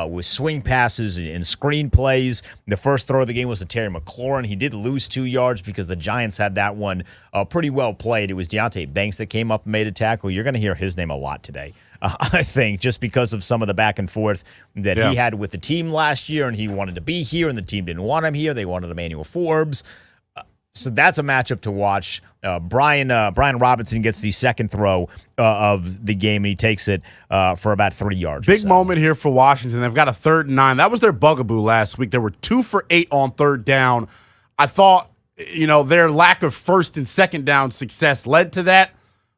with swing passes and screen plays. The first throw of the game was to Terry McLaurin. He did lose 2 yards because the Giants had that one pretty well played. It was Deonte Banks that came up and made a tackle. You're going to hear his name a lot today, I think, just because of some of the back and forth that he had with the team last year, and he wanted to be here, and the team didn't want him here. They wanted Emmanuel Forbes. So that's a matchup to watch. Brian Robinson gets the second throw of the game, and he takes it for about 3 yards. Big moment here for Washington. They've got a 3rd and 9. That was their bugaboo last week. They were 2 for 8 on 3rd down. I thought, their lack of 1st and 2nd down success led to that,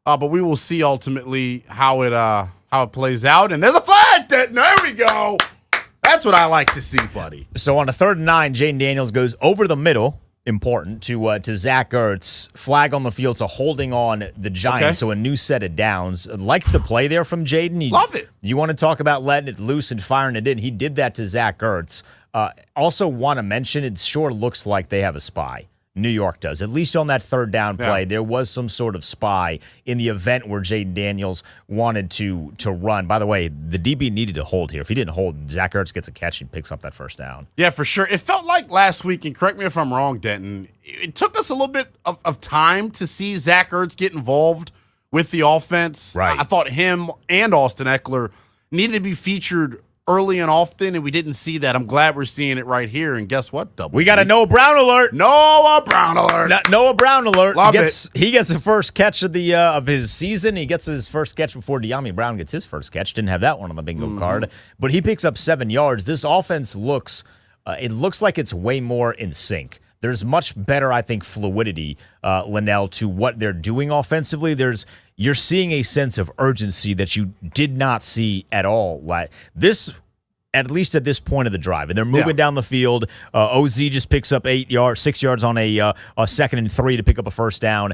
but we will see ultimately how it plays out. And there's a flag. There we go. That's what I like to see, buddy. So on a 3rd and 9, Jaden Daniels goes over the middle. Important to Zach Ertz. Flag on the field, so holding on the Giants. Okay. So a new set of downs. Liked the play there from Jaden. Love it. You want to talk about letting it loose and firing it in. He did that to Zach Ertz. Also want to mention, it sure looks like they have a spy. New York does. At least on that 3rd down play, there was some sort of spy in the event where Jaden Daniels wanted to run. By the way, the DB needed to hold here. If he didn't hold, Zach Ertz gets a catch and picks up that 1st down. Yeah, for sure. It felt like last week, and correct me if I'm wrong, Denton, it took us a little bit of time to see Zach Ertz get involved with the offense. Right. I thought him and Austin Eckler needed to be featured early and often, and we didn't see that. I'm glad we're seeing it right here. And guess what? We got a Noah Brown alert. Noah Brown alert. Noah Brown alert. Love He gets the first catch of his season. He gets his first catch before De'Ami Brown gets his first catch. Didn't have that one on the bingo card, but he picks up 7 yards. This offense looks like it's way more in sync. There's much better, I think, fluidity, Lynnell, to what they're doing offensively. You're seeing a sense of urgency that you did not see at all. Like this, at least at this point of the drive, and they're moving down the field. OZ just picks up 6 yards on a 2nd and 3 to pick up a 1st down.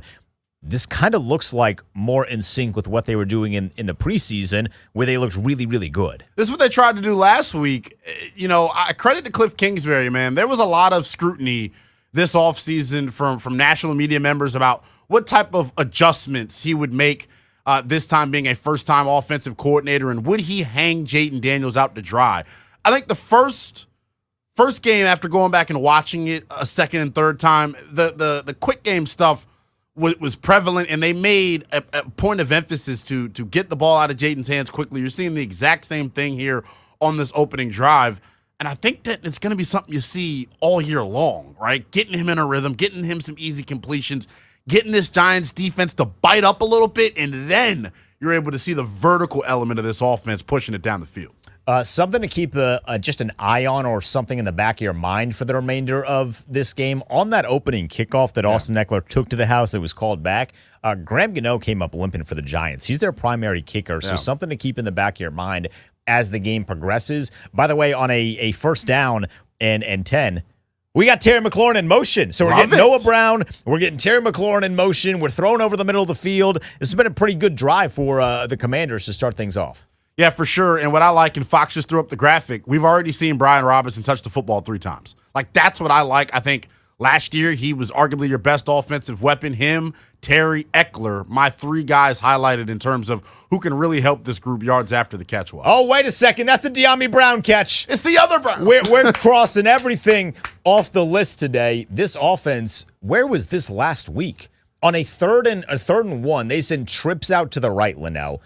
This kind of looks like more in sync with what they were doing in the preseason, where they looked really, really good. This is what they tried to do last week. I credit to Cliff Kingsbury, man. There was a lot of scrutiny this offseason from national media members about what type of adjustments he would make this time being a first-time offensive coordinator, and would he hang Jaden Daniels out to dry? I think the first game after going back and watching it a 2nd and 3rd time, the quick game stuff was prevalent, and they made a point of emphasis to get the ball out of Jaden's hands quickly. You're seeing the exact same thing here on this opening drive. And I think that it's going to be something you see all year long, right? Getting him in a rhythm, getting him some easy completions, getting this Giants defense to bite up a little bit, and then you're able to see the vertical element of this offense pushing it down the field. Something to keep just an eye on, or something in the back of your mind for the remainder of this game. On that opening kickoff that Austin Eckler took to the house that was called back, Graham Gano came up limping for the Giants. He's their primary kicker, so something to keep in the back of your mind as the game progresses. By the way, on a 1st down and 10, we got Terry McLaurin in motion. So we're getting Noah Brown. We're getting Terry McLaurin in motion. We're throwing over the middle of the field. This has been a pretty good drive for the Commanders to start things off. Yeah, for sure. And what I like, and Fox just threw up the graphic, we've already seen Brian Robinson touch the football 3 times. Like, that's what I like. I think last year he was arguably your best offensive weapon. Him, Terry, Eckler, my 3 guys highlighted in terms of who can really help this group yards after the catch was. Oh, wait a second. That's the De'Ami Brown catch. It's the other Brown. We're crossing everything off the list today. This offense, where was this last week? On a 3rd and 1, they send trips out to the right, Lynnell.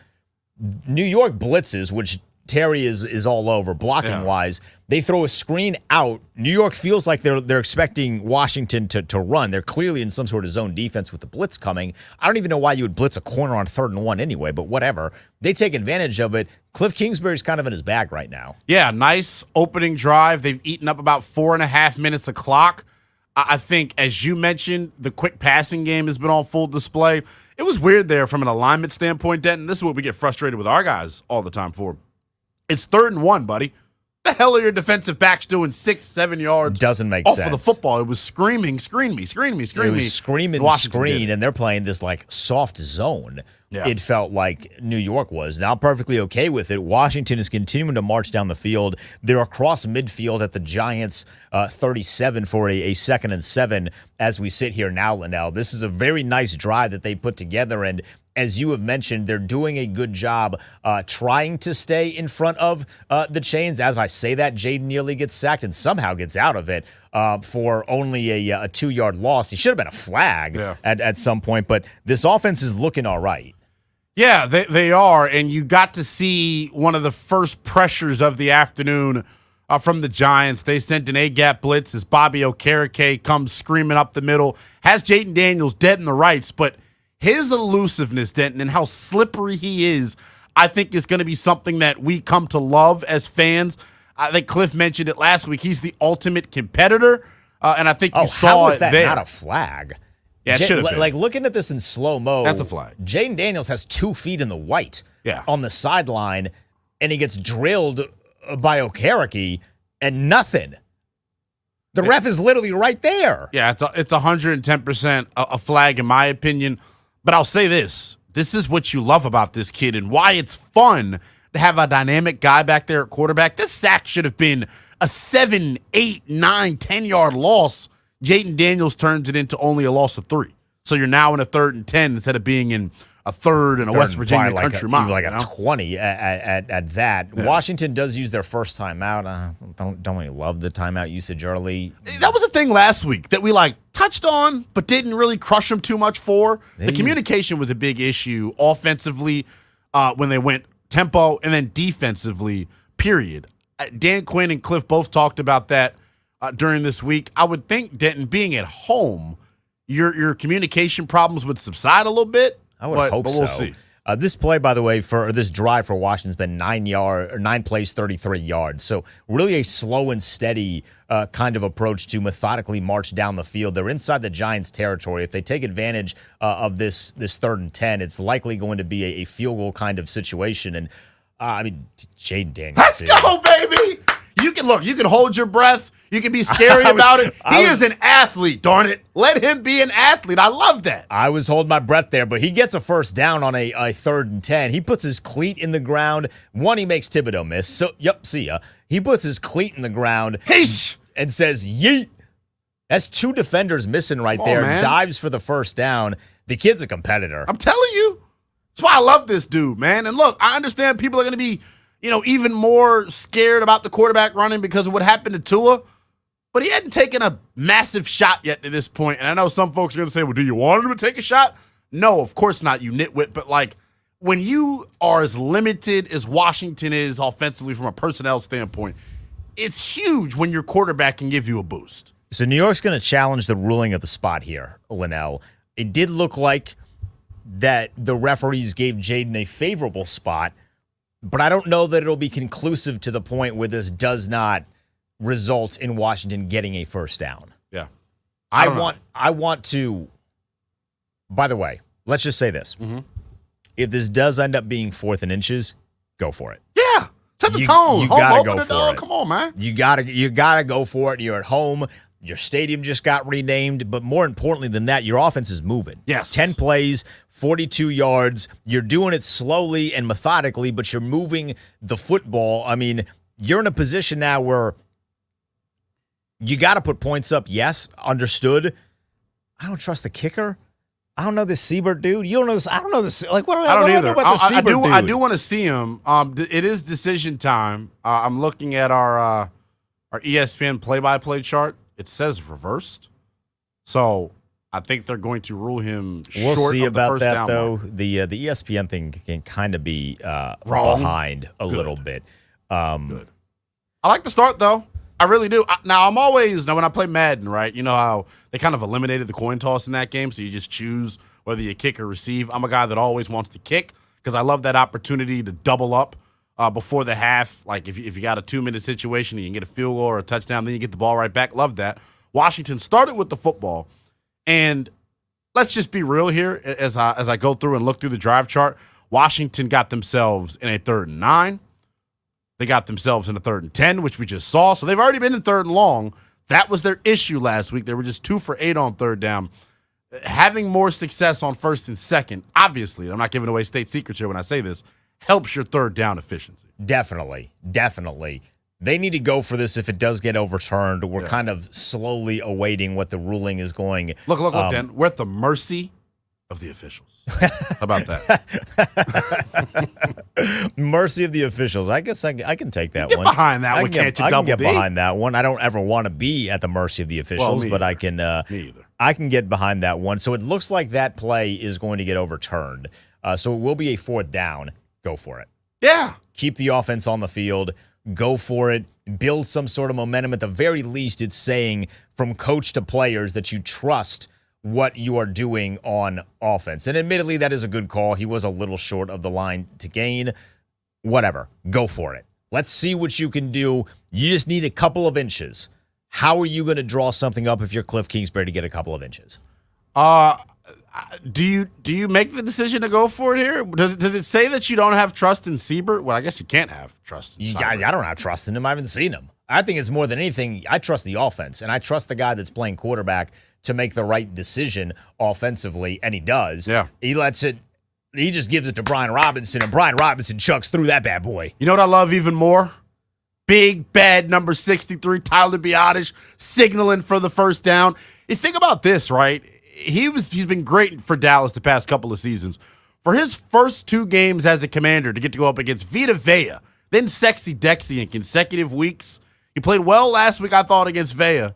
New York blitzes, which Terry is all over blocking-wise. They throw a screen out. New York feels like they're expecting Washington to run. They're clearly in some sort of zone defense with the blitz coming. I don't even know why you would blitz a corner on 3rd and 1 anyway, but whatever. They take advantage of it. Cliff Kingsbury's kind of in his bag right now. Yeah, nice opening drive. They've eaten up about 4.5 minutes of clock. I think, as you mentioned, the quick passing game has been on full display. It was weird there from an alignment standpoint, Denton. This is what we get frustrated with our guys all the time for. It's 3rd and 1, buddy. The hell are your defensive backs doing 6-7 yards? Doesn't make off sense. Of the football. It was screaming, screen me. It was screen, and they're playing this like soft zone. Yeah. It felt like New York was. Now I'm perfectly okay with it. Washington is continuing to march down the field. They're across midfield at the Giants 37 for a 2nd and 7 as we sit here now, Lynnell. This is a very nice drive that they put together, and as you have mentioned, they're doing a good job trying to stay in front of the chains. As I say that, Jaden nearly gets sacked and somehow gets out of it for only a 2-yard loss. He should have been a flag at some point, but this offense is looking all right. Yeah, they are, and you got to see one of the first pressures of the afternoon from the Giants. They sent an A-gap blitz as Bobby Okereke comes screaming up the middle, has Jaden Daniels dead in the rights, but his elusiveness, Denton, and how slippery he is, I think is going to be something that we come to love as fans. I think Cliff mentioned it last week. He's the ultimate competitor, and I think you saw it there. How is that not a flag? Yeah, it should have been. Like, looking at this in slow-mo, that's a flag. Jaden Daniels has 2 feet in the white on the sideline, and he gets drilled by Okereke and nothing. The ref is literally right there. Yeah, it's 110% a flag in my opinion. But I'll say this. This is what you love about this kid and why it's fun to have a dynamic guy back there at quarterback. This sack should have been a 7, 8, 9, 10-yard loss. Jaden Daniels turns it into only a loss of 3. So you're now in a 3rd and 10 instead of being in a 3rd and a West Virginia country mile. Like a 20 at that. Yeah. Washington does use their first timeout. Don't really love the timeout usage early. That was a thing last week that we touched on but didn't really crush them too much for. The communication was a big issue offensively when they went tempo and then defensively, period. Dan Quinn and Cliff both talked about that during this week. I would think, Denton, being at home, your communication problems would subside a little bit. I would hope but so. We'll see. This play, by the way, for this drive for Washington's been 9 plays, 33 yards. So really a slow and steady kind of approach to methodically march down the field. They're inside the Giants' territory. If they take advantage of this 3rd and 10, it's likely going to be a field goal kind of situation. And Jaden Daniels. Let's go, baby. You can hold your breath. You can be scary about it. He is an athlete, darn it. Let him be an athlete. I love that. I was holding my breath there, but he gets a first down on a 3rd and 10. He puts his cleat in the ground. One, he makes Thibodeau miss. So, see ya. He puts his cleat in the ground and says, yeet. That's 2 defenders missing right there. Man. Dives for the first down. The kid's a competitor. I'm telling you. That's why I love this dude, man. And look, I understand people are going to be, even more scared about the quarterback running because of what happened to Tua. But he hadn't taken a massive shot yet to this point. And I know some folks are going to say, well, do you want him to take a shot? No, of course not, you nitwit. But, when you are as limited as Washington is offensively from a personnel standpoint, it's huge when your quarterback can give you a boost. So New York's going to challenge the ruling of the spot here, Lynnell. It did look like that the referees gave Jaden a favorable spot, but I don't know that it'll be conclusive to the point where this does not result in Washington getting a first down. Yeah. I want to, by the way, let's just say this. Mm-hmm. If this does end up being 4th and inches, go for it. Yeah. Set the tone. You gotta go for it. Come on, man. You gotta go for it. You're at home. Your stadium just got renamed, but more importantly than that, your offense is moving. Yes. 10 plays, 42 yards. You're doing it slowly and methodically, but you're moving the football. You're in a position now where you got to put points up. Yes, understood. I don't trust the kicker. I don't know this Siebert dude. You don't know this. I don't know this. I don't either. I do want to see him. It is decision time. I'm looking at our ESPN play-by-play chart. It says reversed. So I think they're going to rule him we'll short see of the about first that, down though. mark. The ESPN thing can kind of be wrong behind a little bit. Good. I like the start, though. I really do. Now, I'm always, when I play Madden, right, you know how they kind of eliminated the coin toss in that game, so you just choose whether you kick or receive. I'm a guy that always wants to kick because I love that opportunity to double up before the half. Like if you got a 2-minute situation and you can get a field goal or a touchdown, then you get the ball right back. Love that. Washington started with the football, and let's just be real here as I go through and look through the drive chart. Washington got themselves in a 3rd and 9. They got themselves in a 3rd and 10, which we just saw. So they've already been in 3rd and long. That was their issue last week. They were just 2 for 8 on 3rd down. Having more success on 1st and 2nd, obviously, and I'm not giving away state secrets here when I say this, helps your 3rd down efficiency. Definitely. They need to go for this if it does get overturned. We're kind of slowly awaiting what the ruling is going. Look, Dan. We're at the mercy of the officials. How about that? Mercy of the officials. I guess I can take that Get one. behind that I one, can can't get, you, I can Double get D? behind that one. I don't ever want to be at the mercy of the officials, me but I either. can. Me either. I can get behind that one. So it looks like that play is going to get overturned. So it will be a 4th down. Go for it. Yeah. Keep the offense on the field. Go for it. Build some sort of momentum. At the very least, it's saying from coach to players that you trust what you are doing on offense. And admittedly, that is a good call. He was a little short of the line to gain. Whatever. Go for it. Let's see what you can do. You just need a couple of inches. How are you going to draw something up if you're Cliff Kingsbury to get a couple of inches? Do you make the decision to go for it here? Does it say that you don't have trust in Siebert? Well, I guess you can't have trust in Siebert. I don't have trust in him. I haven't seen him. I think it's more than anything, I trust the offense, and I trust the guy that's playing quarterback to make the right decision offensively, and he does. Yeah. He just gives it to Brian Robinson, and Brian Robinson chucks through that bad boy. You know what I love even more? Big, bad number 63, Tyler Biadasz, signaling for the first down. You think about this, right? He's been great for Dallas the past couple of seasons. For his first 2 games as a Commander to get to go up against Vita Vea, then Sexy Dexy in consecutive weeks. He played well last week, I thought, against Vea.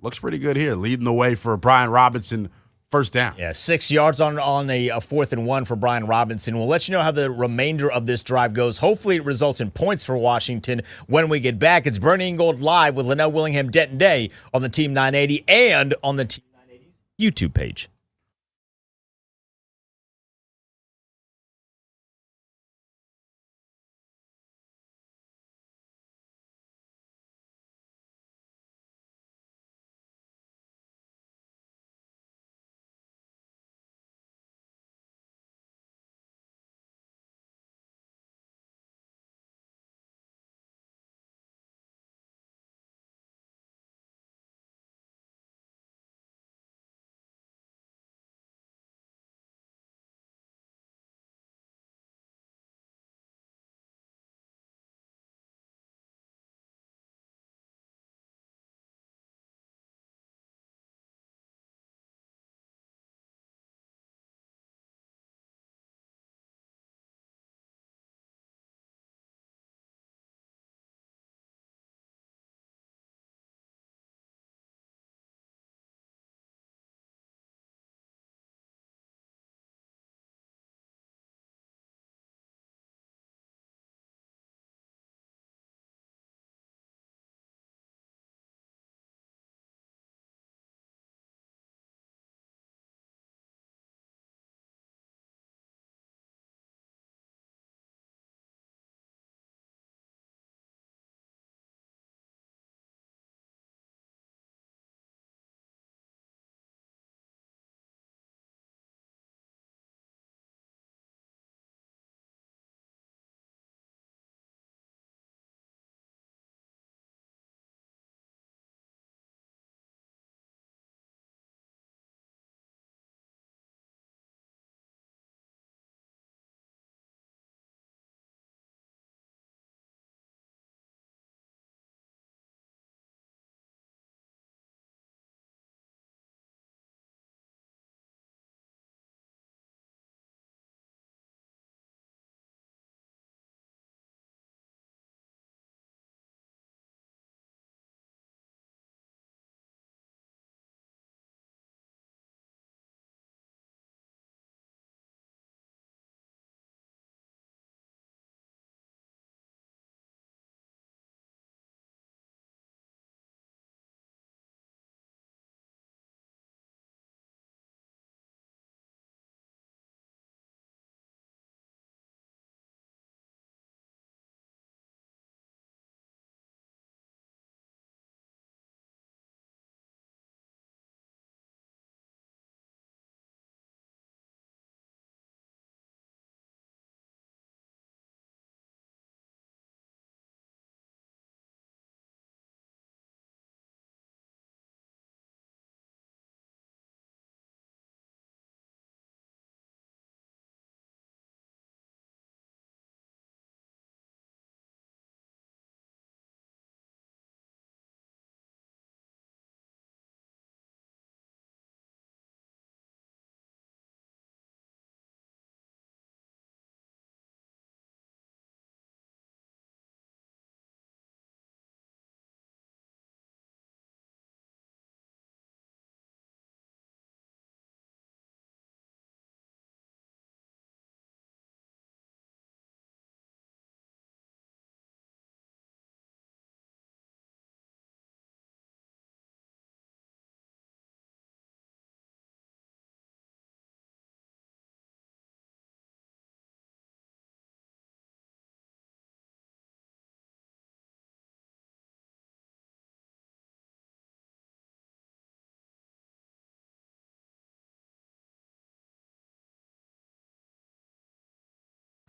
Looks pretty good here, leading the way for Brian Robinson. First down. Yeah, 6 yards on a 4th and 1 for Brian Robinson. We'll let you know how the remainder of this drive goes. Hopefully it results in points for Washington when we get back. It's Burning Gold Live with Lynnell, Willingham, Denton Day on the Team 980 and on the Team 980's YouTube page.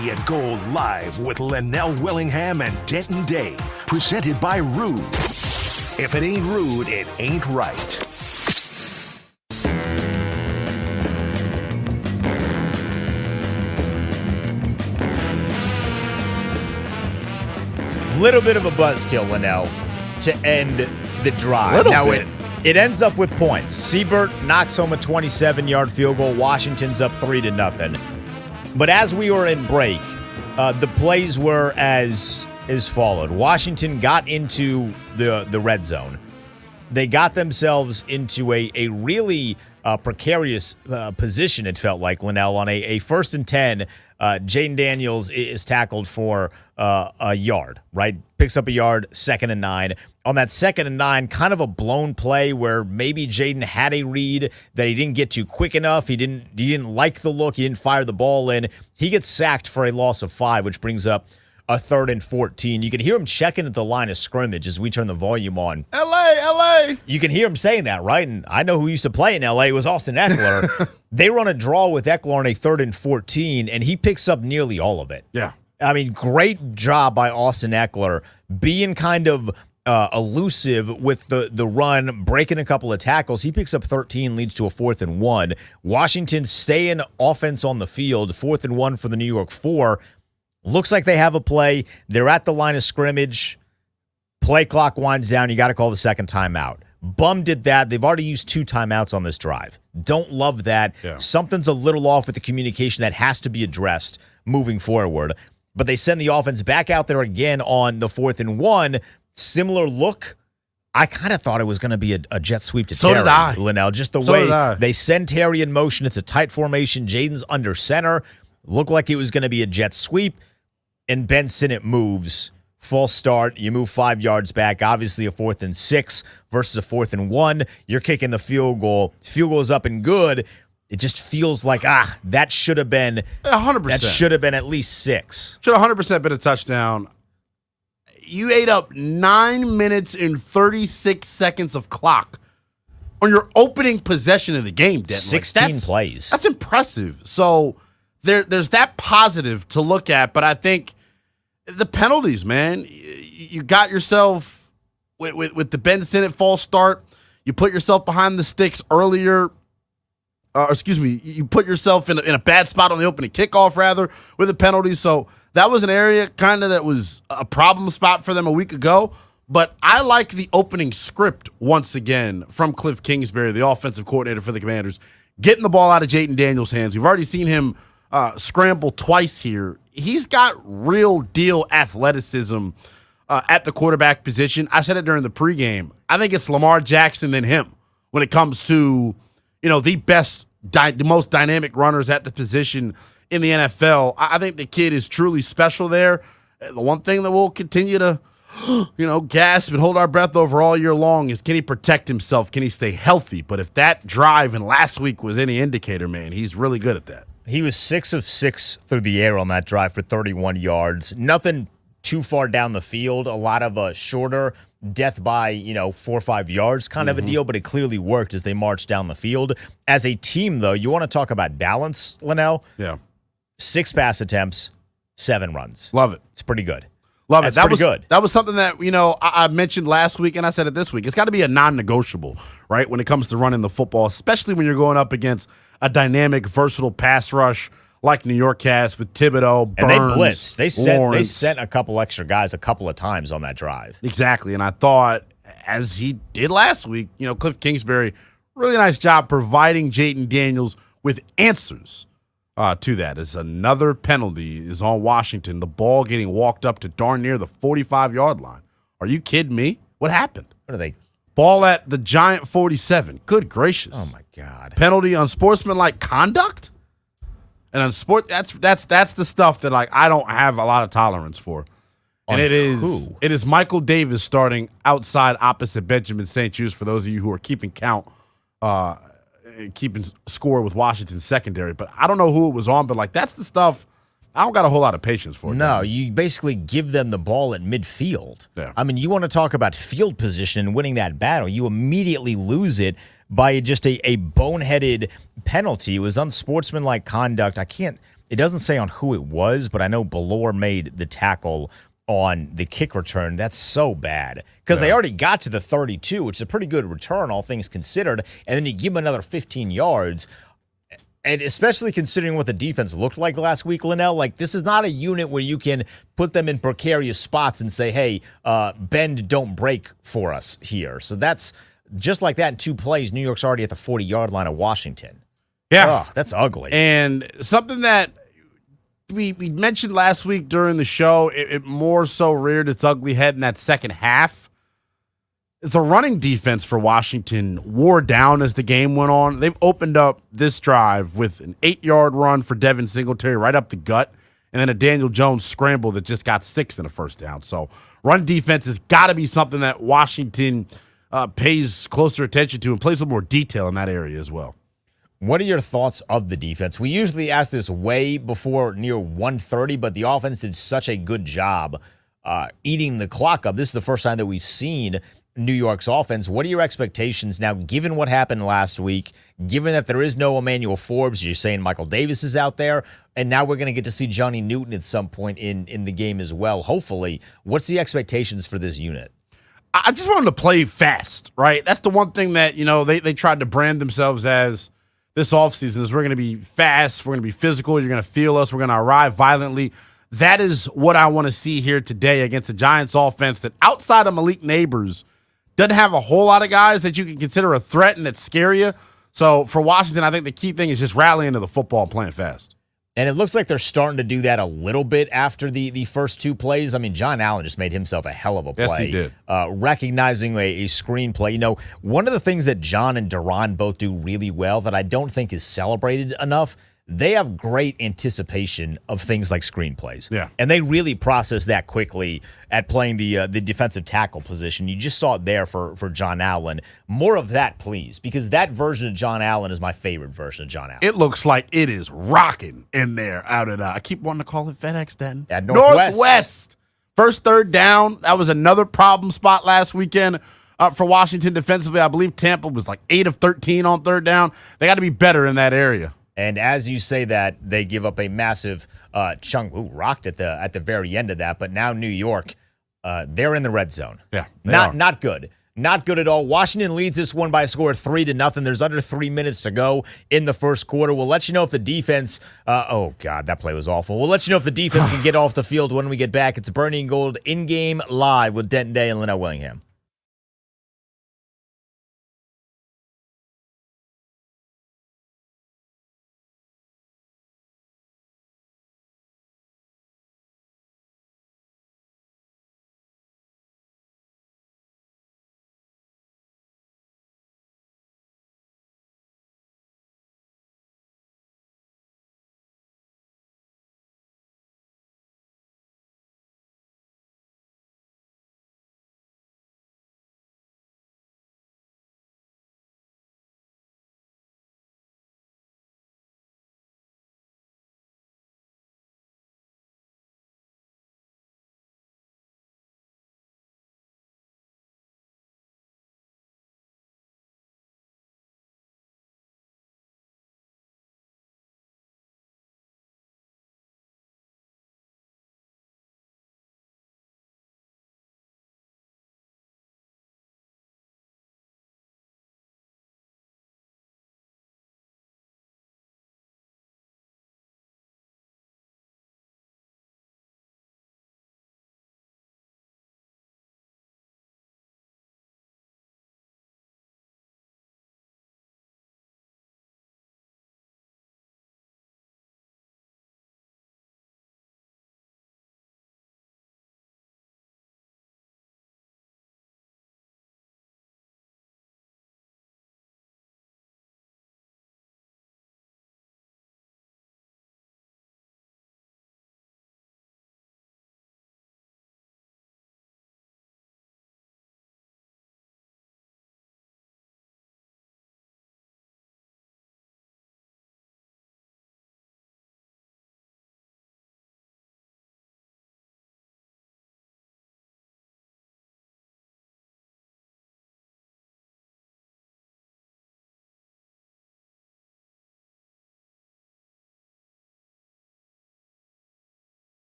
Coffee and Gold live with Lynnell Willingham and Denton Day. Presented by Rude. If it ain't rude, it ain't right. Little bit of a buzzkill, Lynnell, to end the drive. Little now bit. It ends up with points. Siebert knocks home a 27-yard field goal. Washington's up 3-0. But as we were in break, the plays were as followed. Washington got into the red zone. They got themselves into a really precarious position, it felt like, Lynnell, on a 1st and 10. Jaden Daniels is tackled for a yard, right? Picks up a yard, 2nd and 9. On that 2nd and 9, kind of a blown play where maybe Jaden had a read that he didn't get to quick enough. He didn't like the look. He didn't fire the ball in. He gets sacked for a loss of 5, which brings up a 3rd and 14. You can hear him checking at the line of scrimmage as we turn the volume on. LA. You can hear him saying that, right? And I know who used to play in LA. It was Austin Eckler. They run a draw with Eckler on a 3rd and 14, and he picks up nearly all of it. Yeah. I mean, great job by Austin Eckler being kind of elusive with the run, breaking a couple of tackles. He picks up 13, leads to a 4th and 1. Washington staying offense on the field, 4th and 1 for the New York 4. Looks like they have a play. They're at the line of scrimmage. Play clock winds down. You got to call the second timeout. Bummed at that. They've already used 2 timeouts on this drive. Don't love that. Yeah. Something's a little off with the communication that has to be addressed moving forward. But they send the offense back out there again on the 4th and 1. Similar look. I kind of thought it was going to be a jet sweep to Terry. So did I. Lynnell. Just the So did I. way they send Terry in motion. It's a tight formation. Jaden's under center. Looked like it was going to be a jet sweep. And Ben Sinnott moves. False start. You move 5 yards back. Obviously a 4th and 6 versus a 4th and 1. You're kicking the field goal. Field goal is up and good. It just feels like, that should have been 100%. That should have been at least 6. Should 100% been a touchdown. You ate up 9 minutes and 36 seconds of clock on your opening possession of the game, Denton. 16 plays. That's impressive. So there's that positive to look at, but I think the penalties, man, you got yourself with the Ben Sinnott false start. You put yourself behind the sticks earlier. You put yourself in a bad spot on the opening kickoff, rather, with the penalties. So that was an area kind of that was a problem spot for them a week ago. But I like the opening script once again from Cliff Kingsbury, the offensive coordinator for the Commanders, getting the ball out of Jaden Daniels' hands. We've already seen him scramble twice here. He's got real deal athleticism at the quarterback position. I said it during the pregame. I think it's Lamar Jackson than him when it comes to, the best, the most dynamic runners at the position in the NFL. I think the kid is truly special there. The one thing that we'll continue to, gasp and hold our breath over all year long is, can he protect himself? Can he stay healthy? But if that drive in last week was any indicator, man, he's really good at that. He was 6 of 6 through the air on that drive for 31 yards. Nothing too far down the field. A lot of shorter death by 4 or 5 yards kind of a deal, but it clearly worked as they marched down the field. As a team, though, you want to talk about balance, Lynnell? Yeah. 6 pass attempts, 7 runs. Love it. It's pretty good. Love it. That's pretty good. That was something that, I mentioned last week, and I said it this week. It's got to be a non-negotiable, right, when it comes to running the football, especially when you're going up against a dynamic, versatile pass rush like New York has with Thibodeau, Burns, and they blitzed. They Lawrence. sent a couple extra guys a couple of times on that drive. Exactly, and I thought, as he did last week, Cliff Kingsbury, really nice job providing Jaden Daniels with answers to that. As another penalty is on Washington, the ball getting walked up to darn near the 45-yard line. Are you kidding me? What happened? What are they? Ball at the giant 47. Good gracious. Oh, my God. Penalty on sportsmanlike conduct? And on that's the stuff that I don't have a lot of tolerance for. And it is Michael Davis starting outside opposite Benjamin St. Juste, for those of you who are keeping count, keeping score with Washington's secondary. But I don't know who it was on, but that's the stuff I don't got a whole lot of patience for. No, you basically give them the ball at midfield. Yeah. I mean, you want to talk about field position and winning that battle. You immediately lose it by just a boneheaded penalty. It was unsportsmanlike conduct. I can't It doesn't say on who it was, but I know Ballore made the tackle on the kick return. That's so bad because they already got to the 32, which is a pretty good return, all things considered, and then you give them another 15 yards. And especially considering what the defense looked like last week, Lynnell, like this is not a unit where you can put them in precarious spots and say, hey, bend, don't break for us here. So that's just like that in 2 plays. New York's already at the 40-yard line of Washington. Yeah. Oh, that's ugly. And something that we mentioned last week during the show, it more so reared its ugly head in that second half. The running defense for Washington wore down as the game went on. They've opened up this drive with an 8-yard run for Devin Singletary right up the gut, and then a Daniel Jones scramble that just got 6 in a first down. So run defense has got to be something that Washington pays closer attention to and plays a little more detail in that area as well. What are your thoughts of the defense? We usually ask this way before near 1:30, but the offense did such a good job eating the clock up. This is the first time that we've seen New York's offense. What are your expectations now, given what happened last week, given that there is no Emmanuel Forbes, you're saying Michael Davis is out there, and now we're going to get to see Johnny Newton at some point in the game as well, hopefully. What's the expectations for this unit? I just want them to play fast, right? That's the one thing that, they tried to brand themselves as this offseason is we're going to be fast, we're going to be physical, you're going to feel us, we're going to arrive violently. That is what I want to see here today against a Giants offense that outside of Malik Neighbors doesn't have a whole lot of guys that you can consider a threat and that scare you. So for Washington, I think the key thing is just rallying to the football and playing fast. And it looks like they're starting to do that a little bit after the first 2 plays. I mean, John Allen just made himself a hell of a play. Yes, he did. Recognizing a screenplay. One of the things that John and Duran both do really well that I don't think is celebrated enough, they have great anticipation of things like screenplays. Yeah. And they really process that quickly at playing the defensive tackle position. You just saw it there for John Allen. More of that, please, because that version of John Allen is my favorite version of John Allen. It looks like it is rocking in there out at, I keep wanting to call it FedEx, Denton. At Northwest. First third down. That was another problem spot last weekend for Washington defensively. I believe Tampa was like 8 of 13 on third down. They got to be better in that area. And as you say that, they give up a massive chunk. Ooh, rocked at the very end of that. But now New York, they're in the red zone. Yeah, not good. Not good at all. Washington leads this one by a score of 3-0. There's under 3 minutes to go in the first quarter. We'll let you know if the defense. Oh God, that play was awful. We'll let you know if the defense can get off the field when we get back. It's Burning Gold in-game live with Denton Day and Lynnell Willingham.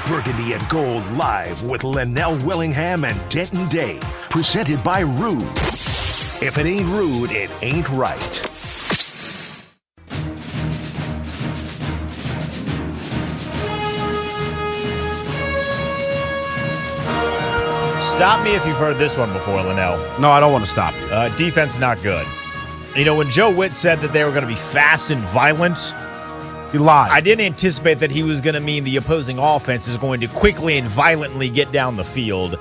Burgundy and Gold live with Lynnell Willingham and Denton Day. Presented by Rude. If it ain't rude, it ain't right. Stop me if you've heard this one before, Lynnell. No, I don't want to stop you. Defense not good. You know, when Joe Witt said that they were going to be fast and violent, He lied. I didn't anticipate that he was going to mean the opposing offense is going to quickly and violently get down the field.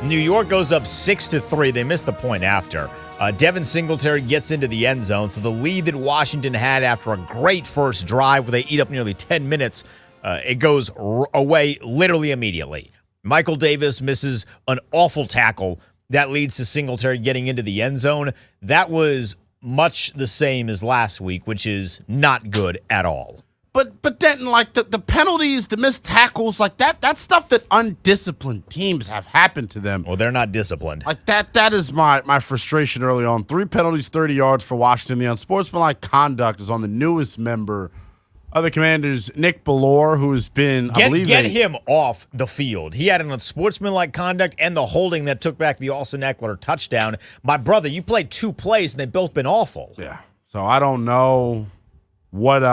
New York goes up 6-3. They missed the point after. Devin Singletary gets into the end zone, so the lead that Washington had after a great first drive where they eat up nearly 10 minutes, it goes away literally immediately. Michael Davis misses an awful tackle that leads to Singletary getting into the end zone. That was much the same as last week, which is not good at all. But Denton, like the penalties, the missed tackles, like that's stuff that undisciplined teams have happened to them. Well, they're not disciplined. Like that is my frustration early on. 3 penalties, 30 yards for Washington. The unsportsmanlike conduct is on the newest member of the Commanders, Nick Bellore, who's been, I believe, get him off the field. He had an unsportsmanlike conduct and the holding that took back the Austin Eckler touchdown. My brother, you played 2 plays and they've both been awful. Yeah. So I don't know what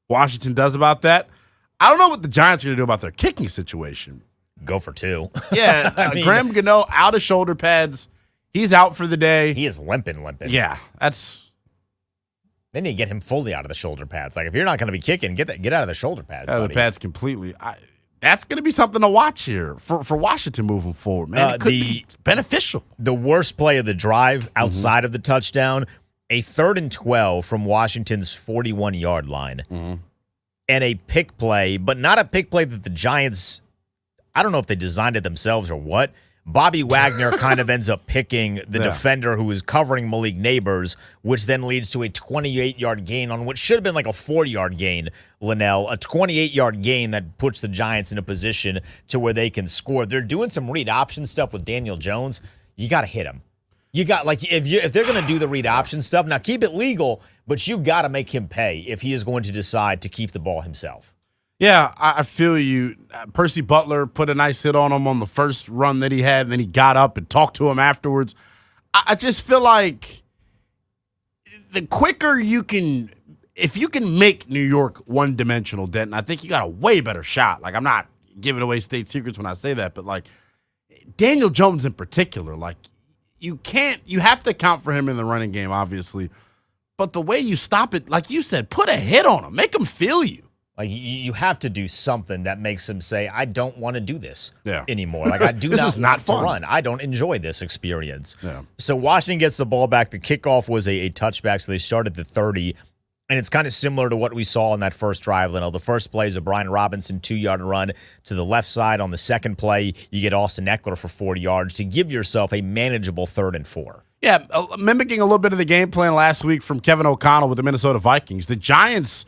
Washington does about that. I don't know what the Giants are going to do about their kicking situation. Go for 2. Yeah. Graham Gano out of shoulder pads. He's out for the day. He is limping. Yeah. They need to get him fully out of the shoulder pads. Like, if you're not going to be kicking, get out of the shoulder pads. Out of the pads completely. That's going to be something to watch here for Washington moving forward, man. It could be beneficial. The worst play of the drive outside of the touchdown, a 3rd and 12 from Washington's 41-yard line. And a pick play, but not a pick play that the Giants, I don't know if they designed it themselves or what. Bobby Wagner kind of ends up picking the defender who is covering Malik Neighbors, which then leads to a 28-yard gain on what should have been like a 40-yard gain, Lynnell. A 28-yard gain that puts the Giants in a position to where they can score. They're doing some read option stuff with Daniel Jones. You got to hit him. You got, like, if they're going to do the read option stuff, now keep it legal, but you got to make him pay if he is going to decide to keep the ball himself. Yeah, I feel you. Percy Butler put a nice hit on him on the first run that he had, and then he got up and talked to him afterwards. I just feel like the quicker you can, if you can make New York one-dimensional, Denton, I think you got a way better shot. Like, I'm not giving away state secrets when I say that, but, like, Daniel Jones in particular, like, you have to account for him in the running game, obviously. But the way you stop it, like you said, put a hit on him. Make him feel you. Like, you have to do something that makes him say, I don't want to do this anymore. Like, I do this not is not want fun. to run. I don't enjoy this experience. Yeah. So Washington gets the ball back. The kickoff was a touchback, so they started the 30. And it's kind of similar to what we saw in that first drive, Lynnell. The first play is a Brian Robinson 2-yard run to the left side. On the second play, you get Austin Eckler for 40 yards to give yourself a manageable 3rd and 4. Yeah, mimicking a little bit of the game plan last week from Kevin O'Connell with the Minnesota Vikings. The Giants,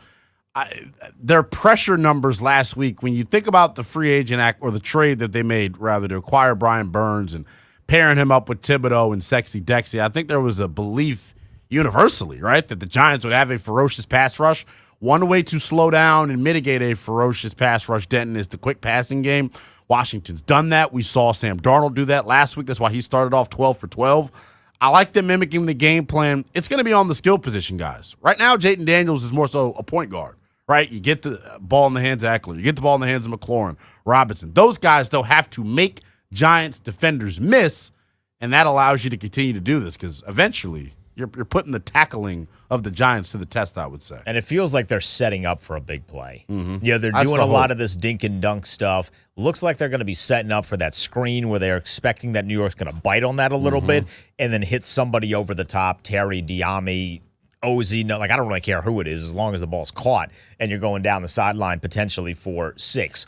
their pressure numbers last week, when you think about the free agent act or the trade that they made, rather, to acquire Brian Burns and pairing him up with Thibodeau and Sexy Dexy, I think there was a belief universally, right, that the Giants would have a ferocious pass rush. One way to slow down and mitigate a ferocious pass rush, Denton, is the quick passing game. Washington's done that. We saw Sam Darnold do that last week. That's why he started off 12 for 12. I like them mimicking the game plan. It's going to be on the skill position, guys. Right now, Jayden Daniels is more so a point guard, right? You get the ball in the hands of Eckler. You get the ball in the hands of McLaurin, Robinson. Those guys, though, have to make Giants defenders miss, and that allows you to continue to do this because eventually you're putting the tackling of the Giants to the test, I would say. And it feels like they're setting up for a big play. Yeah, they're That's doing the a lot hope. of this dink and dunk stuff. Looks like they're going to be setting up for that screen where they're expecting that New York's going to bite on that a little bit and then hit somebody over the top, Terry, Diami, Ozzie. No, like, I don't really care who it is as long as the ball's caught and you're going down the sideline potentially for 6.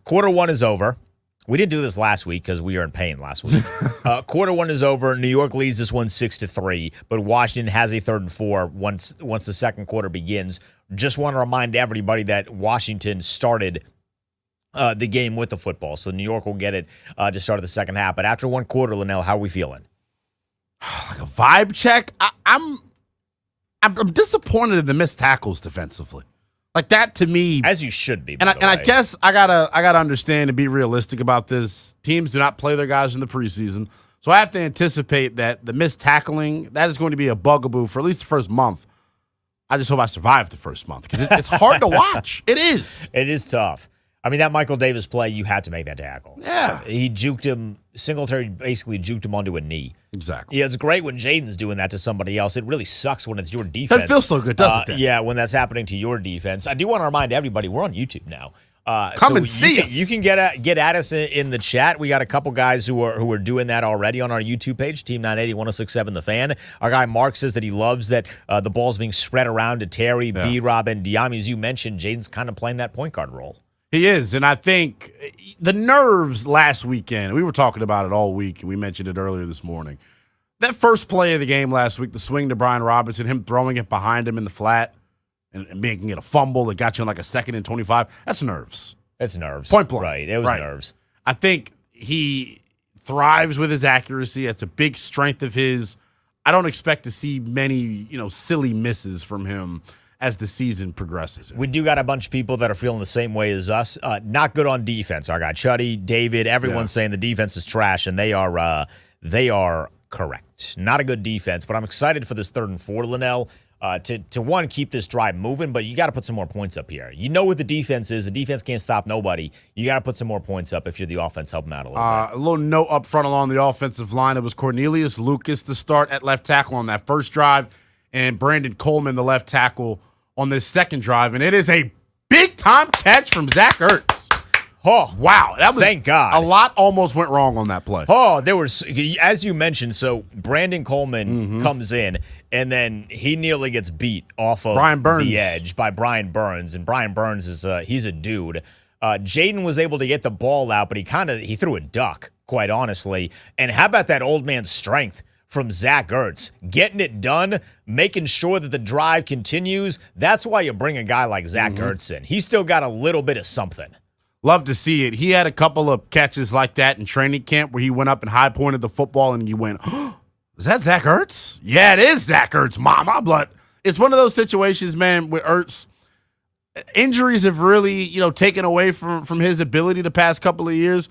Quarter 1 is over. We didn't do this last week because we were in pain last week. Quarter 1 is over. New York leads this one 6-3, but Washington has a 3rd and 4 once the second quarter begins. Just want to remind everybody that Washington started the game with the football, so New York will get it to start the second half. But after one quarter, Lynnell, how are we feeling? Like a vibe check. I'm disappointed in the missed tackles defensively. Like that to me, As you should be. and I guess I gotta understand and be realistic about this. Teams do not play their guys in the preseason, so I have to anticipate that the missed tackling that is going to be a bugaboo for at least the first month. I just hope I survive the first month because it's hard to watch. It is. It is tough. I mean, that Michael Davis play, you had to make that tackle. Yeah. He juked him. Singletary basically juked him onto a knee. Exactly. Yeah, it's great when Jaden's doing that to somebody else. It really sucks when it's your defense. That feels so good, doesn't it? Yeah, when that's happening to your defense. I do want to remind everybody, we're on YouTube now. Come and see us. You can get at us in the chat. We got a couple guys who are doing that already on our YouTube page, Team 980 1067 The Fan. Our guy Mark says that he loves that the ball's being spread around to Terry, B-Rob, and Diami. As you mentioned, Jaden's kind of playing that point guard role. He is, and I think the nerves last weekend, we were talking about it all week, and we mentioned it earlier this morning. That first play of the game last week, the swing to Brian Robinson, him throwing it behind him in the flat and making it a fumble that got you in like a 2nd and 25, that's nerves. That's nerves. Point blank. Right, it was nerves. I think he thrives with his accuracy. It's a big strength of his. I don't expect to see many, silly misses from him as the season progresses. We do got a bunch of people that are feeling the same way as us. Not good on defense. Our guy Chuddy, David, everyone's saying the defense is trash, and they are correct. Not a good defense, but I'm excited for this 3rd and 4, Lynnell, to one, keep this drive moving, but you got to put some more points up here. You know what the defense is. The defense can't stop nobody. You got to put some more points up if you're the offense. Help them out a little bit. A little note up front along the offensive line. It was Cornelius Lucas to start at left tackle on that first drive, and Brandon Coleman, the left tackle, on this second drive, and it is a big-time catch from Zach Ertz. Oh, wow. That was, thank God. A lot almost went wrong on that play. Oh, there was, as you mentioned, so Brandon Coleman comes in, and then he nearly gets beat off of the edge by Brian Burns, and Brian Burns is he's a dude. Jaden was able to get the ball out, but he threw a duck, quite honestly. And how about that old man's strength from Zach Ertz, getting it done, making sure that the drive continues? That's why you bring a guy like Zach Ertz in. He's still got a little bit of something. Love to see it. He had a couple of catches like that in training camp where he went up and high-pointed the football, and you went, oh, is that Zach Ertz? Yeah, it is Zach Ertz, mama. But it's one of those situations, man, with Ertz. Injuries have really, taken away from his ability the past couple of years.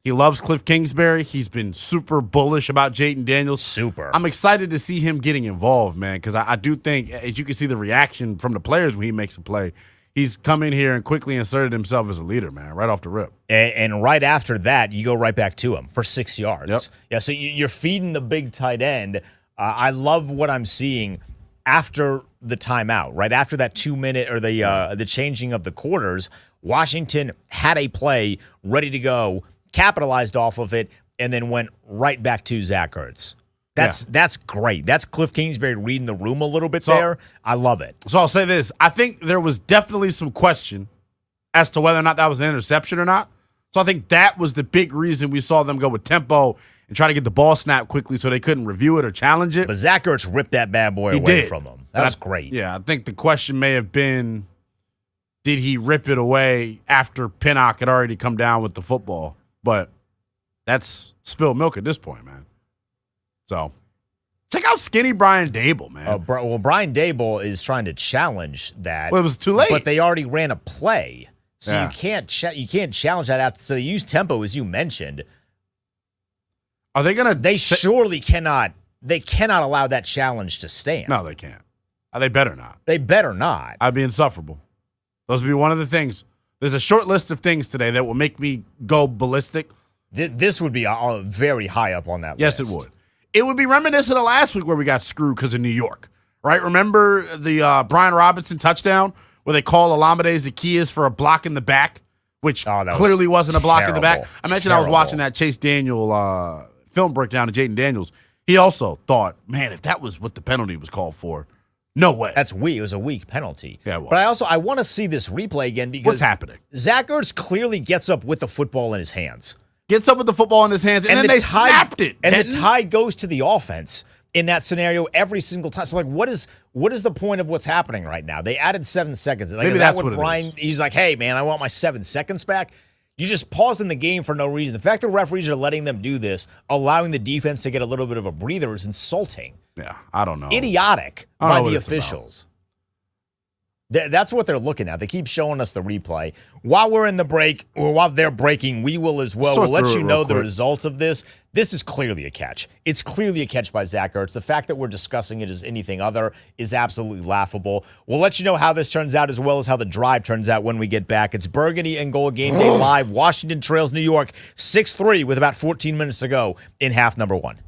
He loves Cliff Kingsbury. He's been super bullish about Jaden Daniels. Super. I'm excited to see him getting involved, man, because I do think, as you can see the reaction from the players when he makes a play, he's come in here and quickly inserted himself as a leader, man, right off the rip. And right after that, you go right back to him for 6 yards. Yep. Yeah, so you're feeding the big tight end. I love what I'm seeing after the timeout, right after that 2-minute or the changing of the quarters. Washington had a play ready to go, capitalized off of it, and then went right back to Zach Ertz. That's great. That's Cliff Kingsbury reading the room a little bit there. I love it. So I'll say this. I think there was definitely some question as to whether or not that was an interception or not. So I think that was the big reason we saw them go with tempo and try to get the ball snapped quickly so they couldn't review it or challenge it. But Zach Ertz ripped that bad boy away from him. That was great. Yeah, I think the question may have been, did he rip it away after Pinnock had already come down with the football? But that's spilled milk at this point, man. So check out skinny Brian Dable, man. Well, Brian Dable is trying to challenge that. Well, it was too late. But they already ran a play. So you can't challenge that after. So they use tempo, as you mentioned. Are they going to? They surely cannot. They cannot allow that challenge to stand. No, they can't. They better not. They better not. I'd be insufferable. Those would be one of the things. There's a short list of things today that will make me go ballistic. This would be very high up on that list. Yes, it would. It would be reminiscent of last week where we got screwed because of New York, right? Remember the Brian Robinson touchdown where they call Olamide Zaccheaus for a block in the back, which clearly wasn't a block in the back. I mentioned I was watching that Chase Daniel film breakdown of Jaden Daniels. He also thought, man, if that was what the penalty was called for, no way. That's weak. It was a weak penalty. Yeah, it was. But I want to see this replay again because what's happening? Zach Ertz clearly gets up with the football in his hands. Gets up with the football in his hands, and then they snapped it. And the tie goes to the offense in that scenario every single time. So, what is the point of what's happening right now? They added 7 seconds. Maybe that's what Brian, it is. He's like, hey, man, I want my 7 seconds back. You just pausing the game for no reason. The fact that referees are letting them do this, allowing the defense to get a little bit of a breather, is insulting. Yeah, I don't know. Idiotic by the officials. That's what they're looking at. They keep showing us the replay. While we're in the break, or while they're breaking, we will as well. We'll let you know the results of this. This is clearly a catch. It's clearly a catch by Zach Ertz. The fact that we're discussing it as anything other is absolutely laughable. We'll let you know how this turns out as well as how the drive turns out when we get back. It's Burgundy and Goal Game Day Live. Washington trails New York 6-3 with about 14 minutes to go in half number 1.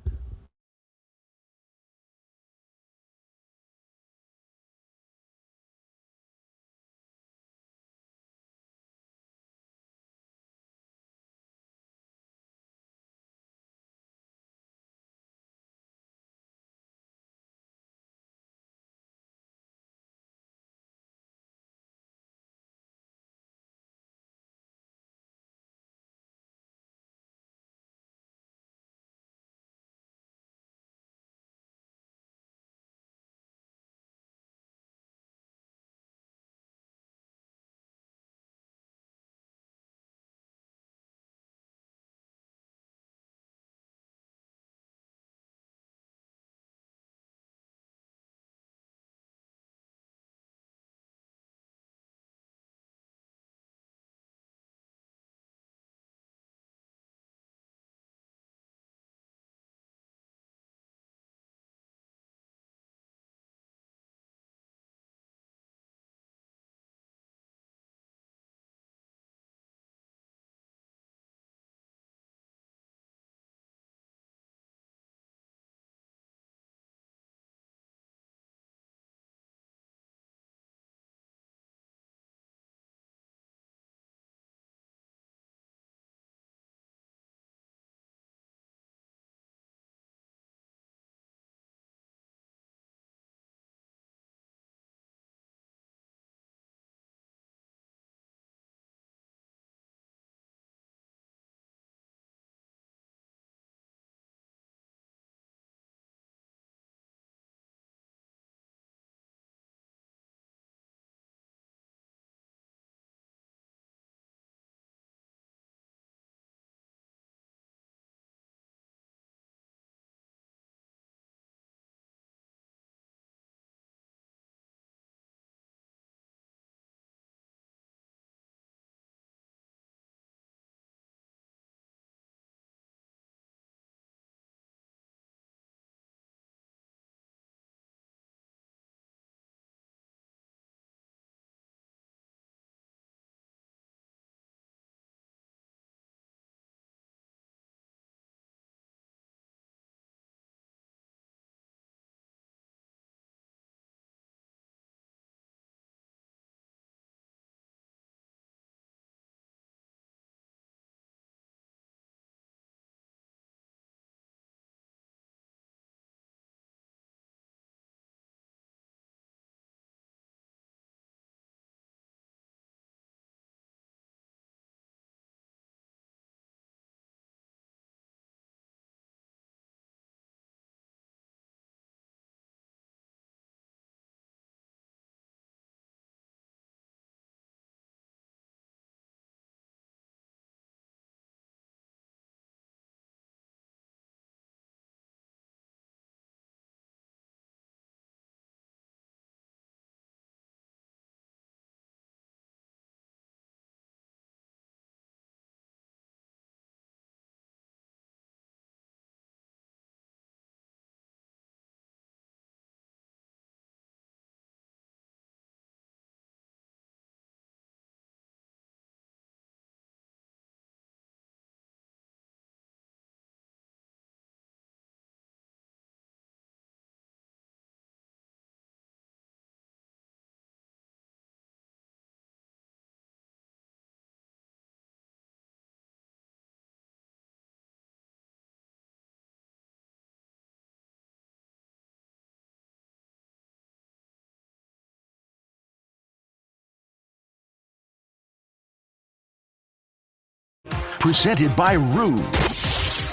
Presented by Rude.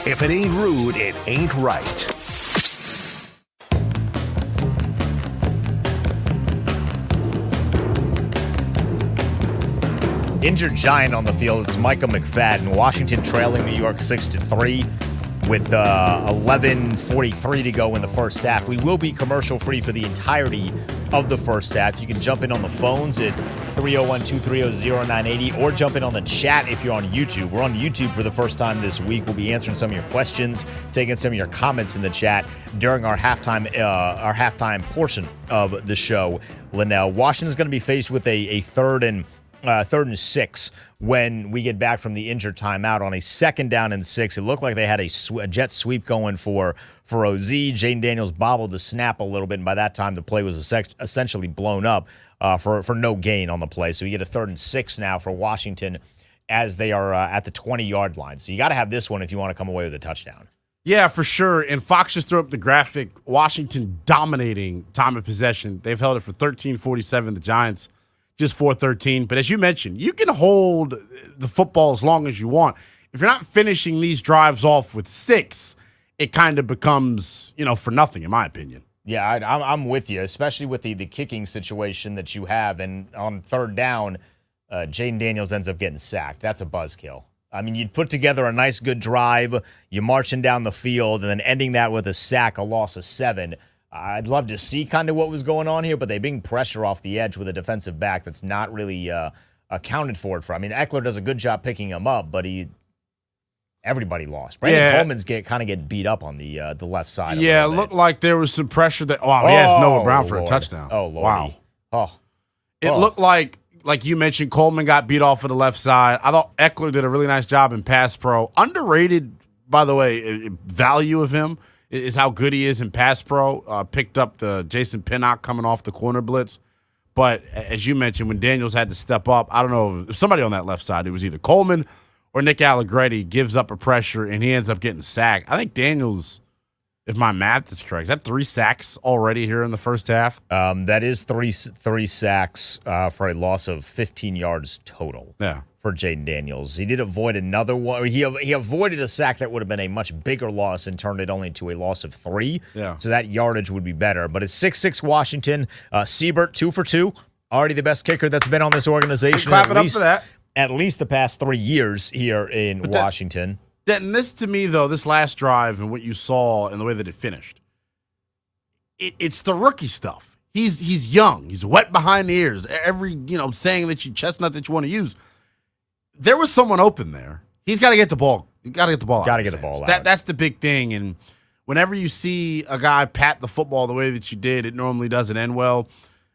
If it ain't rude, it ain't right. Injured giant on the field. It's Micah McFadden. Washington trailing New York 6-3. with 11:43 to go in the first half. We will be commercial-free for the entirety of the first half. You can jump in on the phones at 301-230-0980 or jump in on the chat if you're on YouTube. We're on YouTube for the first time this week. We'll be answering some of your questions, taking some of your comments in the chat during our halftime portion of the show. Lynnell, Washington's going to be faced with a third and 6 when we get back from the injured timeout on a 2nd down and 6. It looked like they had a jet sweep going for OZ. Jaden Daniels bobbled the snap a little bit, and by that time the play was essentially blown up for no gain on the play. So we get a 3rd and 6 now for Washington as they are at the 20-yard line. So you got to have this one if you want to come away with a touchdown. Yeah, for sure. And Fox just threw up the graphic. Washington dominating time of possession. They've held it for 13:47. The Giants just 4:13. But as you mentioned, you can hold the football as long as you want. If you're not finishing these drives off with 6, it kind of becomes, for nothing, in my opinion. Yeah, I'm with you, especially with the kicking situation that you have. And on 3rd down, Jaden Daniels ends up getting sacked. That's a buzzkill. I mean, you'd put together a nice, good drive. You're marching down the field and then ending that with a sack, a loss of 7. I'd love to see kind of what was going on here, but they bring pressure off the edge with a defensive back that's not really accounted for it. I mean, Eckler does a good job picking him up, but everybody lost. Brandon Coleman's kind of getting beat up on the left side. Yeah, it looked like there was some pressure that. Oh, he has Noah Brown for a touchdown. Oh, Lord. Wow. It looked like you mentioned, Coleman got beat off of the left side. I thought Eckler did a really nice job in pass pro. Underrated, by the way, value of him is how good he is in pass pro. Picked up the Jason Pinnock coming off the corner blitz. But as you mentioned, when Daniels had to step up, I don't know if somebody on that left side, it was either Coleman or Nick Allegretti, gives up a pressure and he ends up getting sacked. I think Daniels, if my math is correct, is that 3 sacks already here in the first half? That is three sacks for a loss of 15 yards total. Yeah. For Jaden Daniels. He did avoid another one. He avoided a sack that would have been a much bigger loss and turned it only to a loss of 3. Yeah. So that yardage would be better. But it's 6-6 Washington. Siebert, 2 for 2. Already the best kicker that's been on this organization. Clap it up for that. At least the past 3 years here in Washington. Denton, this to me, though, this last drive and what you saw and the way that it finished, it's the rookie stuff. He's young. He's wet behind the ears. Every, saying that chestnut that you want to use. There was someone open there. He's got to get the ball. You got to get the ball out. Got to get the ball out. That's the big thing. And whenever you see a guy pat the football the way that you did, it normally doesn't end well.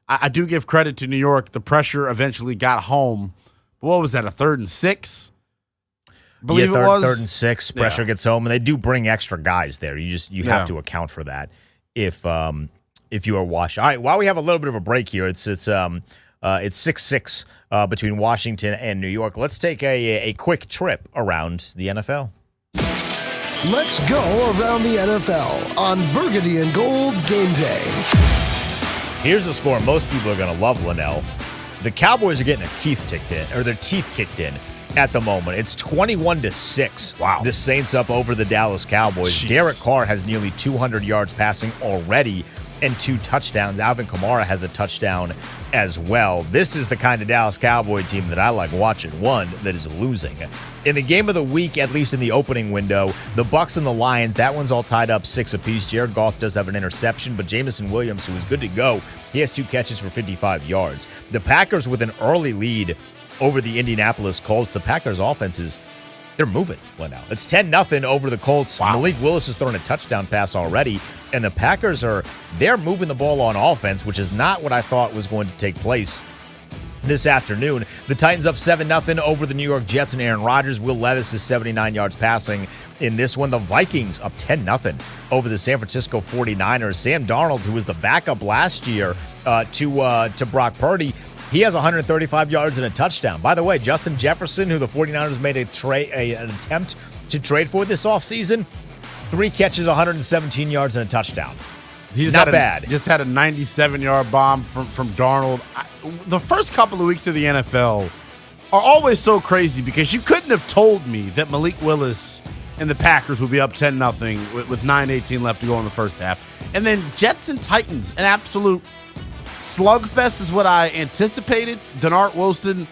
I do give credit to New York. The pressure eventually got home. What was that, a 3rd and 6? It was 3rd and 6. Pressure gets home, and they do bring extra guys there. You have to account for that if you are Washington. All right, while we have a little bit of a break here, it's 6-6 between Washington and New York. Let's take a quick trip around the NFL. Let's go around the NFL on Burgundy and Gold Game Day. Here's the score most people are going to love, Lynnell. The Cowboys are getting their teeth kicked in at the moment. It's 21-6. Wow. The Saints up over the Dallas Cowboys. Jeez. Derek Carr has nearly 200 yards passing already and 2 touchdowns. Alvin Kamara has a touchdown as well. This is the kind of Dallas Cowboy team that I like watching, one that is losing. In the game of the week, at least in the opening window, the Bucs and the Lions, that one's all tied up 6 apiece. Jared Goff does have an interception, but Jameson Williams, who is good to go, he has 2 catches for 55 yards. The Packers with an early lead over the Indianapolis Colts. The Packers' offenses, they're moving, Lynnell. It's 10-0 over the Colts. Wow. Malik Willis has thrown a touchdown pass already, and the Packers they're moving the ball on offense, which is not what I thought was going to take place this afternoon. The Titans up 7-0 over the New York Jets and Aaron Rodgers. Will Levis is 79 yards passing in this one. The Vikings up 10-0 over the San Francisco 49ers. Sam Darnold, who was the backup last year to Brock Purdy, he has 135 yards and a touchdown. By the way, Justin Jefferson, who the 49ers made an attempt to trade for this offseason, 3 catches, 117 yards and a touchdown. Not bad. Just had a 97-yard bomb from Darnold. The first couple of weeks of the NFL are always so crazy because you couldn't have told me that Malik Willis and the Packers would be up 10-0 with 9:18 left to go in the first half. And then Jets and Titans, an absolute slugfest is what I anticipated. Denard Wilson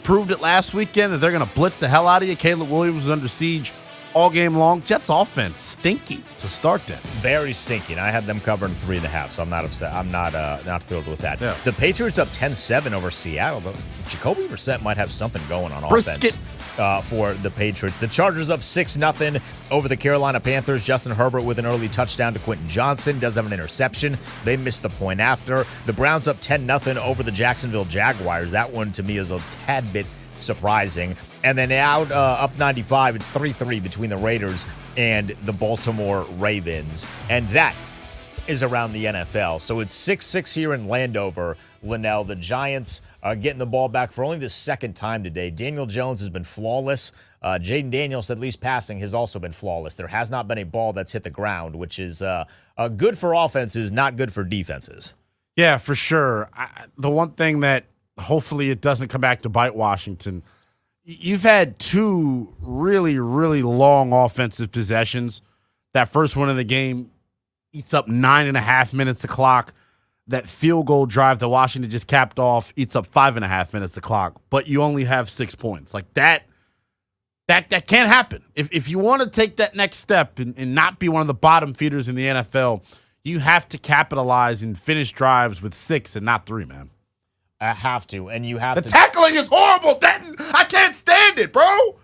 proved it last weekend that they're going to blitz the hell out of you. Caleb Williams was under siege all game long. Jets offense stinky to start that. Very stinky. And I had them covering 3.5, so I'm not upset. I'm not thrilled with that. Yeah. The Patriots up 10-7 over Seattle, but Jacoby Brissett might have something going on Brisket. offense for the Patriots. The Chargers up 6-0 over the Carolina Panthers. Justin Herbert with an early touchdown to Quentin Johnson. Does have an interception. They missed the point after. The Browns up 10-0 over the Jacksonville Jaguars. That one to me is a tad bit surprising. And then out up 95, it's 3-3 between the Raiders and the Baltimore Ravens. And that is around the NFL. So it's 6-6 here in Landover, Lynnell. The Giants are getting the ball back for only the second time today. Daniel Jones has been flawless. Jaden Daniels, at least passing, has also been flawless. There has not been a ball that's hit the ground, which is good for offenses, not good for defenses. Yeah, for sure. The one thing that hopefully it doesn't come back to bite Washington, you've had two really, really long offensive possessions. That first one of the game eats up 9.5 minutes of clock. That field goal drive that Washington just capped off eats up 5.5 minutes of clock, but you only have 6 points. Like that can't happen. If you want to take that next step and not be one of the bottom feeders in the NFL, you have to capitalize and finish drives with 6 and not 3, man. I have to, and you have The to. tackling is horrible, Denton. I can't stand it, bro.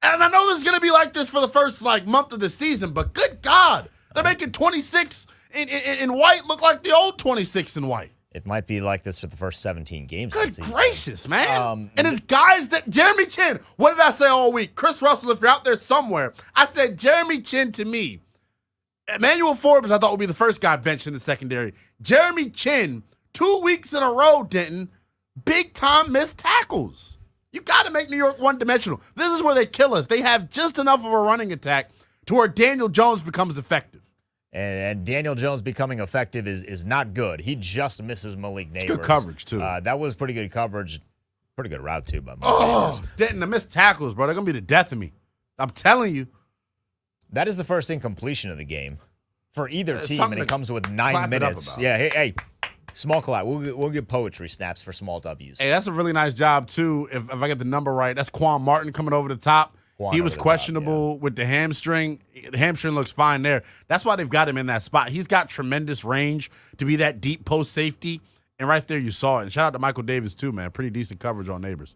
And I know this is going to be like this for the first month of the season, but good God, they're making 26 in white look like the old 26 in white. It might be like this for the first 17 games. Good this season. gracious, man. And it's guys that Jeremy Chin. What did I say all week? Chris Russell, if you're out there somewhere, I said Jeremy Chin to me. Emmanuel Forbes, I thought would be the first guy benched in the secondary. Jeremy Chin, 2 weeks in a row, Denton, big time missed tackles. You got to make New York one-dimensional. This is where they kill us. They have just enough of a running attack to where Daniel Jones becomes effective. And Daniel Jones becoming effective is not good. He just misses Malik Neighbors. Good coverage, too. That was pretty good coverage. Pretty good route, too, by Malik Neighbors. Denton, the missed tackles, bro. They're going to be the death of me. I'm telling you. That is the first incompletion of the game for either team, and it comes with clap 9 it up minutes. about. Yeah, hey, small clap. We'll get poetry snaps for small W's. Hey, that's a really nice job, too, if I get the number right. That's Quan Martin coming over the top. He was questionable with the hamstring. The hamstring looks fine there. That's why they've got him in that spot. He's got tremendous range to be that deep post safety. And right there you saw it. And shout out to Michael Davis, too, man. Pretty decent coverage on Neighbors.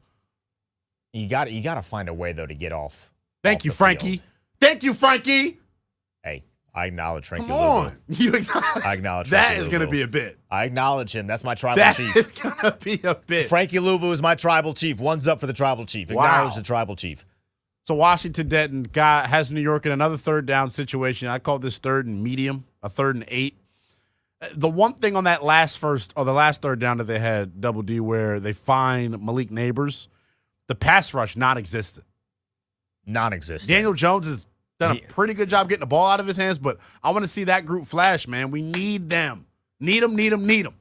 You got to find a way, though, to get off. Thank you, Frankie. Thank you, Frankie. Hey, I acknowledge Frankie. Come on. I acknowledge that is going to be a bit. I acknowledge him. That's my tribal chief. That is going to be a bit. Frankie Louvu is my tribal chief. One's up for the tribal chief. Acknowledge the tribal chief. So Washington Denton has New York in another third down situation. I call this third and medium, a 3rd and 8. The one thing on that last third down that they had, Double D, where they find Malik Neighbors, the pass rush non-existent. Non-existent. Daniel Jones has done a pretty good job getting the ball out of his hands, but I want to see that group flash, man. We need them. Need them.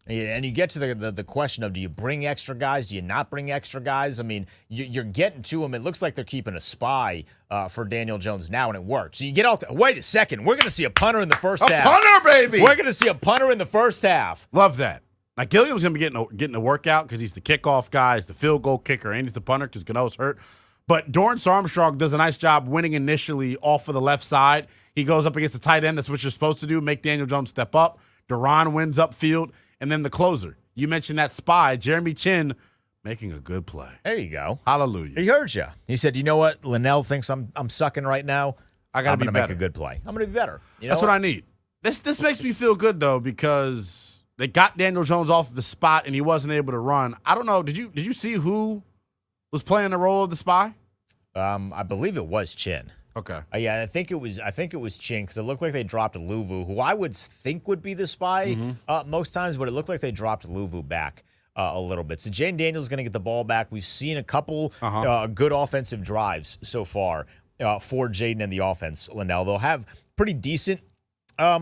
Yeah, and you get to the question of, do you bring extra guys? Do you not bring extra guys? I mean, you're getting to them. It looks like they're keeping a spy for Daniel Jones now, and it worked. So you get off. Wait a second. We're going to see a punter in the first half. A punter, baby. We're going to see a punter in the first half. Love that. Now, Gilliam's going to be getting a workout because he's the kickoff guy, he's the field goal kicker, and he's the punter because Gano's hurt. But Dorrance Armstrong does a nice job winning initially off of the left side. He goes up against the tight end. That's what you're supposed to do, make Daniel Jones step up. Duran wins upfield. And then the closer. You mentioned that spy, Jeremy Chin, making a good play. There you go. Hallelujah. He heard you. He said, you know what? Lynnell thinks I'm sucking right now. I'm going to make a good play. I'm going to be better. That's what I need. This makes me feel good, though, because they got Daniel Jones off the spot, and he wasn't able to run. I don't know. Did you see who was playing the role of the spy? I believe it was Chin. Okay. Yeah, I think it was Chin, because it looked like they dropped Louvu, who I would think would be the spy most times, but it looked like they dropped Louvu back a little bit. So Jaden Daniels is going to get the ball back. We've seen a couple good offensive drives so far for Jaden and the offense. Lynnell, they'll have pretty decent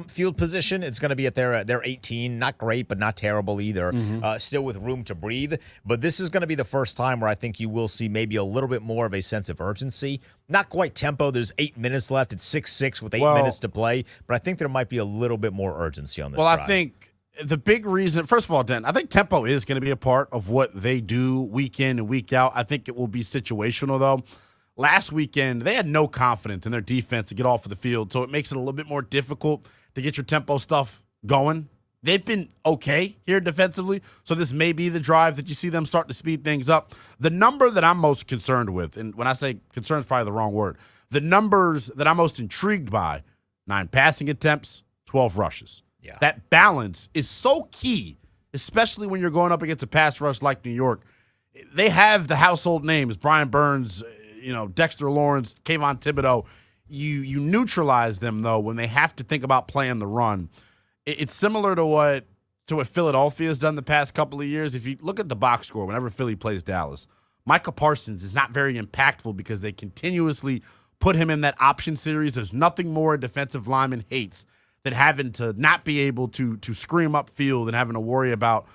field position. It's going to be at their 18. Not great, but not terrible either. Still with room to breathe. But this is going to be the first time where I think you will see maybe a little bit more of a sense of urgency. Not quite tempo. There's 8 minutes left. It's 6-6 with 8 minutes to play. But I think there might be a little bit more urgency on this drive. I think the big reason, first of all, Dan, I think tempo is going to be a part of what they do week in and week out. I think it will be situational, though. last weekend, they had no confidence in their defense to get off of the field, so it makes it a little bit more difficult to get your tempo stuff going. They've been okay here defensively, so this may be the drive that you see them start to speed things up. The number that I'm most concerned with, and when I say concerned is probably the wrong word, the numbers that I'm most intrigued by, 9 passing attempts, 12 rushes. Yeah. That balance is so key, especially when you're going up against a pass rush like New York. They have the household names, Brian Burns, Dexter Lawrence, Kayvon Thibodeau. You neutralize them, though, when they have to think about playing the run. It's similar to what Philadelphia has done the past couple of years. If you look at the box score, whenever Philly plays Dallas, Micah Parsons is not very impactful because they continuously put him in that option series. There's nothing more a defensive lineman hates than having to not be able to scream upfield and having to worry about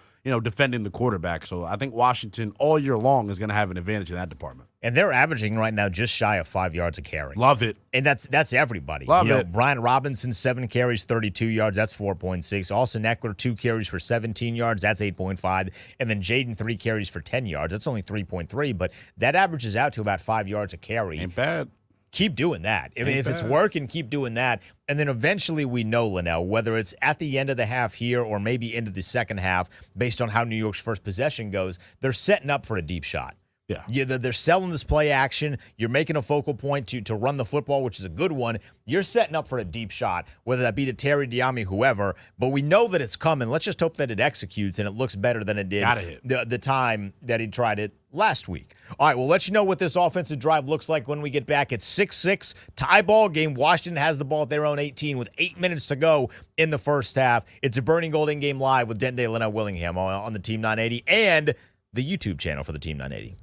defending the quarterback. So I think Washington all year long is going to have an advantage in that department. And they're averaging right now just shy of 5 yards a carry. Love it. And that's everybody. Love it. Brian Robinson, 7 carries, 32 yards. That's 4.6. Austin Eckler, 2 carries for 17 yards. That's 8.5. And then Jaden, 3 carries for 10 yards. That's only 3.3. But that averages out to about 5 yards a carry. Ain't bad. Keep doing that. I mean, if it's working, keep doing that. And then eventually we know, Lynnell, whether it's at the end of the half here or maybe into the second half, based on how New York's first possession goes, they're setting up for a deep shot. Yeah. They're selling this play action. You're making a focal point to run the football, which is a good one. You're setting up for a deep shot, whether that be to Terry, Diami, whoever. But we know that it's coming. Let's just hope that it executes and it looks better than it did the time that he tried it last week. All right, we'll let you know what this offensive drive looks like when we get back. It's 6-6, tie ball game. Washington has the ball at their own 18 with 8 minutes to go in the first half. It's a Burning Gold in-game live with Denton, Lynnell, Willingham on the Team 980 and the YouTube channel for the Team 980.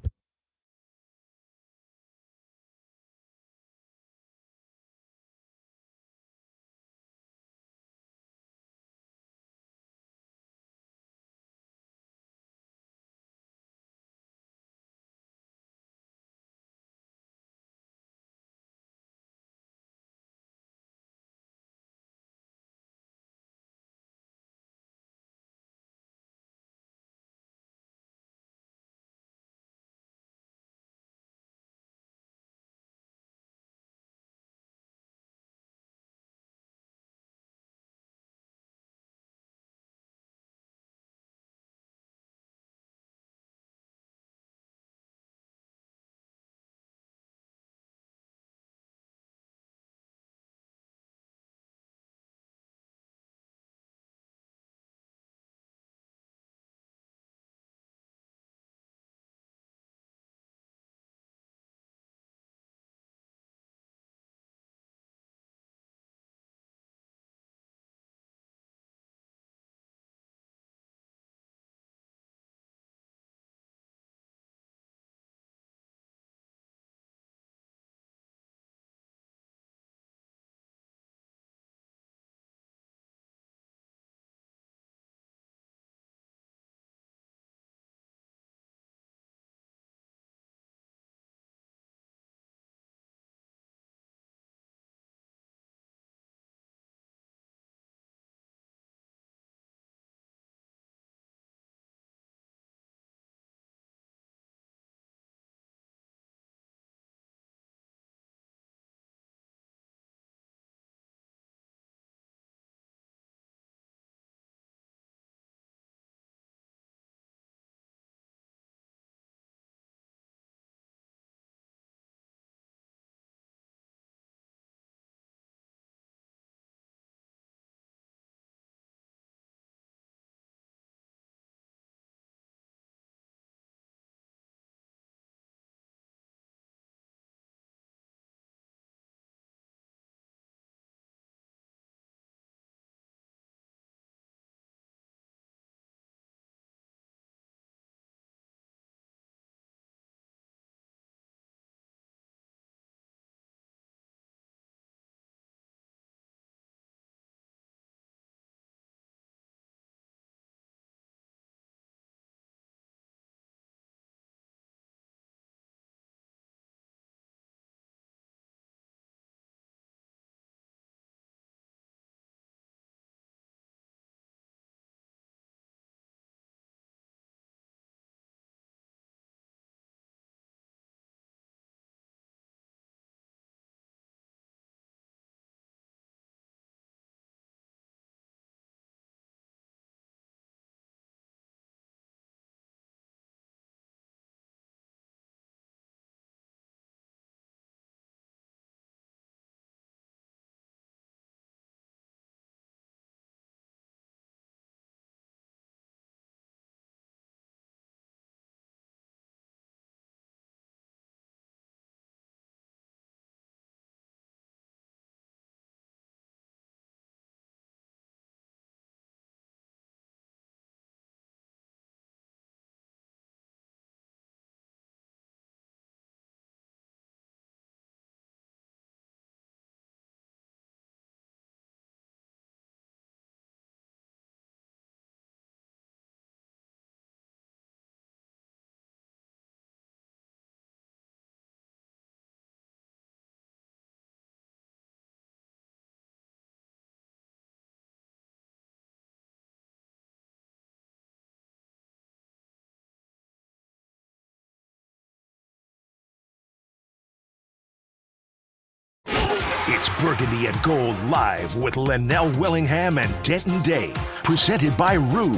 It's Burgundy and Gold live with Lynnell Willingham and Denton Day. Presented by Rude.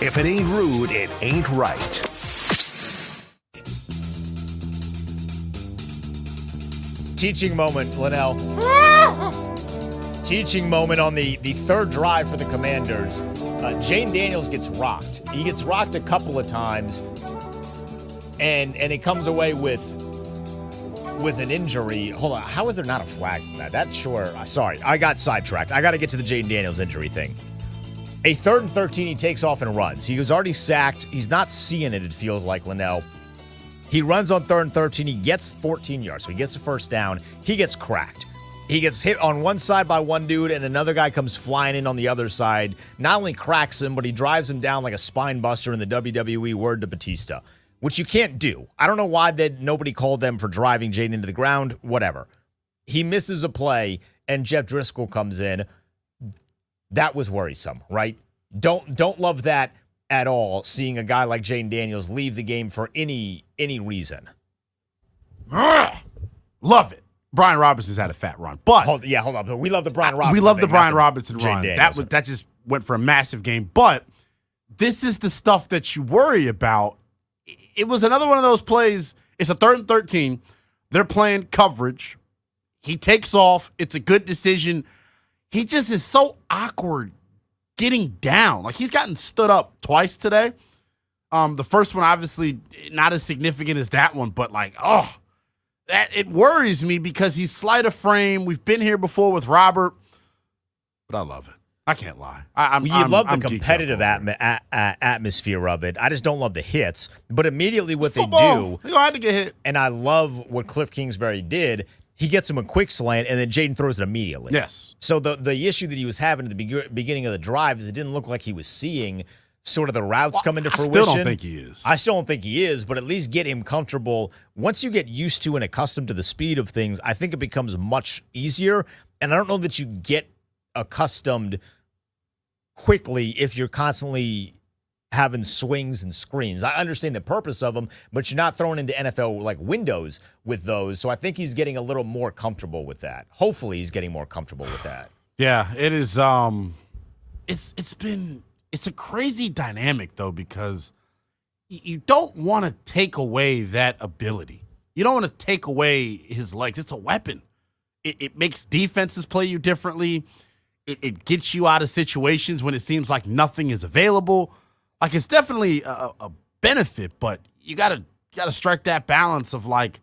If it ain't rude, it ain't right. Teaching moment, Lynnell. Teaching moment on the third drive for the Commanders. Jane Daniels gets rocked. He gets rocked a couple of times, and he comes away with an injury. Hold on, how is there not a flag for that? That's sure. Sorry, I got sidetracked. I got to get to the Jane Daniels injury thing. A 3rd and 13, he takes off and runs. He was already sacked. He's not seeing it feels like, Lynnell. He runs on 3rd and 13. He gets 14 yards, so he gets the first down. He gets cracked. He gets hit on one side by one dude, and another guy comes flying in on the other side. Not only cracks him, but he drives him down like a spine buster in the WWE, word to Batista, which you can't do. I don't know why nobody called them for driving Jaden into the ground, whatever. He misses a play, and Jeff Driscoll comes in. That was worrisome, right? Don't love that at all, seeing a guy like Jaden Daniels leave the game for any reason. Love it. Brian Robinson's had a fat run, but hold on. We love the Brian Robinson. We love the thing, Brian Robinson run. Daniels. That just went for a massive game. But this is the stuff that you worry about. It was another one of those plays. It's a 3rd and 13. They're playing coverage. He takes off. It's a good decision. He just is so awkward getting down. Like, he's gotten stood up twice today. The first one, obviously, not as significant as that one, but that it worries me because he's slight of frame. We've been here before with Robert, but I love it. I can't lie. You love the competitive atmosphere of it. I just don't love the hits. But immediately what they do, you had to get hit. And I love what Cliff Kingsbury did. He gets him a quick slant, and then Jaden throws it immediately. Yes. So the issue that he was having at the beginning of the drive is it didn't look like he was seeing sort of the routes come into fruition. I still don't think he is. I still don't think he is, but at least get him comfortable. Once you get used to and accustomed to the speed of things, I think it becomes much easier. And I don't know that you get accustomed quickly if you're constantly having swings and screens. I understand the purpose of them, but you're not thrown into NFL like windows with those. So I think he's getting a little more comfortable with that. Hopefully he's getting more comfortable with that. Yeah, it is. It's a crazy dynamic though, because you don't want to take away that ability. You don't want to take away his legs. It's a weapon. It makes defenses play you differently. It gets you out of situations when it seems like nothing is available. Like, it's definitely a benefit, but you gotta strike that balance of like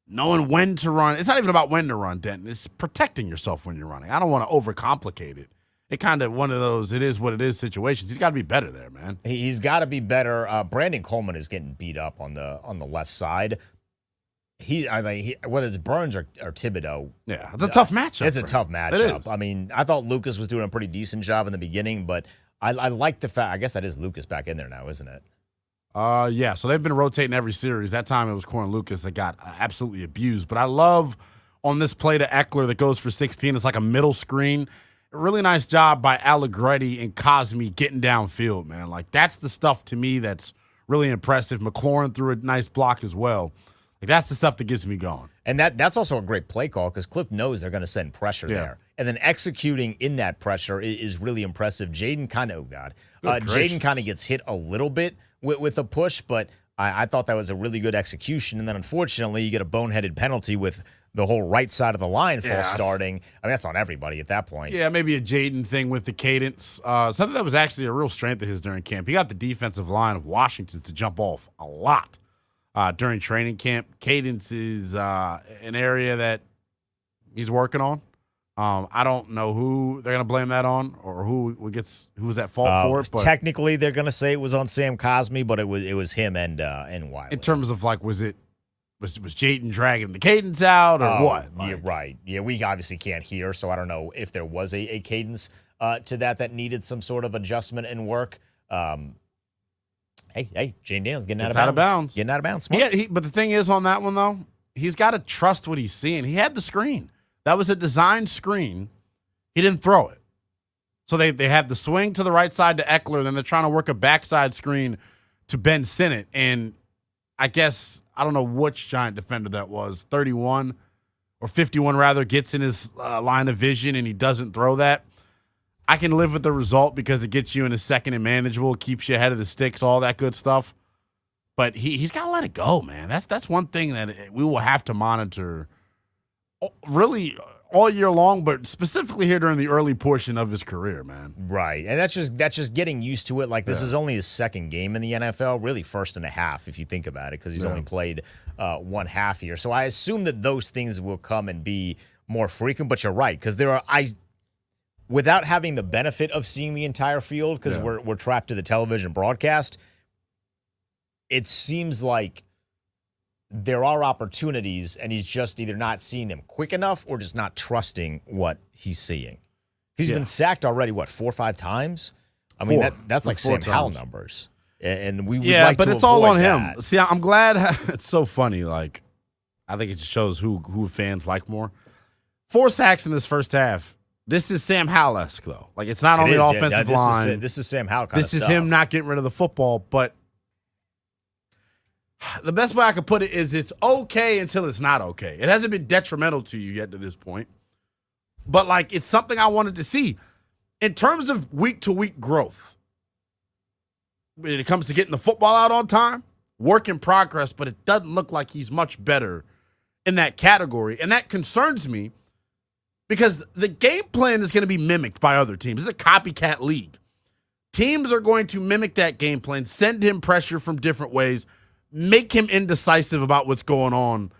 knowing when to run. It's not even about when to run, Denton. It's protecting yourself when you're running. I don't want to overcomplicate it. It kind of one of those it is what it is situations. He's got to be better there, man. He's got to be better. Brandon Coleman is getting beat up on the left side. Whether it's Burns or Thibodeau. Yeah, it's a tough matchup. It's a tough matchup. I mean, I thought Lucas was doing a pretty decent job in the beginning, but I like the fact. I guess that is Lucas back in there now, isn't it? Yeah. So they've been rotating every series. That time it was Corin Lucas that got absolutely abused. But I love on this play to Eckler that goes for 16. It's like a middle screen. Really nice job by Allegretti and Cosme getting downfield, man. Like, that's the stuff to me that's really impressive. McLaurin threw a nice block as well. Like, that's the stuff that gets me going. And that's also a great play call because Cliff knows they're going to send pressure there. And then executing in that pressure is really impressive. Jaden kind of, Jaden kind of gets hit a little bit with a push, but I thought that was a really good execution. And then, unfortunately, you get a boneheaded penalty with the whole right side of the line false starting. I mean, that's on everybody at that point. Yeah, maybe a Jaden thing with the cadence. Something that was actually a real strength of his during camp. He got the defensive line of Washington to jump off a lot during training camp. Cadence is an area that he's working on. I don't know who they're going to blame that on or who's at fault for it. But technically, they're going to say it was on Sam Cosme, but it was him and Wiley. In terms of like, was Jaden dragging the cadence out or what? Like, yeah, right. Yeah, we obviously can't hear, so I don't know if there was a cadence to that needed some sort of adjustment and work. Hey, Jane Daniels getting out of bounds. Getting out of bounds. Yeah, but the thing is on that one, though, he's got to trust what he's seeing. He had the screen. That was a designed screen. He didn't throw it. So they have the swing to the right side to Eckler, then they're trying to work a backside screen to Ben Sinnott. And I guess, I don't know which Giant defender that was, 31 or 51 rather, gets in his line of vision and he doesn't throw that, I can live with the result because it gets you in a second and manageable, keeps you ahead of the sticks, all that good stuff. But he's got to let it go, man. That's one thing that we will have to monitor really all year long, but specifically here during the early portion of his career, man. Right. And that's just getting used to it. Like, this is only his second game in the NFL, really first and a half, if you think about it, because he's only played one half here. So I assume that those things will come and be more frequent, but you're right, because without having the benefit of seeing the entire field, because we're trapped to the television broadcast, it seems like there are opportunities, and he's just either not seeing them quick enough or just not trusting what he's seeing. He's been sacked already, 4 or 5 times? I mean, that's like Sam Howell numbers. And we would like but to it's all on that. him. See, I'm glad. It's so funny. Like, I think it just shows who fans like more. 4 sacks in this first half. This is Sam Howell-esque, though. Like, it's not only offensive line. This is Sam Howell kind of stuff. This is stuff. him not getting rid of the football. But the best way I could put it is it's okay until it's not okay. It hasn't been detrimental to you yet to this point. But, like, it's something I wanted to see. In terms of week-to-week growth, when it comes to getting the football out on time, work in progress, but it doesn't look like he's much better in that category. And that concerns me because the game plan is going to be mimicked by other teams. It's a copycat league. Teams are going to mimic that game plan, send him pressure from different ways, make him indecisive about what's going on,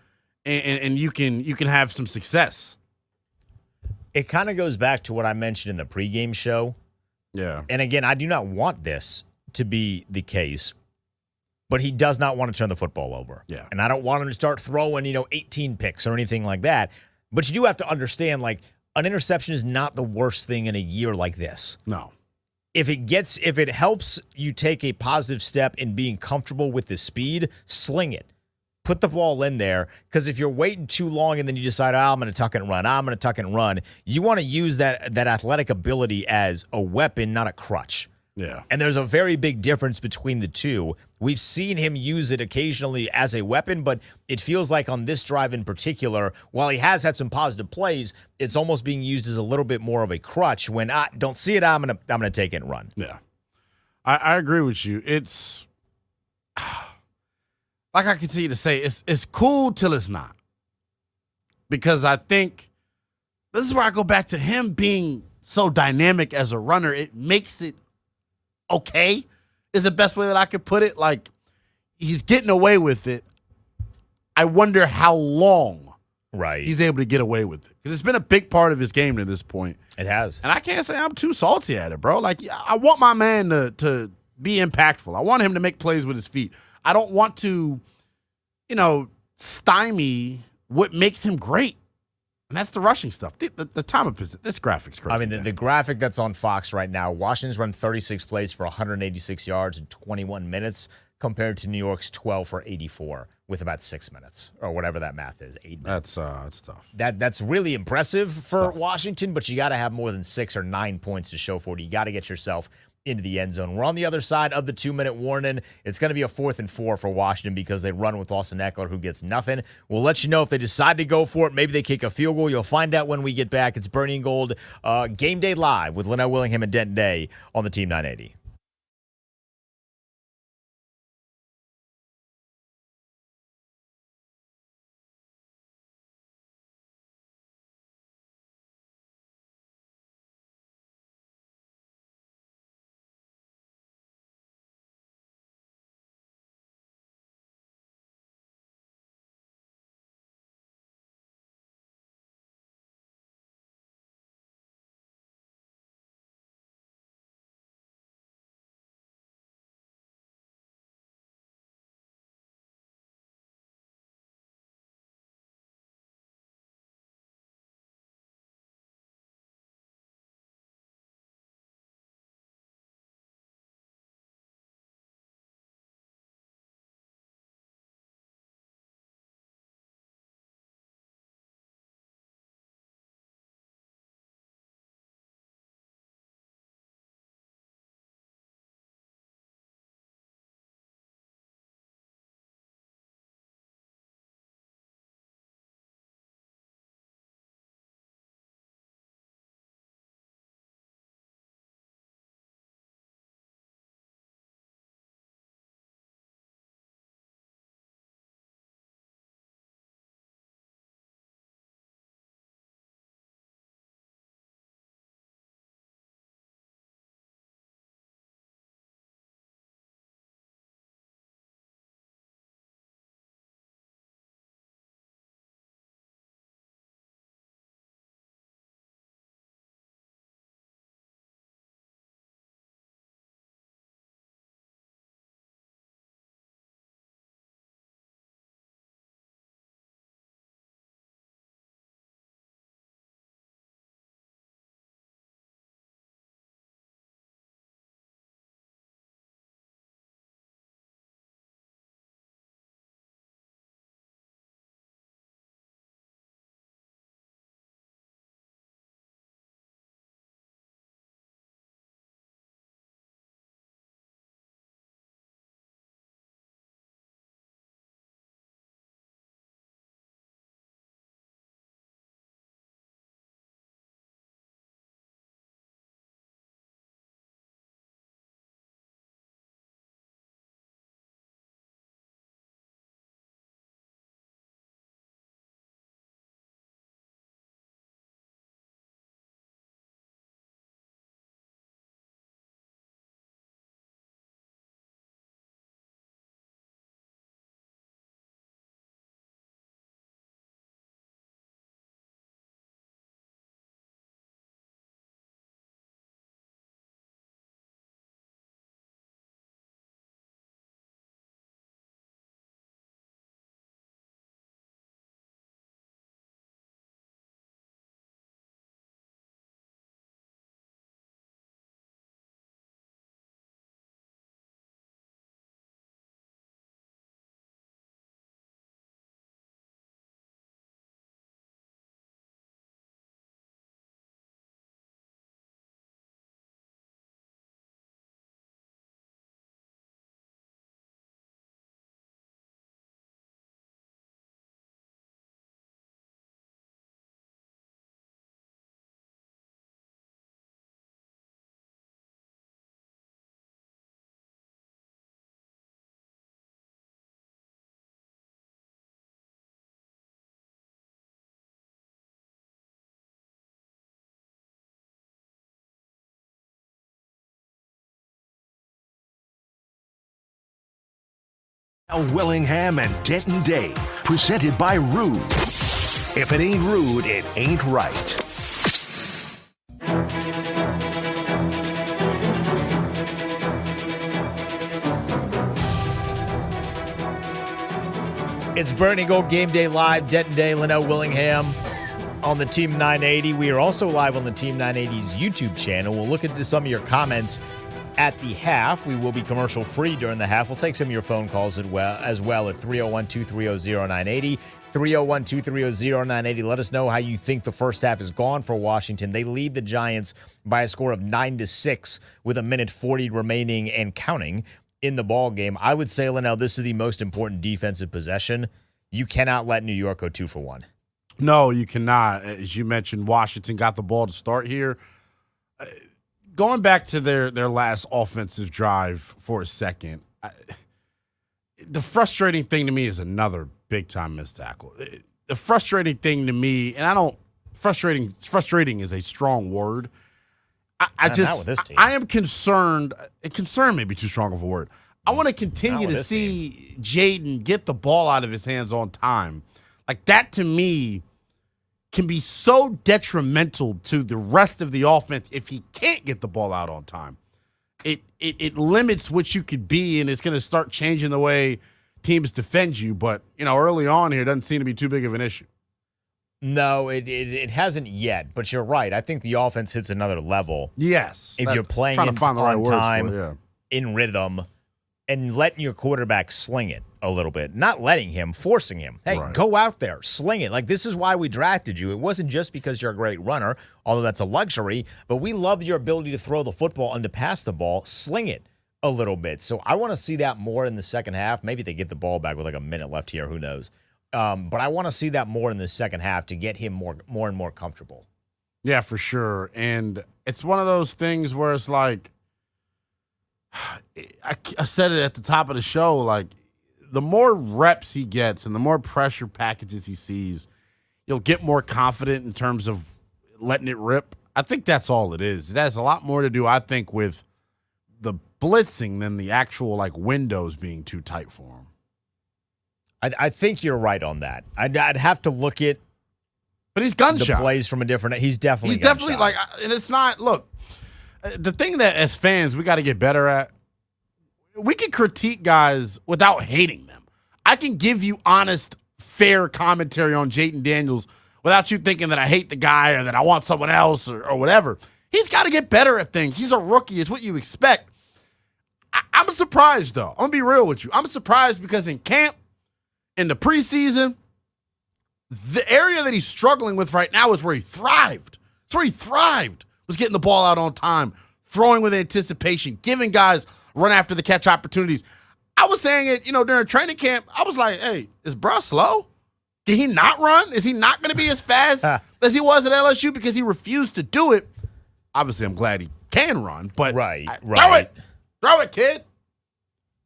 and you can have some success. It kind of goes back to what I mentioned in the pregame show. Yeah. And again, I do not want this to be the case, but he does not want to turn the football over. Yeah. And I don't want him to start throwing, 18 picks or anything like that. But you do have to understand, like, an interception is not the worst thing in a year like this. No. If it helps you take a positive step in being comfortable with the speed, sling it. Put the ball in there, because if you're waiting too long and then you decide, I'm going to tuck and run, you want to use that athletic ability as a weapon, not a crutch. Yeah. And there's a very big difference between the two. We've seen him use it occasionally as a weapon, but it feels like on this drive in particular, while he has had some positive plays, it's almost being used as a little bit more of a crutch when I don't see it, I'm gonna take it and run. Yeah. I agree with you. It's like I continue to say, it's cool till it's not. Because I think this is where I go back to him being so dynamic as a runner. It makes it okay, is the best way that I could put it. Like, he's getting away with it. I wonder how long he's able to get away with it. Because it's been a big part of his game to this point. It has. And I can't say I'm too salty at it, bro. Like, I want my man to be impactful. I want him to make plays with his feet. I don't want to, stymie what makes him great. And that's the rushing stuff. The time of this graphic's crazy. I mean, the graphic that's on Fox right now, Washington's run 36 plays for 186 yards in 21 minutes compared to New York's 12 for 84 with about 6 minutes, or whatever that math is, 8 minutes. That's tough. That's really impressive for Washington, but you got to have more than 6 or 9 points to show for it. You got to get yourself into the end zone. We're on the other side of the 2-minute warning. It's going to be a 4th and 4 for Washington because they run with Austin Eckler, who gets nothing. We'll let you know if they decide to go for it. Maybe they kick a field goal. You'll find out when we get back. It's Burgundy and Gold Game Day Live with Lynnell, Willingham, and Denton Day on the Team 980. Willingham and Denton Day, presented by Rude. If it ain't rude, it ain't right. It's Burgundy Gold Game Day Live. Denton Day, Lynnell, Willingham on the Team 980. We are also live on the Team 980's YouTube channel. We'll look into some of your comments at the half. We will be commercial free during the half. We'll take some of your phone calls as well at 301-230-0980. 301-230-0980. Let us know how you think the first half has gone for Washington. They lead the Giants by a score of 9-6 with 1:40 remaining and counting in the ball game. I would say, Lynnell, this is the most important defensive possession. You cannot let New York go 2 for 1. No, you cannot. As you mentioned, Washington got the ball to start here. Going back to their last offensive drive for a second, the frustrating thing to me is another big-time missed tackle. The frustrating thing to me, and frustrating is a strong word. I am concerned. Concern may be too strong of a word. I want to continue to see Jaden get the ball out of his hands on time. Like, that to me can be so detrimental to the rest of the offense if he can't get the ball out on time. It limits what you could be, and it's going to start changing the way teams defend you. But, early on here, it doesn't seem to be too big of an issue. No, it hasn't yet, but you're right. I think the offense hits another level. Yes. If you're playing trying to find the right on time, words for it, in rhythm, and letting your quarterback sling it a little bit. Not letting him, forcing him. Hey, Go out there, sling it. Like, this is why we drafted you. It wasn't just because you're a great runner, although that's a luxury, but we love your ability to throw the football and to pass the ball. Sling it a little bit. So I want to see that more in the second half. Maybe they get the ball back with like a minute left here. Who knows? But I want to see that more in the second half to get him more and more comfortable. Yeah, for sure. And it's one of those things where it's like, I said it at the top of the show, like, the more reps he gets and the more pressure packages he sees, he'll get more confident in terms of letting it rip. I think that's all it is. It has a lot more to do, I think, with the blitzing than the actual, like, windows being too tight for him. I think you're right on that. I'd have to look at, but he's gunshot. The plays from a different. He's definitely like, and it's not. Look, the thing that as fans we got to get better at. We can critique guys without hating them. I can give you honest, fair commentary on Jaden Daniels without you thinking that I hate the guy or that I want someone else or whatever. He's got to get better at things. He's a rookie. It's what you expect. I'm surprised, though. I'm going to be real with you. I'm surprised because in camp, in the preseason, the area that he's struggling with right now is where he thrived. It's where he thrived, was getting the ball out on time, throwing with anticipation, giving guys run after the catch opportunities. I was saying it, during training camp. I was like, hey, is bruh slow? Did he not run? Is he not going to be as fast as he was at LSU because he refused to do it? Obviously, I'm glad he can run, but right. Throw it, kid.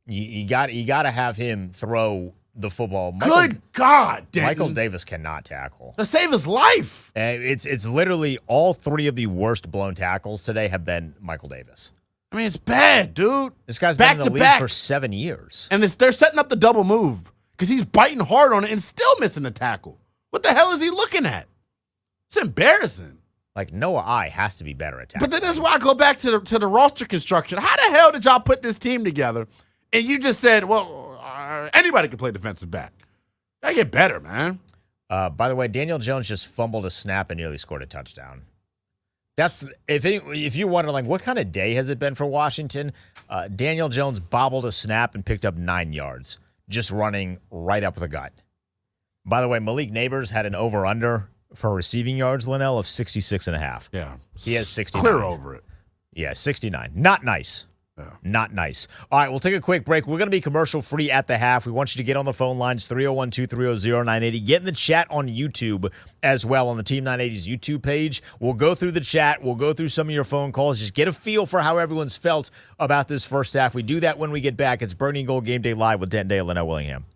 You got to have him throw the football. Good God, Denton. Michael Davis cannot tackle. To save his life. It's literally all three of the worst blown tackles today have been Michael Davis. I mean, it's bad, dude. This guy's been in the league for 7 years. And they're setting up the double move because he's biting hard on it and still missing the tackle. What the hell is he looking at? It's embarrassing. Like, Noah I has to be better at tackling. But then that's why I go back to the roster construction. How the hell did y'all put this team together? And you just said, well, anybody can play defensive back. Gotta get better, man. By the way, Daniel Jones just fumbled a snap and nearly scored a touchdown. That's if you wonder, like, what kind of day has it been for Washington? Daniel Jones bobbled a snap and picked up 9 yards, just running right up the gut. By the way, Malik Neighbors had an over-under for receiving yards, Lynnell, of 66.5. Yeah. He has 69. Clear over it. Yeah, 69. Not nice. Yeah. Not nice. All right, we'll take a quick break. We're going to be commercial free at the half. We want you to get on the phone lines, 301-230-0980. Get in the chat on YouTube as well, on the Team 980's YouTube page. We'll go through the chat. We'll go through some of your phone calls. Just get a feel for how everyone's felt about this first half. We do that when we get back. It's Burgundy Gold Game Day Live with Denton Day and Lynnell Willingham.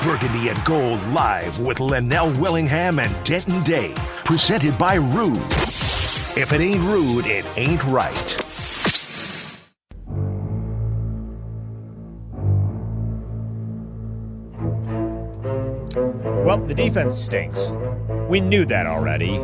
Burgundy and Gold live with Lynnell Willingham and Denton Day. Presented by Rude. If it ain't rude, it ain't right. Well, the defense stinks. We knew that already.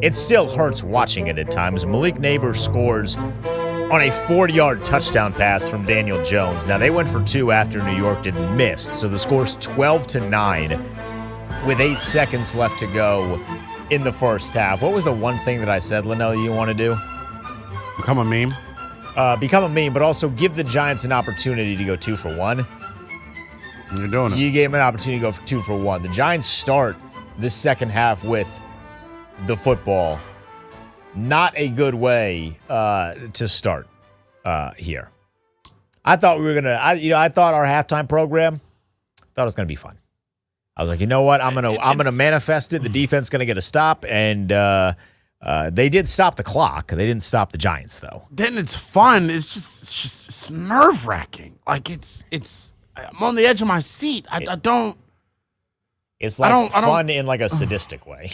It still hurts watching it at times. Malik Neighbors scores on a 40-yard touchdown pass from Daniel Jones. Now, they went for 2 after New York did missed, so the score's 12-9 with 8 seconds left to go in the first half. What was the one thing that I said, Lynnell, you want to do? Become a meme? Become a meme, but also give the Giants an opportunity to go 2 for 1. You're doing it. You gave them an opportunity to go for 2 for 1. The Giants start this second half with the football. Not a good way to start here. I thought we were gonna. I thought our halftime program thought it was gonna be fun. I was like, you know what? I'm gonna manifest it. The defense gonna get a stop, and they did stop the clock. They didn't stop the Giants though. Then it's fun. It's nerve wracking. Like it's. I'm on the edge of my seat. I don't. It's like fun in like a sadistic way.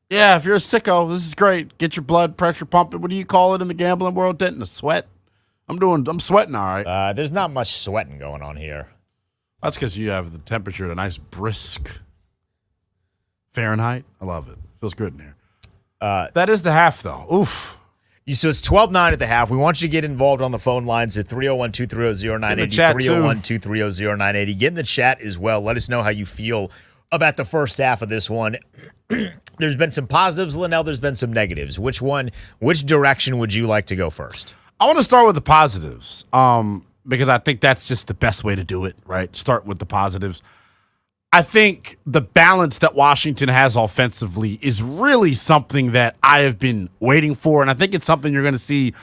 Yeah, if you're a sicko, this is great. Get your blood pressure pumping. What do you call it in the gambling world, Denton? A sweat? I'm sweating all right. There's not much sweating going on here. That's because you have the temperature at a nice brisk Fahrenheit. I love it. Feels good in here. That is the half, though. Oof. So it's 12-9 at the half. We want you to get involved on the phone lines at 301-230-0980, 301-230-0980. Get in the chat as well. Let us know how you feel about the first half of this one. There's been some positives, Lynnell. There's been some negatives. Which direction would you like to go first? I want to start with the positives because I think that's just the best way to do it, right? Start with the positives. I think the balance that Washington has offensively is really something that I have been waiting for, and I think it's something you're going to see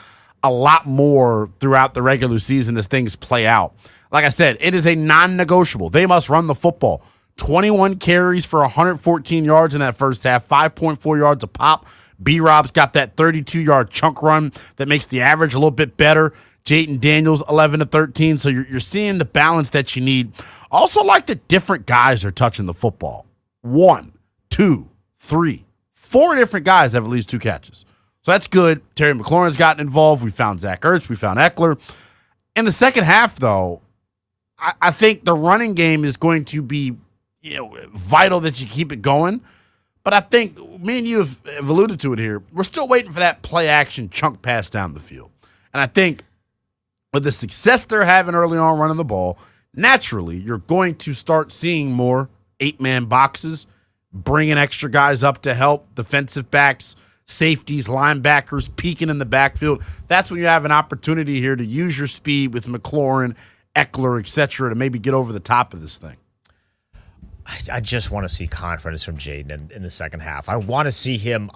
a lot more throughout the regular season as things play out. Like I said, it is a non-negotiable. They must run the football. 21 carries for 114 yards in that first half, 5.4 yards a pop. B-Rob's got that 32-yard chunk run that makes the average a little bit better. Jayden Daniels, 11-13. So you're seeing the balance that you need. Also like that different guys are touching the football. 1, 2, 3, 4 different guys have at least 2 catches. So that's good. Terry McLaurin's gotten involved. We found Zach Ertz. We found Eckler. In the second half, though, I think the running game is going to be vital that you keep it going. But I think me and you have alluded to it here. We're still waiting for that play-action chunk pass down the field. And I think with the success they're having early on running the ball, naturally you're going to start seeing more 8-man boxes, bringing extra guys up to help, defensive backs, safeties, linebackers, peeking in the backfield. That's when you have an opportunity here to use your speed with McLaurin, Eckler, etc., to maybe get over the top of this thing. I just want to see confidence from Jayden in the second half. I want to see him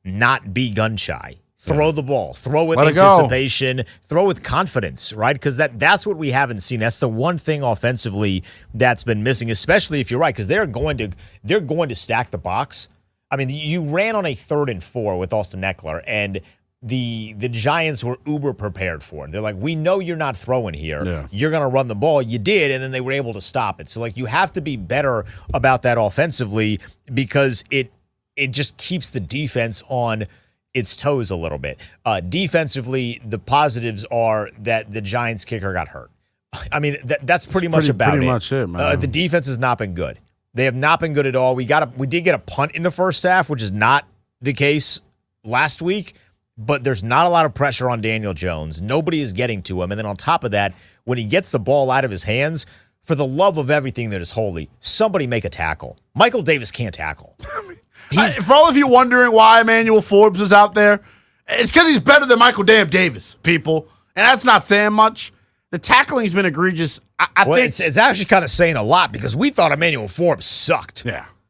not be gun shy. Throw the ball. Throw with anticipation. Throw with confidence, right? Because that's what we haven't seen. That's the one thing offensively that's been missing, especially if you're right, because they're going to stack the box. I mean, you ran on a 3rd and 4 with Austin Eckler, and the Giants were uber prepared for it. They're like, we know you're not throwing here. Yeah. You're going to run the ball. You did, and then they were able to stop it. So, like, you have to be better about that offensively because it just keeps the defense on its toes a little bit. Defensively, the positives are that the Giants kicker got hurt. I mean, that's pretty much it. Pretty much it, man. The defense has not been good. They have not been good at all. We did get a punt in the first half, which is not the case last week. But there's not a lot of pressure on Daniel Jones. Nobody is getting to him. And then on top of that, when he gets the ball out of his hands, for the love of everything that is holy, somebody make a tackle. Michael Davis can't tackle. For all of you wondering why Emmanuel Forbes is out there, it's because he's better than Michael Damn Davis, people. And that's not saying much. The tackling's been egregious. I think it's actually kind of saying a lot because we thought Emmanuel Forbes sucked.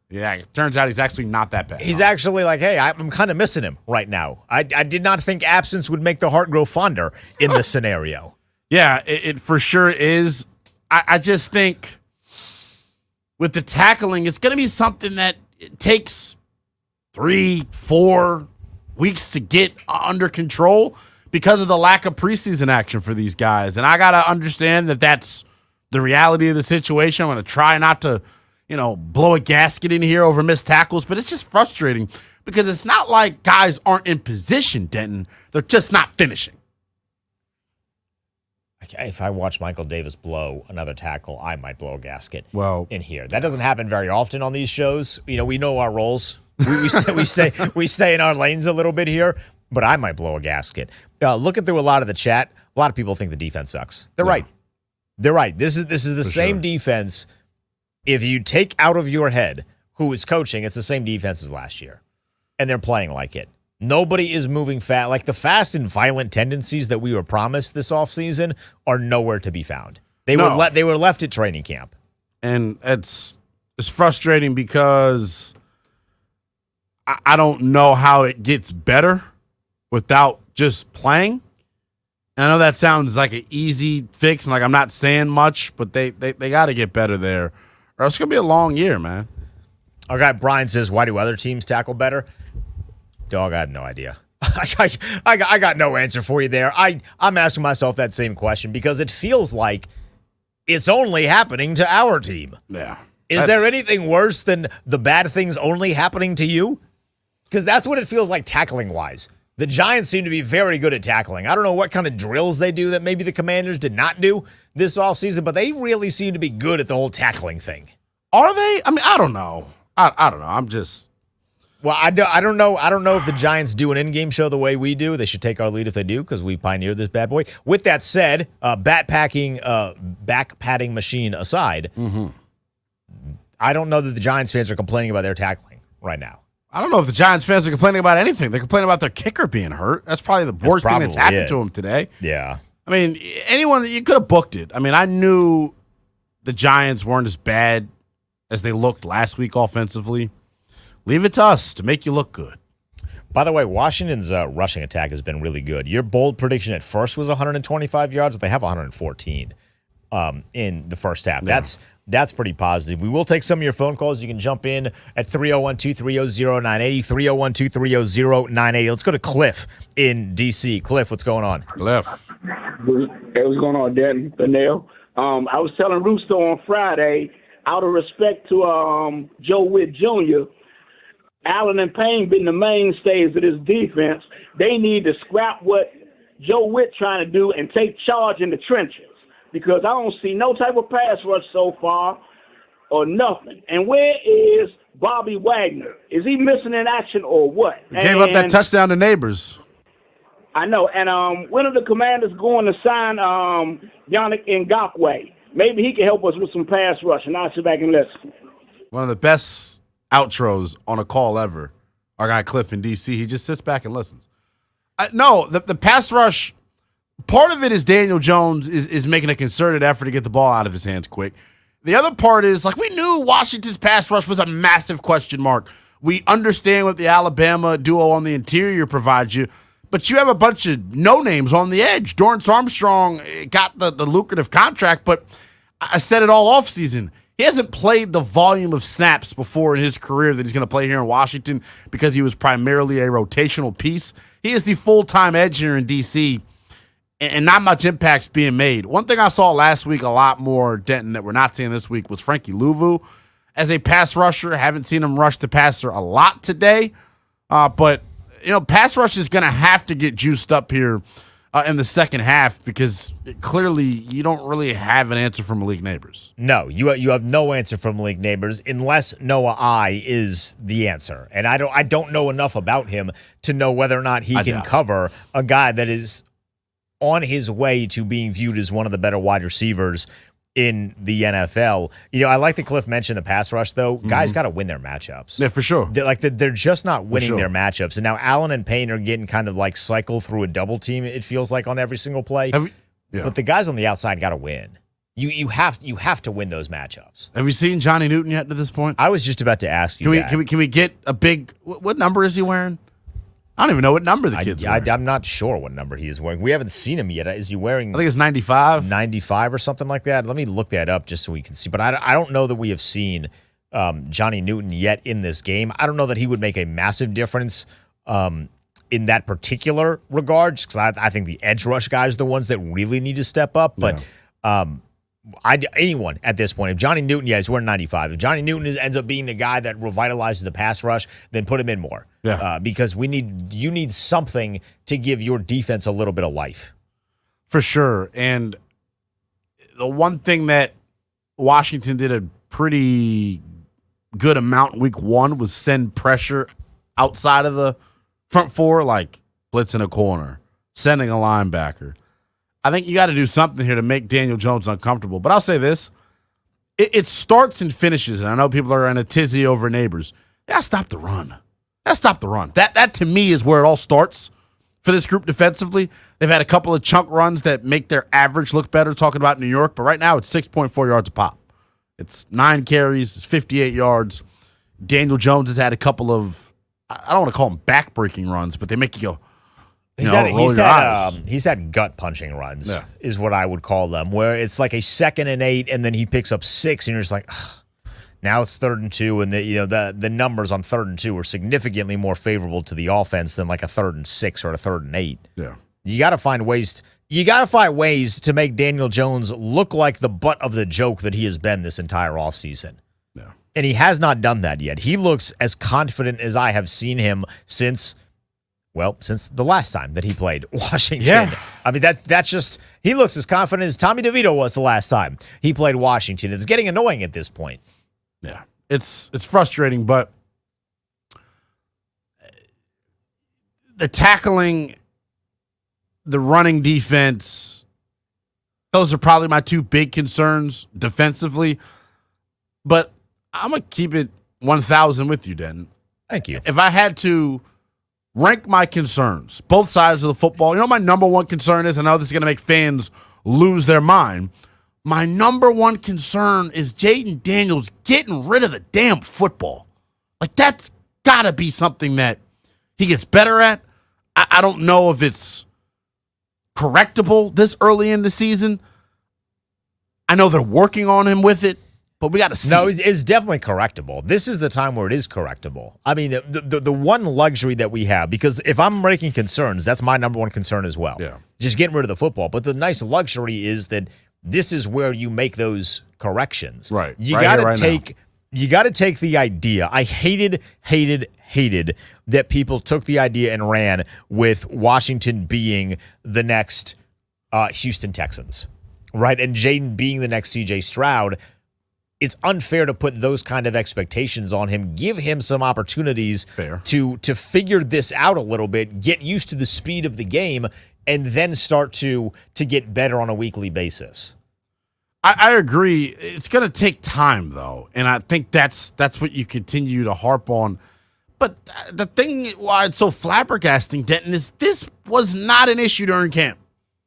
Yeah, it turns out he's actually not that bad. He's actually like, hey, I'm kind of missing him right now. I did not think absence would make the heart grow fonder in this scenario. Yeah, it for sure is. I just think with the tackling, it's going to be something that it takes 3-4 weeks to get under control because of the lack of preseason action for these guys. And I got to understand that that's the reality of the situation. I'm going to try not to, blow a gasket in here over missed tackles, but it's just frustrating because it's not like guys aren't in position, Denton. They're just not finishing. If I watch Michael Davis blow another tackle, I might blow a gasket in here. That yeah. doesn't happen very often on these shows. We know our roles. We stay in our lanes a little bit here, but I might blow a gasket. Looking through a lot of the chat, a lot of people think the defense sucks. They're right. They're right. This is the same defense. If you take out of your head who is coaching, it's the same defense as last year, and they're playing like it. Nobody is moving fast. Like the fast and violent tendencies that we were promised this offseason are nowhere to be found. They were left at training camp. And it's frustrating because I don't know how it gets better without just playing. And I know that sounds like an easy fix, and like I'm not saying much, but they got to get better there, or it's going to be a long year, man. Our guy Brian says, why do other teams tackle better? Dog, I have no idea. I got no answer for you there. I'm asking myself that same question because it feels like it's only happening to our team. Yeah. Is there anything worse than the bad things only happening to you? Because that's what it feels like tackling-wise. The Giants seem to be very good at tackling. I don't know what kind of drills they do that maybe the Commanders did not do this offseason, but they really seem to be good at the whole tackling thing. Are they? I mean, I don't know. I don't know. I'm just... Well, I don't know. I don't know if the Giants do an in-game show the way we do. They should take our lead if they do, because we pioneered this bad boy. With that said, back-patting machine aside, I don't know that the Giants fans are complaining about their tackling right now. I don't know if the Giants fans are complaining about anything. They're complaining about their kicker being hurt. That's probably the worst thing that's happened to him today. Yeah. I mean, anyone that you could have booked it. I mean, I knew the Giants weren't as bad as they looked last week offensively. Leave it to us to make you look good. By the way, Washington's rushing attack has been really good. Your bold prediction at first was 125 yards. They have 114 in the first half. Yeah. That's pretty positive. We will take some of your phone calls. You can jump in at 301-230-0980, 301-230-0980. Let's go to Cliff in D.C. Cliff, what's going on? Cliff. Hey, what's going on, Denton, Lynnell? I was telling Rooster on Friday, out of respect to Joe Witt Jr., Allen and Payne being the mainstays of this defense, they need to scrap what Joe Witt trying to do and take charge in the trenches, because I don't see no type of pass rush so far or nothing. And where is Bobby Wagner? Is he missing in action or what? He gave up that touchdown to Neighbors. I know. And when are the Commanders going to sign Yannick Ngakoue? Maybe he can help us with some pass rush, and I'll sit back and listen. One of the best outros on a call ever. Our guy Cliff in D.C., he just sits back and listens. No, the pass rush, part of it is Daniel Jones is making a concerted effort to get the ball out of his hands quick. The other part is, like, we knew Washington's pass rush was a massive question mark. We understand what the Alabama duo on the interior provides you, but you have a bunch of no-names on the edge. Dorrance Armstrong got the lucrative contract, but I said it all offseason. He hasn't played the volume of snaps before in his career that he's going to play here in Washington because he was primarily a rotational piece. He is the full-time edge here in D.C., and not much impact's being made. One thing I saw last week a lot more, Denton, that we're not seeing this week was Frankie Louvu as a pass rusher. Haven't seen him rush the passer a lot today, but pass rush is going to have to get juiced up here in the second half because clearly you don't really have an answer from Malik Neighbors. No, you have no answer from Malik Neighbors unless Noah I is the answer. And I don't know enough about him to know whether or not he can cover a guy that is on his way to being viewed as one of the better wide receivers in the NFL. I like that Cliff mentioned the pass rush, though. Guys got to win their matchups. Yeah, for sure. They're just not winning their matchups. And now Allen and Payne are getting kind of like cycle through a double team, it feels like, on every single play. But the guys on the outside got to win. You have to win those matchups. Have you seen Johnny Newton yet to this point? I was just about to ask you Can we get a big – what number is he wearing? I don't even know what number the kid's wearing. I'm not sure what number he is wearing. We haven't seen him yet. Is he wearing? I think it's 95. 95 or something like that. Let me look that up just so we can see. But I don't know that we have seen Johnny Newton yet in this game. I don't know that he would make a massive difference in that particular regard, because I think the edge rush guys are the ones that really need to step up. But anyone at this point. If Johnny Newton, he's wearing 95. If Johnny Newton ends up being the guy that revitalizes the pass rush, then put him in more. Yeah. Because you need something to give your defense a little bit of life. For sure. And the one thing that Washington did a pretty good amount in week 1 was send pressure outside of the front four, like blitzing a corner, sending a linebacker. I think you got to do something here to make Daniel Jones uncomfortable. But I'll say this. It starts and finishes, and I know people are in a tizzy over Neighbors. They got to stop the run. That to me is where it all starts for this group defensively. They've had a couple of chunk runs that make their average look better, talking about New York, but right now it's 6.4 yards a pop. It's 9 carries, it's 58 yards. Daniel Jones has had a couple of, I don't want to call them back-breaking runs, but they make you go, He's had gut-punching runs, is what I would call them, where it's like a 2nd and 8, and then he picks up 6, and you're just like, ugh. Now it's 3rd and 2, and the numbers on 3rd and 2 are significantly more favorable to the offense than like a 3rd and 6 or a 3rd and 8. Yeah, you got to find ways. You got to find ways to make Daniel Jones look like the butt of the joke that he has been this entire offseason. Yeah, and he has not done that yet. He looks as confident as I have seen him since the last time that he played Washington. Yeah. I mean, that's just, he looks as confident as Tommy DeVito was the last time he played Washington. It's getting annoying at this point. Yeah. It's frustrating, but the tackling, the running defense, those are probably my 2 big concerns defensively. But I'm going to keep it 1,000 with you, Denton. Thank you. If I had to rank my concerns, both sides of the football, my number one concern is, I know this is going to make fans lose their mind. My number one concern is Jaden Daniels getting rid of the damn football. Like, that's got to be something that he gets better at. I don't know if it's correctable this early in the season. I know they're working on him with it, but we got to see. No, it's definitely correctable. This is the time where it is correctable. I mean, the one luxury that we have, because if I'm ranking concerns, that's my number one concern as well. Yeah. Just getting rid of the football. But the nice luxury is that this is where you make those corrections. Right. You right got to right take now. You got to take the idea. I hated that people took the idea and ran with Washington being the next Houston Texans, right? And Jaden being the next CJ Stroud. It's unfair to put those kind of expectations on him. Give him some opportunities to figure this out a little bit, get used to the speed of the game, and then start to get better on a weekly basis. I agree. It's going to take time, though, and I think that's what you continue to harp on. But the thing why it's so flabbergasting, Denton, is this was not an issue during camp.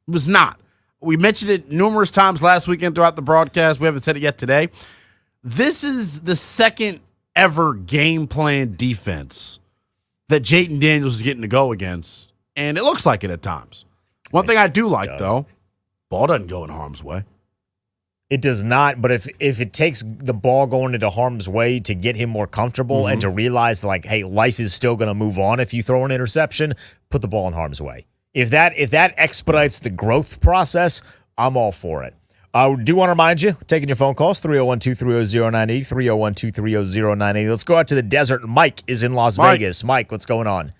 It was not. We mentioned it numerous times last weekend throughout the broadcast. We haven't said it yet today. This is the second ever game plan defense that Jaden Daniels is getting to go against, and it looks like it at times. One thing I do like, though, ball doesn't go in harm's way. It does not, but if it takes the ball going into harm's way to get him more comfortable and to realize, like, hey, life is still going to move on if you throw an interception, put the ball in harm's way. If that expedites the growth process, I'm all for it. I do want to remind you, taking your phone calls, 301-230-0980, 301-230-0980. Let's go out to the desert. Mike is in Las Vegas. Mike, what's going on?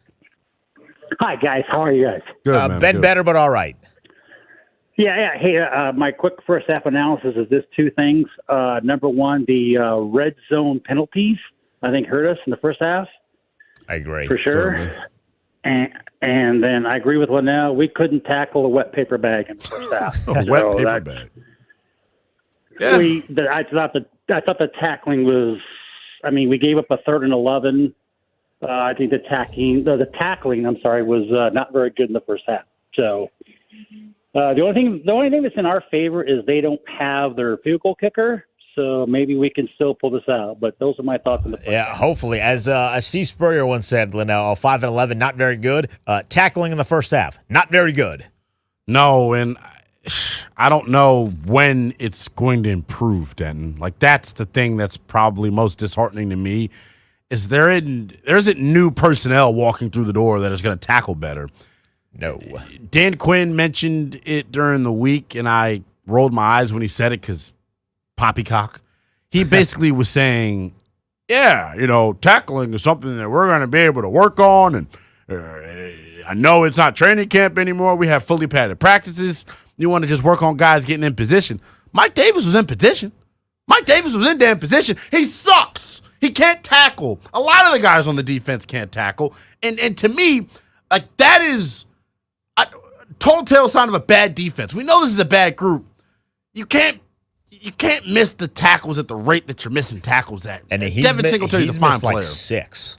Hi, guys. How are you guys? Good, man. Been better, but all right. Yeah. Hey, my quick first half analysis is this: 2 things. Number one, the red zone penalties, I think, hurt us in the first half. I agree. For sure. Totally. And then I agree with Lynnell. We couldn't tackle a wet paper bag in the first half. Wet paper bag. Yeah. I thought the tackling was. I mean, we gave up a 3rd and 11. I think the tackling was not very good in the first half. So. The only thing that's in our favor is they don't have their field goal kicker, so maybe we can still pull this out. But those are my thoughts on the play. Yeah, hopefully. As Steve Spurrier once said, Lynnell, 5 and 11, not very good. Tackling in the first half, not very good. No, and I don't know when it's going to improve, Denton. Like, that's the thing that's probably most disheartening to me, is there isn't new personnel walking through the door that is going to tackle better. No. Dan Quinn mentioned it during the week, and I rolled my eyes when he said it because poppycock. He basically was saying, yeah, tackling is something that we're going to be able to work on. And I know it's not training camp anymore. We have fully padded practices. You want to just work on guys getting in position. Mike Davis was in position. Mike Davis was in damn position. He sucks. He can't tackle. A lot of the guys on the defense can't tackle. And to me, like, that is a telltale sign of a bad defense. We know this is a bad group. You can't miss the tackles at the rate that you're missing tackles at. And Devin Singletary's a fine player. Like 6.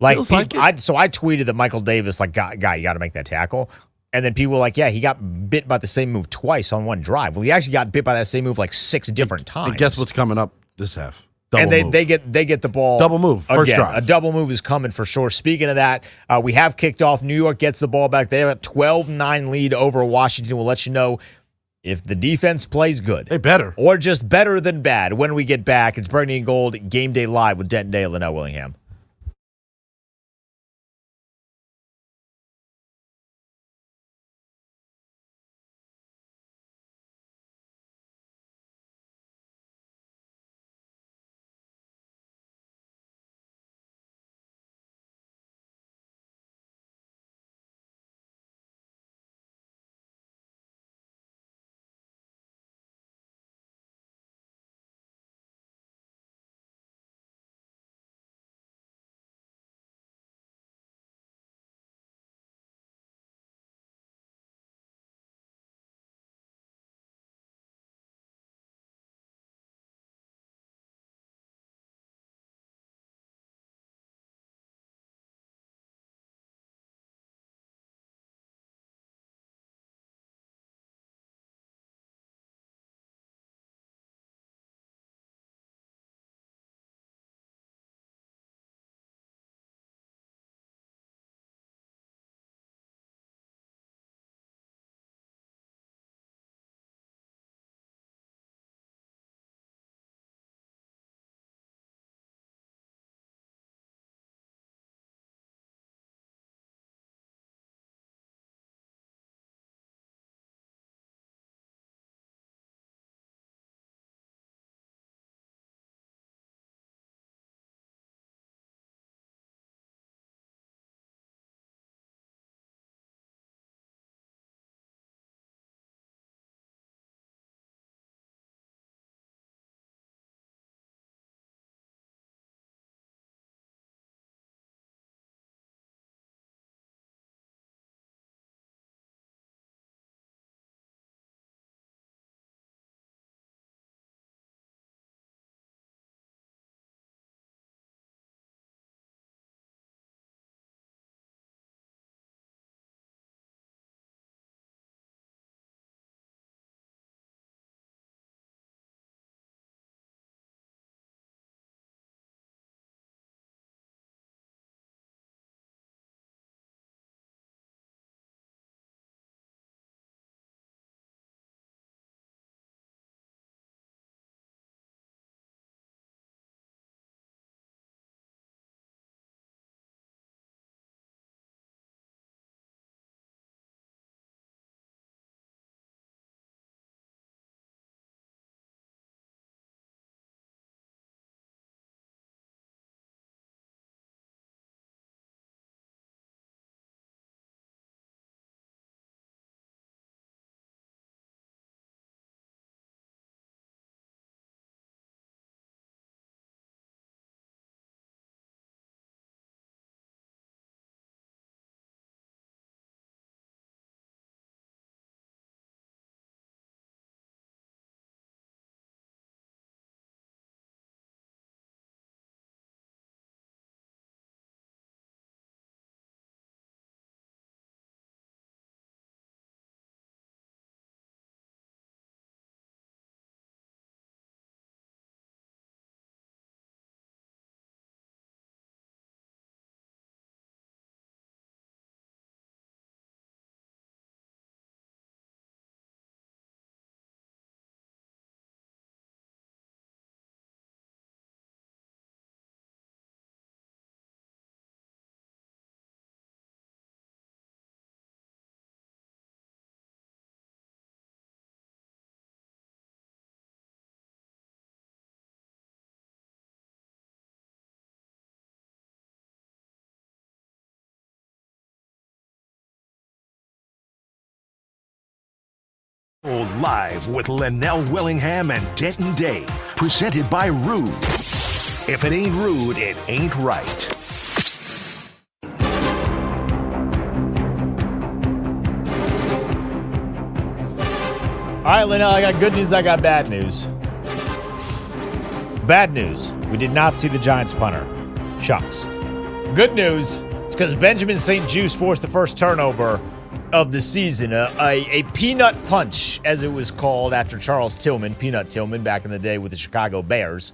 I tweeted that Michael Davis, guy, you got to make that tackle. And then people were like, yeah, he got bit by the same move twice on one drive. Well, he actually got bit by that same move 6 different times. And guess what's coming up this half? They get the ball. Double move, first again. drive. A double move is coming for sure. Speaking of that, we have kicked off. New York gets the ball back. They have a 12-9 lead over Washington. We'll let you know if the defense plays good. They better. Or just better than bad when we get back. It's Burgundy and Gold Game Day Live with Denton Day, Lynnell, Willingham. Live with Lynnell Willingham and Denton Day. Presented by Rude. If it ain't rude, it ain't right. All right, Lynnell, I got good news, I got bad news. Bad news, we did not see the Giants punter. Shucks. Good news, it's because Benjamin St. Juste forced the first turnover of the season. A peanut punch, as it was called after Charles Tillman, Peanut Tillman, back in the day with the Chicago Bears.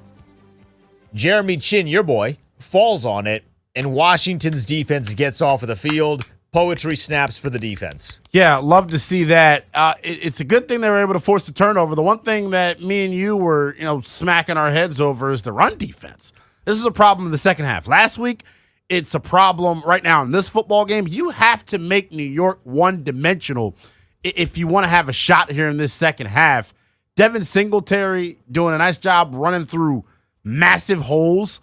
Jeremy Chin, your boy, falls on it, and Washington's defense gets off of the field. Poetry snaps for the defense. Yeah, love to see that. It's a good thing they were able to force the turnover. The one thing that me and you were, smacking our heads over is the run defense. This is a problem in the second half. Last week, it's a problem right now in this football game. You have to make New York one-dimensional if you want to have a shot here in this second half. Devin Singletary doing a nice job running through massive holes.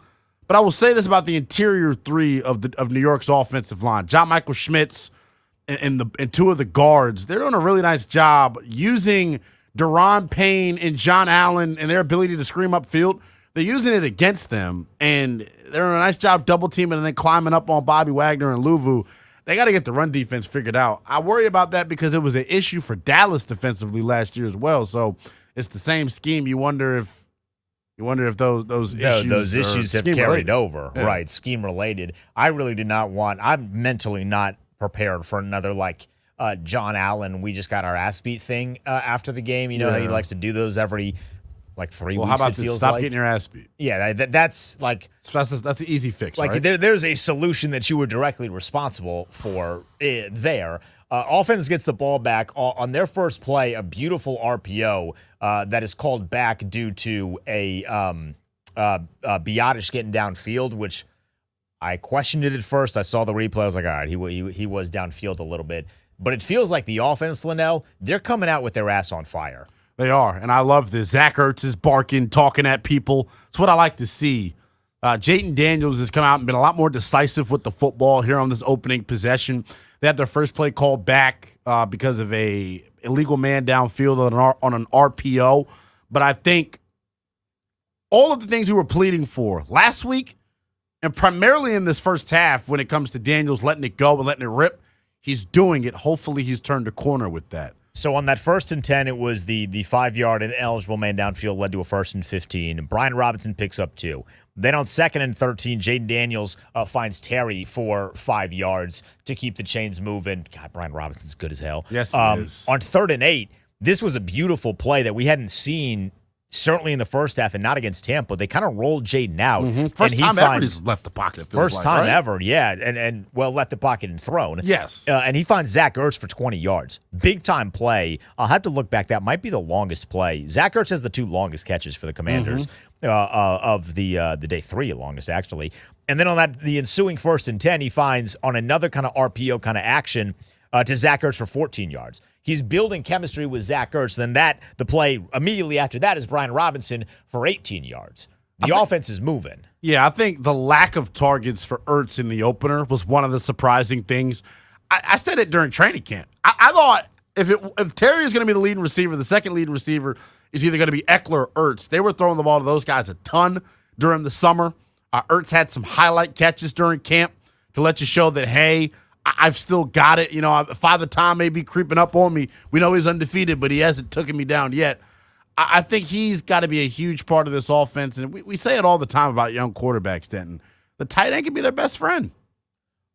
But I will say this about the interior three of New York's offensive line. John Michael Schmitz and two of the guards, they're doing a really nice job using Deron Payne and John Allen and their ability to scream upfield. They're using it against them, and they're doing a nice job double teaming and then climbing up on Bobby Wagner and Luvu. They got to get the run defense figured out. I worry about that because it was an issue for Dallas defensively last year as well. So it's the same scheme. You wonder if those issues have carried related. over, Yeah. right? Scheme related. I really did not want. I'm mentally not prepared for another John Allen. We just got our ass beat thing after the game. You know how he likes to do those every 3 weeks. How about it this? feels Stop like. getting your ass beat. Yeah, that's That's an easy fix. Right? there's a solution that you were directly responsible for there. Offense gets the ball back on their first play, a beautiful RPO that is called back due to a Biotish getting downfield, which I questioned it at first. I saw the replay. I was like, all right, he was downfield a little bit. But it feels like the offense, Lynnell, they're coming out with their ass on fire. They are, and I love this. Zach Ertz is barking, talking at people. It's what I like to see. Jayden Daniels has come out and been a lot more decisive with the football here on this opening possession. They had their first play called back because of a illegal man downfield on an RPO. But I think all of the things we were pleading for last week, and primarily in this first half when it comes to Daniels letting it go and letting it rip, he's doing it. Hopefully he's turned a corner with that. So on that 1st and 10, it was the 5-yard and eligible man downfield led to a 1st and 15. Brian Robinson picks up 2. Then on 2nd and 13, Jayden Daniels finds Terry for 5 yards to keep the chains moving. God, Brian Robinson's good as hell. Yes, he is. On 3rd and 8, this was a beautiful play that we hadn't seen certainly in the first half and not against Tampa. They kind of rolled Jayden out. First time ever he's left the pocket. It feels First like, time right? ever, yeah. And left the pocket and thrown. Yes. And he finds Zach Ertz for 20 yards. Big time play. I'll have to look back. That might be the longest play. Zach Ertz has the 2 longest catches for the Commanders of the day, 3 longest, actually. And then on the ensuing 1st and 10, he finds on another kind of RPO kind of action to Zach Ertz for 14 yards. He's building chemistry with Zach Ertz. Then the play immediately after that is Brian Robinson for 18 yards. The offense is moving. Yeah, I think the lack of targets for Ertz in the opener was one of the surprising things. I said it during training camp. I thought if Terry is going to be the leading receiver, the second leading receiver is either going to be Eckler or Ertz. They were throwing the ball to those guys a ton during the summer. Ertz had some highlight catches during camp to let you show that, hey, I've still got it. Father Tom may be creeping up on me. We know he's undefeated, but he hasn't taken me down yet. I think he's got to be a huge part of this offense. And we say it all the time about young quarterbacks, Denton. The tight end can be their best friend.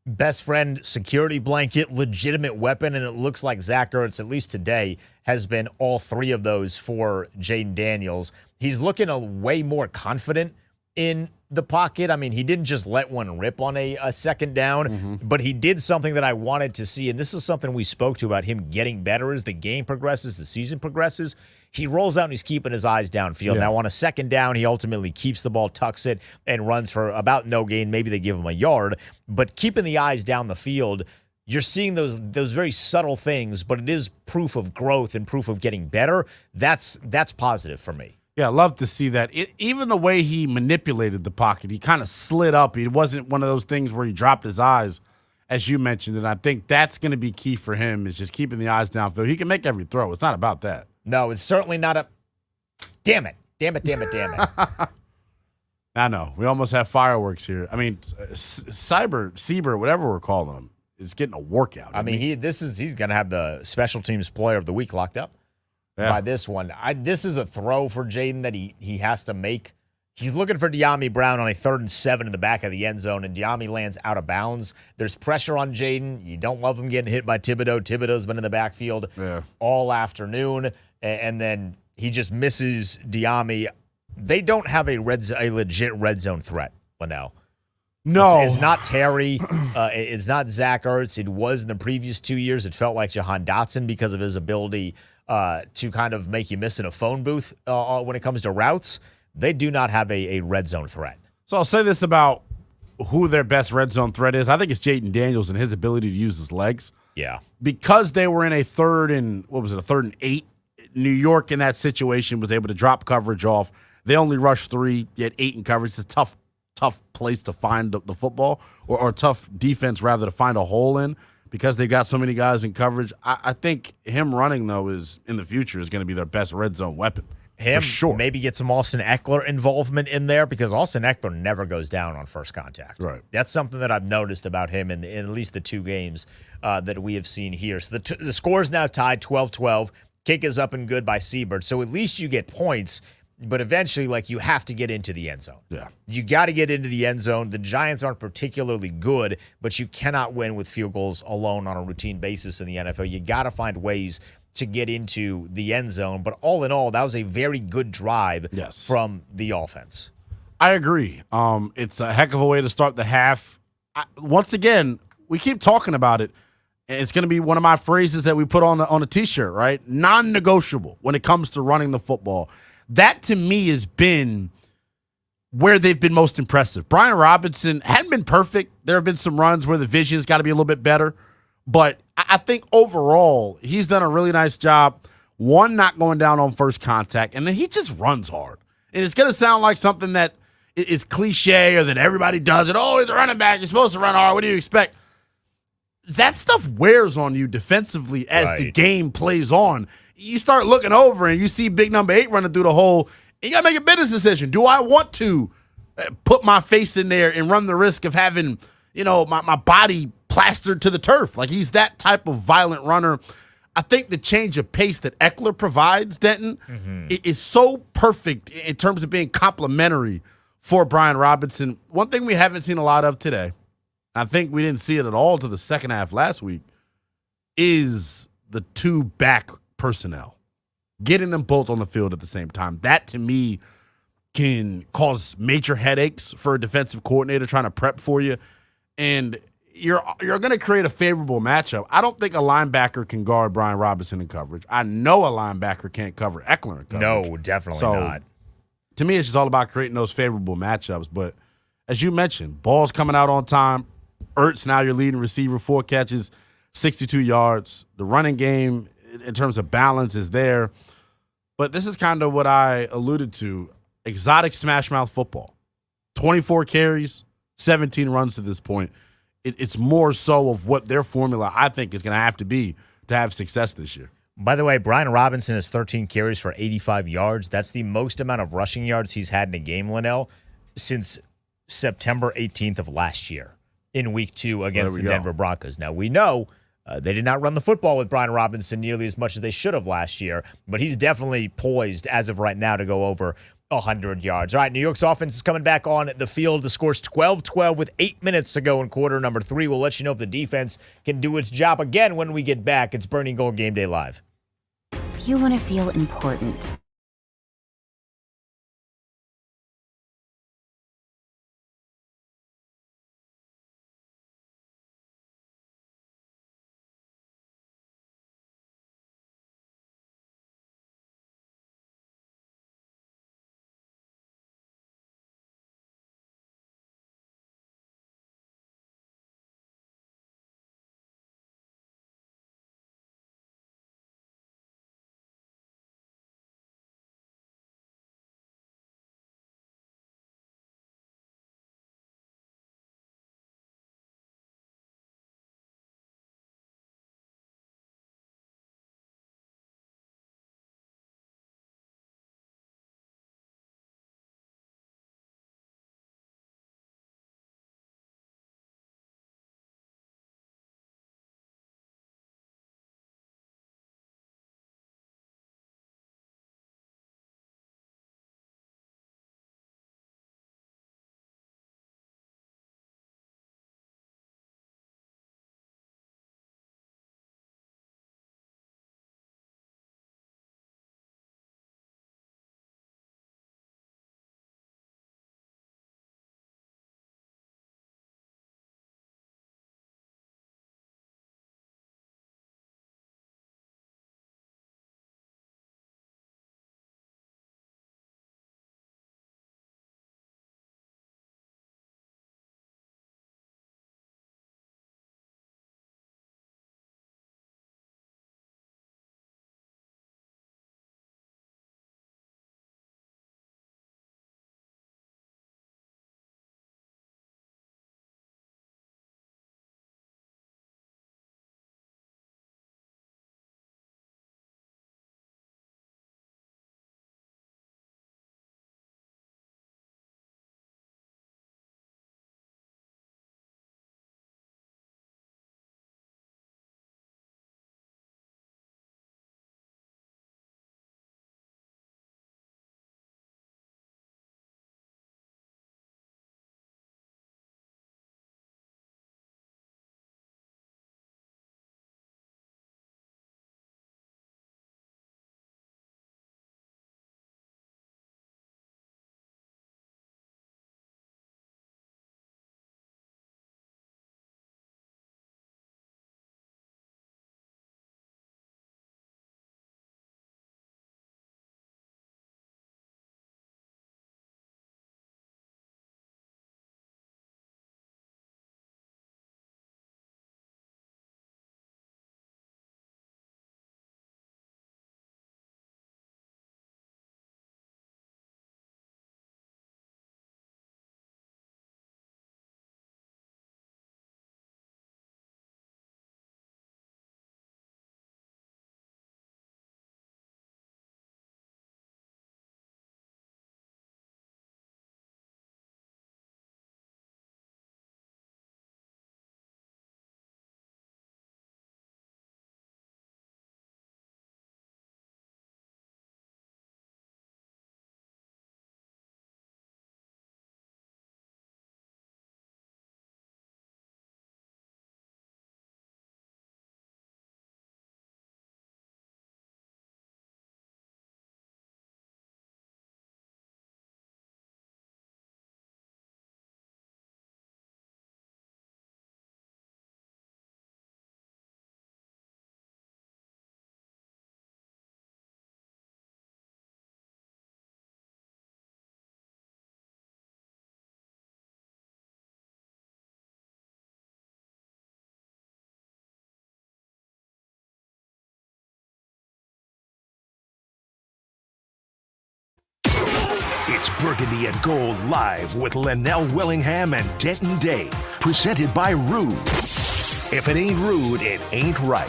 Best friend, security blanket, legitimate weapon, and it looks like Zach Ertz, at least today, has been all 3 of those for Jayden Daniels. He's looking way more confident in the pocket. I mean, he didn't just let one rip on a second down, but he did something that I wanted to see, and this is something we spoke to about him getting better as the game progresses, the season progresses. He rolls out and he's keeping his eyes downfield. Yeah. Now, on a second down, he ultimately keeps the ball, tucks it, and runs for about no gain. Maybe they give him a yard, but keeping the eyes down the field, you're seeing those very subtle things, but it is proof of growth and proof of getting better. That's positive for me. Yeah, I love to see that. Even the way he manipulated the pocket, he kind of slid up. It wasn't one of those things where he dropped his eyes as you mentioned, and I think that's going to be key for him is just keeping the eyes downfield. He can make every throw. It's not about that. No, it's certainly not a – damn it. Damn it. I know. We almost have fireworks here. I mean, Sieber, whatever we're calling him, is getting a workout. I mean, he's going to have the special teams player of the week locked up by this one. This is a throw for Jaden that he has to make. He's looking for Dyami Brown on a 3rd and 7 in the back of the end zone, and Dyami lands out of bounds. There's pressure on Jaden. You don't love him getting hit by Thibodeau. Thibodeau's been in the backfield all afternoon, and then he just misses Dyami. They don't have a legit red zone threat, Lynnell. No. It's not Terry. It's not Zach Ertz. It was in the previous 2 years. It felt like Jahan Dotson because of his ability to kind of make you miss in a phone booth when it comes to routes. They do not have a red zone threat. So I'll say this about who their best red zone threat is. I think it's Jaden Daniels and his ability to use his legs. Yeah. Because they were in a 3rd and 8, New York in that situation was able to drop coverage off. They only rushed 3, yet 8 in coverage. It's a tough place to find the football or tough defense, rather, to find a hole in because they've got so many guys in coverage. I think him running, though, is in the future is going to be their best red zone weapon. Him, for sure. Maybe get some Austin Eckler involvement in there because Austin Eckler never goes down on first contact. Right. That's something that I've noticed about him in at least the 2 games that we have seen here. So the score is now tied 12-12. Kick is up and good by Siebert. So at least you get points, but eventually, you have to get into the end zone. Yeah. You got to get into the end zone. The Giants aren't particularly good, but you cannot win with field goals alone on a routine basis in the NFL. You got to find ways to get into the end zone. But all in all, that was a very good drive from the offense. I agree. It's a heck of a way to start the half. Once again, we keep talking about it. It's going to be one of my phrases that we put on a T-shirt, right? Non-negotiable when it comes to running the football. That, to me, has been where they've been most impressive. Brian Robinson hadn't been perfect. There have been some runs where the vision's got to be a little bit better. But I think overall, he's done a really nice job. One, not going down on first contact, and then he just runs hard. And it's going to sound like something that is cliche or that everybody does it. Oh, he's a running back. You're supposed to run hard. What do you expect? That stuff wears on you defensively as the game plays on. You start looking over and you see big number 8 running through the hole. You got to make a business decision. Do I want to put my face in there and run the risk of having, my body plastered to the turf? Like, he's that type of violent runner. I think the change of pace that Eckler provides, Denton, is so perfect in terms of being complimentary for Brian Robinson. One thing we haven't seen a lot of today, I think we didn't see it at all to the second half last week, is the 2 back personnel. Getting them both on the field at the same time. That, to me, can cause major headaches for a defensive coordinator trying to prep for you. And you're going to create a favorable matchup. I don't think a linebacker can guard Brian Robinson in coverage. I know a linebacker can't cover Eckler in coverage. No, definitely not. To me, it's just all about creating those favorable matchups. But as you mentioned, ball's coming out on time. Ertz, now your leading receiver, 4 catches, 62 yards. The running game, in terms of balance, is there. But this is kind of what I alluded to. Exotic smash mouth football. 24 carries, 17 runs to this point. It's more so of what their formula, I think, is going to have to have success this year. By the way, Brian Robinson has 13 carries for 85 yards. That's the most amount of rushing yards he's had in a game, Lynnell, since September 18th of last year in Week 2 against the Denver Broncos. Now, we know they did not run the football with Brian Robinson nearly as much as they should have last year, but he's definitely poised as of right now to go over 100 yards. All right, New York's offense is coming back on the field. The score's 12-12 with 8 minutes to go in quarter number 3. We'll let you know if the defense can do its job again when we get back. It's Burning Gold Game Day Live. You want to feel important. It's Burgundy and Gold live with Lynnell Willingham and Denton Day. Presented by Rude. If it ain't rude, it ain't right.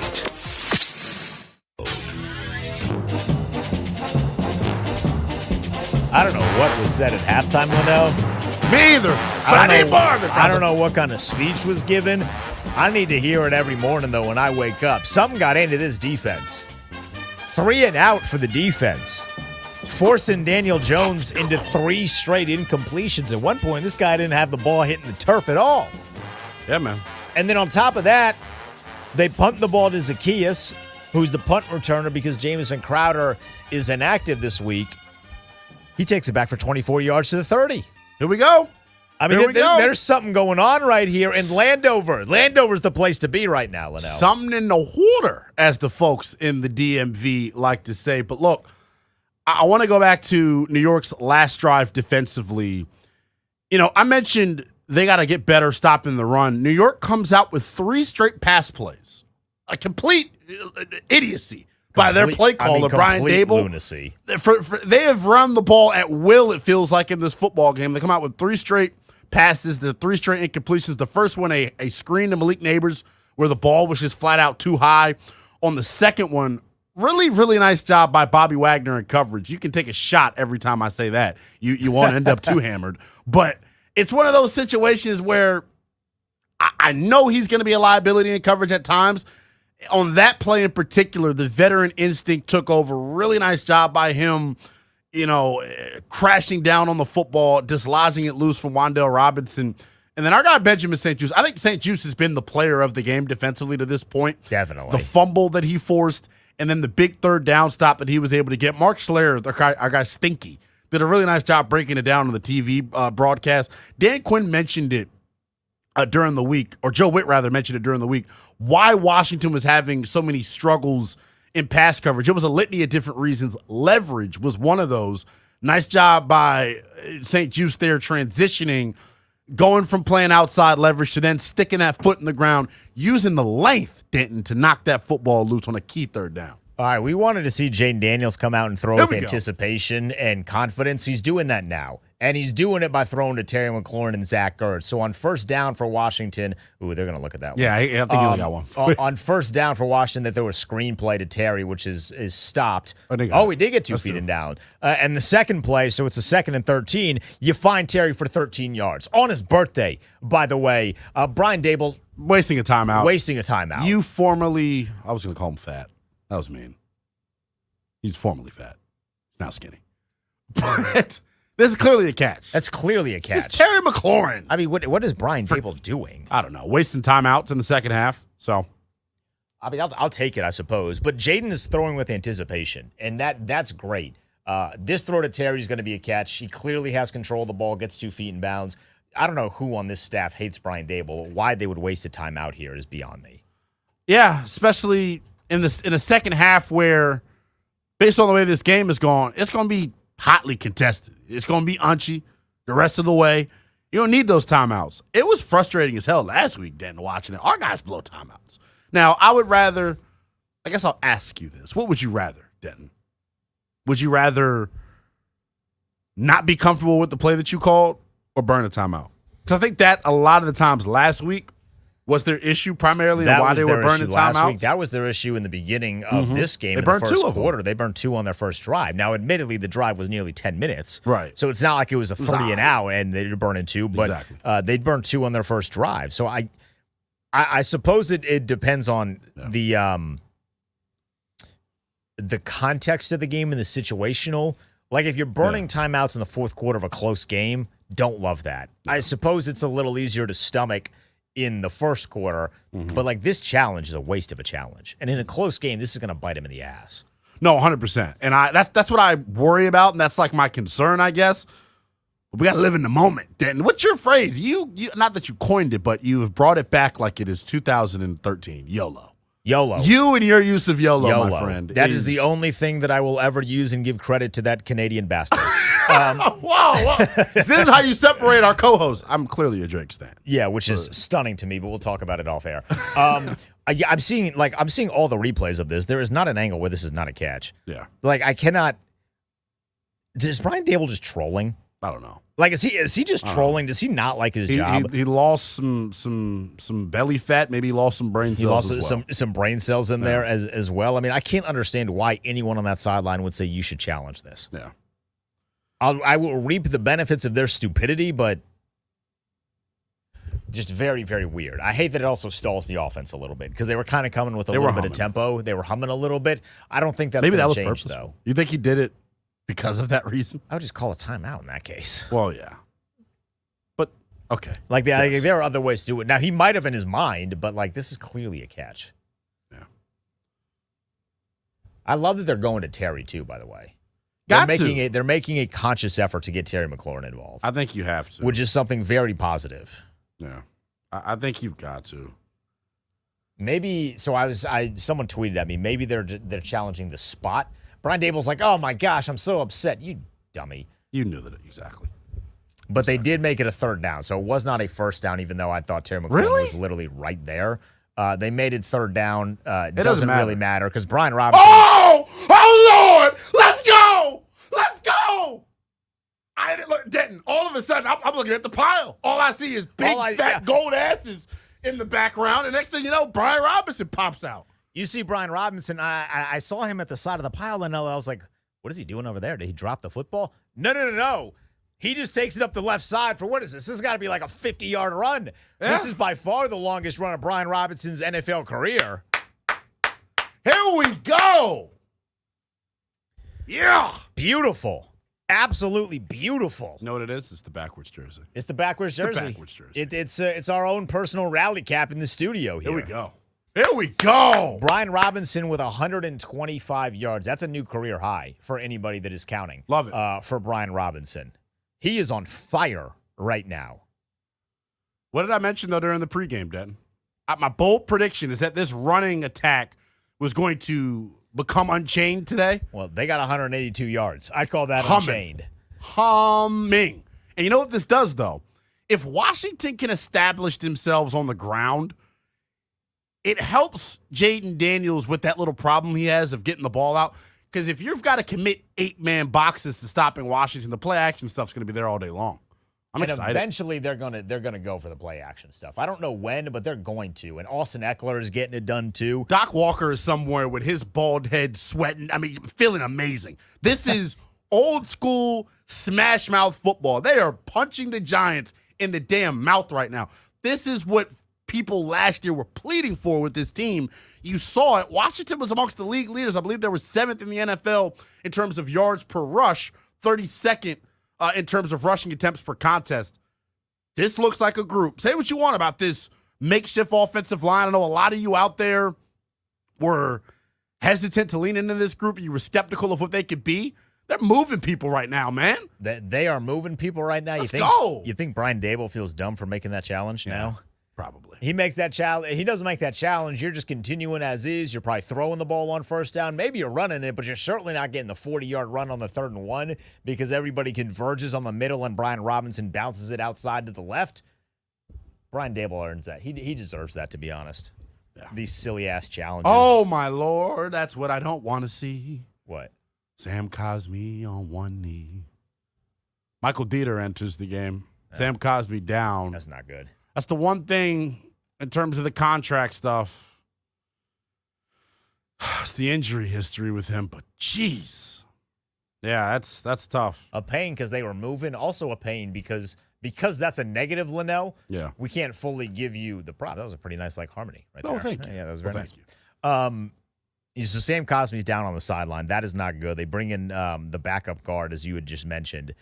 I don't know what was said at halftime, Lynnell. Me either. But I need more of it, I don't know what kind of speech was given. I need to hear it every morning, though, when I wake up. Something got into this defense. 3 and out for the defense. Forcing Daniel Jones into 3 straight incompletions. At one point, this guy didn't have the ball hitting the turf at all. Yeah, man. And then on top of that, they punt the ball to Zacchaeus, who's the punt returner because Jamison Crowder is inactive this week. He takes it back for 24 yards to the 30. Here we go. I mean, there's something going on right here in Landover. Landover's the place to be right now, Lynnell. Something in the water, as the folks in the DMV like to say. But look, I want to go back to New York's last drive defensively. You know, I mentioned they got to get better stopping the run. New York comes out with 3 straight pass plays. A complete idiocy by their play caller, Brian Dable. Lunacy. They have run the ball at will, it feels like, in this football game. They come out with 3 straight passes, the 3 straight incompletions. The first one, a screen to Malik Neighbors where the ball was just flat out too high. On the second one, really, really nice job by Bobby Wagner in coverage. You can take a shot every time I say that. You won't end up too hammered. But it's one of those situations where I know he's going to be a liability in coverage at times. On that play in particular, the veteran instinct took over. Really nice job by him, crashing down on the football, dislodging it loose from Wan'Dale Robinson. And then our guy, Benjamin St. Juste. I think St. Juste has been the player of the game defensively to this point. Definitely. The fumble that he forced, and then the big third down stop that he was able to get. Mark Schler, our guy Stinky, did a really nice job breaking it down on the TV broadcast. Dan Quinn mentioned it during the week, or Joe Witt rather mentioned it during the week, why Washington was having so many struggles in pass coverage. It was a litany of different reasons. Leverage was one of those. Nice job by St. Juste there transitioning, going from playing outside leverage to then sticking that foot in the ground, using the length, Denton, to knock that football loose on a key third down. All right, we wanted to see Jaden Daniels come out and throw with anticipation and confidence. He's doing that now, and he's doing it by throwing to Terry McLaurin and Zach Ertz. So on first down for Washington, they're going to look at that one. Yeah, I think he only got one. On first down for Washington, that there was a screenplay to Terry, which is stopped. He did get 2 feet and down. And the second play, so it's a 2nd and 13, you find Terry for 13 yards. On his birthday, by the way, Brian Dable. Wasting a timeout. You formerly, I was going to call him fat. That was mean. He's formerly fat. Now skinny. But this is clearly a catch. That's clearly a catch. It's Terry McLaurin. I mean, what is Brian Dable doing? I don't know. Wasting timeouts in the second half. So, I mean, I'll take it, I suppose. But Jaden is throwing with anticipation, and that's great. This throw to Terry is going to be a catch. He clearly has control of the ball, gets 2 feet in bounds. I don't know who on this staff hates Brian Dable. Why they would waste a timeout here is beyond me. Yeah, especially in a second half where, based on the way this game is going, it's going to be hotly contested. It's going to be unchy the rest of the way. You don't need those timeouts. It was frustrating as hell last week, Denton, watching it. Our guys blow timeouts. Now, I guess I'll ask you this. What would you rather, Denton? Would you rather not be comfortable with the play that you called or burn a timeout? Because I think that a lot of the times last week was their issue primarily and why they were burning timeouts. That was their issue in the beginning of this game. They in burned the first 2 of them. quarter. They burned 2 on their first drive. Now, admittedly, the drive was nearly 10 minutes. Right. So it's not like it was a 3 and out and they were burning 2, but Exactly. they burned 2 on their first drive. So I suppose it depends on the context of the game and the situational. Like if you're burning timeouts in the fourth quarter of a close game, don't love that. I suppose it's a little easier to stomach in the first quarter, but like this challenge is a waste of a challenge. And in a close game, this is going to bite him in the ass. No, 100%. And that's what I worry about, and that's like my concern, I guess. We got to live in the moment. Denton, what's your phrase? You not that you coined it, but you have brought it back like it is 2013. YOLO. YOLO. You and your use of YOLO, my friend. That is the only thing that I will ever use and give credit to that Canadian bastard. Whoa. This is how you separate our co-hosts. I'm clearly a Drake stan. Yeah, which is stunning to me, but we'll talk about it off air. I'm seeing all the replays of this. There is not an angle where this is not a catch. Yeah. Like I cannot. Is Brian Dable just trolling? I don't know. Like, is he just trolling? Does he not like his job? He lost some belly fat. Maybe he lost some brain cells. He lost some brain cells in there as well. I mean, I can't understand why anyone on that sideline would say you should challenge this. Yeah. I will reap the benefits of their stupidity, but just very, very weird. I hate that it also stalls the offense a little bit because they were kind of coming with a little bit of tempo. They were humming a little bit. I don't think that's maybe that was change, purposeful. though. You think he did it because of that reason? I would just call a timeout in that case. Well, yeah. But, okay. Like, there are other ways to do it. Now, he might have in his mind, but, like, this is clearly a catch. Yeah. I love that they're going to Terry, too, by the way. They're making a conscious effort to get Terry McLaurin involved. I think you have to. Which is something very positive. Yeah. I think you've got to. Maybe, so someone tweeted at me, maybe they're challenging the spot. Brian Dable's like, oh my gosh, I'm so upset. You dummy. You knew that exactly. But they did make it a third down, so it was not a first down, even though I thought Terry McLaurin was literally right there. They made it third down. It doesn't really matter because Brian Robinson. Oh, Lord! Let's go! Let's go! I didn't look, Denton. All of a sudden, I'm looking at the pile. All I see is big, fat gold asses in the background. And next thing you know, Brian Robinson pops out. You see Brian Robinson. I saw him at the side of the pile, and I was like, what is he doing over there? Did he drop the football? No. He just takes it up the left side for what is this? This has got to be like a 50-yard run. Yeah. This is by far the longest run of Brian Robinson's NFL career. Here we go. Yeah. Beautiful. Absolutely beautiful. You know what it is? It's the backwards jersey. It's the backwards jersey. It's our own personal rally cap in the studio here. Here we go. Brian Robinson with 125 yards. That's a new career high for anybody that is counting. Love it. For Brian Robinson. He is on fire right now. What did I mention, though, during the pregame, Denton? My bold prediction is that this running attack was going to become unchained today. Well, they got 182 yards. I call that unchained. Humming. And you know what this does, though? If Washington can establish themselves on the ground, it helps Jaden Daniels with that little problem he has of getting the ball out. Because if you've got to commit 8-man boxes to stopping Washington, the play action stuff's going to be there all day long. I'm excited. Eventually, they're gonna go for the play action stuff. I don't know when, but they're going to. And Austin Eckler is getting it done too. Doc Walker is somewhere with his bald head sweating. I mean, feeling amazing. This is old school smash mouth football. They are punching the Giants in the damn mouth right now. This is what people last year were pleading for with this team. You saw it. Washington was amongst the league leaders. I believe they were 7th in the NFL in terms of yards per rush, 32nd in terms of rushing attempts per contest. This looks like a group. Say what you want about this makeshift offensive line. I know a lot of you out there were hesitant to lean into this group. You were skeptical of what they could be. They're moving people right now, man. They are moving people right now. Let's go. You think Brian Dable feels dumb for making that challenge now? Probably. He makes that challenge. He doesn't make that challenge. You're just continuing as is. You're probably throwing the ball on first down. Maybe you're running it, but you're certainly not getting the 40-yard run on the 3rd and 1 because everybody converges on the middle and Brian Robinson bounces it outside to the left. Brian Dable earns that. He deserves that, to be honest. Yeah. These silly-ass challenges. Oh, my Lord. That's what I don't want to see. What? Sam Cosmi on one knee. Michael Dieter enters the game. Sam Cosmi down. That's not good. That's the one thing in terms of the contract stuff. It's the injury history with him, but jeez. Yeah, that's tough. A pain because they were moving. Also a pain because that's a negative, Lynnell. Yeah. We can't fully give you the prop. That was a pretty nice harmony right there. Oh, thank you. Yeah, that was very nice. Thank you. So Sam Cosmi's down on the sideline. That is not good. They bring in the backup guard, as you had just mentioned.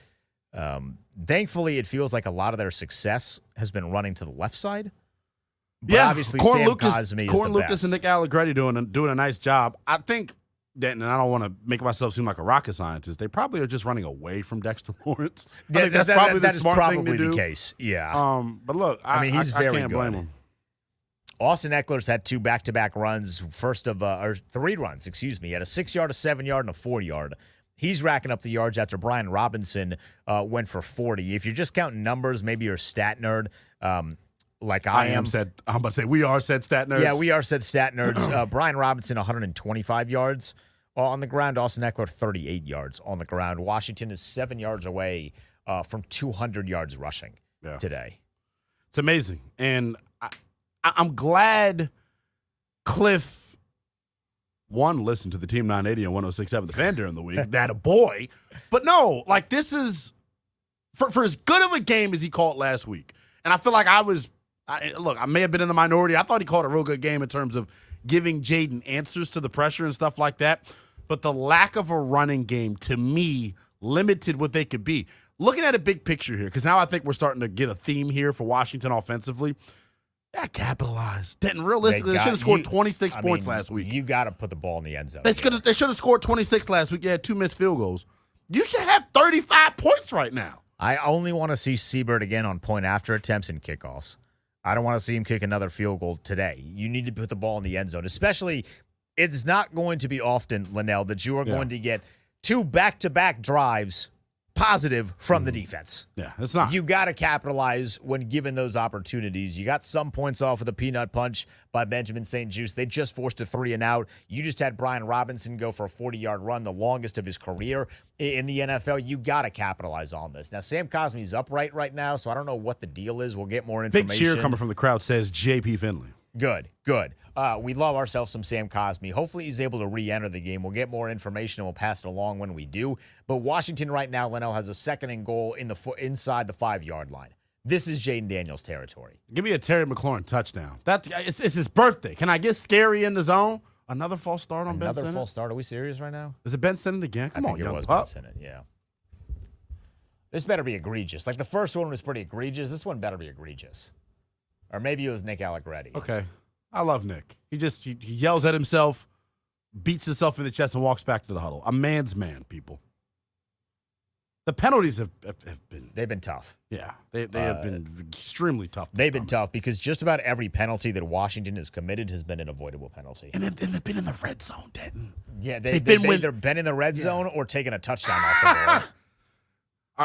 Thankfully, it feels like a lot of their success has been running to the left side. But obviously, Corn Sam Lucas, Cosmi is Corn the Lucas best. and Nick Allegretti doing a nice job. I think, Denton, and I don't want to make myself seem like a rocket scientist, they probably are just running away from Dexter Lawrence. I think that's probably the smart thing to do. The case. Yeah. But look, I mean, he's very can't good. blame him. Austin Eckler's had 2 back-to-back runs, or 3 runs, excuse me. He had a 6-yard, a 7-yard, and a 4-yard. He's racking up the yards after Brian Robinson went for 40. If you're just counting numbers, maybe you're a stat nerd like I am. I'm about to say we are said stat nerds. Yeah, we are said stat nerds. Brian Robinson, 125 yards on the ground. Austin Eckler, 38 yards on the ground. Washington is 7 yards away from 200 yards rushing today. It's amazing. And I'm glad Cliff, one, listened to the Team 980 on 106.7 The Fan during the week. That a boy. But no, like this is, for as good of a game as he called last week, and I feel like I may have been in the minority. I thought he called a real good game in terms of giving Jaden answers to the pressure and stuff like that. But the lack of a running game, to me, limited what they could be. Looking at a big picture here, because now I think we're starting to get a theme here for Washington offensively. Yeah, capitalized. Denton, realistically, they should have scored 26 points last week. You got to put the ball in the end zone. They should have scored 26 last week. They had 2 missed field goals. You should have 35 points right now. I only want to see Seabird again on point after attempts and kickoffs. I don't want to see him kick another field goal today. You need to put the ball in the end zone, especially it's not going to be often, Lynnell, that you are going to get 2 back-to-back drives positive from the defense. Yeah, it's not. You got to capitalize when given those opportunities. You got some points off of the peanut punch by Benjamin St. Juste. They just forced a 3-and-out. You just had Brian Robinson go for a 40-yard run, the longest of his career in the NFL. You got to capitalize on this. Now, Sam Cosmi's upright right now, so I don't know what the deal is. We'll get more information. Big cheer coming from the crowd says J.P. Finley. Good. We love ourselves some Sam Cosmi. Hopefully he's able to re-enter the game. We'll get more information and we'll pass it along when we do. But Washington right now, Lynnell, has a 2nd and goal inside the 5-yard line. This is Jaden Daniels' territory. Give me a Terry McLaurin touchdown. It's his birthday. Can I get scary in the zone? Another false start on Ben Sinnott? Another false start. Are we serious right now? Is it Ben Sinnott again? Come on, young pup. Ben Sinnott, yeah. This better be egregious. Like the first one was pretty egregious. This one better be egregious. Or maybe it was Nick Allegretti. Okay. I love Nick. He yells at himself, beats himself in the chest, and walks back to the huddle. A man's man, people. The penalties have been... They've been tough. Yeah, they have been extremely tough. They've been tough because just about every penalty that Washington has committed has been an avoidable penalty. And they've been in the red zone, Denton. Yeah, they've either been in the red zone or taken a touchdown off the ball.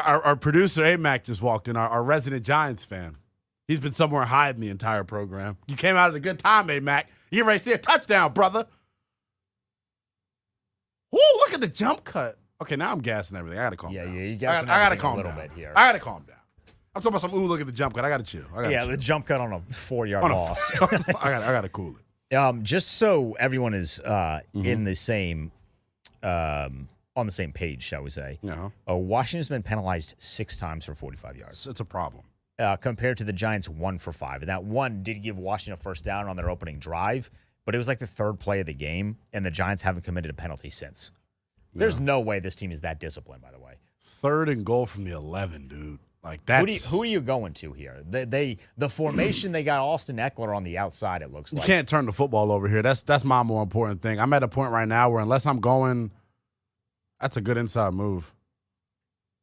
Our producer, A-Mac, just walked in, our resident Giants fan. He's been somewhere hiding the entire program. You came out at a good time, A-Mac. You ready to see a touchdown, brother? Woo, look at the jump cut. Okay, now I'm gassing everything. I got to calm down. Yeah, you gassing I gotta everything calm a little down. bit here. I got to calm down. I'm talking about some, look at the jump cut. I got to chill. The jump cut on a 4-yard loss. I got to cool it. Just so everyone is in the same on the same page, shall we say. Washington's been penalized 6 times for 45 yards. It's a problem. Compared to the Giants 1 for 5. And that one did give Washington a first down on their opening drive, but it was like the 3rd play of the game, and the Giants haven't committed a penalty since. There's no way this team is that disciplined, by the way. 3rd and goal from the 11, dude. Like that's who are you going to here? The formation, they got Austin Eckler on the outside, it looks like. You can't turn the football over here. That's my more important thing. I'm at a point right now where unless I'm going, that's a good inside move.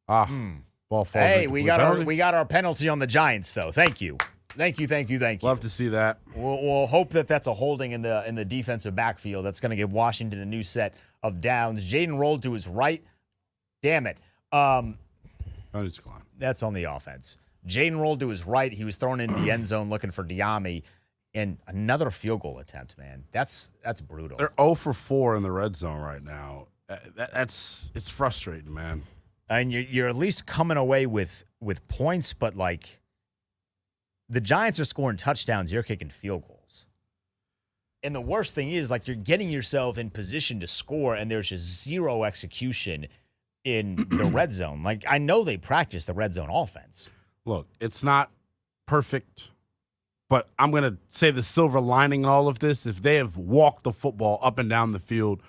Ball falls. Hey, we got our penalty on the Giants, though. Thank you. Love to see that. We'll hope that's a holding in the defensive backfield. That's going to give Washington a new set of downs. Jaden rolled to his right. Damn it. That's on the offense. Jaden rolled to his right. He was thrown into the end zone looking for Diami. And another field goal attempt, man. That's brutal. They're 0 for 4 in the red zone right now. It's frustrating, man. And you're at least coming away with points, but like the Giants are scoring touchdowns, you're kicking field goals. And the worst thing is, like, you're getting yourself in position to score, and there's just zero execution in the red zone. Like, I know they practice the red zone offense. Look, it's not perfect, but I'm going to say the silver lining in all of this, if they have walked the football up and down the field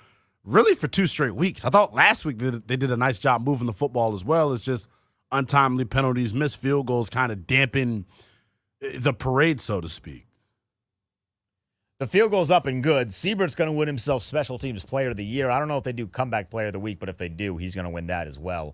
really for 2 straight weeks. I thought last week they did a nice job moving the football as well. It's just untimely penalties, missed field goals kind of dampen the parade, so to speak. The field goal's up and good. Siebert's going to win himself Special Teams Player of the Year. I don't know if they do Comeback Player of the Week, but if they do, he's going to win that as well.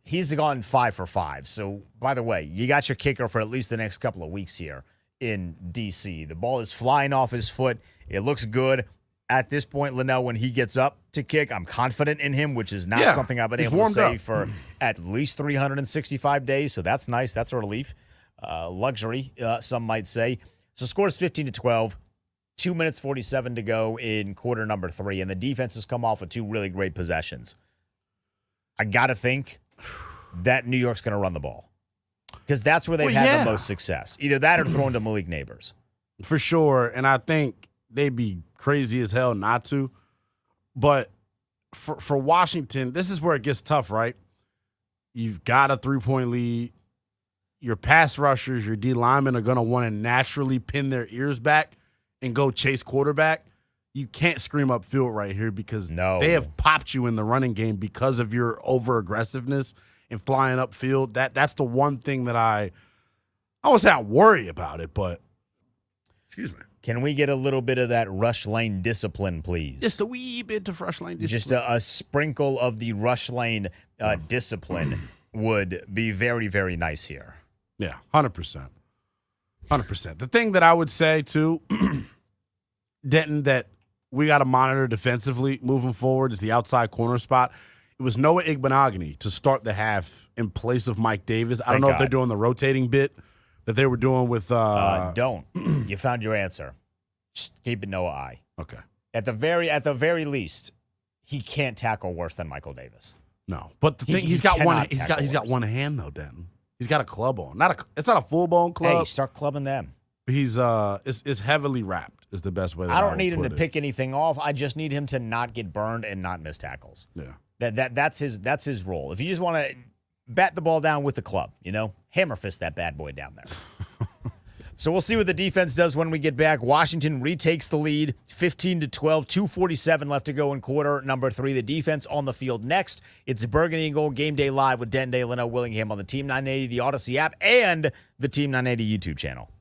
He's gone 5 for 5. So, by the way, you got your kicker for at least the next couple of weeks here in D.C. The ball is flying off his foot. It looks good. At this point, Lynnell, when he gets up to kick, I'm confident in him, which is not something I've been able to say for at least 365 days. So that's nice. That's a relief. Luxury, some might say. So score is 15-12. 2 minutes 47 to go in quarter number 3, and the defense has come off with 2 really great possessions. I got to think that New York's going to run the ball. Because that's where they've had the most success. Either that or throwing to Malik Neighbors. For sure. And I think they'd be crazy as hell not to. But for Washington, this is where it gets tough, right? You've got a 3-point lead. Your pass rushers, your D linemen are going to want to naturally pin their ears back and go chase quarterback. You can't scream upfield right here because they have popped you in the running game because of your over-aggressiveness and flying upfield. That's the one thing that I won't say I worry about it, but excuse me. Can we get a little bit of that rush lane discipline, please? Just a wee bit of rush lane discipline. Just a sprinkle of the rush lane discipline would be very, very nice here. Yeah, 100%. 100%. The thing that I would say, too, Denton, that we got to monitor defensively moving forward is the outside corner spot. It was Noah Igbenogany to start the half in place of Mike Davis. I don't know if they're doing the rotating bit that they were doing with don't. You found your answer. Just keep it Noah eye. Okay. At the very least, he can't tackle worse than Michael Davis. No. But the thing he's got one hand though, Denton. He's got a club on. It's not a full-blown club. Hey, start clubbing them. He's is heavily wrapped is the best way that I don't need him to it. pick anything off. I just need him to not get burned and not miss tackles. Yeah. That's his role. If you just want to bat the ball down with the club, hammer fist that bad boy down there. So we'll see what the defense does when we get back. Washington retakes the lead, 15-12, 2:47 left to go in quarter number 3. The defense on the field next. It's Burgundy and Gold Game Day Live with Denton, Lynnell, Willingham on the Team 980, the Odyssey app, and the Team 980 YouTube channel.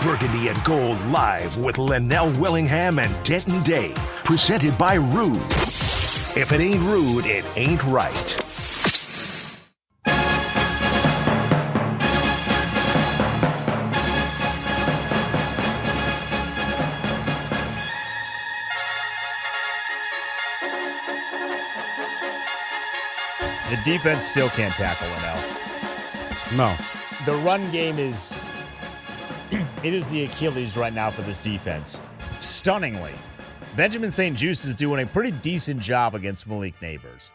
Burgundy and Gold live with Lynnell Willingham and Denton Day. Presented by Rude. If it ain't rude, it ain't right. The defense still can't tackle Lynnell. No. The run game is it is the Achilles right now for this defense. Stunningly, Benjamin St-Juste is doing a pretty decent job against Malik Neighbors.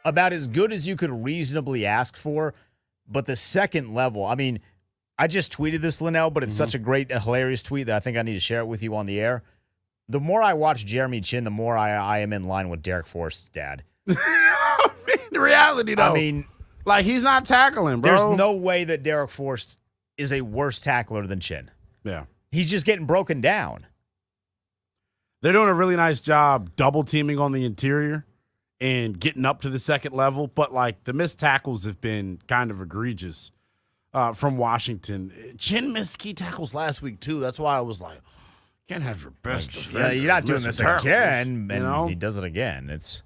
About as good as you could reasonably ask for, but the second level, I mean, I just tweeted this, Lynnell, but it's such a great, hilarious tweet that I think I need to share it with you on the air. The more I watch Jeremy Chin, the more I am in line with Derek Forrest's dad. In reality, though. I mean, like, he's not tackling, bro. there's no way that Derek Forrest is a worse tackler than Chin. Yeah. He's just getting broken down. They're doing a really nice job double teaming on the interior and getting up to the second level. But, like, the missed tackles have been kind of egregious from Washington. Chin missed key tackles last week, too. That's why I was like, can't have your best defender. Yeah, you're not doing this tackles, again, and you know? he does it again. It's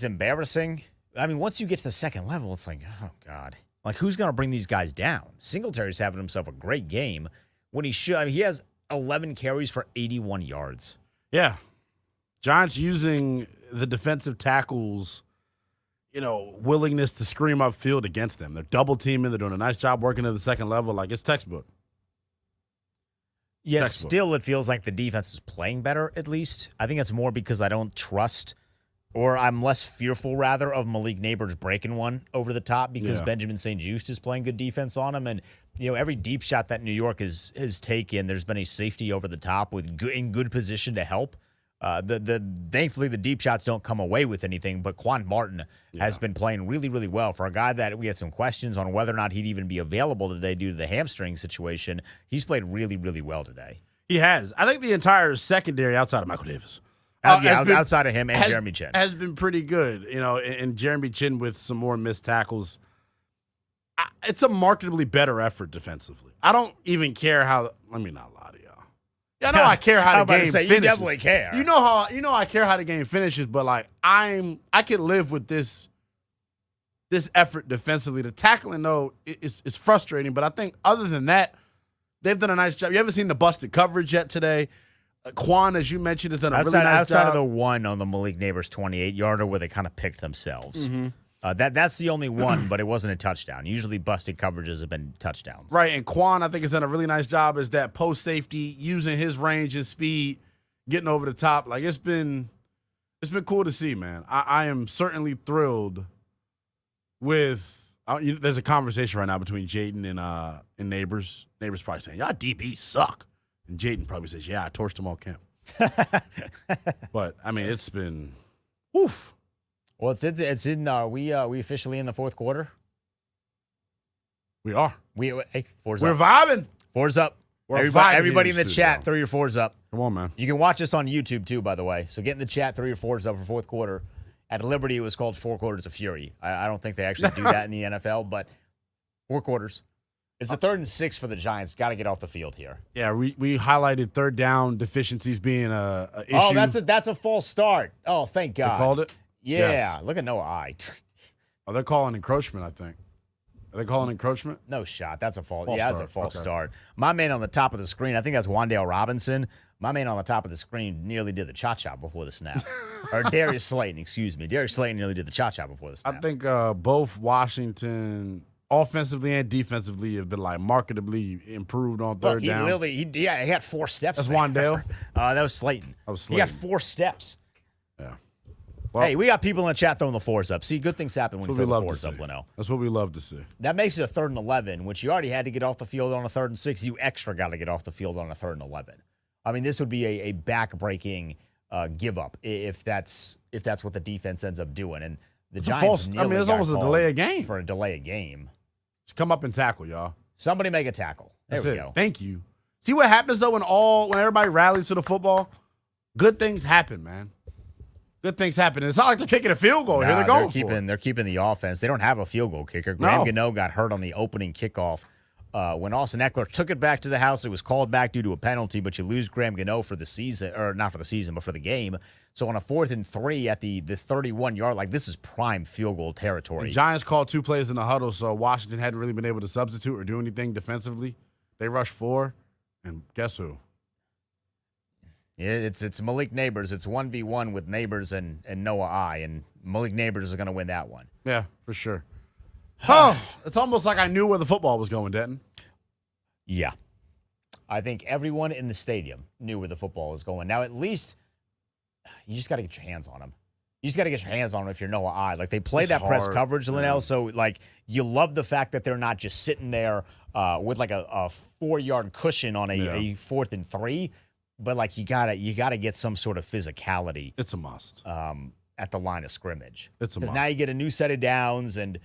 embarrassing. I mean, once you get to the second level, it's like, oh, God. Like, who's going to bring these guys down? Singletary's having himself a great game when he should. I mean, he has 11 carries for 81 yards. Yeah. Giants using the defensive tackles, willingness to scream upfield against them. They're double teaming. They're doing a nice job working at the second level. Like, it's textbook. Yet still, it feels like the defense is playing better, at least. I think it's more because I don't trust, or I'm less fearful, rather, of Malik Neighbors breaking one over the top because Benjamin St-Juste is playing good defense on him. And, every deep shot that New York has taken, there's been a safety over the top in good position to help. Thankfully, the deep shots don't come away with anything, but Quan Martin has been playing really, really well. For a guy that we had some questions on whether or not he'd even be available today due to the hamstring situation, he's played really, really well today. He has. I think the entire secondary outside of Michael Davis. Outside of him and Jeremy Chin. Has been pretty good, and Jeremy Chin with some more missed tackles. It's a markedly better effort defensively. I don't even care how – let me not lie to y'all. Yeah, I know I care how the game finishes. You definitely care. You know I care how the game finishes, but, like, I can live with this effort defensively. The tackling, though, is frustrating, but I think other than that, they've done a nice job. You haven't seen the busted coverage yet today. Quan, as you mentioned, has done a really nice job. Outside of the one on the Malik Neighbors 28-yarder where they kind of picked themselves. Mm-hmm. That's the only one, but it wasn't a touchdown. Usually busted coverages have been touchdowns. Right, and Quan, I think, has done a really nice job as that post safety, using his range and speed, getting over the top. Like, it's been cool to see, man. I am certainly thrilled with there's a conversation right now between Jaden and Neighbors. Neighbors probably saying, y'all DBs suck. And Jaden probably says, yeah, I torched them all camp. But, I mean, it's been oof. Well, we officially in the fourth quarter? We are. We're vibing. Fours up. Everybody in the chat, throw your fours up. Come on, man. You can watch us on YouTube, too, by the way. So get in the chat, throw your fours up for fourth quarter. At Liberty, it was called 4 quarters of fury. I don't think they actually do that in the NFL, but 4 quarters. It's a 3rd and 6 for the Giants. Got to get off the field here. Yeah, we highlighted third down deficiencies being a issue. Oh, that's a false start. Oh, thank God. They called it? Yeah. Yes. Look at Noah I. Oh, they're calling encroachment, I think. Are they calling encroachment? No shot. That's a false. Yeah, that's a false start. My man on the top of the screen, I think that's Wan'Dale Robinson. My man on the top of the screen nearly did the cha-cha before the snap. Or Darius Slayton, excuse me. Darius Slayton nearly did the cha-cha before the snap. I think both Washington offensively and defensively have been like markedly improved on third down. He had 4 steps. That's Wan'Dale? That was Slayton. He got 4 steps. Yeah. Well, hey, we got people in the chat throwing the 4s up. See, good things happen when you throw the 4s up, Lynnell. That's what we love to see. That makes it a 3rd and 11, which you already had to get off the field on a 3rd and 6. You extra got to get off the field on a 3rd and 11. I mean, this would be a back-breaking give up if that's what the defense ends up doing. And the Giants it's almost a delay of game. For a delay of game. Just come up and tackle, y'all. Somebody make a tackle. There we go. Thank you. See what happens, though, when everybody rallies to the football? Good things happen, man. Good things happen. And it's not like they're kicking a field goal here. They're going for it. They're keeping the offense. They don't have a field goal kicker. Graham Gano got hurt on the opening kickoff When Austin Eckler took it back to the house, it was called back due to a penalty, but you lose Graham Gano for the season, or not for the season, but for the game. So on a 4th and 3 at the 31-yard line, this is prime field goal territory. The Giants called 2 plays in the huddle, so Washington hadn't really been able to substitute or do anything defensively. They rushed 4, and guess who? Yeah, it's Malik Neighbors. It's 1v1 with Neighbors and Noah I, and Malik Neighbors is going to win that one. Yeah, for sure. Oh, it's almost like I knew where the football was going, Denton. Yeah. I think everyone in the stadium knew where the football was going. Now, at least you just got to get your hands on them. You just got to get your hands on them if you're Noah I. Like, they play that press coverage, Lynnell, so, like, you love the fact that they're not just sitting there with, like, a 4-yard cushion on a 4th and 3. But, like, you gotta get some sort of physicality. It's a must. At the line of scrimmage. It's a must. Because now you get a new set of downs, and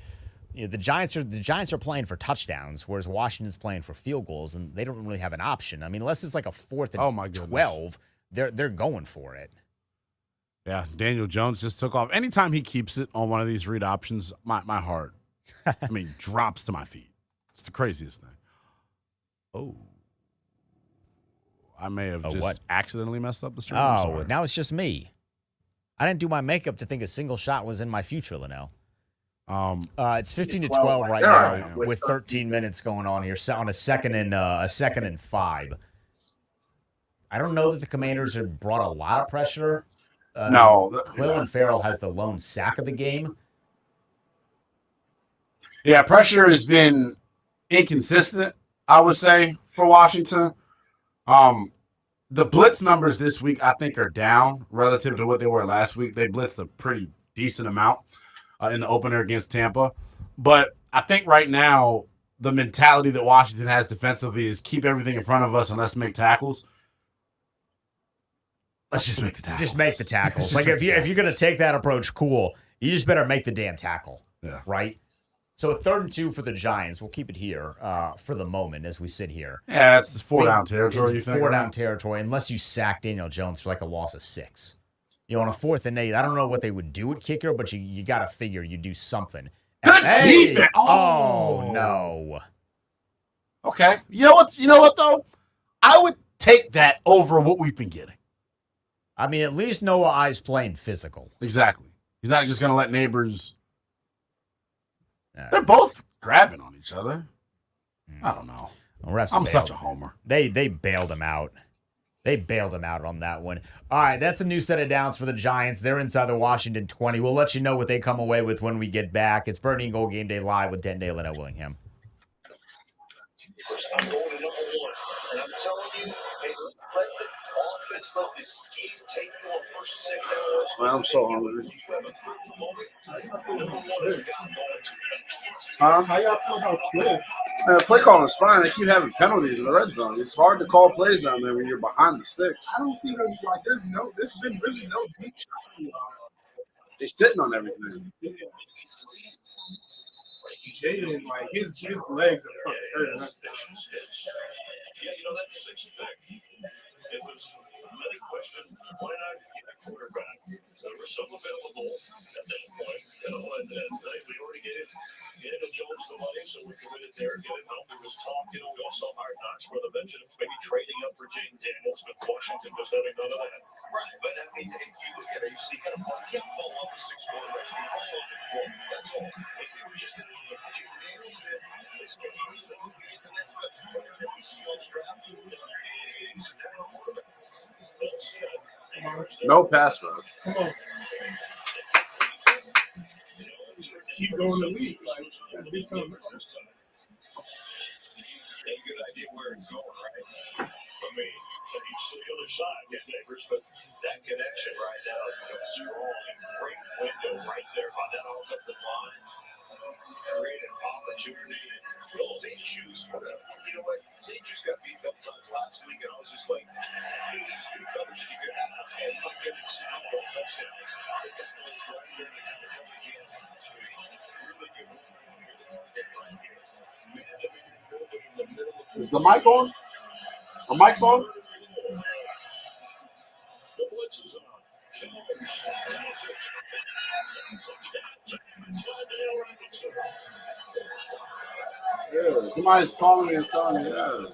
you know, the Giants are playing for touchdowns, whereas Washington's playing for field goals, and they don't really have an option. I mean, unless it's like a 4th and 12, they're going for it. Yeah, Daniel Jones just took off. Anytime he keeps it on one of these read options, my heart, drops to my feet. It's the craziest thing. Oh. I may have accidentally messed up the stream. Oh, now it's just me. I didn't do my makeup to think a single shot was in my future, Lynnell. It's 15-12 right now with 13 minutes going on here on a second and 5. I don't know that the Commanders have brought a lot of pressure. No. Clelin Ferrell has the lone sack of the game. Yeah, pressure has been inconsistent, I would say, for Washington. The blitz numbers this week, I think, are down relative to what they were last week. They blitzed a pretty decent amount in the opener against Tampa. But I think right now the mentality that Washington has defensively is keep everything in front of us and let's make tackles. Let's just make the tackles. Just make the tackles. Like, if you're going to take that approach, cool. You just better make the damn tackle. Yeah. Right? So 3rd and 2 for the Giants. We'll keep it here for the moment as we sit here. Yeah, it's 4-down territory, you think? 4-down territory, unless you sack Daniel Jones for like a loss of 6. You know, on a 4th and 8, I don't know what they would do at kicker, but you got to figure you do something. Good defense! Oh, no. Okay. You know what, though? I would take that over what we've been getting. I mean, at least Noah I's playing physical. Exactly. He's not just going to let Neighbors... They're both grabbing on each other. I don't know. I'm such a homer. They bailed him out. They bailed him out on that one. All right, that's a new set of downs for the Giants. They're inside the Washington 20. We'll let you know what they come away with when we get back. It's Burgundy and Gold Game Day live with Denton, Lynnell at Willingham. I'm going to number 1, and I'm telling you, they let the offense let the skis take you on 1st and 2nd down. I'm so hungry. How y'all feel about Swift? Play calling is fine. They keep having penalties in the red zone. It's hard to call plays down there when you're behind the sticks. I don't see them like there's been really no deep shot. They're sitting on everything. Jaden, like his legs are fucking hurting us. Yeah, that's it was many questions. Why not get a quarterback? There were some available at that point, and if we already get Jones the money, so we're committed there. Get it home. There was talk, we also Hard Knocks where the mention of maybe trading up for Jaden Daniels, but Washington was having none of that. Right, but I mean, if you look at it, you see kind of can't follow up with 6 quarterbacks. You follow up with 4. That's all. If we were just going to look at Jaden Daniels, then let's get the next step. We see all the draft. No pass rush. Come on. Just keep going to the league. Like, gotta do something. Good idea where it's going, right? I mean, he's to the other side, get Neighbors, but that connection right now is strong. Great window right there on that offensive line. Great opportunity. Those issues. You know what? Zay just got beat a couple times last week, and I was just like, it was just good coverage you could have. And I'm getting some touchdowns. But that was right there in the cover again. Really good right here. We had to be in the middle of Is the mic on? The mic's on? the blitz is on. Yes. Somebody's calling me and telling me, yeah.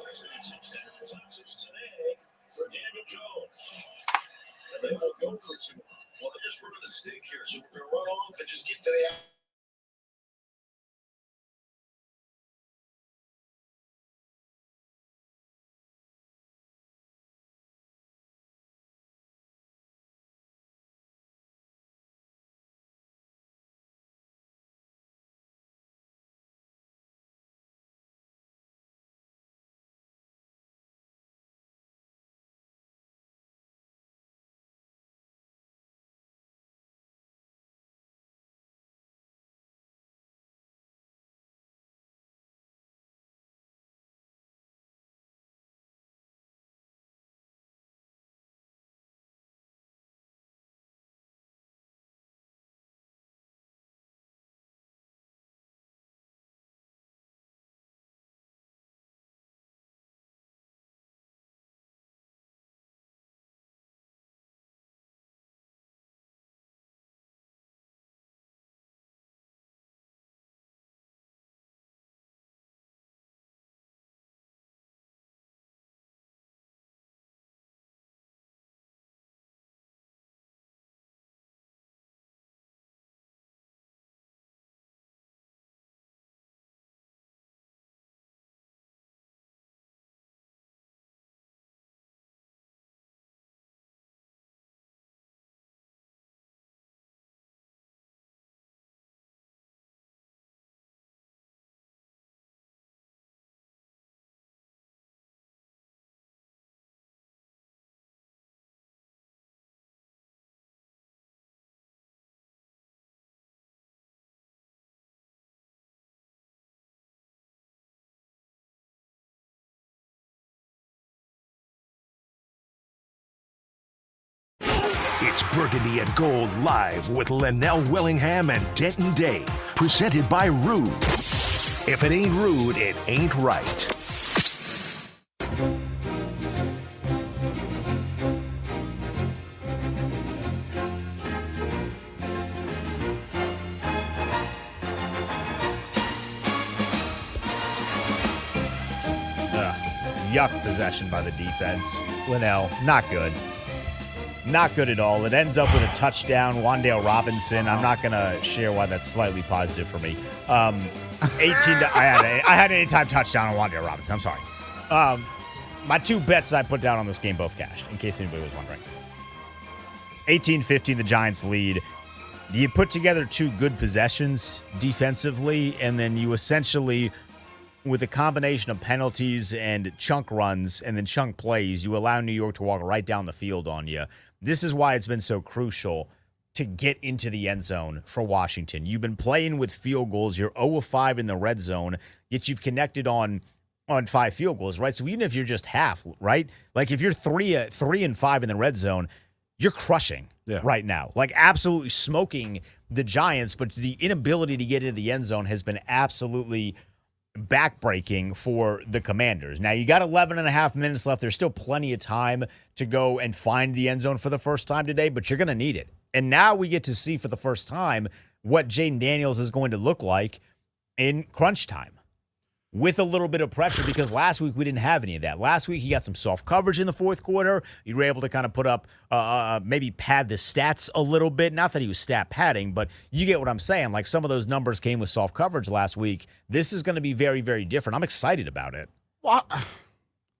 It's Burgundy and Gold live with Lynnell Willingham and Denton Day. Presented by Rude. If it ain't rude, it ain't right. Yuck possession by the defense. Lynnell, not good. Not good at all. It ends up with a touchdown. Wan'Dale Robinson. I'm not going to share why that's slightly positive for me. 18 to, I had an anytime touchdown on Wan'Dale Robinson. I'm sorry. My two bets I put down on this game both cashed, in case anybody was wondering. 18-15, the Giants lead. You put together two good possessions defensively, and then you essentially, with a combination of penalties and chunk runs and then chunk plays, you allow New York to walk right down the field on you. This is why it's been so crucial to get into the end zone for Washington. You've been playing with field goals. You're 0 of 5 in the red zone, yet you've connected on 5 field goals, right? So even if you're just half, right? Like if you're 3 and 5 in the red zone, you're crushing right now. Like absolutely smoking the Giants, but the inability to get into the end zone has been absolutely backbreaking for the Commanders. Now, you got 11 and a half minutes left. There's still plenty of time to go and find the end zone for the first time today, but you're going to need it. And now we get to see for the first time what Jaden Daniels is going to look like in crunch time with a little bit of pressure, because last week we didn't have any of that. Last week he got some soft coverage in the fourth quarter. You were able to kind of put up, maybe pad the stats a little bit. Not that he was stat padding, but you get what I'm saying. Like some of those numbers came with soft coverage last week. This is going to be very, very different. I'm excited about it. Well,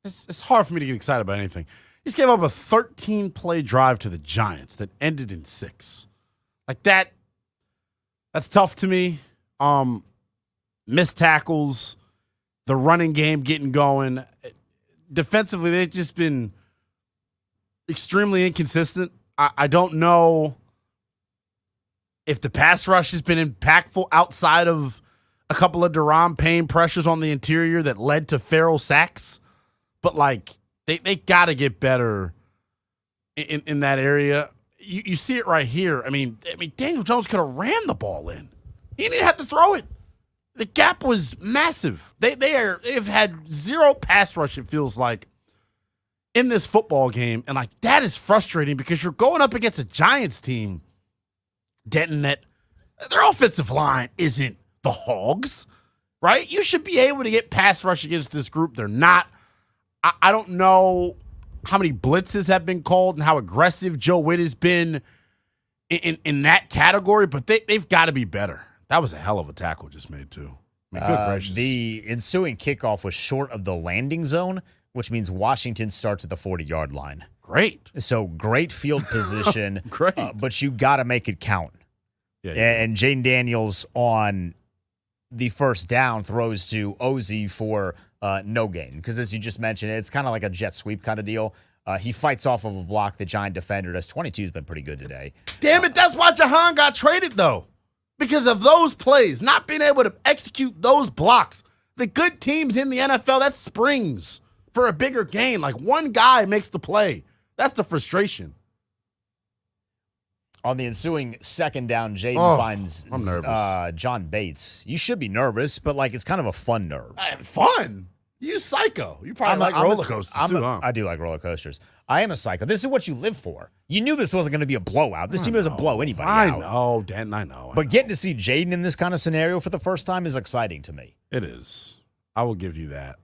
it's hard for me to get excited about anything. He just gave up a 13-play drive to the Giants that ended in 6. Like that's tough to me. Missed tackles. The running game getting going. Defensively, they've just been extremely inconsistent. I don't know if the pass rush has been impactful outside of a couple of Deron Payne pressures on the interior that led to feral sacks. But, like, they got to get better in that area. You see it right here. I mean, Daniel Jones could have ran the ball in. He didn't have to throw it. The gap was massive. They've had zero pass rush, it feels like, in this football game. And, like, that is frustrating because you're going up against a Giants team, Denton, that their offensive line isn't the Hogs. right? You should be able to get pass rush against this group. They're not. I don't know how many blitzes have been called and how aggressive Joe Witt has been in that category, but they've got to be better. That was a hell of a tackle just made, too. I mean, good gracious. The ensuing kickoff was short of the landing zone, which means Washington starts at the 40-yard line. Great. So great field position. Great. But you got to make it count. Yeah, and Jaden Daniels on the first down throws to Ozzie for no gain. Because as you just mentioned, it's kind of like a jet sweep kind of deal. He fights off of a block. The Giant defender does. 22 has been pretty good today. Damn it, that's why Jahan got traded, though. Because of those plays, not being able to execute those blocks. The good teams in the NFL, that springs for a bigger game. Like, one guy makes the play. That's the frustration. On the ensuing second down, Jaden finds I'm nervous. John Bates. You should be nervous, but, like, it's kind of a fun nerves. Fun? You psycho. You probably like roller coasters, too, huh? I do like roller coasters. I am a psycho. This is what you live for. You knew this wasn't going to be a blowout. This team doesn't blow anybody out. I know, Denton, I know. But getting to see Jaden in this kind of scenario for the first time is exciting to me. It is. I will give you that.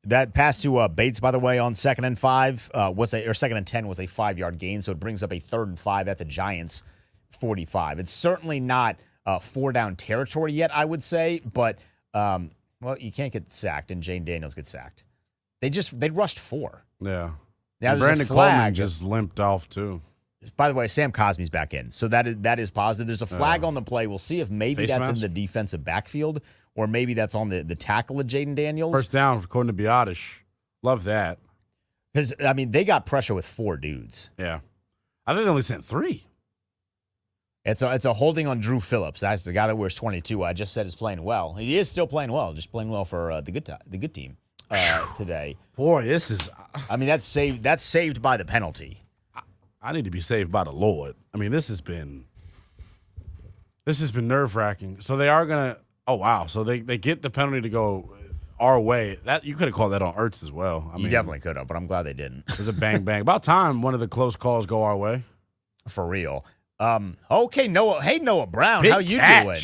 That pass to Bates, by the way, on 2nd and 5 or 2nd and 10 was a 5-yard gain, so it brings up a 3rd and 5 at the Giants' 45. It's certainly not 4-down territory yet, I would say, but well, you can't get sacked, and Jane Daniels gets sacked. They rushed 4. Yeah. Now Brandon Coleman just limped off, too. By the way, Sam Cosmi's back in, so that is positive. There's a flag on the play. We'll see if maybe that's in the defensive backfield or maybe that's on the tackle of Jaden Daniels. First down, according to Biotish. Love that. Because, I mean, they got pressure with 4 dudes. Yeah. I think they only sent 3. It's a holding on Drew Phillips. That's the guy that wears 22. I just said is playing well. He is still playing well, just playing well for the good team today. Boy, this is. I mean, that's saved by the penalty. I need to be saved by the Lord. I mean, this has been nerve-wracking. So they are gonna. Oh wow! So they get the penalty to go our way. That you could have called that on Ertz as well. I mean, you definitely could have, but I'm glad they didn't. It was a bang bang. About time one of the close calls go our way. For real. Okay, Noah. Hey, Noah Brown, Big how you catch. doing?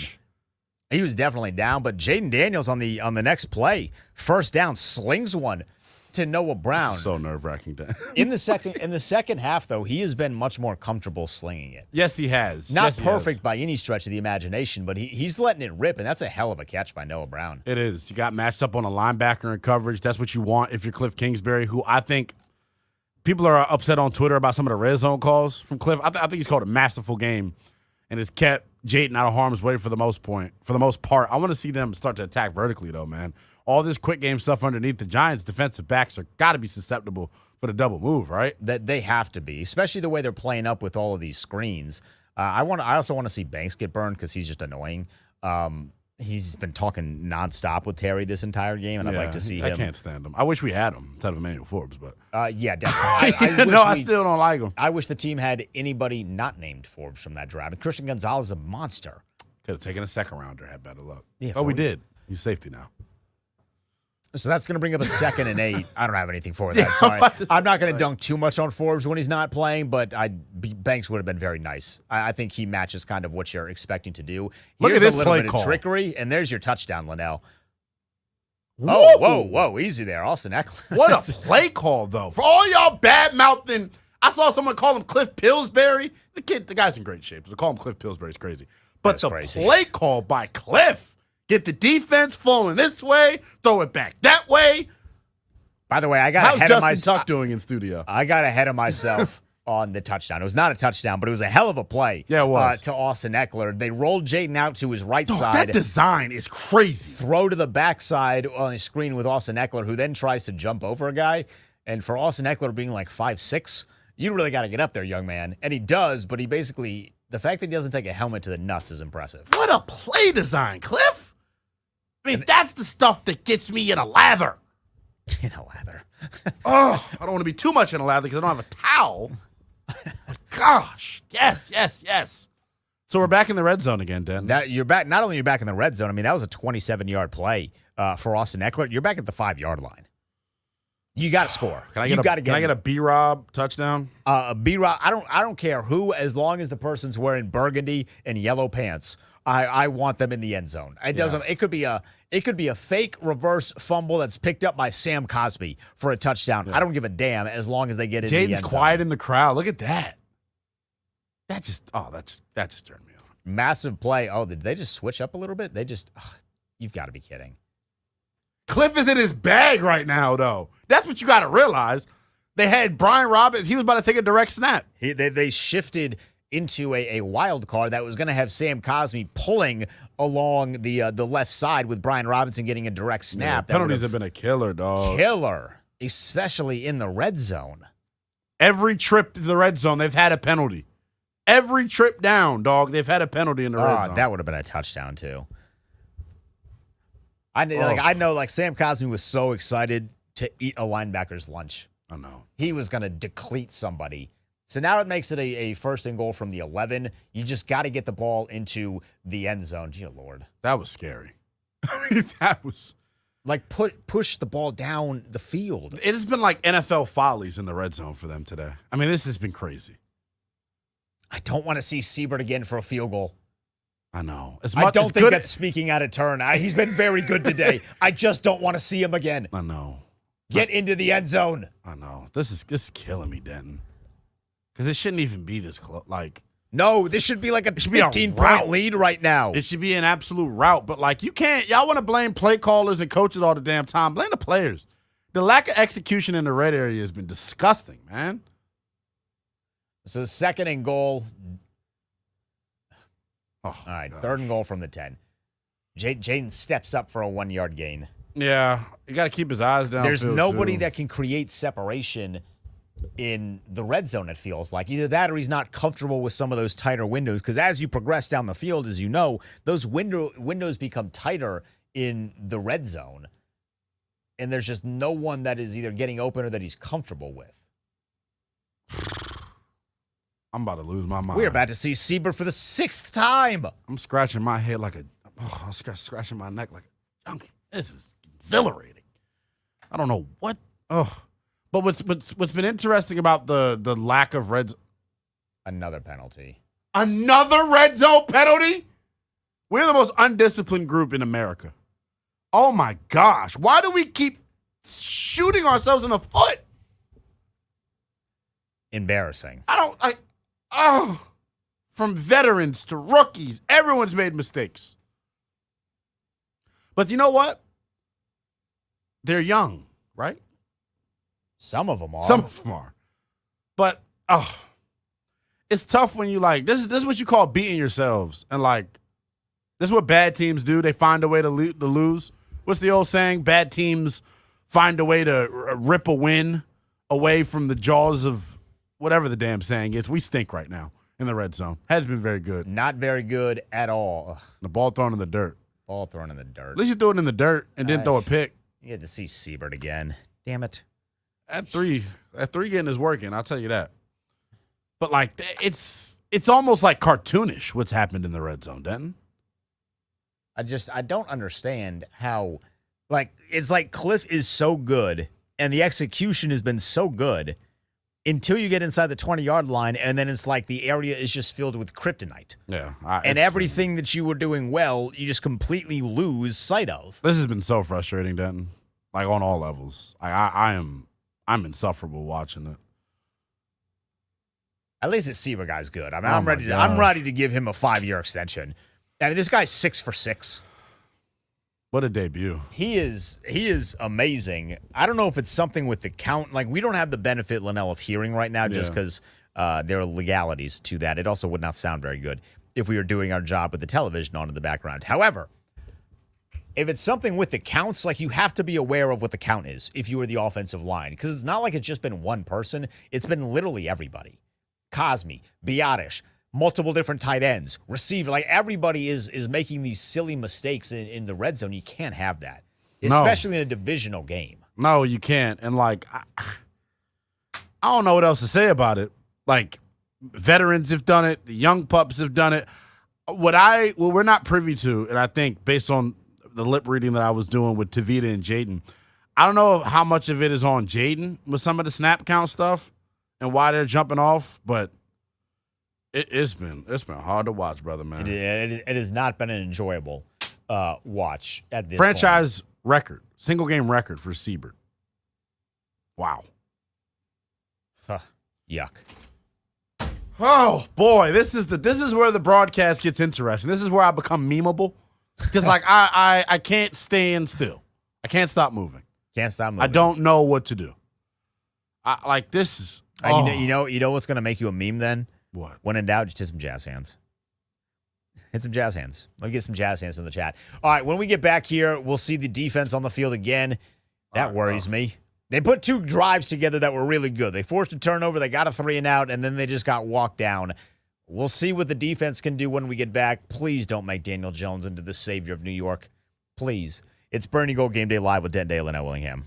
He was definitely down, but Jaden Daniels on the next play, first down, slings one to Noah Brown. So nerve-wracking. In the second half, though, he has been much more comfortable slinging it. Yes, he has. Not perfect by any stretch of the imagination, but he's letting it rip, and that's a hell of a catch by Noah Brown. It is. You got matched up on a linebacker in coverage. That's what you want if you're Cliff Kingsbury, who I think people are upset on Twitter about some of the red zone calls from Cliff. I think he's called a masterful game and has kept Jaden out of harm's way for the most part. I want to see them start to attack vertically, though, man. All this quick game stuff underneath the Giants' defensive backs are got to be susceptible for the double move, right? That they have to be, especially the way they're playing up with all of these screens. I also want to see Banks get burned because he's just annoying. He's been talking nonstop with Terry this entire game, and I'd like to see him. I can't stand him. I wish we had him instead of Emmanuel Forbes, but yeah, definitely. I still don't like him. I wish the team had anybody not named Forbes from that draft. And Christian Gonzalez is a monster. Could have taken a second rounder, had better luck. Yeah, we did. He's safety now. So that's going to bring up a 2nd and 8. I don't have anything for that. Sorry. I'm not going to dunk too much on Forbes when he's not playing, but Banks would have been very nice. I think he matches kind of what you're expecting to do. Look Here's at this a little play bit call. of trickery, and there's your touchdown, Lynnell. Whoa. Whoa, easy there, Austin Eckler. What a play call, though. For all y'all bad-mouthing, I saw someone call him Cliff Pillsbury. The guy's in great shape. To call him Cliff Pillsbury is crazy. But the play call by Cliff, get the defense flowing this way, throw it back that way. By the way, I got ahead of myself. How's Justin Tuck doing in studio? I got ahead of myself on the touchdown. It was not a touchdown, but it was a hell of a play. Yeah, it was. To Austin Eckler. They rolled Jaden out to his right side. That design is crazy. Throw to the backside on a screen with Austin Eckler, who then tries to jump over a guy. And for Austin Eckler being like 5'6", you really got to get up there, young man. And he does, but he basically, the fact that he doesn't take a helmet to the nuts is impressive. What a play design, Cliff. I mean, that's the stuff that gets me in a lather. In a lather. I don't want to be too much in a lather because I don't have a towel. But gosh, yes. So we're back in the red zone again, Den. You're back. Not only you're back in the red zone. I mean, that was a 27-yard play for Austin Eckler. You're back at the 5-yard line. You got to score. Can I get a B-Rob touchdown? B-Rob. I don't care who, as long as the person's wearing burgundy and yellow pants. I want them in the end zone. It doesn't. It could be a fake reverse fumble that's picked up by Sam Cosmi for a touchdown. Yeah. I don't give a damn as long as they get in the end zone. Jaden's quiet in the crowd. Look at that. That just turned me on. Massive play. Oh, did they just switch up a little bit? You've got to be kidding. Cliff is in his bag right now, though. That's what you got to realize. They had Brian Robbins. He was about to take a direct snap. They shifted into a wild card that was going to have Sam Cosmi pulling along the left side with Brian Robinson getting a direct snap. Yeah, penalties have been a killer, dog. Killer, especially in the red zone. Every trip to the red zone, they've had a penalty. Every trip down, dog, they've had a penalty in the red zone. That would have been a touchdown, too. I know Sam Cosmi was so excited to eat a linebacker's lunch. I know. He was going to decleat somebody. So now it makes it a first and goal from the 11. You just got to get the ball into the end zone. Dear Lord. That was scary. That was... push the ball down the field. It has been like NFL follies in the red zone for them today. I mean, this has been crazy. I don't want to see Siebert again for a field goal. I know. I don't think that's speaking out of turn. He's been very good today. I just don't want to see him again. I know. Get into the end zone. I know. This is killing me, Denton. Because it shouldn't even be this close. No, this should be like a 15-point lead right now. It should be an absolute rout. But, you can't. Y'all want to blame play callers and coaches all the damn time. Blame the players. The lack of execution in the red area has been disgusting, man. So, second and goal. Oh, all right, gosh. Third and goal from the 10. Jaden steps up for a 1-yard gain. Yeah, you got to keep his eyes down. There's nobody that can create separation in the red zone, it feels like. Either that or he's not comfortable with some of those tighter windows, because as you progress down the field, as you know, those windows become tighter in the red zone, and there's just no one that is either getting open or that he's comfortable with. I'm about to lose my mind. We're about to see Siebert for the 6th time. I'm scratching my head I'm scratching my neck like a junkie. This is exhilarating. I don't know what. But what's been interesting about the lack of red zone. Another penalty. Another red zone penalty? We're the most undisciplined group in America. Oh my gosh. Why do we keep shooting ourselves in the foot? Embarrassing. From veterans to rookies, everyone's made mistakes. But you know what? They're young, right? Some of them are. Some of them are. But, it's tough when you this is what you call beating yourselves. And this is what bad teams do. They find a way to lose. What's the old saying? Bad teams find a way to rip a win away from the jaws of whatever the damn saying is. We stink right now in the red zone. Hasn't been very good. Not very good at all. Ugh. The ball thrown in the dirt. Ball thrown in the dirt. At least you threw it in the dirt and didn't throw a pick. You had to see Siebert again. Damn it. At three getting is working, I'll tell you that. But it's almost like cartoonish what's happened in the red zone, Denton. I don't understand how it's like Cliff is so good and the execution has been so good until you get inside the 20-yard line, and then it's like the area is just filled with kryptonite. Yeah. And everything that you were doing well, you just completely lose sight of. This has been so frustrating, Denton. On all levels. I'm insufferable watching it. At least the Siebert guy's good. I mean, I'm ready to give him a 5-year extension. I mean, this guy's 6 for 6. What a debut. He is amazing. I don't know if it's something with the count. We don't have the benefit, Lynnell, of hearing right now just because there are legalities to that. It also would not sound very good if we were doing our job with the television on in the background. However, if it's something with the counts, you have to be aware of what the count is if you were the offensive line, because it's not like it's just been one person. It's been literally everybody. Cosmi, Biotish, multiple different tight ends, receiver. Everybody is making these silly mistakes in the red zone. You can't have that, especially in a divisional game. No, you can't. And I don't know what else to say about it. Veterans have done it. The young pups have done it. What we're not privy to, and I think based on the lip reading that I was doing with Tavita and Jaden, I don't know how much of it is on Jaden with some of the snap count stuff and why they're jumping off, but It's been hard to watch, brother, man. It has not been an enjoyable watch at this franchise record, single game record for Siebert. Wow. Huh. Yuck. Oh boy, this is where the broadcast gets interesting. This is where I become memeable because like I can't stand still. I can't stop moving. Can't stop moving. I don't know what to do. This is. You know what's gonna make you a meme then? What? When in doubt, just hit some jazz hands. Hit some jazz hands. Let me get some jazz hands in the chat. All right, when we get back here, we'll see the defense on the field again. That worries me. They put 2 drives together that were really good. They forced a turnover, they got a 3 and out, and then they just got walked down. We'll see what the defense can do when we get back. Please don't make Daniel Jones into the savior of New York. Please. It's Burgundy Gold Game Day Live with Denton, Lynnell, Willingham.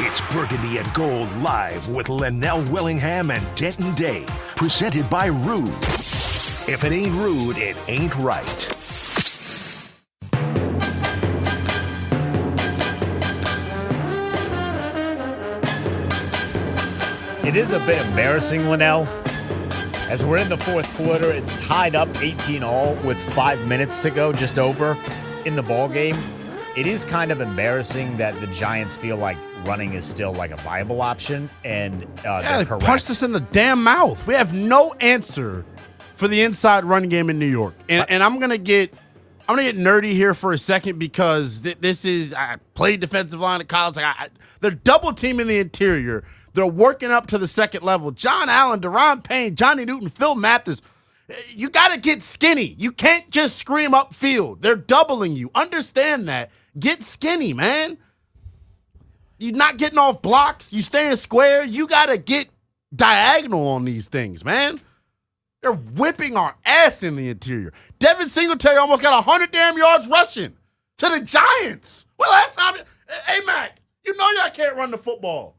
It's Burgundy and Gold live with Lynnell Willingham and Denton Day. Presented by Rude. If it ain't rude, it ain't right. It is a bit embarrassing, Lynnell. As we're in the fourth quarter, it's tied up 18-all with 5 minutes to go, just over, in the ball game. It is kind of embarrassing that the Giants feel like running is still like a viable option, and they're correct. Punched us in the damn mouth. We have no answer for the inside run game in New York, and I'm gonna get nerdy here for a second because this is I played defensive line at college. They're double teaming the interior. They're working up to the second level. John Allen, Deron Payne, Johnny Newton, Phil Mathis. You got to get skinny. You can't just scream upfield. They're doubling you. Understand that. Get skinny, man. You're not getting off blocks. You staying square. You got to get diagonal on these things, man. They're whipping our ass in the interior. Devin Singletary almost got 100 damn yards rushing to the Giants. Well, last time, hey, Mac, you know y'all can't run the football.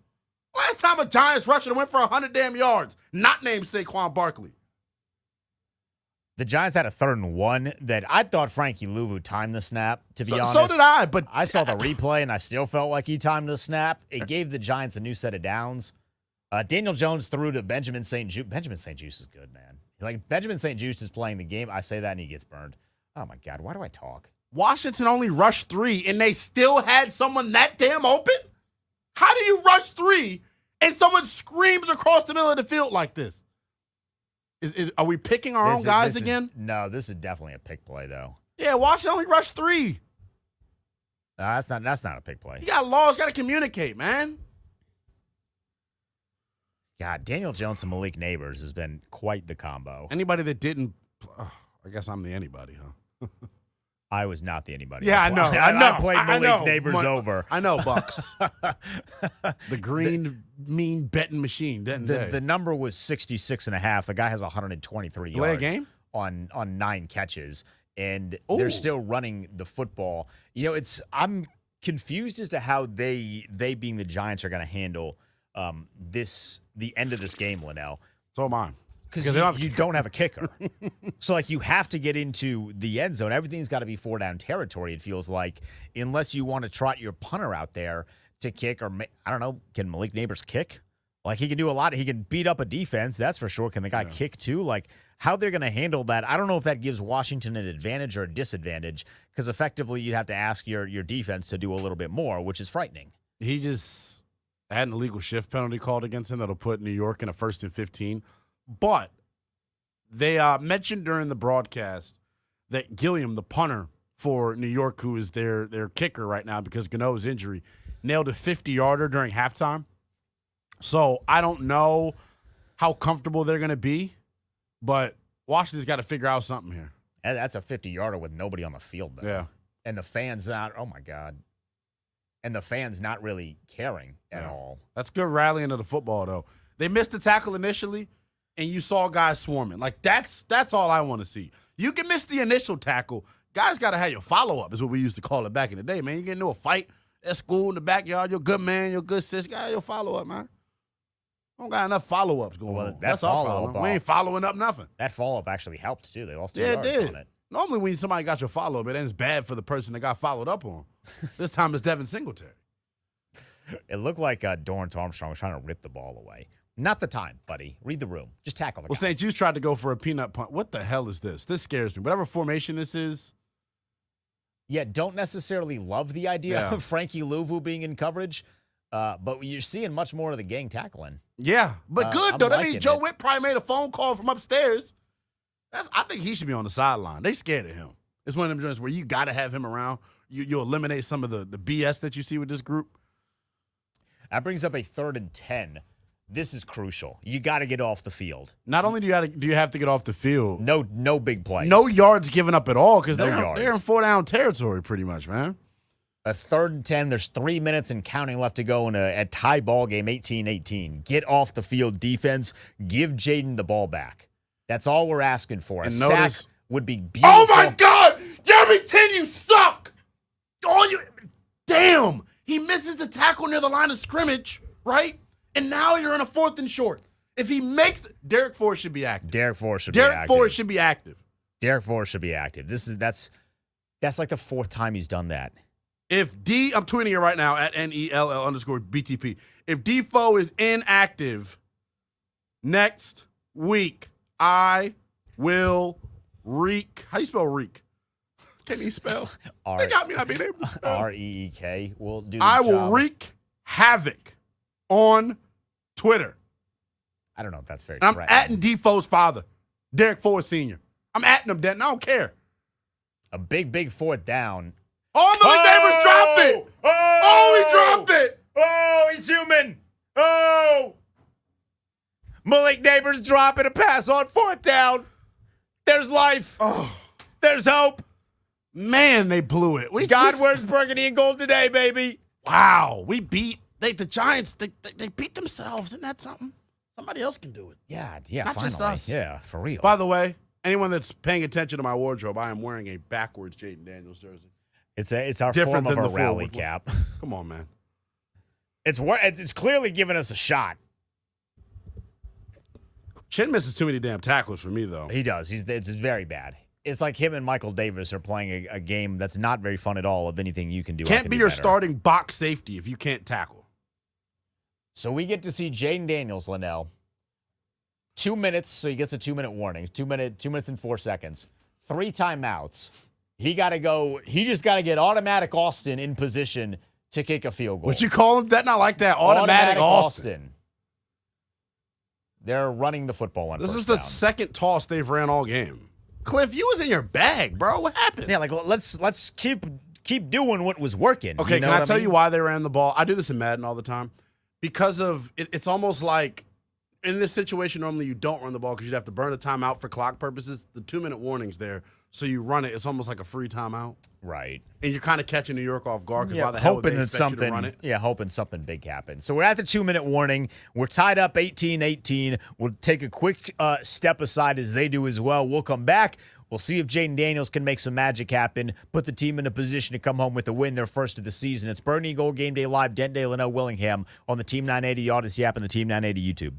Last time a Giants rusher went for 100 damn yards, not named Saquon Barkley. The Giants had a 3rd and 1 that I thought Frankie Louvu timed the snap, to be honest. So did I, but I saw the replay, and I still felt like he timed the snap. It gave the Giants a new set of downs. Daniel Jones threw to Benjamin St. Juice. Benjamin St. Juice is good, man. Like, Benjamin St. Juice is playing the game. I say that, and he gets burned. Oh, my God. Why do I talk? Washington only rushed 3, and they still had someone that damn open? How do you rush 3 and someone screams across the middle of the field like this? Are we picking our own guys again? No, this is definitely a pick play, though. Yeah, Washington only rushed 3. That's not a pick play. You got laws, got to communicate, man. God, Daniel Jones and Malik Neighbors has been quite the combo. Anybody that didn't, I guess I'm the anybody, huh? I was not the anybody. Yeah, I know. I played Malik Neighbors over. I know, Bucks. The green, mean betting machine. The number was 66.5. The guy has 123 yards on 9 catches, and they're still running the football. You know, I'm confused as to how they being the Giants are going to handle the end of this game, Lynnell. So am I. Because you don't have a kicker. So, like, you have to get into the end zone. Everything's got to be 4-down territory, it feels like, unless you want to trot your punter out there to kick. Or, I don't know, can Malik Neighbors kick? Like, he can do a lot. He can beat up a defense, that's for sure. Can the guy kick, too? Like, how they're going to handle that, I don't know if that gives Washington an advantage or a disadvantage, because effectively you'd have to ask your defense to do a little bit more, which is frightening. He just had an illegal shift penalty called against him that'll put New York in a 1st and 15. But they mentioned during the broadcast that Gilliam, the punter for New York, who is their kicker right now because Gano's injury, nailed a 50-yarder during halftime. So I don't know how comfortable they're going to be, but Washington's got to figure out something here. And that's a 50-yarder with nobody on the field, though. Yeah. And the fans not, oh, my God. And the fans not really caring at all. That's good rallying of the football, though. They missed the tackle initially, and you saw guys swarming. Like, that's all I want to see. You can miss the initial tackle. Guys got to have your follow-up is what we used to call it back in the day, man. You get into a fight at school in the backyard, you're a good man, you're a good sis. You got your follow-up, man. Don't got enough follow-ups going on. That's our problem. We ain't following up nothing. That follow-up actually helped, too. They lost 2 yards on it. Normally when somebody got your follow-up, it ends bad for the person that got followed up on. This time it's Devin Singletary. It looked like Dorrance Armstrong was trying to rip the ball away. Not the time, buddy. Read the room. Just tackle the guy. Well, St. Jude's tried to go for a peanut punt. What the hell is this? This scares me. Whatever formation this is. Yeah, don't necessarily love the idea of Frankie Louvu being in coverage, but you're seeing much more of the gang tackling. Yeah, but good, though. I mean, Joe Witt probably made a phone call from upstairs. I think he should be on the sideline. They scared of him. It's one of them joints where you got to have him around. You'll eliminate some of the BS that you see with this group. That brings up a 3rd and 10. This is crucial. You got to get off the field. Not only do you have to get off the field. No big plays. No yards given up at all because they're in 4-down territory pretty much, man. A 3rd and 10. There's 3 minutes and counting left to go in a tie ball game, 18-18. Get off the field, defense. Give Jaden the ball back. That's all we're asking for. A sack would be beautiful. Oh, my God! Jeremy Tin, you suck! Damn! He misses the tackle near the line of scrimmage, right? And now you're in a 4th and short. If he makes Derek Forrest should be active. Derek Forrest should be active. Derek Forrest should be active. That's like the 4th time he's done that. I'm tweeting it right now at NELL_BTP. If Defoe is inactive next week, I will reek. How you spell reek? Can he spell? They got me not being able to spell. REEK. We'll do the I job. will wreak havoc on Twitter. I don't know if that's fair. And I'm atting Defoe's father, Derek Forrest Sr. I'm atting him, Denton. I don't care. A big 4th down. Oh, Malik Davis dropped it. Oh, he dropped it. Oh, he's human. Oh. Malik Neighbors dropping a pass on 4th down. There's life. Oh. There's hope. Man, they blew it. Where's Burgundy and gold today, baby? Wow. We beat the Giants. They beat themselves. Isn't that something? Somebody else can do it. Yeah, Not finally. just us. Yeah, for real. By the way, anyone that's paying attention to my wardrobe, I am wearing a backwards Jaden Daniels jersey. It's our Different form of than a the rally forward. cap. Come on, man. It's clearly giving us a shot. Chin misses too many damn tackles for me, though. He does. It's very bad. It's like him and Michael Davis are playing a game that's not very fun at all of anything you can do. Can't be your starting box safety if you can't tackle. So we get to see Jaden Daniels, Lynnell. 2 minutes, so he gets a 2-minute warning. 2 minutes and 4 seconds. 3 timeouts. He just got to get automatic Austin in position to kick a field goal. What you call him? That not like that. Automatic Austin. They're running the football on This first is the down. second toss they've ran all game. Cliff, you was in your bag, bro. What happened? Yeah, like let's keep doing what was working. Okay, you know can I what tell mean? you why they ran the ball? I do this in Madden all the time. Because of it's almost like in this situation, normally you don't run the ball because you'd have to burn a timeout for clock purposes. The 2-minute warning's there, so you run it. It's almost like a free timeout. Right. And you're kind of catching New York off guard because why the hell would they expect you to run it? Yeah, hoping something big happens. So we're at the 2-minute warning. We're tied up 18-18. We'll take a quick step aside as they do as well. We'll come back. We'll see if Jaden Daniels can make some magic happen, put the team in a position to come home with a win, their first of the season. It's Burgundy Gold Game Day Live, Denton Day, Lynnell, Willingham on the Team 980 Odyssey app and the Team 980 YouTube.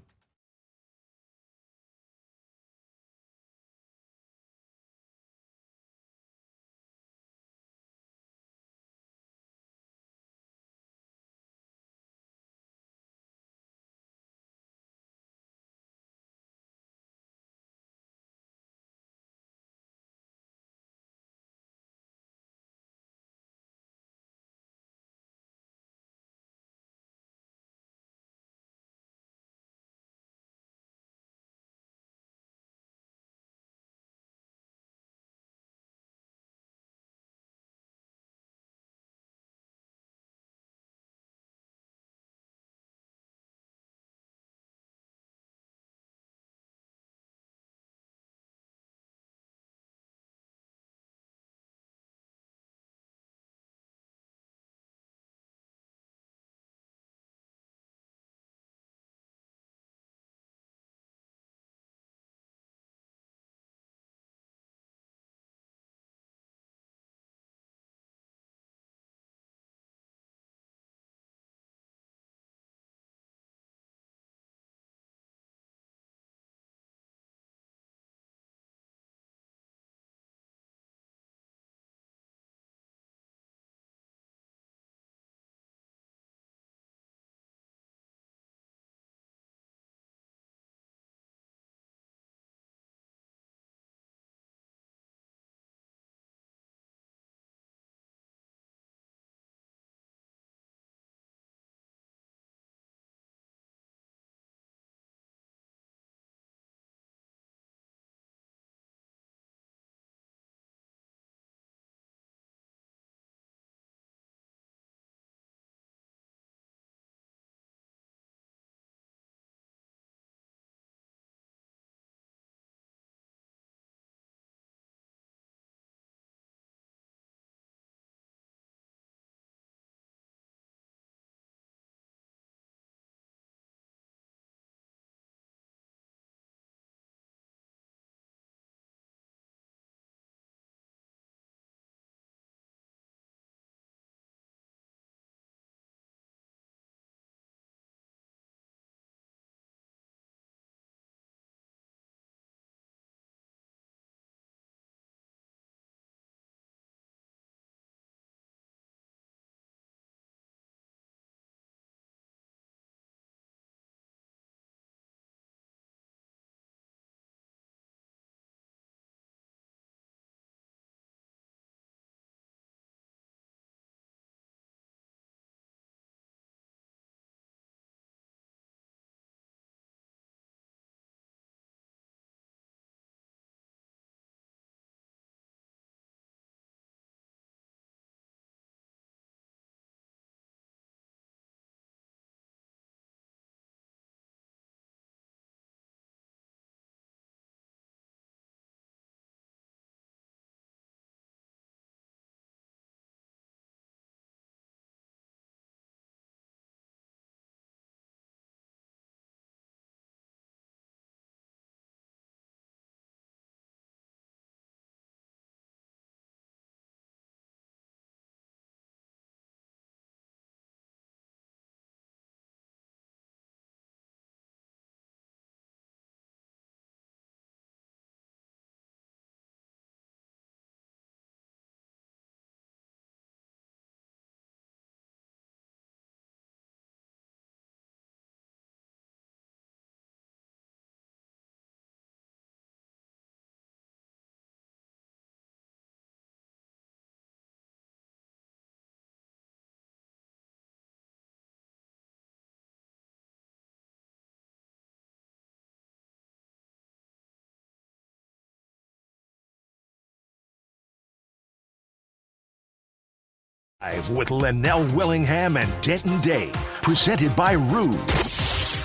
With Lynnell Willingham and Denton Day, presented by Rude.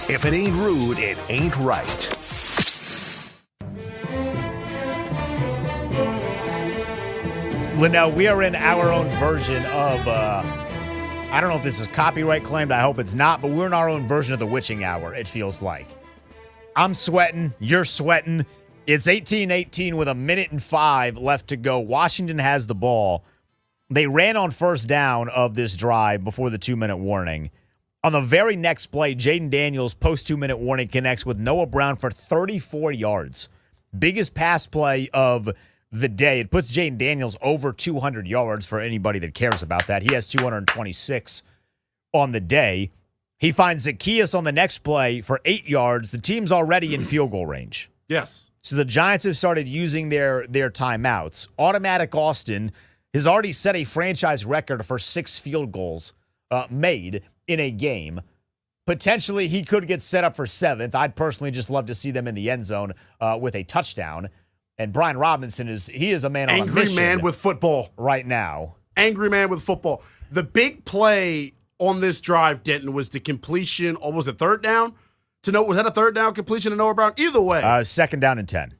If it ain't rude, it ain't right. Lynnell, we are in our own version of, I don't know if this is copyright claimed, I hope it's not, but we're in our own version of the witching hour, it feels like. I'm sweating, you're sweating. It's 18-18 with 1:05 left to go. Washington has the ball. They ran on first down of this drive before the 2-minute warning. On the very next play, Jaden Daniels, post 2-minute warning, connects with Noah Brown for 34 yards. Biggest pass play of the day. It puts Jaden Daniels over 200 yards for anybody that cares about that. He has 226 on the day. He finds Zacchaeus on the next play for 8 yards. The team's already in field goal range. Yes. So the Giants have started using their timeouts. Automatic Austin has already set a franchise record for 6 field goals made in a game. Potentially, he could get set up for 7th. I'd personally just love to see them in the end zone with a touchdown. And Brian Robinson is a man on a mission. Angry man with football. Right now. Angry man with football. The big play on this drive, Denton, was the completion, or was it third down? Was that a third down completion to Noah Brown? Either way. Second down and 10.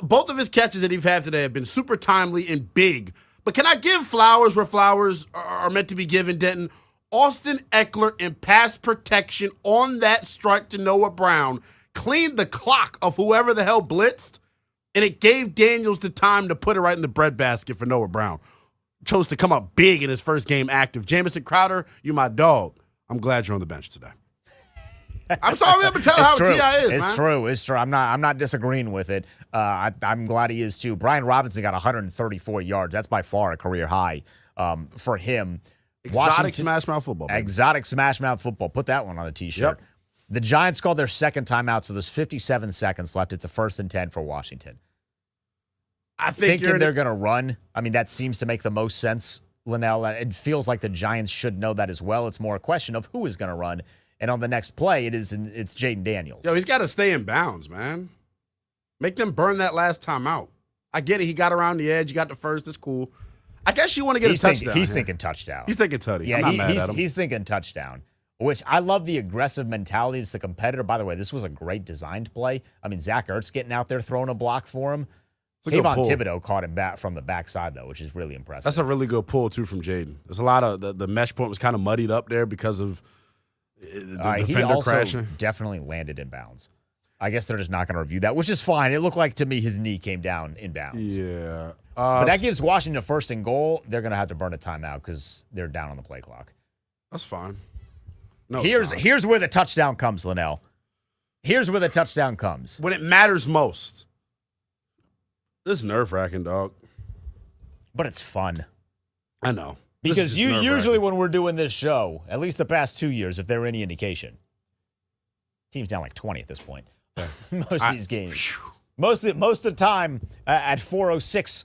Both of his catches that he's had today have been super timely and big. But can I give flowers where flowers are meant to be given, Denton? Austin Eckler in pass protection on that strike to Noah Brown cleaned the clock of whoever the hell blitzed, and it gave Daniels the time to put it right in the breadbasket for Noah Brown. Chose to come up big in his first game active. Jamison Crowder, you my dog. I'm glad you're on the bench today. I'm sorry, I'm telling how T.I. is, It's true. I'm not disagreeing with it. I'm glad he is too. Brian Robinson got 134 yards. That's by far a career high for him. Exotic smash mouth football. Baby. Exotic smash mouth football. Put that one on a T-shirt. Yep. The Giants called their second timeout, so there's 57 seconds left. It's a 1st and 10 for Washington. I think they're going to run. I mean, that seems to make the most sense, Lynnell. It feels like the Giants should know that as well. It's more a question of who is going to run. And on the next play, it's Jaden Daniels. Yo, he's got to stay in bounds, man. Make them burn that last time out. I get it. He got around the edge. You got the first. It's cool. I guess you want to get a touchdown. He's thinking touchdown. He's thinking tutty. Yeah, I'm not mad at him. He's thinking touchdown, which I love the aggressive mentality. It's the competitor. By the way, this was a great designed play. I mean, Zach Ertz getting out there throwing a block for him. Kayvon Thibodeau caught him back from the backside, though, which is really impressive. That's a really good pull, too, from Jaden. There's a lot of the mesh point was kind of muddied up there because of the defender he also crashing. Definitely landed in bounds. I guess they're just not going to review that, which is fine. It looked like to me his knee came down in bounds. Yeah. But that gives Washington a 1st and goal. They're going to have to burn a timeout because they're down on the play clock. That's fine. No, here's where the touchdown comes, Lynnell. Here's where the touchdown comes. When it matters most. This is nerve-wracking, dog. But it's fun. I know. Because usually when we're doing this show, at least the past 2 years, if there were any indication, team's down like 20 at this point. Most of these games. Most of the time at 4:06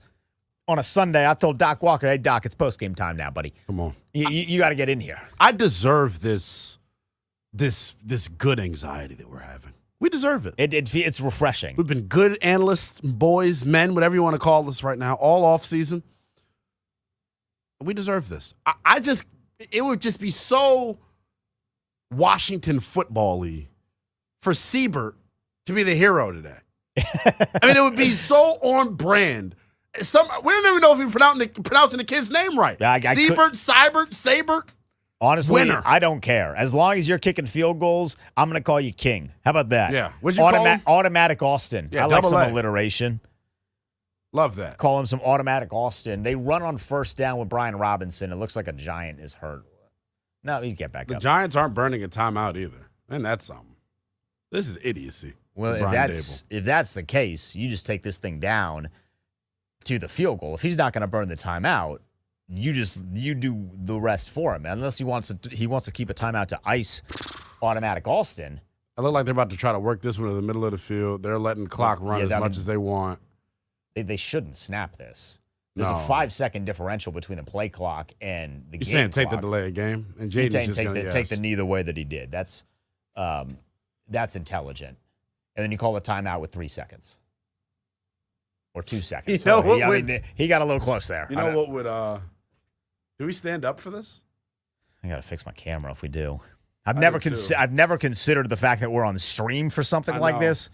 on a Sunday, I told Doc Walker, "Hey Doc, it's post-game time now, buddy. Come on, you got to get in here." I deserve this good anxiety that we're having. We deserve it. It's refreshing. We've been good analysts, boys, men, whatever you want to call us right now, all off season. We deserve this. It would just be so Washington football-y for Siebert to be the hero today. I mean, it would be so on brand. We don't even know if he's pronouncing the kid's name right. Siebert, Sabert. Honestly, winner. I don't care. As long as you're kicking field goals, I'm going to call you king. How about that? Yeah. What'd you call him? Automatic Austin. Yeah, I like some A. alliteration. Love that. Call him some automatic Austin. They run on first down with Brian Robinson. It looks like a Giant is hurt. No, you get back up. The Giants aren't burning a timeout either. And that's something. This is idiocy. Well, if that's the case, you just take this thing down to the field goal. If he's not going to burn the timeout, you do the rest for him. Unless he wants to keep a timeout to ice automatic Austin. I look like they're about to try to work this one to the middle of the field. They're letting the clock run as much as they want. They shouldn't snap this. There's a 5-second differential between the play clock and the game You're saying take clock. the delay of game? And Jaden's just take the knee the way that he did. That's intelligent. And then you call a timeout with 3 seconds. Or 2 seconds. You know he got a little close there. You know what would Do we stand up for this? I got to fix my camera if we do. I've never considered the fact that we're on stream for something like this.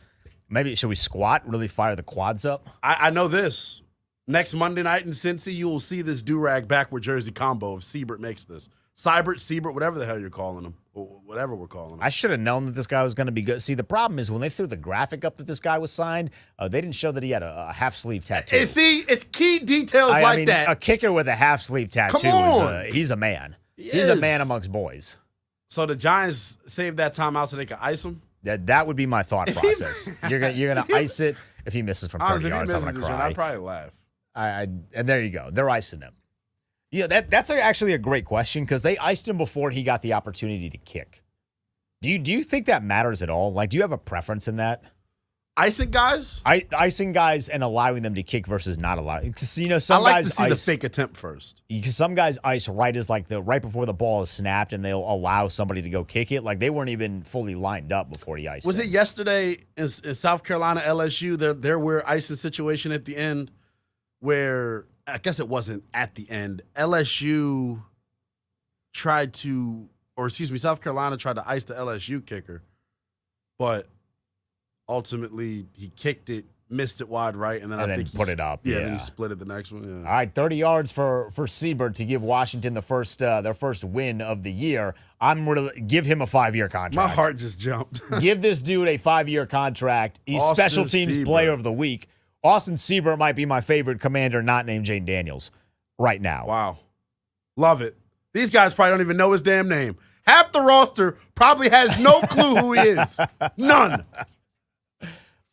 Maybe should we squat, really fire the quads up? I know this. Next Monday night in Cincy, you will see this do-rag backward jersey combo if Siebert makes this. Siebert, whatever the hell you're calling him, or whatever we're calling him. I should have known that this guy was going to be good. See, the problem is when they threw the graphic up that this guy was signed, they didn't show that he had a half-sleeve tattoo. See, it's key details that. A kicker with a half-sleeve tattoo, he's a man. He's a man amongst boys. So the Giants saved that timeout so they could ice him? That would be my thought process. You're gonna ice it if he misses from 30 yards. I'm gonna cry. I'd probably laugh. And there you go. They're icing him. Yeah, that's actually a great question because they iced him before he got the opportunity to kick. Do you think that matters at all? Like, do you have a preference in that? Icing guys? Icing guys and allowing them to kick versus not allowing. Because some I like guys to see the fake attempt first. Because some guys ice right before the ball is snapped, and they'll allow somebody to go kick it. Like they weren't even fully lined up before he iced. Was it yesterday in South Carolina LSU? There were icing situation at the end where I guess it wasn't at the end. LSU South Carolina tried to ice the LSU kicker, but ultimately he kicked it, missed it wide right, and then I think he put it up. Yeah, then he split it the next one. Yeah. All right, 30 yards for Siebert to give Washington their first win of the year. I'm going to give him a 5-year contract. My heart just jumped. Give this dude a 5-year contract. He's Austin special teams Siebert. player of the week. Austin Siebert might be my favorite commander not named Jane Daniels right now. Wow. Love it. These guys probably don't even know his damn name. Half the roster probably has no clue who he is. None.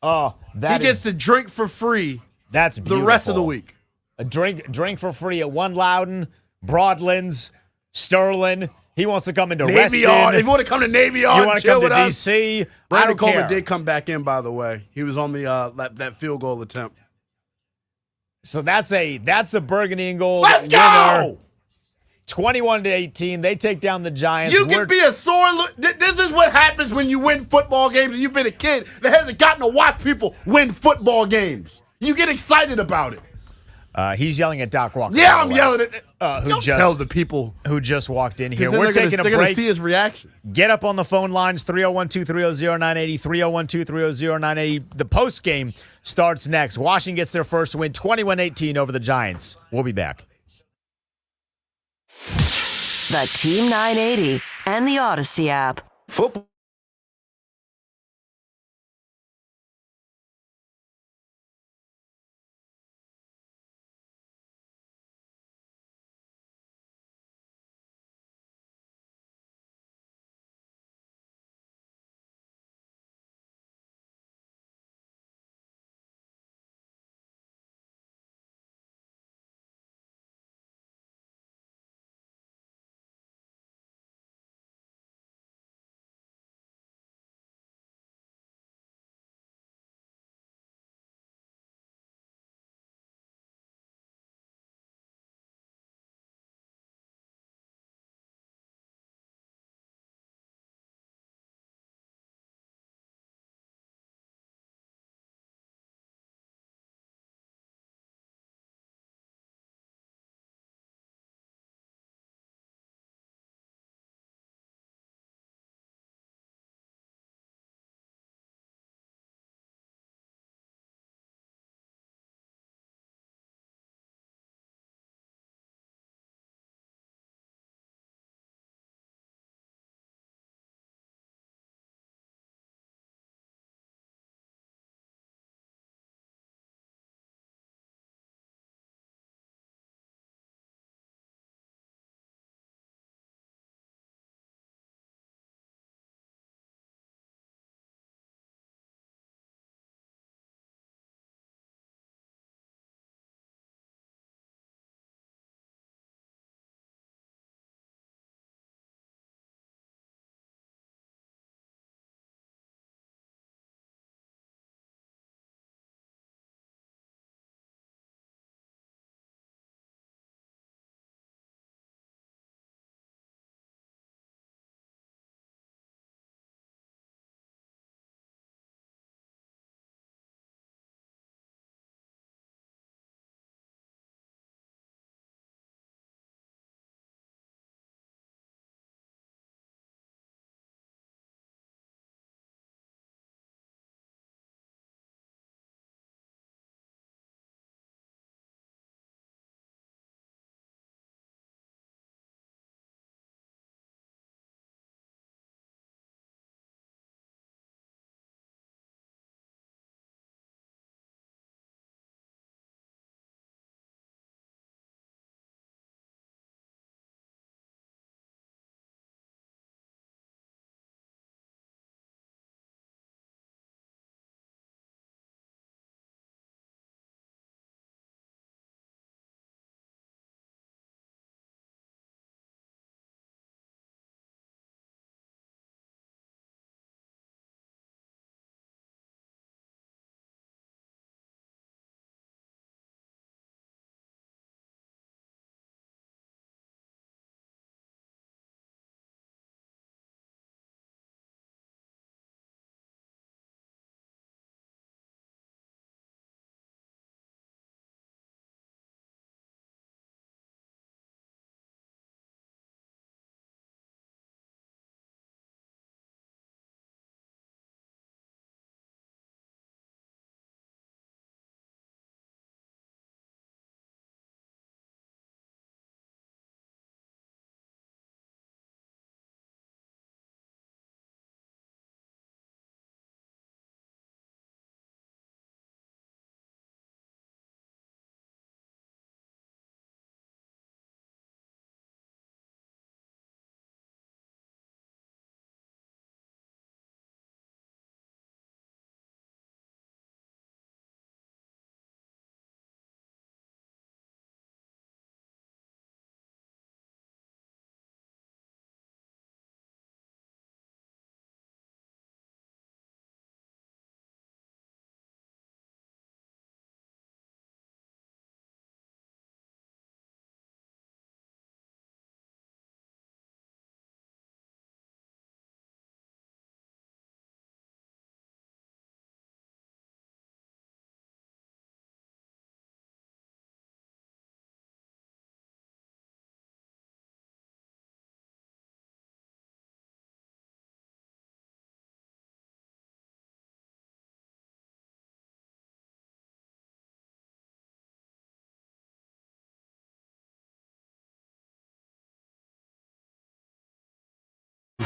Oh, he gets to drink for free. That's beautiful. The rest of the week. A drink for free at One Loudon, Broadlands, Sterling. He wants to come into Navy Yard. If you want to come to Navy Yard, you want to come to DC. Brandon Coleman did come back in, by the way. He was on the that field goal attempt. So that's a Burgundy and Gold Let's winner. go! 21-18. They take down the Giants. You can be a sore look. This is what happens when you win football games and you've been a kid that hasn't gotten to watch people win football games. You get excited about it. He's yelling at Doc Walker. Yeah, I'm yelling at tell the people who just walked in here. We're taking a break. They're going to see his reaction. Get up on the phone lines, 301-230-0980, 301-230-0980. The post game starts next. Washington gets their first win, 21-18 over the Giants. We'll be back. The Team 980 and the Odyssey app. Football.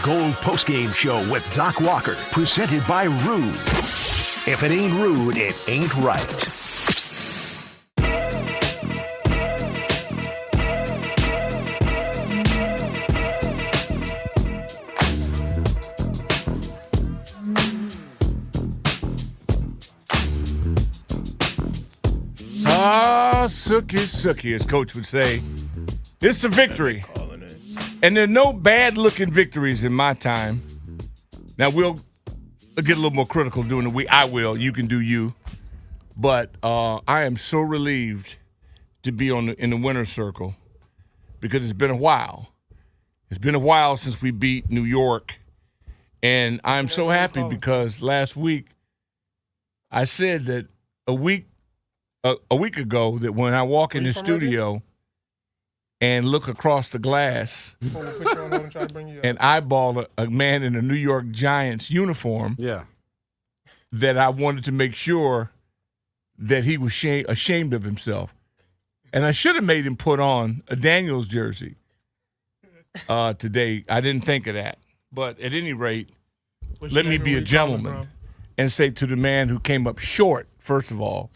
Gold postgame show with Doc Walker, presented by Rude. If it ain't rude, it ain't right. Sookie, as Coach would say. It's a victory. And there are no bad-looking victories in my time. Now, we'll get a little more critical during the week. I will. You can do you. But I am so relieved to be in the winner's circle because it's been a while. It's been a while since we beat New York. And I'm so happy because last week I said that a week ago that when I walk in the studio and look across the glass and eyeball a man in a New York Giants uniform, that I wanted to make sure that he was ashamed of himself. And I should have made him put on a Daniels jersey today. I didn't think of that. But at any rate, let me be a gentleman and say to the man who came up short, first of all,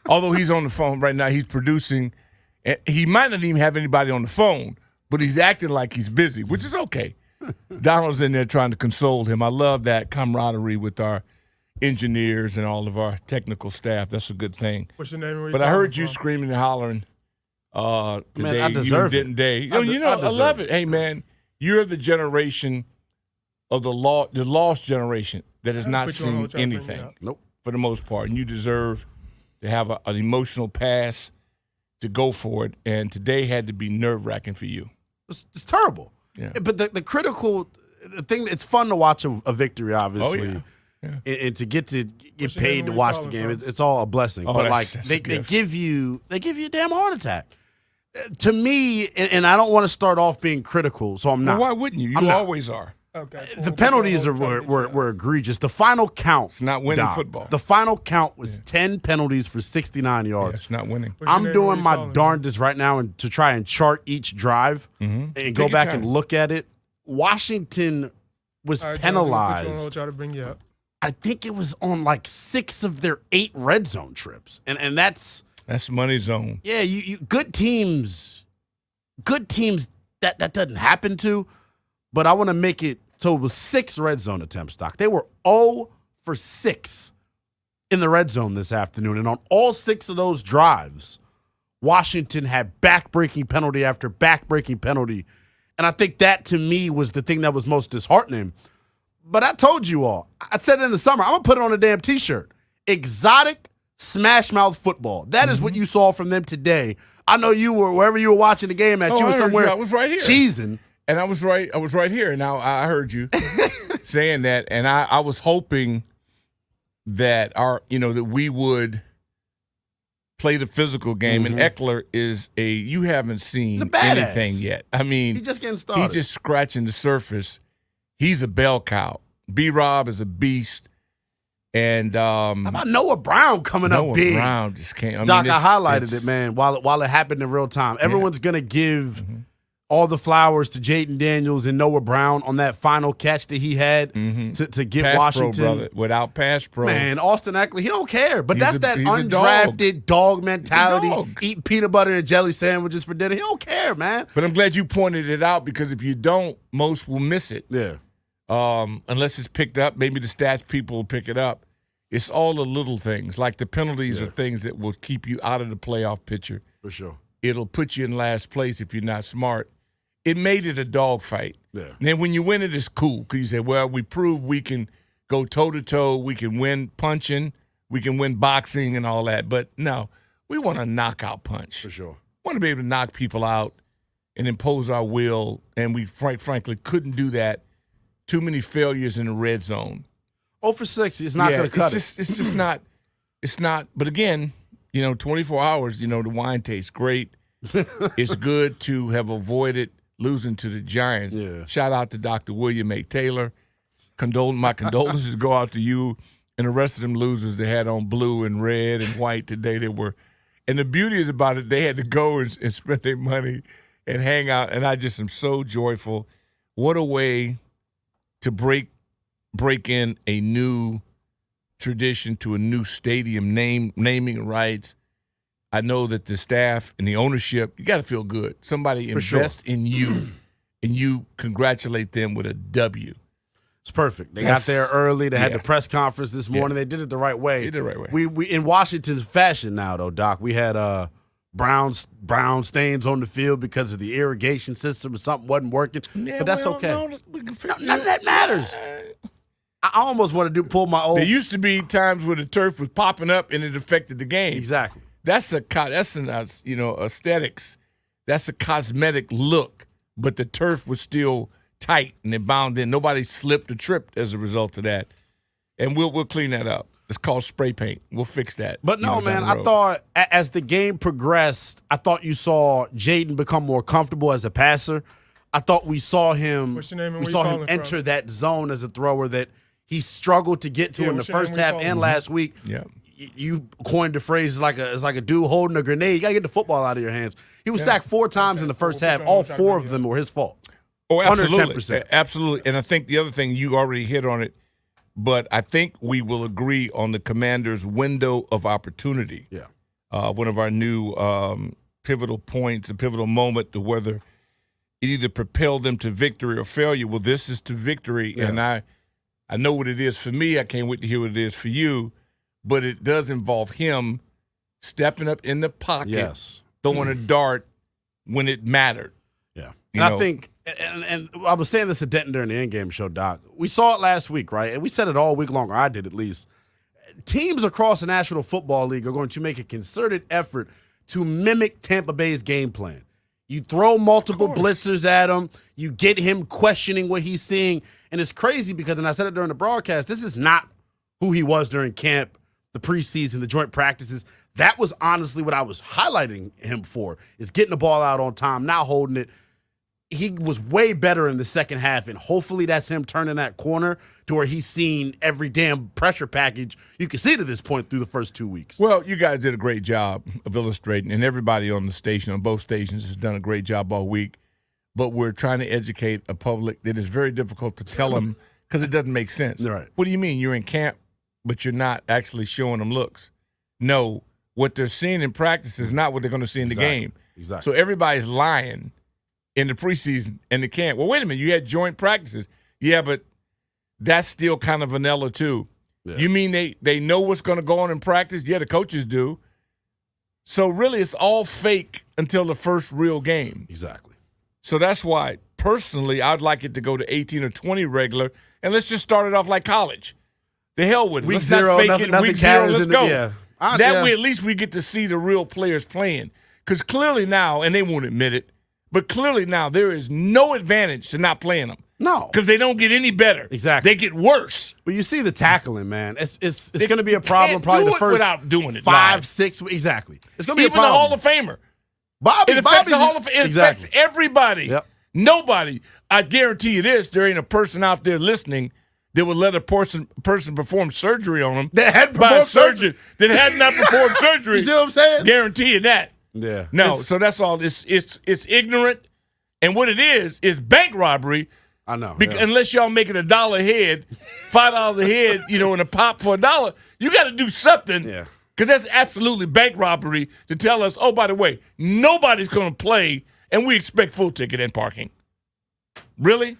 although he's on the phone right now, he's producing. He might not even have anybody on the phone, but he's acting like he's busy, which is okay. Donald's in there trying to console him. I love that camaraderie with our engineers and all of our technical staff. That's a good thing. What's your name? But I heard you screaming and hollering today. Man, I deserve it. Day. I love it. Hey, man, you're the generation of the lost generation that has not seen anything. Nope. For the most part, and you deserve to have an emotional pass to go for it, and today had to be nerve-wracking for you. It's terrible. Yeah. But the critical thing, it's fun to watch a victory, obviously, and to get paid to watch the game. It's all a blessing. But like they give you a damn heart attack. To me, and I don't want to start off being critical, so I'm not. Well, why wouldn't you? You always are. Okay. The penalties were egregious. The final count. It's not winning football. The final count was 10 penalties for 69 yards. Yeah, it's not winning. I'm doing my darndest right now to try and chart each drive and go back and look at it. Washington was penalized. I think it was on like 6 of their 8 red zone trips. And that's money zone. Yeah, you good teams that doesn't happen to, but I want to make it so it was 6 red zone attempts, Doc. They were 0 for 6 in the red zone this afternoon. And on all 6 of those drives, Washington had back-breaking penalty after back-breaking penalty. And I think that, to me, was the thing that was most disheartening. But I told you all, I said it in the summer, I'm going to put it on a damn T-shirt. Exotic smash mouth football. That is what you saw from them today. I know you were, wherever you were watching the game at, you were somewhere I was right here. cheesing. And I was right here. And now I heard you saying that, and I was hoping that that we would play the physical game. And Eckler is you haven't seen anything yet. I mean, he's just getting started. He's just scratching the surface. He's a bell cow. B-Rob is a beast. And how about Noah Brown coming up big? Noah Brown just can't. Doc, I highlighted it, man, while it happened in real time. Everyone's gonna give all the flowers to Jaden Daniels and Noah Brown on that final catch that he had to get pass Washington. Pro, brother. Without pass pro. Man, Austin Eckler, he don't care. But that's that undrafted dog mentality. Eat peanut butter and jelly sandwiches for dinner. He don't care, man. But I'm glad you pointed it out because if you don't, most will miss it. Yeah. Unless it's picked up. Maybe the stats people will pick it up. It's all the little things. Like the penalties are things that will keep you out of the playoff picture. For sure. It'll put you in last place if you're not smart. It made it a dogfight. Yeah. And then when you win it, it's cool because you say, well, we proved we can go toe-to-toe. We can win punching. We can win boxing and all that. But, no, we want a knockout punch. For sure. We want to be able to knock people out and impose our will, and we, frankly, couldn't do that. Too many failures in the red zone. 0 for 6, it's not going to cut it. It's just not. It's not. But, again, 24 hours, the wine tastes great. It's good to have avoided losing to the Giants. Yeah. Shout out to Dr. William A. Taylor. My condolences go out to you and the rest of them losers that had on blue and red and white today. And the beauty is about it, they had to go and spend their money and hang out. And I just am so joyful. What a way to break in a new tradition to a new stadium, naming rights. I know that the staff and the ownership, you got to feel good. Somebody invest in you, and you congratulate them with a W. It's perfect. They got there early. They had the press conference this morning. They did it the right way. They did it the right way. We in Washington's fashion now, though, Doc. We had brown stains on the field because of the irrigation system or something wasn't working. Yeah, but that's okay. None of that matters. I almost want to pull my old. There used to be times where the turf was popping up and it affected the game. Exactly. That's an aesthetics. That's a cosmetic look, but the turf was still tight and it bound in. Nobody slipped or tripped as a result of that, and we'll clean that up. It's called spray paint. We'll fix that. But no, man, I thought as the game progressed, I thought you saw Jaden become more comfortable as a passer. I thought we saw him. What's your name and we where saw you him calling enter from? that zone as a thrower that he struggled to get to in the first half and last week. Yeah. You coined the phrase it's like a dude holding a grenade. You got to get the football out of your hands. He was sacked 4 times in the first half. All 4 of them were his fault. Oh, absolutely. 110%. Absolutely. And I think the other thing, you already hit on it, but I think we will agree on the Commanders' window of opportunity. Yeah. One of our new pivotal points, a pivotal moment to whether it either propelled them to victory or failure. Well, this is to victory, and I know what it is for me. I can't wait to hear what it is for you. But it does involve him stepping up in the pocket, throwing a dart when it mattered. Yeah. And I think, and I was saying this to Denton during the endgame show, Doc. We saw it last week, right? And we said it all week long, or I did at least. Teams across the National Football League are going to make a concerted effort to mimic Tampa Bay's game plan. You throw multiple blitzers at him. You get him questioning what he's seeing. And it's crazy because, and I said it during the broadcast, this is not who he was during camp, the preseason, the joint practices. That was honestly what I was highlighting him for, is getting the ball out on time, not holding it. He was way better in the second half, and hopefully that's him turning that corner to where he's seen every damn pressure package you can see to this point through the first 2 weeks. Well, you guys did a great job of illustrating, and everybody on the station, on both stations, has done a great job all week. But we're trying to educate a public that is very difficult to tell them because it doesn't make sense. Right. What do you mean? You're in camp, but you're not actually showing them looks. No, what they're seeing in practice is not what they're going to see in the game. Exactly. So everybody's lying in the preseason and the camp. Well, wait a minute. You had joint practices. Yeah, but that's still kind of vanilla too. Yeah. You mean they know what's going to go on in practice? Yeah, the coaches do. So really it's all fake until the first real game. Exactly. So that's why, personally, I'd like it to go to 18 or 20 regular, and let's just start it off like college. The hell with it. Week let's zero, not fake nothing it. Week 0, let's go. That way, at least we get to see the real players playing. Because clearly now, and they won't admit it, but clearly now there is no advantage to not playing them. No. Because they don't get any better. Exactly. They get worse. But you see the tackling, man. It's going to be a problem probably the first without doing it 5, live. 6 weeks. Exactly. It's going to be Even a problem. the Hall of Famer. It affects the Hall of Fame. It affects everybody. Yep. Nobody. I guarantee you this, there ain't a person out there listening that would let a person perform surgery on them that had by a surgeon that had not performed surgery. You see what I'm saying? Guarantee you that. Yeah. No, so that's all. It's ignorant, and what it is bank robbery. I know. Unless y'all make it $1 a head, $5 a head, in a pop for $1, you got to do something. Yeah. Because that's absolutely bank robbery to tell us, oh, by the way, nobody's going to play, and we expect full ticket and parking. Really?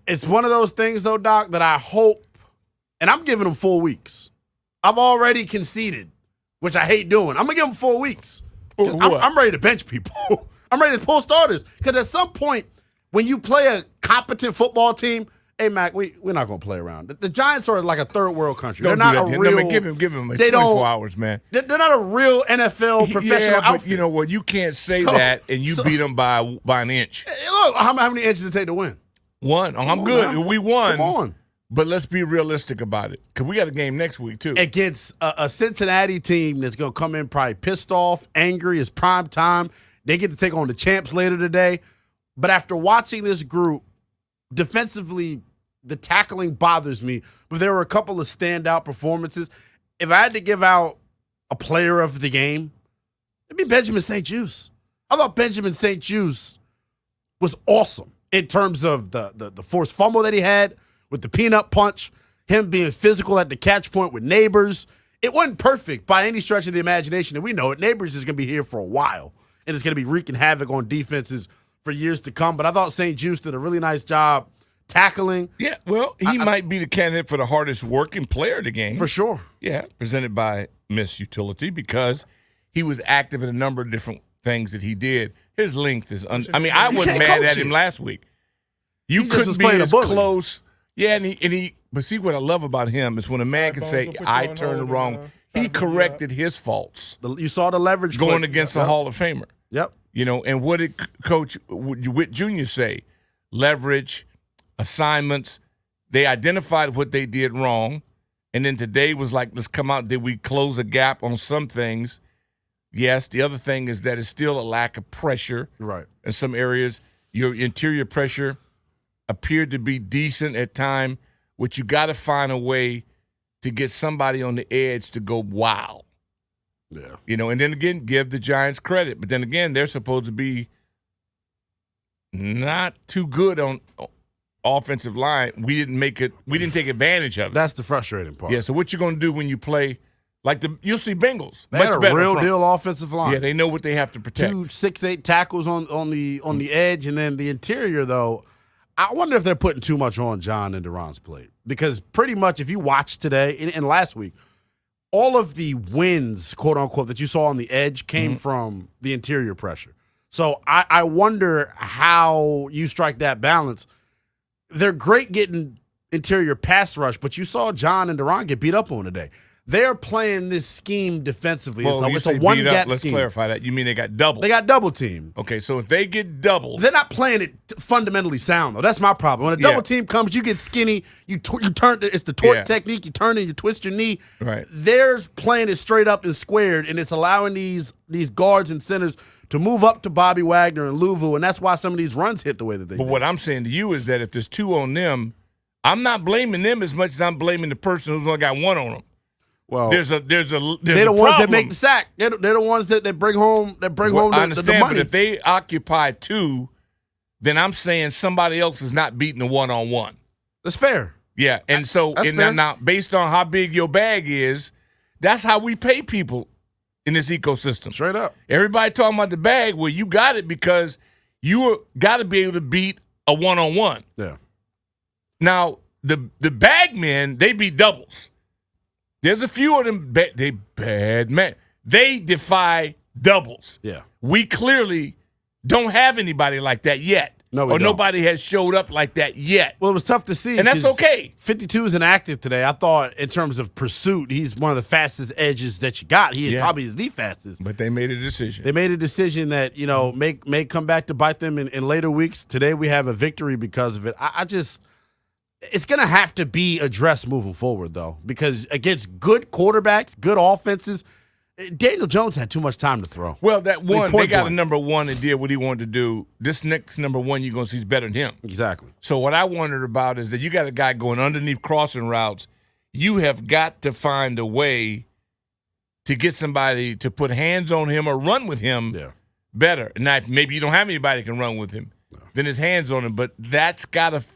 It's one of those things, though, Doc, that I hope, and I'm giving them 4 weeks. I've already conceded, which I hate doing. I'm going to give them 4 weeks. I'm ready to bench people. I'm ready to pull starters. Because at some point, when you play a competent football team, hey, Mac, we're not going to play around. The Giants are like a third world country. They're not a real. No, give him 24 hours, man. They're not a real NFL professional outfit. But you know what? You can't say that and you beat them by an inch. Look, how many inches did it take to win? 1. I'm good. Now. We won. Come on. But let's be realistic about it, because we got a game next week too. Against a Cincinnati team that's going to come in probably pissed off, angry. It's prime time. They get to take on the champs later today. But after watching this group, defensively, the tackling bothers me. But there were a couple of standout performances. If I had to give out a player of the game, it'd be Benjamin St-Juste. I thought Benjamin St-Juste was awesome in terms of the forced fumble that he had, with the peanut punch, him being physical at the catch point with Neighbors. It wasn't perfect by any stretch of the imagination, and we know it. Neighbors is going to be here for a while, and it's going to be wreaking havoc on defenses for years to come. But I thought St. Juice did a really nice job tackling. Yeah, well, he might be the candidate for the hardest working player of the game. For sure. Yeah, presented by Miss Utility because he was active in a number of different things that he did. His length is I wasn't mad at him last week. You couldn't be as close. Yeah, and he but see what I love about him is when a man can say, I turned it wrong, he corrected his faults. You saw the leverage going against a Hall of Famer. Yep. You know, and what did Coach Witt Jr. say? Leverage, assignments. They identified what they did wrong, and then today was like, let's come out. Did we close a gap on some things? Yes. The other thing is that it's still a lack of pressure. Right. In some areas, your interior pressure appeared to be decent at time, which you got to find a way to get somebody on the edge to go wow. Yeah. You know, and then again, give the Giants credit. But then again, they're supposed to be not too good on offensive line. We didn't take advantage of it. That's the frustrating part. Yeah, so what you going to do when you play like you'll see Bengals. They had a real deal offensive line. Yeah, they know what they have to protect. 2 6'8" tackles on the edge, and then the interior, though, I wonder if they're putting too much on John and Duran's plate. Because pretty much if you watch today and last week, all of the wins, quote unquote, that you saw on the edge came from the interior pressure. So I wonder how you strike that balance. They're great getting interior pass rush, but you saw John and Duran get beat up on today. They're playing this scheme defensively. Well, it's a one-gap scheme. Let's clarify that. You mean they got doubled? They got double teamed. Okay, so if they get doubled. They're not playing it fundamentally sound, though. That's my problem. When a double team comes, you get skinny. You turn. It's the torque technique. You turn and you twist your knee. Right. They're playing it straight up and squared, and it's allowing these guards and centers to move up to Bobby Wagner and Louvu, and that's why some of these runs hit the way that they do. But what I'm saying to you is that if there's 2 on them, I'm not blaming them as much as I'm blaming the person who's only got 1 on them. Well, there's they're the ones that make the sack. They're the ones that bring home I the understand, money. But if they occupy 2, then I'm saying somebody else is not beating the 1-on-1. That's fair. Yeah, and so now based on how big your bag is, that's how we pay people in this ecosystem. Straight up. Everybody talking about the bag. Well, you got it because you got to be able to beat a 1-on-1. Yeah. Now the bag men, they beat doubles. There's a few of them, they bad men. They defy doubles. Yeah. We clearly don't have anybody like that yet. No, we don't. Nobody has showed up like that yet. Well, it was tough to see. And that's okay. 52 is inactive today. I thought in terms of pursuit, he's one of the fastest edges that you got. He probably is the fastest. But they made a decision. They made a decision that, may come back to bite them in later weeks. Today we have a victory because of it. It's going to have to be addressed moving forward, though, because against good quarterbacks, good offenses, Daniel Jones had too much time to throw. Well, that one, they got a number 1 and did what he wanted to do. This next number 1 you're going to see is better than him. Exactly. So what I wondered about is that you got a guy going underneath crossing routes. You have got to find a way to get somebody to put hands on him or run with him better. Now, maybe you don't have anybody that can run with him. Then his hands on him, but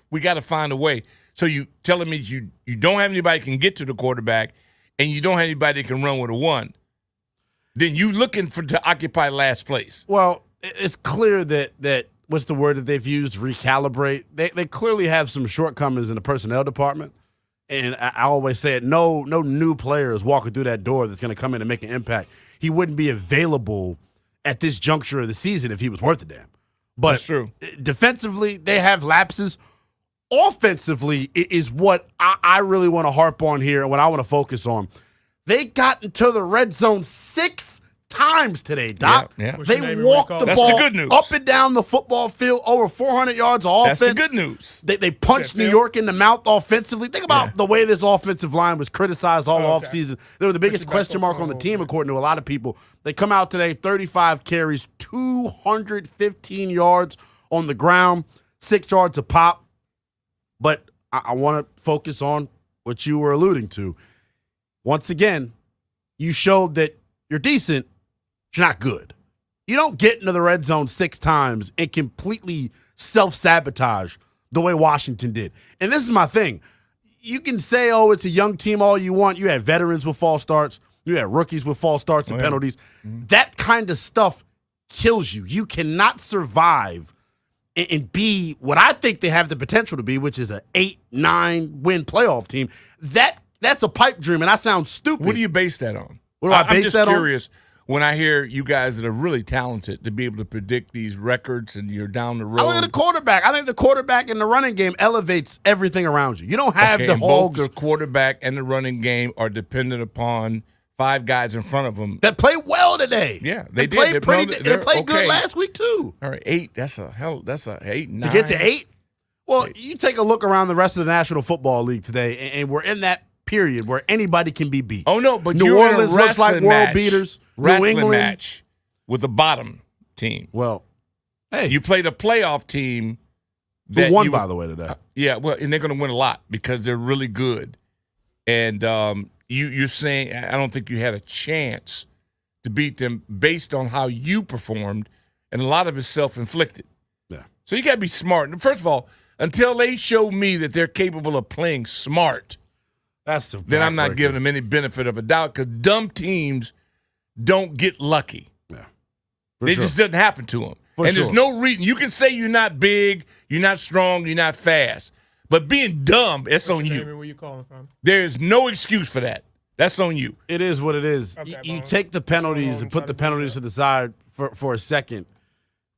we got to find a way. So you telling me you don't have anybody that can get to the quarterback, and you don't have anybody that can run with a 1. Then you looking to occupy last place. Well, it's clear that what's the word that they've used? Recalibrate. They clearly have some shortcomings in the personnel department, and I always say it. No new player is walking through that door that's going to come in and make an impact. He wouldn't be available at this juncture of the season if he was worth a damn. But that's true. Defensively, they have lapses. Offensively is what I really want to harp on here and what I want to focus on. They got into the red zone 6 times today, Doc. Yeah. They walked the That's ball the good news. up and down the football field, over 400 yards of offense. That's the good news. They punched New York in the mouth offensively. Think about the way this offensive line was criticized all offseason. They were the biggest question mark on the team, according to a lot of people. They come out today, 35 carries, 215 yards on the ground, 6 yards a pop. But I want to focus on what you were alluding to. Once again, you showed that you're decent, but you're not good. You don't get into the red zone 6 times and completely self-sabotage the way Washington did. And this is my thing. You can say, oh, it's a young team all you want. You had veterans with false starts. You had rookies with false starts and penalties. That kind of stuff kills you. You cannot survive and be what I think they have the potential to be, which is an 8-9 win playoff team. That's a pipe dream, and I sound stupid. What do you base that on? What do I base that on? I'm just curious when I hear you guys that are really talented to be able to predict these records and you're down the road. I look at the quarterback. I think the quarterback in the running game elevates everything around you. You don't have the hogs. Both the quarterback and the running game are dependent upon 5 guys in front of them that played well today. Yeah, they did. Played they played good last week too. All right, 8. That's a 8, 9. To get to 8. Well, you take a look around the rest of the National Football League today, and we're in that period where anybody can be beat. Oh no, but New Orleans looks like world match, beaters. New England match with the bottom team. Well, hey, you played a playoff team that won by the way today. Yeah, well, and they're going to win a lot because they're really good. And you're saying I don't think you had a chance to beat them based on how you performed, and a lot of it's self-inflicted. Yeah. So you got to be smart. First of all, until they show me that they're capable of playing smart, then I'm not giving them any benefit of a doubt because dumb teams don't get lucky. Yeah. It just doesn't happen to them. There's no reason. You can say you're not big, you're not strong, you're not fast, but being dumb, it's on you. Where you calling from? There's no excuse for that. That's on you. It is what it is. Okay, you take the penalties and put the penalties to the side for a second,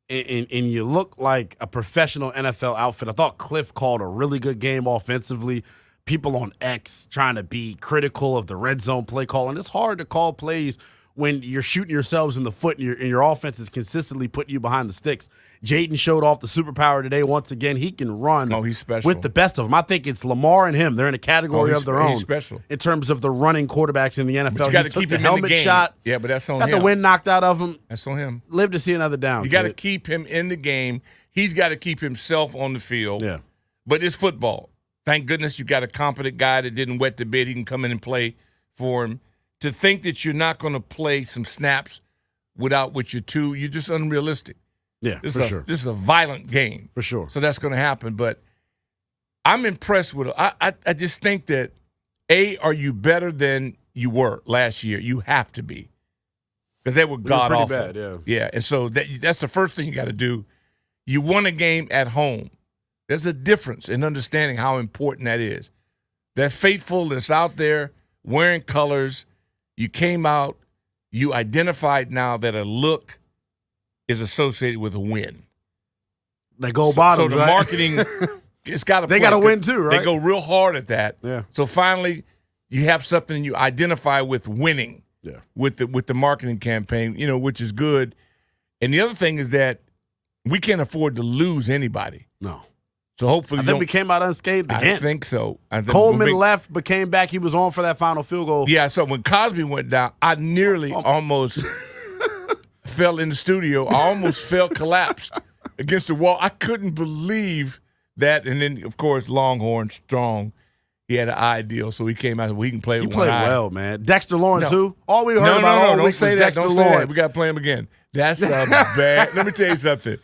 and you look like a professional NFL outfit. I thought Cliff called a really good game offensively. People on X trying to be critical of the red zone play call, and it's hard to call plays when you're shooting yourselves in the foot and your offense is consistently putting you behind the sticks. Jaden showed off the superpower today once again. He can run he's special. with the best of them. I think it's Lamar and him. They're in a category of their own. He's special. In terms of the running quarterbacks in the NFL. But you got to keep him helmet in the game. Shot. Yeah, but that's on got him. the wind knocked out of him. That's on him. Live to see another down. You got to keep him in the game. He's got to keep himself on the field. Yeah. But it's football. Thank goodness you got a competent guy that didn't wet the bed. He can come in and play for him. To think that you're not going to play some snaps without what you're just unrealistic. Yeah, This is a violent game. For sure. So that's going to happen. But I'm impressed with it. I just think that, are you better than you were last year? You have to be. Because they were god-awful. Bad, yeah. Yeah, and so that's the first thing you got to do. You won a game at home. There's a difference in understanding how important that is. That faithfulness out there, wearing colors, you came out, you identified now that a look is associated with a win. They go bottom. So the marketing, it's got to. They got to win too, right? They go real hard at that. Yeah. So finally, you have something you identify with winning. Yeah. With the marketing campaign, which is good. And the other thing is that we can't afford to lose anybody. No. So hopefully, I think we came out unscathed again. I think so. Coleman left, but came back. He was on for that final field goal. Yeah. So when Cosby went down, I nearly almost fell in the studio. I almost collapsed against the wall. I couldn't believe that. And then, of course, Longhorn Strong, he had an eye deal, so he came out. Well, he can play with one eye. He played well, man. Dexter Lawrence, who? All we heard about all week was Dexter Lawrence. We got to play him again. That's a bad. Let me tell you something.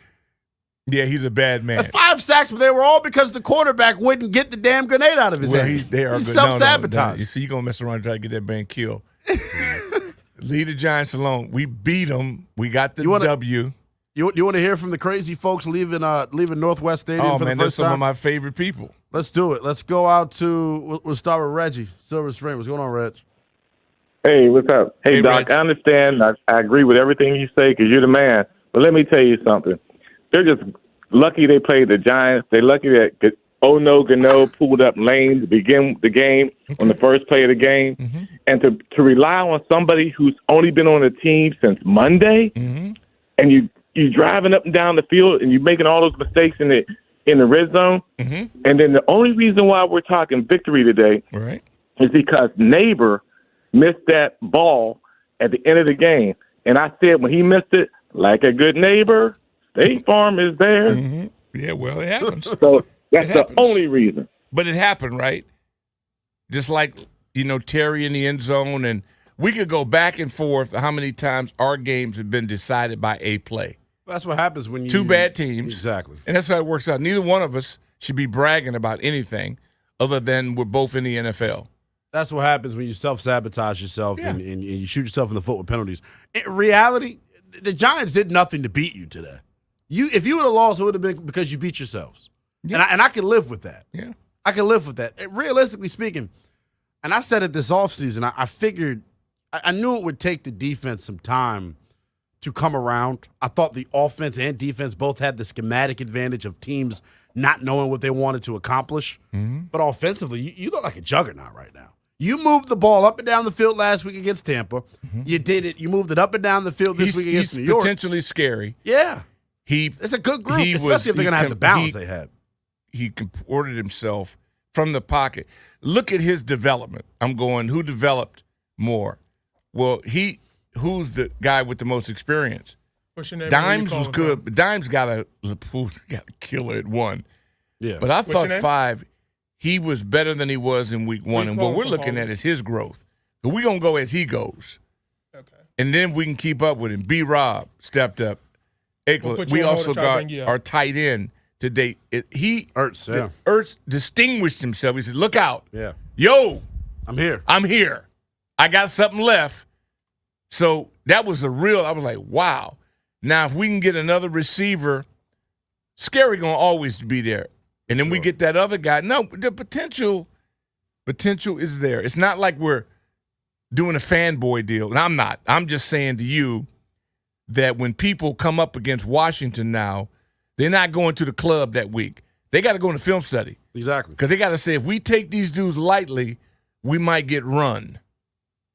Yeah, he's a bad man. 5 sacks, but they were all because the quarterback wouldn't get the damn grenade out of his hand. They are He's good. self-sabotage. You see, you're going to mess around and try to get that man killed. Leave the Giants alone. We beat them. We got the W. You want to hear from the crazy folks leaving Northwest Stadium for the first time? They're some of my favorite people. Let's do it. Let's go out to – we'll start with Reggie, Silver Spring. What's going on, Reg? Hey, what's up? Hey Doc, Reg. I understand. I agree with everything you say because you're the man. But let me tell you something. They're just lucky they played the Giants. They're lucky that Gano pulled up lane to begin the game on the first play of the game. Mm-hmm. And to rely on somebody who's only been on the team since Monday, mm-hmm. and you driving up and down the field and you're making all those mistakes in the red zone. Mm-hmm. And then the only reason why we're talking victory today is because Neighbor missed that ball at the end of the game. And I said when he missed it, like a good neighbor, State Farm is there. Mm-hmm. Yeah, well, it happens. So that's the only reason. But it happened, right? Just like, Terry in the end zone. And we could go back and forth how many times our games have been decided by a play. That's what happens when you – two bad teams. Exactly. And that's how it works out. Neither one of us should be bragging about anything other than we're both in the NFL. That's what happens when you self-sabotage yourself and you shoot yourself in the foot with penalties. In reality, the Giants did nothing to beat you today. If you would have lost, it would have been because you beat yourselves. Yeah. And I can live with that. Yeah. I can live with that. Realistically speaking, and I said it this offseason, I figured I knew it would take the defense some time to come around. I thought the offense and defense both had the schematic advantage of teams not knowing what they wanted to accomplish. Mm-hmm. But offensively, you look like a juggernaut right now. You moved the ball up and down the field last week against Tampa. Mm-hmm. You did it. You moved it up and down the field this week against New York. He's potentially scary. Yeah. It's a good group, especially if they're going to have the balance they had. He comported himself from the pocket. Look at his development. I'm going, who developed more? Well, who's the guy with the most experience? What's your name? Dimes was good, but Dimes got a killer at 1. Yeah. But I thought 5, he was better than he was in week 1. And what we're looking at is his growth. But we're going to go as he goes. Okay. And then we can keep up with him. B-Rob stepped up. We also got our tight end today. Ertz distinguished himself. He said, look out. Yeah. Yo. I'm here. I got something left. So that was I was like, wow. Now, if we can get another receiver, Scary going to always be there. And then we get that other guy. No, the potential is there. It's not like we're doing a fanboy deal. And I'm not. I'm just saying to you that when people come up against Washington now, they're not going to the club that week. They got to go in the film study. Exactly. Because they got to say, if we take these dudes lightly, we might get run.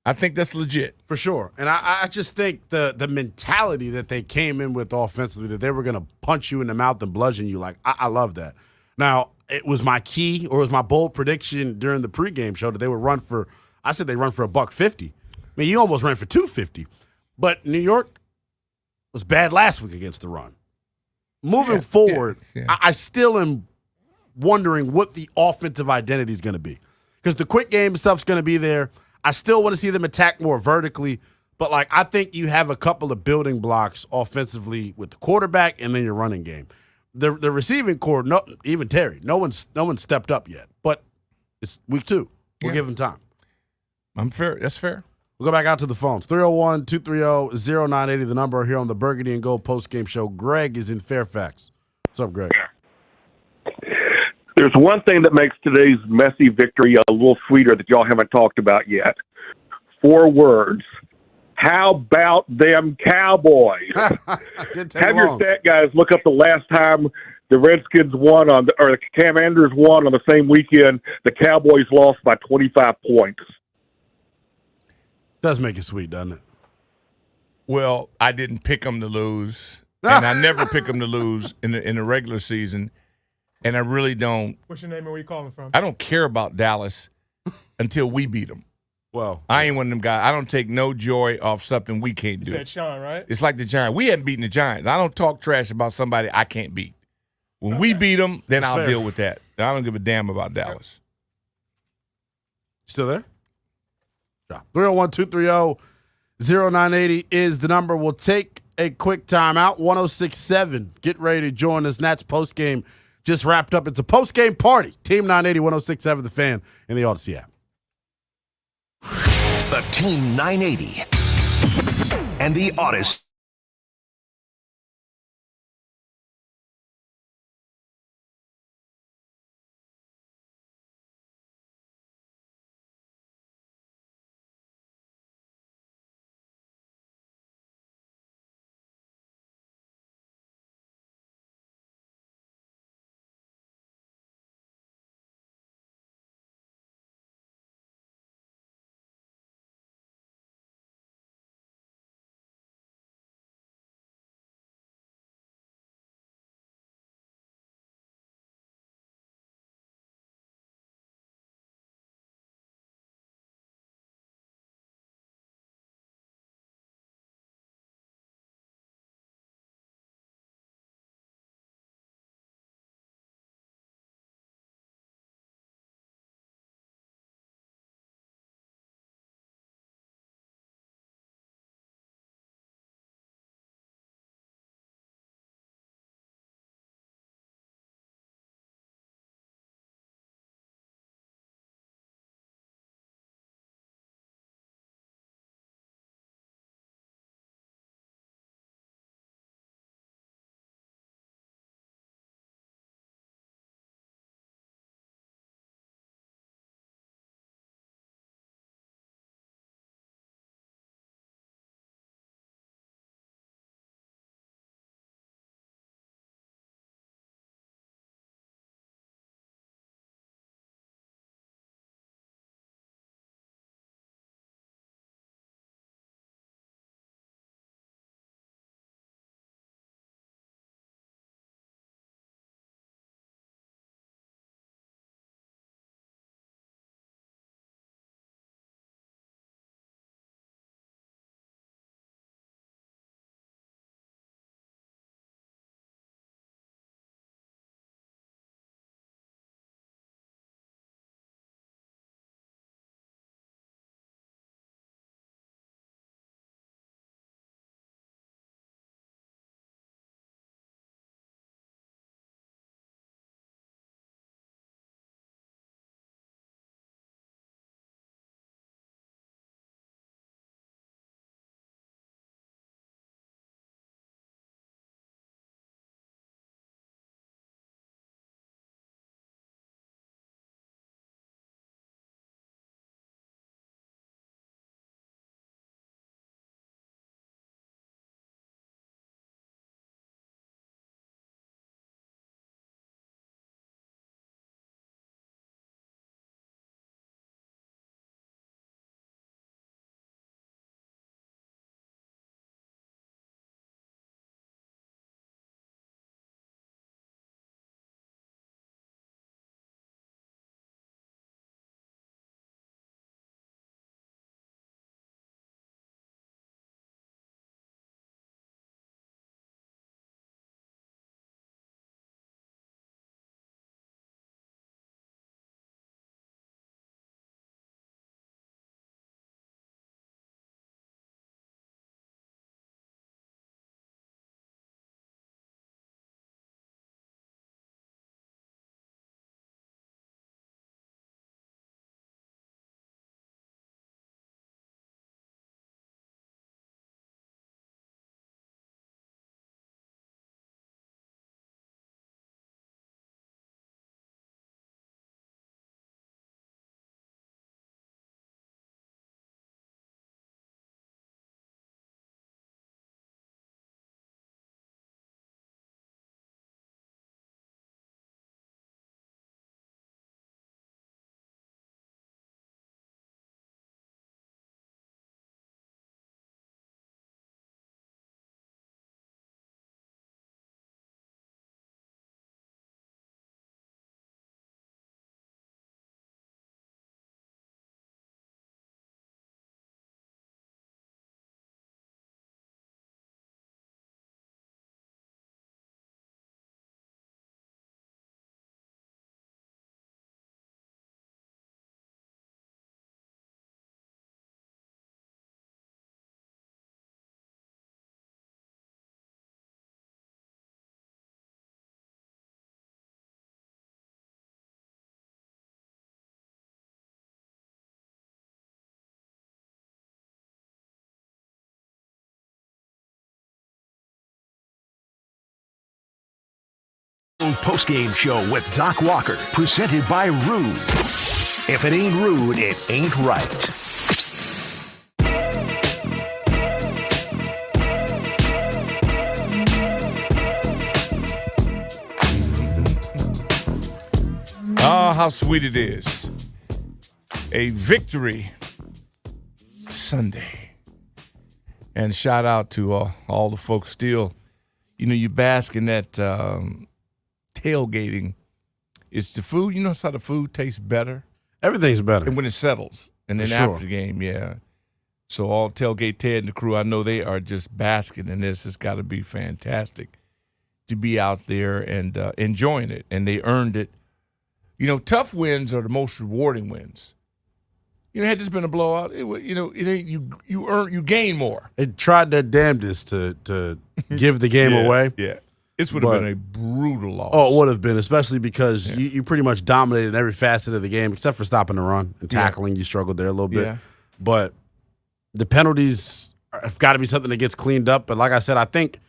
I think that's legit. For sure. And I just think the mentality that they came in with offensively, that they were going to punch you in the mouth and bludgeon you, I love that. Now, it was my key or it was my bold prediction during the pregame show that they would run for, I said they run for $150. I mean, you almost ran for $250. But New York was bad last week against the run. Moving forward, I still am wondering what the offensive identity is going to be. Because the quick game stuff's going to be there. I still want to see them attack more vertically. But, I think you have a couple of building blocks offensively with the quarterback and then your running game. The receiving core, even Terry, no one's stepped up yet. But it's week 2. We'll give him time. I'm fair. That's fair. We'll go back out to the phones. 301-230-0980, the number here on the Burgundy and Gold postgame show. Greg is in Fairfax. What's up, Greg? There's one thing that makes today's messy victory a little sweeter that y'all haven't talked about yet. 4 words. How about them Cowboys? Have your stat guys look up the last time the Redskins won or the Commanders won on the same weekend. The Cowboys lost by 25 points. Does make it sweet, doesn't it? Well, I didn't pick them to lose, and I never pick them to lose in the regular season, and I really don't. What's your name and where you calling from? I don't care about Dallas until we beat them. Well, I ain't one of them guys. I don't take no joy off something we can't do. You said Sean, right? It's like the Giants. We hadn't beaten the Giants. I don't talk trash about somebody I can't beat. When we beat them, then I'll deal with that. I don't give a damn about Dallas. Still there? 301-230-0980 is the number. We'll take a quick timeout. 106.7. Get ready to join us. Nats postgame just wrapped up. It's a postgame party. Team 980, 106.7, The Fan, in the Odyssey app. The Team 980 and the Odyssey. postgame show with Doc Walker, presented by Rude. If it ain't rude, it ain't right. Oh, how sweet it is. A victory Sunday. And shout out to all the folks still. You bask in that tailgating. It's the food. You know how the food tastes better? Everything's better. And when it settles. And then after the game, yeah. So all Tailgate Ted and the crew, I know they are just basking in this. It's got to be fantastic to be out there and enjoying it. And they earned it. Tough wins are the most rewarding wins. Had this been a blowout, you gain more. They tried their damnedest to give the game away. Yeah, this would have been a brutal loss. Oh, it would have been, especially because you pretty much dominated every facet of the game except for stopping the run and tackling. You struggled there a little bit. Yeah. But the penalties have got to be something that gets cleaned up. But like I said, I think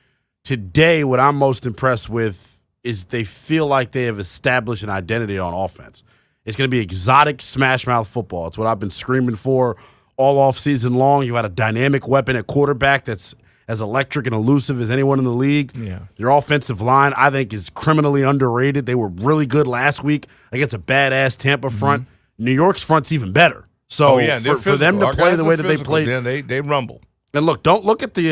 today what I'm most impressed with is they feel like they have established an identity on offense. It's going to be exotic smash mouth football. It's what I've been screaming for all off season long. You had a dynamic weapon at quarterback that's as electric and elusive as anyone in the league. Yeah. Your offensive line, I think, is criminally underrated. They were really good last week against a badass Tampa front. New York's front's even better. So for them to play the way that they played, they rumble. And look, don't look at the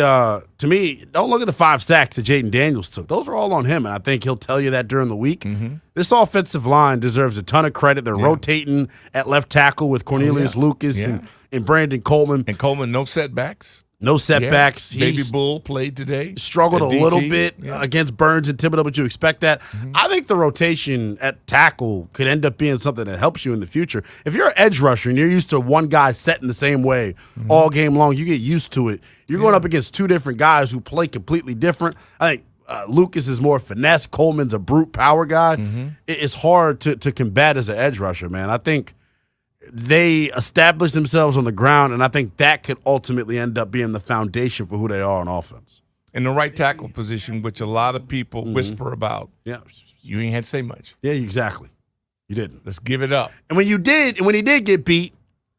5 sacks that Jaden Daniels took. Those are all on him, and I think he'll tell you that during the week. This offensive line deserves a ton of credit. They're rotating at left tackle with Cornelius Lucas and Brandon Coleman. And Coleman, no setbacks. No setbacks. Yeah. Baby Bull played today. Struggled a little bit against Burns and Thibodeau, but you expect that. I think the rotation at tackle could end up being something that helps you in the future. If you're an edge rusher and you're used to one guy setting the same way all game long, you get used to it. You're going up against two different guys who play completely different. I think Lucas is more finesse. Coleman's a brute power guy. It's hard to combat as an edge rusher, man. I think they established themselves on the ground, and I think that could ultimately end up being the foundation for who they are on offense. In the right tackle position, which a lot of people whisper about. Yeah. You ain't had to say much. Yeah, exactly. You didn't. Let's give it up. And when he did get beat,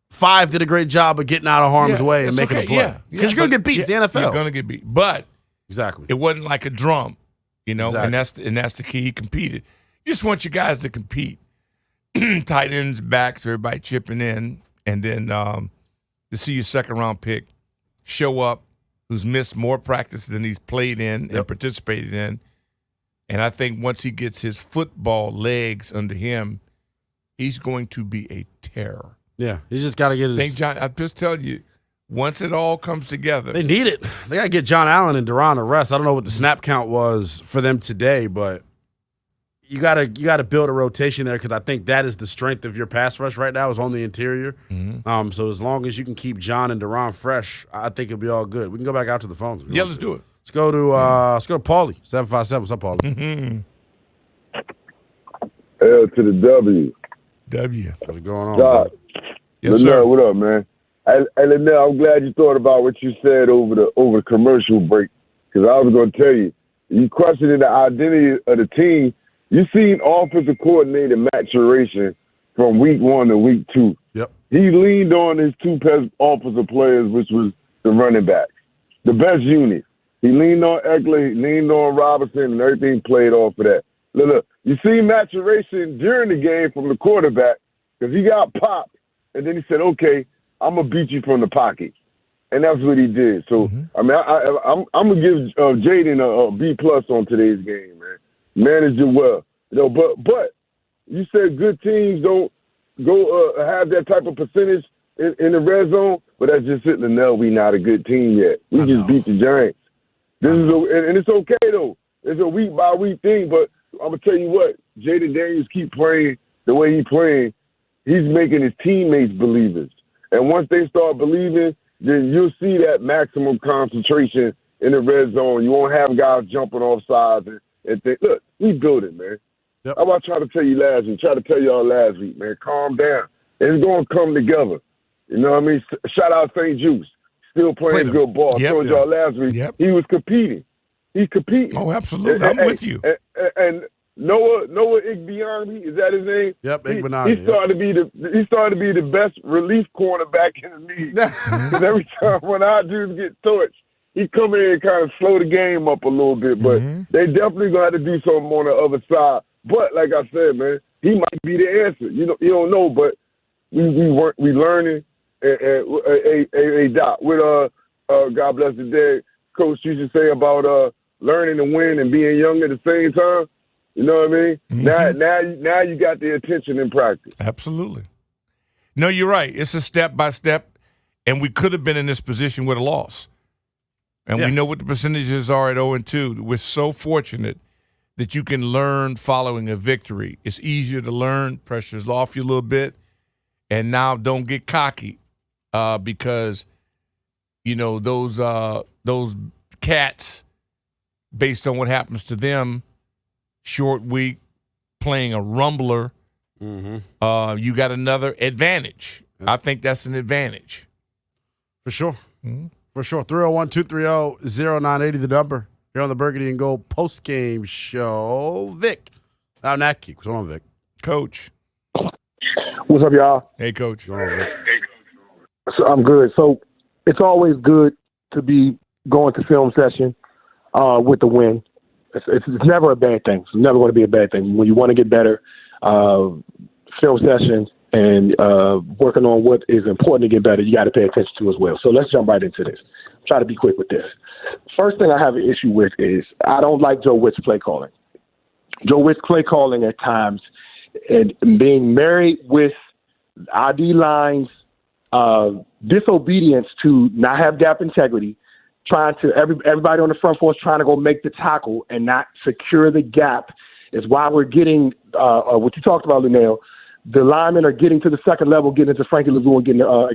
Five did a great job of getting out of harm's way and making a play. Because you're going to get beat. It's the NFL. You're going to get beat. But exactly, it wasn't like a drum, and that's the key. He competed. You just want your guys to compete. Tight ends, backs, everybody chipping in, and then to see your second-round pick show up, who's missed more practice than he's played in and participated in. And I think once he gets his football legs under him, he's going to be a terror. Yeah, he's just got to get his – John, I'm just telling you, once it all comes together. They need it. They got to get John Allen and Duran a rest. I don't know what the snap count was for them today, but – You gotta build a rotation there because I think that is the strength of your pass rush right now is on the interior. So as long as you can keep John and Duran fresh, I think it'll be all good. We can go back out to the phones. Yeah, let's do it. Let's go to Paulie 757. What's up, Paulie? L to the W. What's going on? Doc, yes, sir. What up, man? Hey, Lynnell, I'm glad you thought about what you said over the commercial break because I was going to tell you, you questioning the identity of the team. You seen offensive coordinator maturation from week 1 to week 2. Yep. He leaned on his two best offensive players, which was the running backs, the best unit. He leaned on Eckler, he leaned on Robinson, and everything played off of that. Look, you see maturation during the game from the quarterback because he got popped, and then he said, okay, I'm going to beat you from the pocket. And that's what he did. So, I mean, I'm going to give Jaden a B+ on today's game, man. Managed it well, but you said good teams don't go have that type of percentage in the red zone, but that's just hitting the nail. We not a good team yet. We just beat the Giants. And it's okay though. It's a week by week thing, but I'm gonna tell you what, Jaden Daniels keep playing the way he's playing. He's making his teammates believers, and once they start believing, then you'll see that maximum concentration in the red zone. You won't have guys jumping off sides and think, look, we built it, man. Yep. How about try to tell you last week? Try to tell y'all last week, man. Calm down. It's going to come together. You know what I mean? Shout out St. Juice. Still playing good ball. I told y'all last week he was competing. He's competing. Oh, absolutely. I'm with you. And Noah Igbiani, is that his name? Yep, Igbiani. He started to be the best relief cornerback in the league. Because every time when our dudes get torched, he come in and kind of slow the game up a little bit. But they definitely gonna have to do something on the other side. But like I said, man, he might be the answer. You don't know, but we learning. And Doc, with God bless the dead coach used to say about learning to win and being young at the same time. You know what I mean? Now you got the attention in practice. Absolutely. No, you're right. It's a step by step, and we could have been in this position with a loss. And we know what the percentages are at 0-2. We're so fortunate that you can learn following a victory. It's easier to learn. Pressure's off you a little bit. And now don't get cocky because, those cats, based on what happens to them, short week, playing a rumbler, you got another advantage. I think that's an advantage. For sure. For sure. 301-230-0980, the number. Here on the Burgundy and Gold post-game show. Vic. Out in What's going on, Vic? Coach. What's up, y'all? Hey, Coach. What's going on, Vic? So I'm good. So it's always good to be going to film session with the win. It's never a bad thing. It's never going to be a bad thing. When you want to get better, film sessions and working on what is important to get better, you got to pay attention to as well. So let's jump right into this. Try to be quick with this. First thing I have an issue with is I don't like Joe Witt's play calling. Joe Witt's play calling at times and being married with ID lines, disobedience to not have gap integrity, trying to everybody on the front force trying to go make the tackle and not secure the gap is why we're getting what you talked about, Lynnell. The linemen are getting to the second level, getting into Frankie Lavu and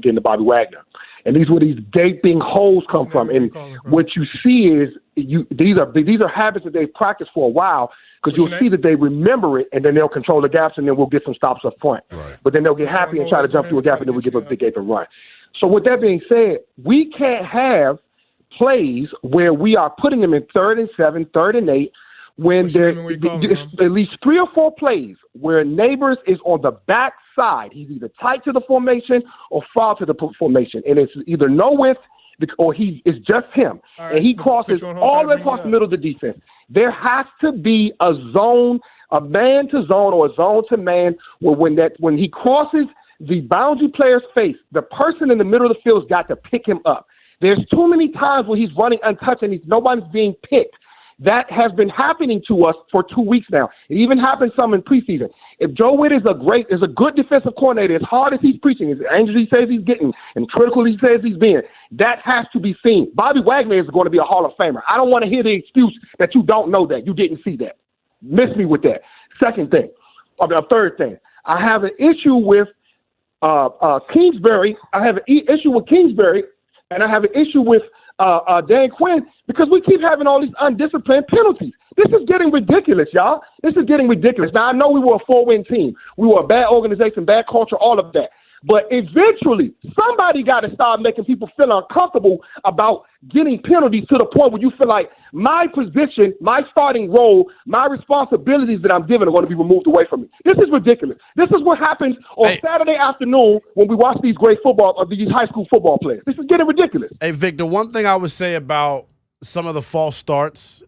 getting to Bobby Wagner. And these where these gaping holes come from. And what you see is these are habits that they've practiced for a while because you'll see that they remember it and then they'll control the gaps and then we'll get some stops up front. Right. But then they'll get happy and try to jump through a gap and then we give a big gape and run. So with that being said, we can't have plays where we are putting them in 3rd and 7, 3rd and 8, when there's at least 3 or 4 plays where Neighbors is on the back side. He's either tight to the formation or far to the formation. And it's either no width or it's just him. Right, and he crosses all the way across the middle of the defense. There has to be a zone, a man to zone or a zone to man where when he crosses the boundary player's face, the person in the middle of the field's got to pick him up. There's too many times where he's running untouched and nobody's being picked. That has been happening to us for 2 weeks now. It even happened some in preseason. If Joe Witt is a good defensive coordinator, as hard as he's preaching, as angry he says he's getting, and critical he says he's being, that has to be seen. Bobby Wagner is going to be a Hall of Famer. I don't want to hear the excuse that you don't know that, you didn't see that. Miss me with that. Third thing, I have an issue with Kingsbury. I have an issue with Kingsbury, and I have an issue with Dan Quinn because we keep having all these undisciplined penalties. This is getting ridiculous, y'all. This is getting ridiculous. Now, I know we were a 4-win team. We were a bad organization, bad culture, all of that. But eventually, somebody got to start making people feel uncomfortable about getting penalties to the point where you feel like my position, my starting role, my responsibilities that I'm given are going to be removed away from me. This is ridiculous. This is what happens on Saturday afternoon when we watch these great these high school football players. This is getting ridiculous. Hey, Vic, the one thing I would say about some of the false starts,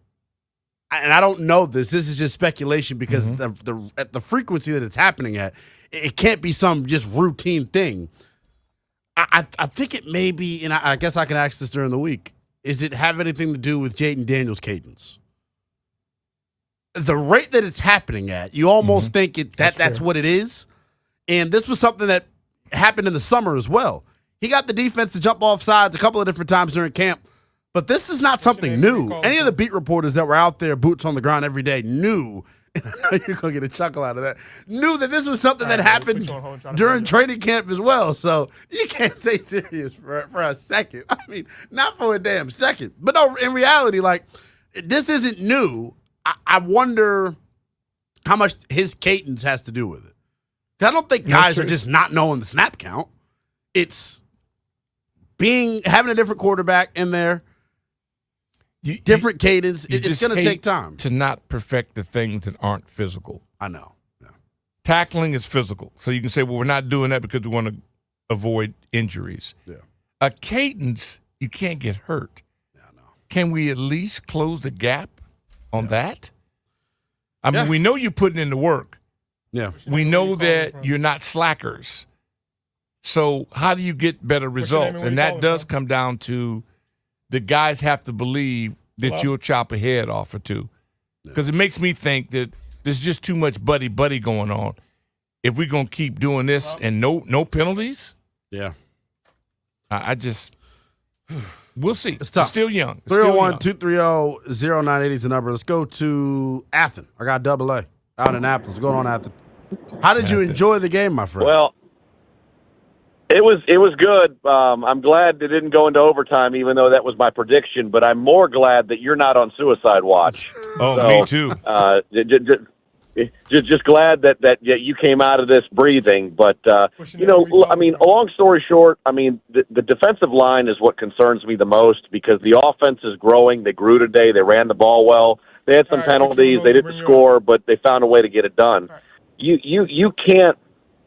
and I don't know this is just speculation because at the frequency that it's happening at, it can't be some just routine thing. I think it may be, and I guess I can ask this during the week, is it have anything to do with Jaden Daniels' cadence? The rate that it's happening at, you almost think that's what it is. And this was something that happened in the summer as well. He got the defense to jump off sides a couple of different times during camp. But this is not something new. Any of the beat reporters that were out there, boots on the ground every day, knew, and I know you're going to get a chuckle out of that, knew that this was something that happened during training camp as well. So you can't stay serious for a second. I mean, not for a damn second. But no, in reality, like, this isn't new. I wonder how much his cadence has to do with it. I don't think guys are just not knowing the snap count. It's having a different quarterback in there. different cadence. You It's just going to hate take time. to not perfect the things that aren't physical. I know. Yeah. Tackling is physical. So you can say, well, we're not doing that because we want to avoid injuries. Yeah. A cadence, you can't get hurt. Yeah, I know. Can we at least close the gap on that? I mean, we know you're putting in the work. Yeah. We know that you're not slackers. So how do you get better results? And that does come down to the guys have to believe that you'll chop a head off or two. Because it makes me think that there's just too much buddy-buddy going on. If we're going to keep doing this and no penalties, I just – we'll see. It's tough. It's still young. 301-230-0980 is the number. Let's go to Athen. I got double A out in Athens. What's going on, Athen? How did you enjoy the game, my friend? Well, it was good. I'm glad it didn't go into overtime, even though that was my prediction. But I'm more glad that you're not on suicide watch. Me too. Just glad that you came out of this breathing. But I mean, long story short, I mean the defensive line is what concerns me the most because the offense is growing. They grew today. They ran the ball well. They had some penalties. They didn't score, but they found a way to get it done. You can't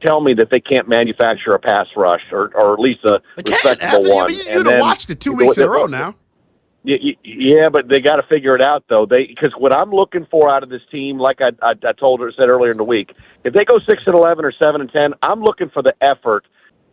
tell me that they can't manufacture a pass rush or at least a respectable one. You'd have watched it 2 weeks in a row now. Yeah, but they got to figure it out though. Because what I'm looking for out of this team, like I said earlier in the week, if they go 6-11 or 7-10, I'm looking for the effort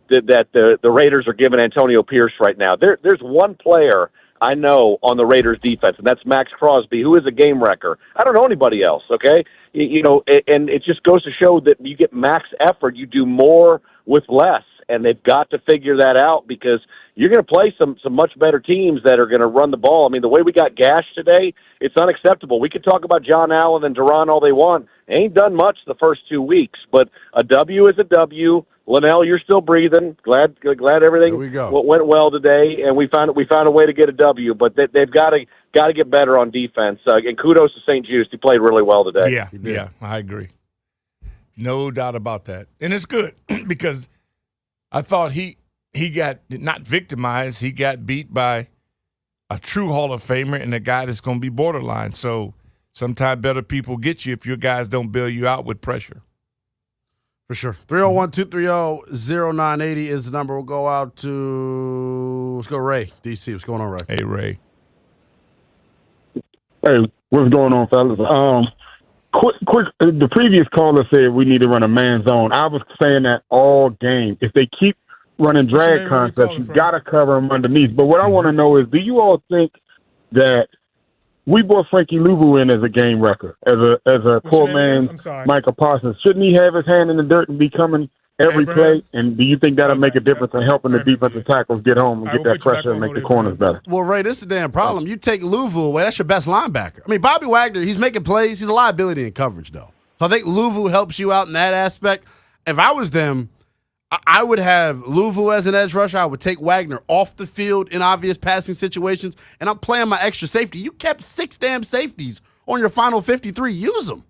that the Raiders are giving Antonio Pierce right now. There's one player I know on the Raiders defense, and that's Max Crosby, who is a game wrecker. I don't know anybody else, okay? And it just goes to show that you get max effort, you do more with less, and they've got to figure that out because you're going to play some much better teams that are going to run the ball. I mean, the way we got gashed today, it's unacceptable. We could talk about John Allen and Duran all they want. They ain't done much the first 2 weeks, but a W is a W. Lynnell, you're still breathing. Glad everything went well today, and we found a way to get a W. But they've got to get better on defense. And kudos to St. Jude. He played really well today. Yeah, I agree. No doubt about that, and it's good because I thought he got not victimized. He got beat by a true Hall of Famer and a guy that's going to be borderline. So sometimes better people get you if your guys don't bail you out with pressure. For sure. 301-230-0980 is the number. We'll go out to, let's go Ray, DC. What's going on, Ray? Hey, Ray. Hey, what's going on, fellas? Quick. The previous caller said we need to run a man zone. I was saying that all game. If they keep running drag concepts, you got to cover them underneath. But what I want to know is, do you all think that we brought Frankie Louvu in as a game wrecker, as a poor man, Michael Parsons? Shouldn't he have his hand in the dirt and be coming every play? And do you think that'll make a difference in helping the defensive tackles get home and get that pressure and make the corners better? Well, Ray, this is the damn problem. You take Louvu away, that's your best linebacker. I mean, Bobby Wagner, he's making plays. He's a liability in coverage, though. So I think Louvu helps you out in that aspect. If I was them, I would have Louvu as an edge rusher. I would take Wagner off the field in obvious passing situations, and I'm playing my extra safety. You kept 6 damn safeties on your final 53. Use them.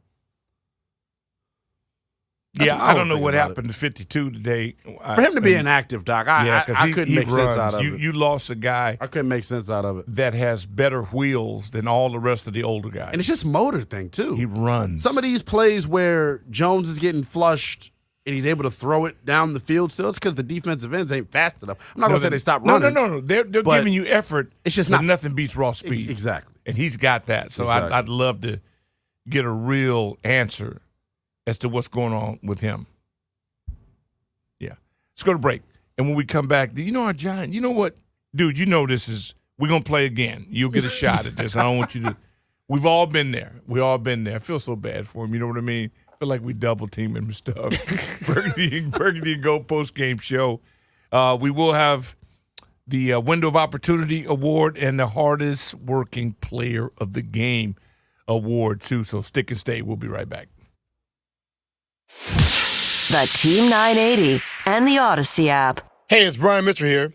I don't know what happened to 52 today. For him to be inactive, Doc, I couldn't make sense out of it. You lost a guy. I couldn't make sense out of it. That has better wheels than all the rest of the older guys. And it's just motor thing, too. He runs. Some of these plays where Jones is getting flushed and he's able to throw it down the field still, it's because the defensive ends ain't fast enough. I'm not going to say they stop running. No. They're giving you effort. It's just nothing beats raw speed. Exactly. And he's got that. So exactly. I'd love to get a real answer as to what's going on with him. Yeah. Let's go to break. And when we come back, you know our giant, you know what? Dude, you know this is, we're going to play again. You'll get a shot at this. I don't want you to. We've all been there. We all been there. I feel so bad for him. You know what I mean? I feel like we double team him and stuff. Burgundy and Go post-game show. We will have the Window of Opportunity Award and the Hardest Working Player of the Game Award, too. So stick and stay. We'll be right back. The Team 980 and the Odyssey app. Hey, it's Brian Mitchell here.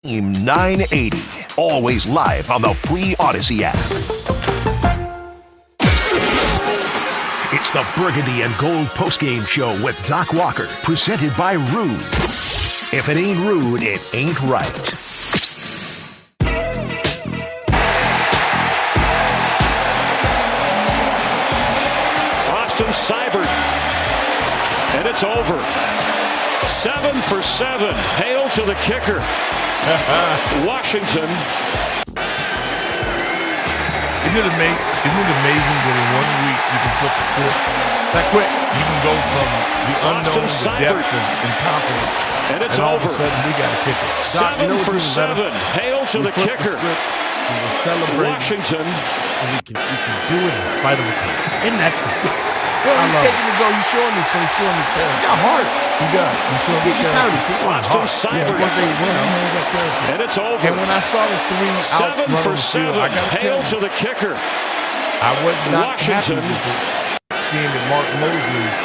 Team 980. Always live on the free Odyssey app. It's the Burgundy and Gold postgame show with Doc Walker, presented by Rude. If it ain't rude, it ain't right. Austin Seibert, and it's over. 7 for 7. Hail to the kicker. Washington. Isn't it amazing that in 1 week you can flip the script that quick? You can go from the unknown to depth of incompetence, and it's all over. of a sudden we got a kicker. 7 for 7. Hail to the kicker. Washington. And we can do it in spite of a coach. Isn't that something? Well, he's taking the go. He's showing me, so he's showing me character. He got heart. He does. He's showing me character. Austin Seibert. And it's over. And when I saw the 3 out 7 for 7. Hail to the kicker. I was not Washington. happy with it, seeing that Mark Mosley's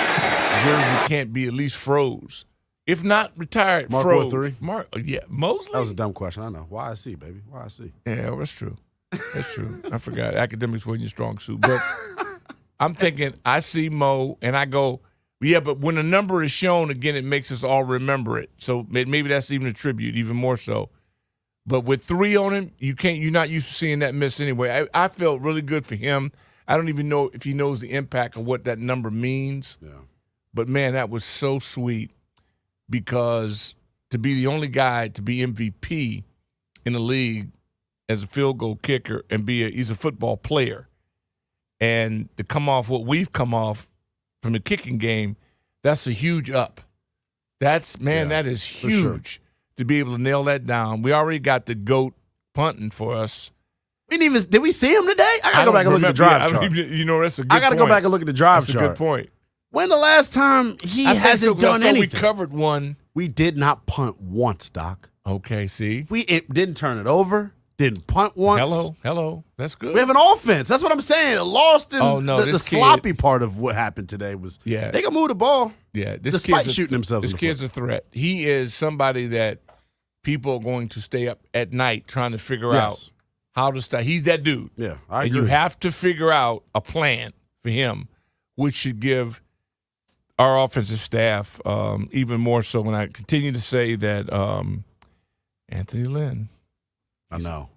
jersey can't be at least froze. If not retired, Mark froze. 3? Mark, yeah, Mosley. That was a dumb question. I know. Why I see, baby? Why I see? Yeah, well, that's true. That's true. I forgot. Academics wasn't your strong suit. But I'm thinking, I see Mo, and I go, yeah, but when a number is shown, again, it makes us all remember it. So maybe that's even a tribute, even more so. But with 3 on him, you're not used to seeing that miss anyway. I felt really good for him. I don't even know if he knows the impact of what that number means. Yeah. But, man, that was so sweet because to be the only guy to be MVP in the league as a field goal kicker and he's a football player, and to come off what we've come off from the kicking game, that's a huge up. That is huge to be able to nail that down. We already got the GOAT punting for us. Did we see him today? I got to go back and look at the drive chart. That's a good point. I got to go back and look at the drive chart. That's a good point. When the last time he hasn't done anything? We covered one. We did not punt once, Doc. Okay, see? We didn't turn it over. Didn't punt once. Hello. That's good. We have an offense. That's what I'm saying. Lost in the sloppy part of what happened today was they can move the ball. Yeah, despite shooting themselves. This kid's a threat. He is somebody that people are going to stay up at night trying to figure out how to start. He's that dude. Yeah, I agree. And you have to figure out a plan for him, which should give our offensive staff even more so. When I continue to say that Anthony Lynn. I know.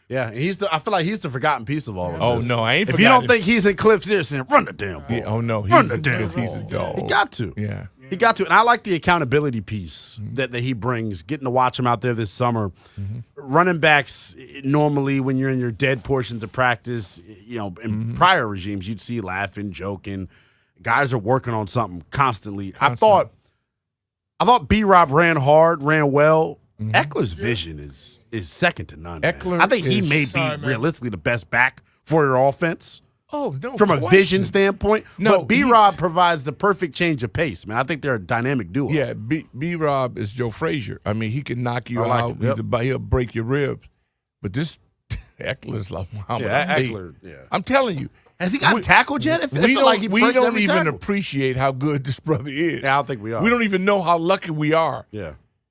Yeah, I feel like he's the forgotten piece of all of this. Oh, no, I ain't If you don't think he's in Cliff's ear saying, run the damn ball. Yeah, no, run the damn ball. He's a dog. He got to. Yeah. He got to. And I like the accountability piece that he brings, getting to watch him out there this summer. Mm-hmm. Running backs, normally when you're in your dead portions of practice, in prior regimes, you'd see laughing, joking. Guys are working on something constantly. I thought B-Rob ran hard, ran well. Mm-hmm. Eckler's vision is second to none. Eckler, I think he may be realistically the best back for your offense. Oh, no From question. a vision standpoint. No, but B-Rob provides the perfect change of pace, man. I think they're a dynamic duo. Yeah, B-Rob is Joe Frazier. I mean, he can knock you out. Yep. He'll break your ribs. But this Eckler's like, Eckler, yeah. I'm telling you. Has he gotten tackled yet? We don't even appreciate how good this brother is. Yeah, I don't think we are. We don't even know how lucky we are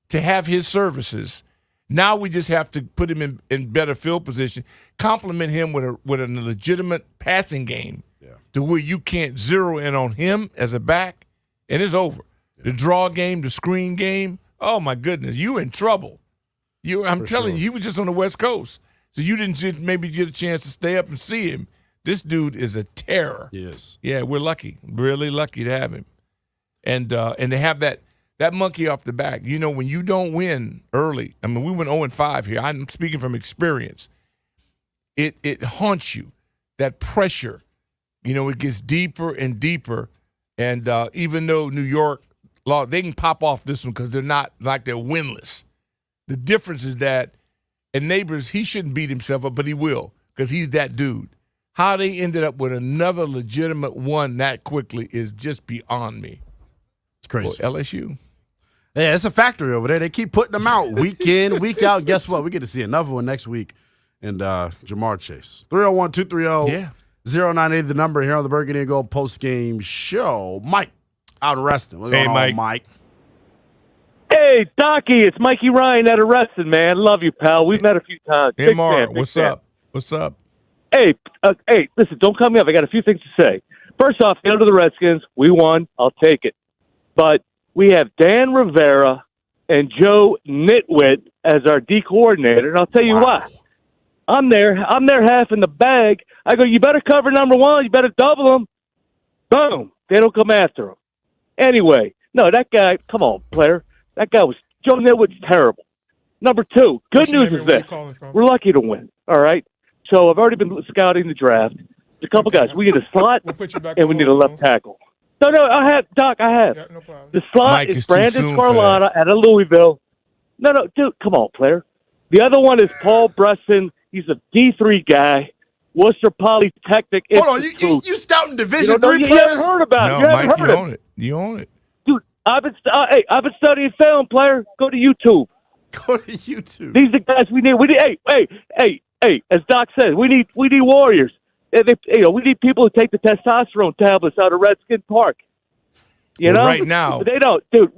to have his services. Now we just have to put him in better field position, compliment him with a legitimate passing game to where you can't zero in on him as a back, and it's over. The draw game, the screen game, oh, my goodness, you in trouble. I'm telling you, he was just on the West Coast, so you didn't maybe get a chance to stay up and see him. This dude is a terror. Yes. Yeah, we're lucky, really lucky to have him. And to have that monkey off the back. When you don't win early, I mean, we went 0-5 here. I'm speaking from experience. It haunts you, that pressure. It gets deeper and deeper. And even though New York, they can pop off this one because they're not like they're winless. The difference is that, and Neighbors, he shouldn't beat himself up, but he will because he's that dude. How they ended up with another legitimate one that quickly is just beyond me. It's crazy. Well, LSU. Yeah, it's a factory over there. They keep putting them out week in, week out. Guess what? We get to see another one next week. And Jamar Chase. 301-230-0980, the number here on the Burgundy and Gold post-game show. Mike, out resting. What's going on, Mike? Hey, Docky, it's Mikey Ryan at Arrested, man. Love you, pal. We've met a few times. MR, what's up? What's up? Hey, listen, don't cut me off. I got a few things to say. First off, to the Redskins. We won. I'll take it. But we have Dan Rivera and Joe Nitwit as our D coordinator, and I'll tell you why. I'm there half in the bag. I go, you better cover number one. You better double them. Boom. They don't come after him. Anyway, no, that guy, come on, player. That guy was, Joe Nitwit's terrible. Number two, good news is this. We're lucky to win, all right? So I've already been scouting the draft. There's a couple guys. We need a slot, and we need a left tackle. No, I have. Doc, I have. Yeah, no problem. The slot Mike, is it's too Brandon soon for Scarlata out of Louisville. No, dude, come on, player. The other one is Paul Bresson. He's a D3 guy. Worcester Polytechnic Hold on, Institute. you scouting Division You III haven't players? heard about it. No, You haven't Mike, heard you it. own it. You own it. Dude, I've been studying film, player. Go to YouTube. Go to YouTube. These are the guys we need. We need. Hey. As Doc says, we need warriors. We need people who take the testosterone tablets out of Redskin Park. You know, right now they don't, dude.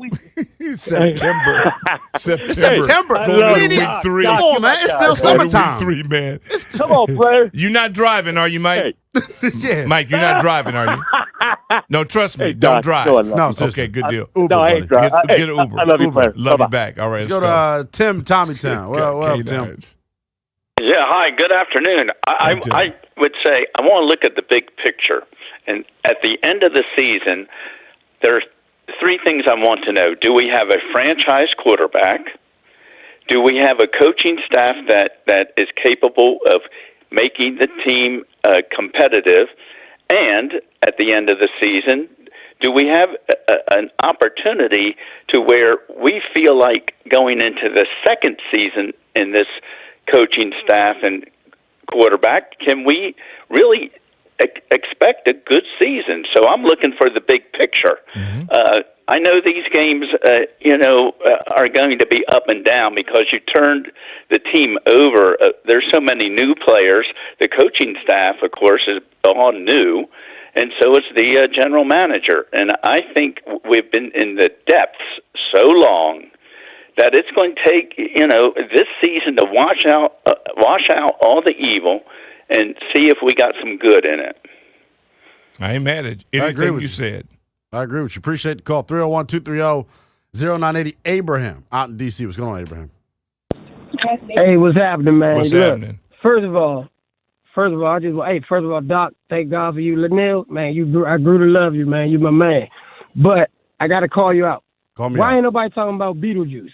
September. September. Going to week 3. Come on, man. It's still summertime. Week 3, man. Come on, player. You're not driving, are you, Mike? Yeah. Mike, you're not driving, are you? No, trust me. Hey, don't Doc, drive. No, Okay, good deal. Uber, No, I buddy. ain't driving. Get an Uber. I love you, player. Love Bye-bye. you back. All right, Let's go to Tim, Tommytown. What up, Tim? Yeah, hi, good afternoon. I would say I want to look at the big picture. And at the end of the season, there's 3 things I want to know. Do we have a franchise quarterback? Do we have a coaching staff that is capable of making the team competitive? And at the end of the season, do we have an opportunity to where we feel like going into the second season in this coaching staff and quarterback, can we really expect a good season? So I'm looking for the big picture. Mm-hmm. I know these games, are going to be up and down because you turned the team over. There's so many new players. The coaching staff, of course, is all new, and so is the general manager. And I think we've been in the depths so long that it's going to take, this season to wash out all the evil and see if we got some good in it. I ain't mad at I agree anything with you said. I agree with you. Appreciate the call. 301-230-0980. Abraham out in D.C. What's going on, Abraham? Hey, what's happening, man? What's Look, happening? First of all, Doc, thank God for you. Lynnell, man, I grew to love you, man. You my man. But I got to call you out. Call me Why out. ain't nobody talking about Beetlejuice?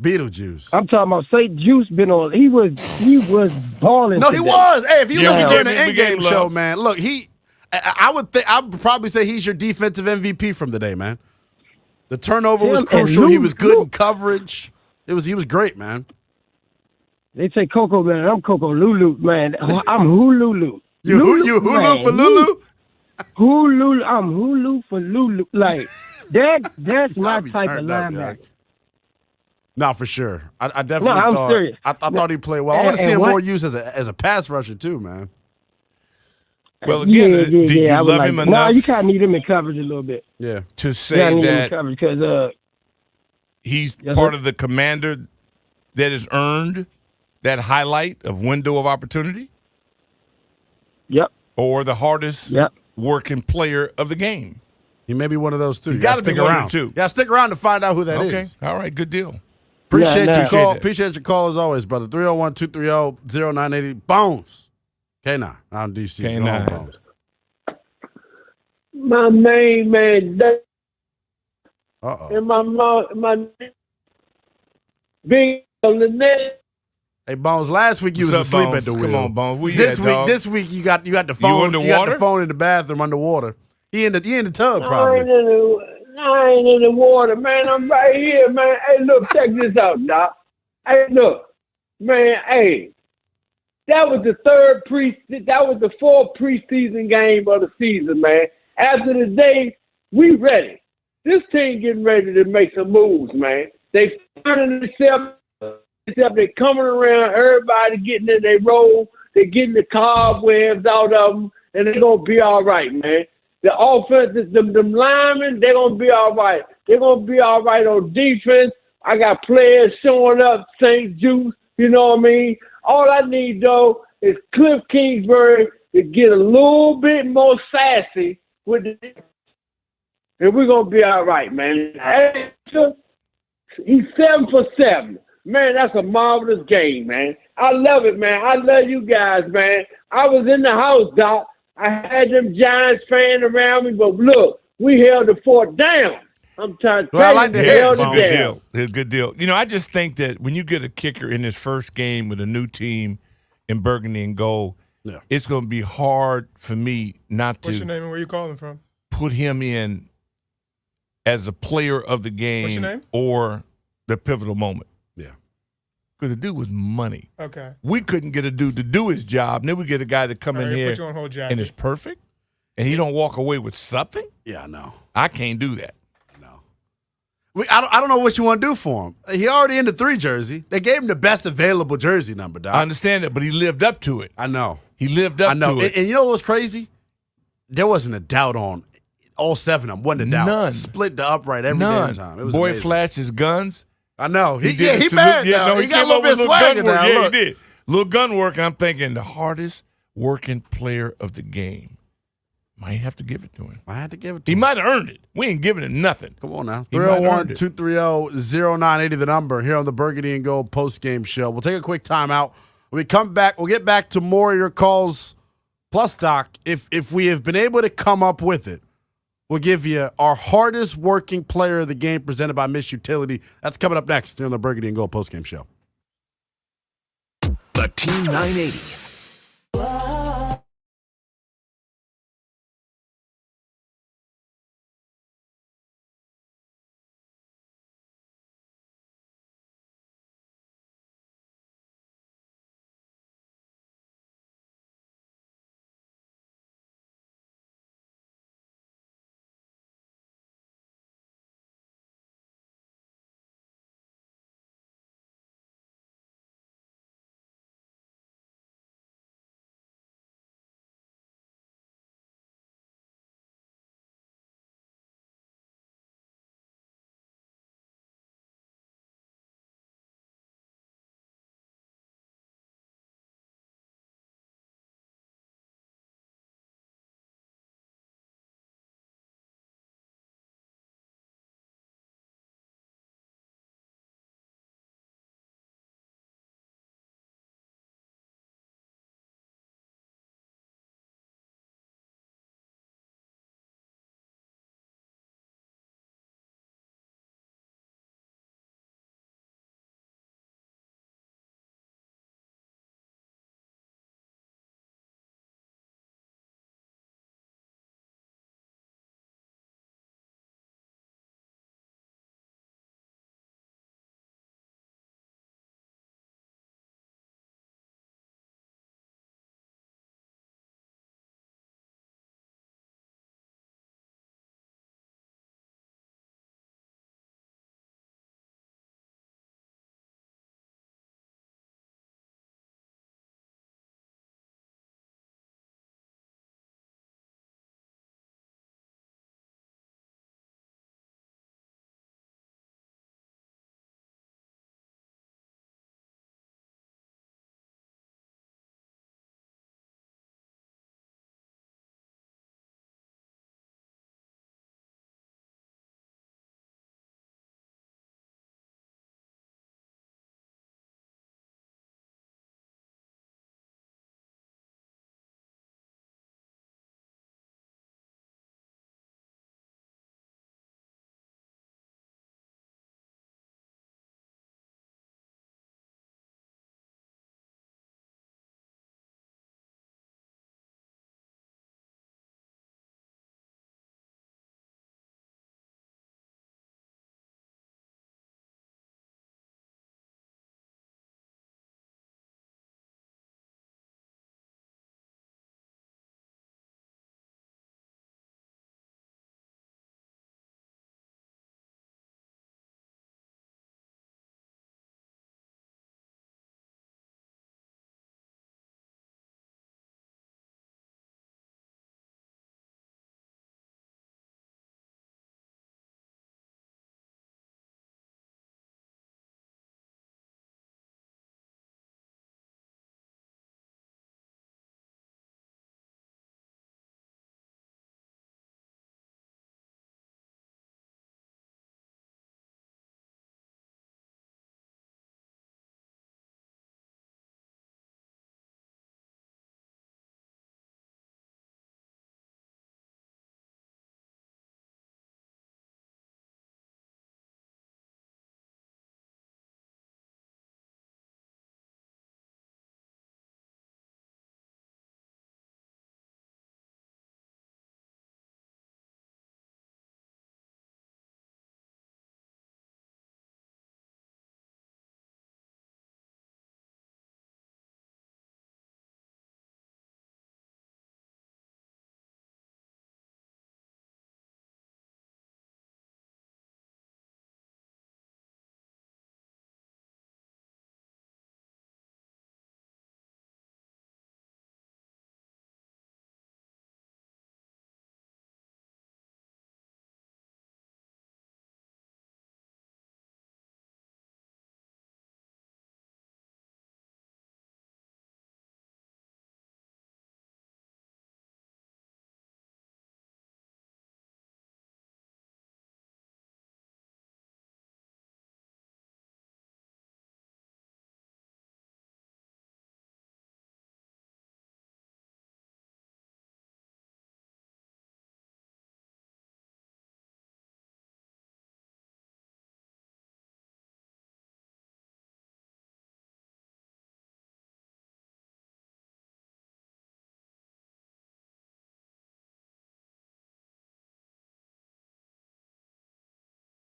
Beetlejuice. I'm talking about St. Juice been on. He was balling. No, he today. was. Hey, if you listen during the we end gave game him show, love. man, look, I would probably say he's your defensive MVP from the day, man. The turnover was Him and crucial. He was good in Luke. coverage. He was great, man. They say Coco, man. I'm Coco Lulu, man. I'm Hululu. You Hulu for Lulu? Hulu. I'm Hulu for Lulu. Like that's my be type of turned up, linebacker. No, for sure. I definitely I'm thought. serious. I thought he played well. I want to see him more used as a pass rusher too, man. Well, again, do you I would love like him that. enough No, you kind of need him in coverage a little bit. Yeah. to You say gotta need him in that coverage because he's Yes, part sir. of the commander that has earned that highlight of window of opportunity? Yep. Or the hardest working player of the game? He may be one of those two. He's You gotta gotta be stick one or around. two. Yeah, stick around to find out who that is. Okay. All right. Good deal. Appreciate your call. That. Appreciate your call as always, brother. 301-230-0980. Bones. K9 out in D.C. K9. Go on, Bones. My main man, Uh-oh. and my big Lynnell. Hey, Bones, last week you was What's up, asleep Bones? at the wheel. Come on, Bones. Where you This at, week, dog? this week you got the phone. You got underwater? the phone in the bathroom underwater. He in the tub I probably. ain't in the water, man. I'm right here, man. Hey, look, check this out, Doc. Hey, look, man. Hey, that was the fourth preseason game of the season, man. After the day, we ready. This team getting ready to make some moves, man. They finding themselves. They're coming around. Everybody getting in their role. They're getting the cobwebs out of them, and they're gonna be all right, man. The offense, them linemen, they're going to be all right. They're going to be all right on defense. I got players showing up, St. Jude, you know what I mean? All I need, though, is Cliff Kingsbury to get a little bit more sassy with the and we're going to be all right, man. He's 7 for 7. Man, that's a marvelous game, man. I love it, man. I love you guys, man. I was in the house, Doc. I had them Giants fans around me, but look, we held the fort down. I'm trying to tell you, we held it down. It's a good deal. You know, I just think that when you get a kicker in his first game with a new team in Burgundy and gold, it's going to be hard for me not to. What's your name and where you calling from? Put him in as a player of the game. What's your name? Or the pivotal moment. Yeah. Because the dude was money. Okay. We couldn't get a dude to do his job. And then we get a guy to come in here put you on hold, Jackie. and it's perfect. And he don't walk away with something? Yeah, I know. I can't do that. I don't know what you want to do for him. He already in the 3 jersey. They gave him the best available jersey number, Doc. I understand that, but he lived up to it. I know. He lived up to it. And you know what was crazy? There wasn't a doubt on all 7 of them. Wasn't a doubt. None. Split the upright every damn time. It was Boy amazing. flashed his guns. I know. He did mad yeah, now. no, he got a came little up bit with swagger gun work. now. Yeah, Look. he did. Little gun work. I'm thinking the hardest working player of the game. Might have to give it to him. I had to give it to He him. might have earned it. We ain't giving him nothing. Come on now. He might have earned it. 301-230-0980, the number here on the Burgundy and Gold postgame show. We'll take a quick timeout. When we come back, we'll get back to more of your calls. Plus, Doc, if we have been able to come up with it, we'll give you our hardest working player of the game presented by Miss Utility. That's coming up next here on the Burgundy and Gold postgame show. The Team 980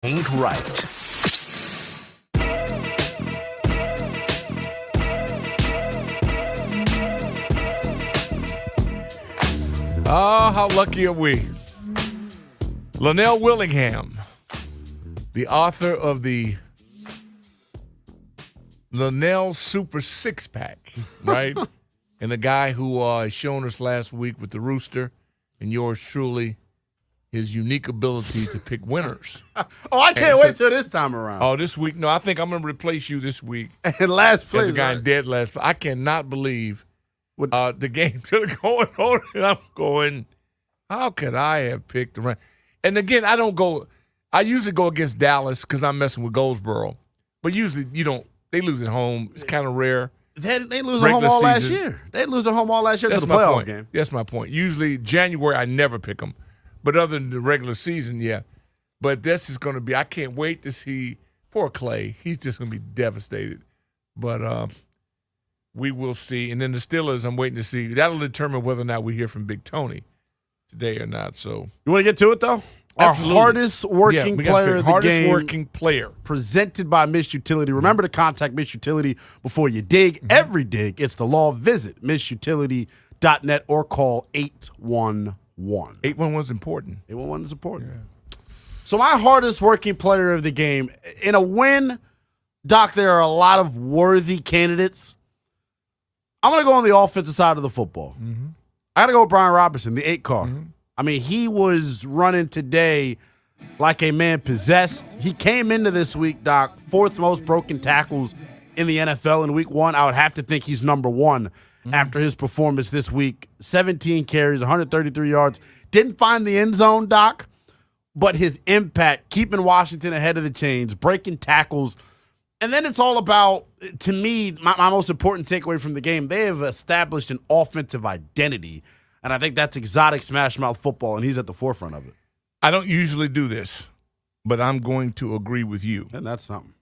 ain't right. Oh, how lucky are we? Lynnell Willingham, the author of the Lynnell Super Six Pack, right? And the guy who has shown us last week with the Rooster and yours truly, his unique ability to pick winners. I can't wait till this time around. Oh, this week? No, I think I'm going to replace you this week. And last place. As a guy in dead last place. I cannot believe the games that are going on. And I'm going, how could I have picked the right? And again, I usually go against Dallas because I'm messing with Goldsboro. But usually they lose at home. It's kind of rare. They lose at home all last year. They lose at home all last year to the playoff game. That's my point. Usually January, I never pick them. But other than the regular season, yeah. But this is going to be – I can't wait to see – poor Clay. He's just going to be devastated. But we will see. And then the Steelers, I'm waiting to see. That'll determine whether or not we hear from Big Tony today or not. So you want to get to it, though? Absolutely. Our hardest working player of the game. Hardest working player. Presented by Miss Utility. Remember to contact Miss Utility before you dig. Mm-hmm. Every dig, it's the law. Visit missutility.net or call 811. 811 is important. 811 is important. Yeah. So my hardest working player of the game. In a win, Doc, there are a lot of worthy candidates. I'm going to go on the offensive side of the football. Mm-hmm. I got to go with Brian Robinson, the 8 car. Mm-hmm. I mean, he was running today like a man possessed. He came into this week, Doc, 4th most broken tackles in the NFL in week 1. I would have to think he's number 1 after his performance this week. 17 carries, 133 yards. Didn't find the end zone, Doc, but his impact, keeping Washington ahead of the chains, breaking tackles. And then it's all about, to me, my most important takeaway from the game, they have established an offensive identity. And I think that's exotic smash mouth football, and he's at the forefront of it. I don't usually do this, but I'm going to agree with you. And that's something.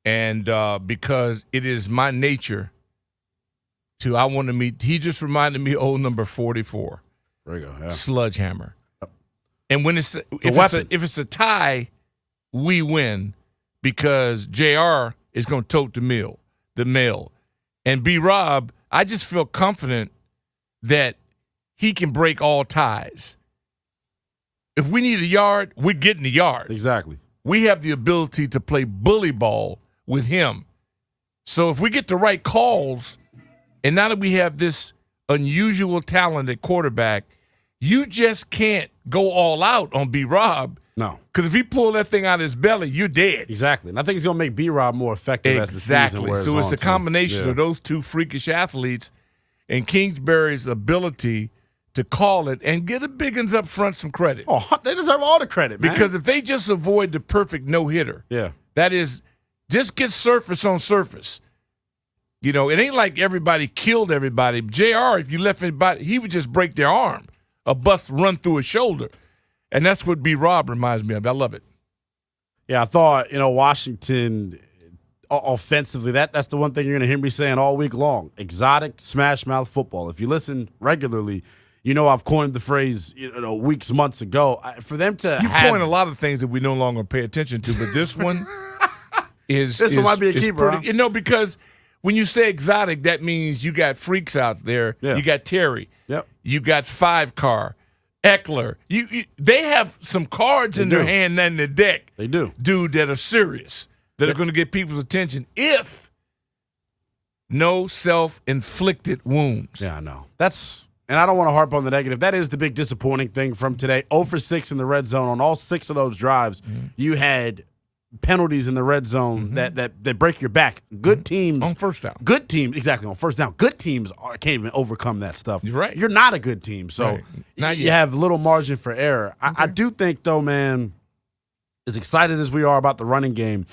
And because it is my nature I want to meet. He just reminded me old number 44. There you go. Yeah. Sledgehammer. Yep. And when if it's a tie, we win because JR is going to tote the mail. And B-Rob, I just feel confident that he can break all ties. If we need a yard, we're getting the yard. Exactly. We have the ability to play bully ball with him. So if we get the right calls, and now that we have this unusual talent at quarterback, you just can't go all out on B-Rob. No. Because if he pull that thing out of his belly, you're dead. Exactly. And I think he's going to make B-Rob more effective as the season wears on. So it's the combination of those two freakish athletes and Kingsbury's ability to call it and get the big uns up front some credit. Oh, they deserve all the credit, man. Because if they just avoid the perfect no-hitter, that is, just get surface on surface. You know, it ain't like everybody killed everybody. JR, if you left anybody, he would just break their arm. A bus run through his shoulder. And that's what B-Rob reminds me of. I love it. Yeah, I thought, Washington offensively, that's the one thing you're going to hear me saying all week long. Exotic smash mouth football. If you listen regularly, I've coined the phrase, weeks, months ago. For them to coined a lot of things that we no longer pay attention to, but this one is this one might be a keeper. Pretty, because when you say exotic, that means you got freaks out there. Yeah. You got Terry. Yep. You got 5-car. Eckler. They have some cards in their hand and their deck. They do. Dude, that are serious, that are going to get people's attention if no self-inflicted wounds. Yeah, I know. And I don't want to harp on the negative. That is the big disappointing thing from today. 0 for 6 in the red zone. On all 6 of those drives, you had penalties in the red zone that break your back. Good teams. On first down. Good teams, exactly, on first down. Good teams can't even overcome that stuff. You're right. You're not a good team, so you have little margin for error. Okay. I do think, though, man, as excited as we are about the running game,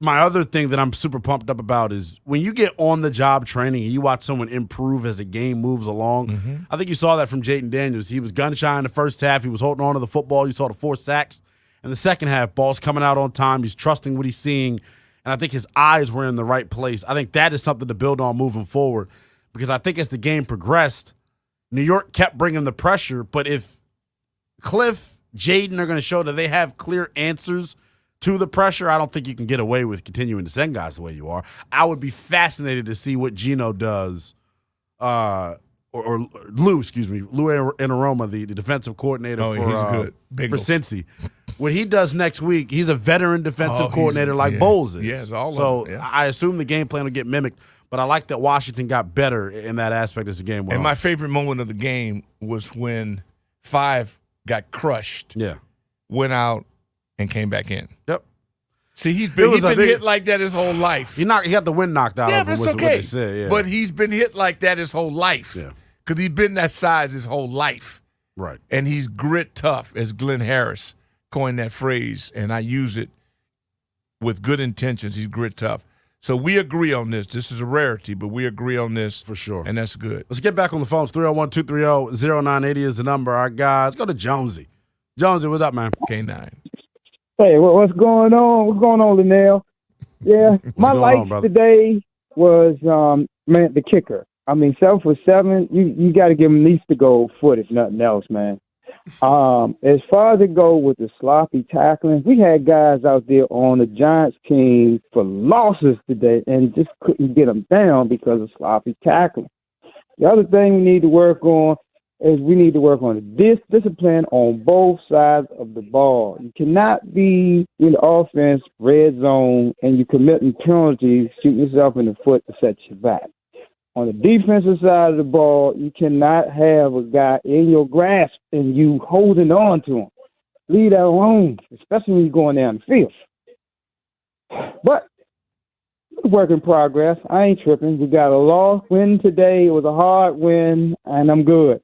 my other thing that I'm super pumped up about is when you get on-the-job training and you watch someone improve as the game moves along. I think you saw that from Jayden Daniels. He was gun-shy in the first half. He was holding on to the football. You saw the 4 sacks. In the second half, ball's coming out on time. He's trusting what he's seeing. And I think his eyes were in the right place. I think that is something to build on moving forward because I think as the game progressed, New York kept bringing the pressure. But if Cliff Jaden are going to show that they have clear answers to the pressure, I don't think you can get away with continuing to send guys the way you are. I would be fascinated to see what Gino does, or Lou, Lou Enaroma, the defensive coordinator for Cincy. What he does next week, he's a veteran defensive coordinator like Bowles is. Yes, all so of them, I assume the game plan will get mimicked, but I like that Washington got better in that aspect as the game went And on. my favorite moment of the game was when 5 got crushed, went out, and came back in. Yep. See, he's been hit like that his whole life. He got the wind knocked out of him. But it's was okay. What they said, But he's been hit like that his whole life. Yeah. Because he's been that size his whole life. Right. And he's grit tough, as Glenn Harris coined that phrase, and I use it with good intentions. He's grit tough. So we agree on this. This is a rarity, but we agree on this. For sure. And that's good. Let's get back on the phones. 301-230-0980 is the number. Our guys, go to Jonesy. Jonesy, what's up, man? K9. Hey, what's going on? What's going on, Lynnell? Yeah, my life today was, the kicker. I mean, 7 for 7, you got to give him at least the goal foot, if nothing else, man. As far as it go with the sloppy tackling, we had guys out there on the Giants team for losses today and just couldn't get them down because of sloppy tackling. The other thing we need to work on is we need to work on the discipline on both sides of the ball. You cannot be in the offense, red zone, and you're committing penalties, shooting yourself in the foot to set you back. On the defensive side of the ball, you cannot have a guy in your grasp and you holding on to him. Leave that alone, especially when you're going down the field. But work in progress. I ain't tripping. We got a win today. It was a hard win, and I'm good.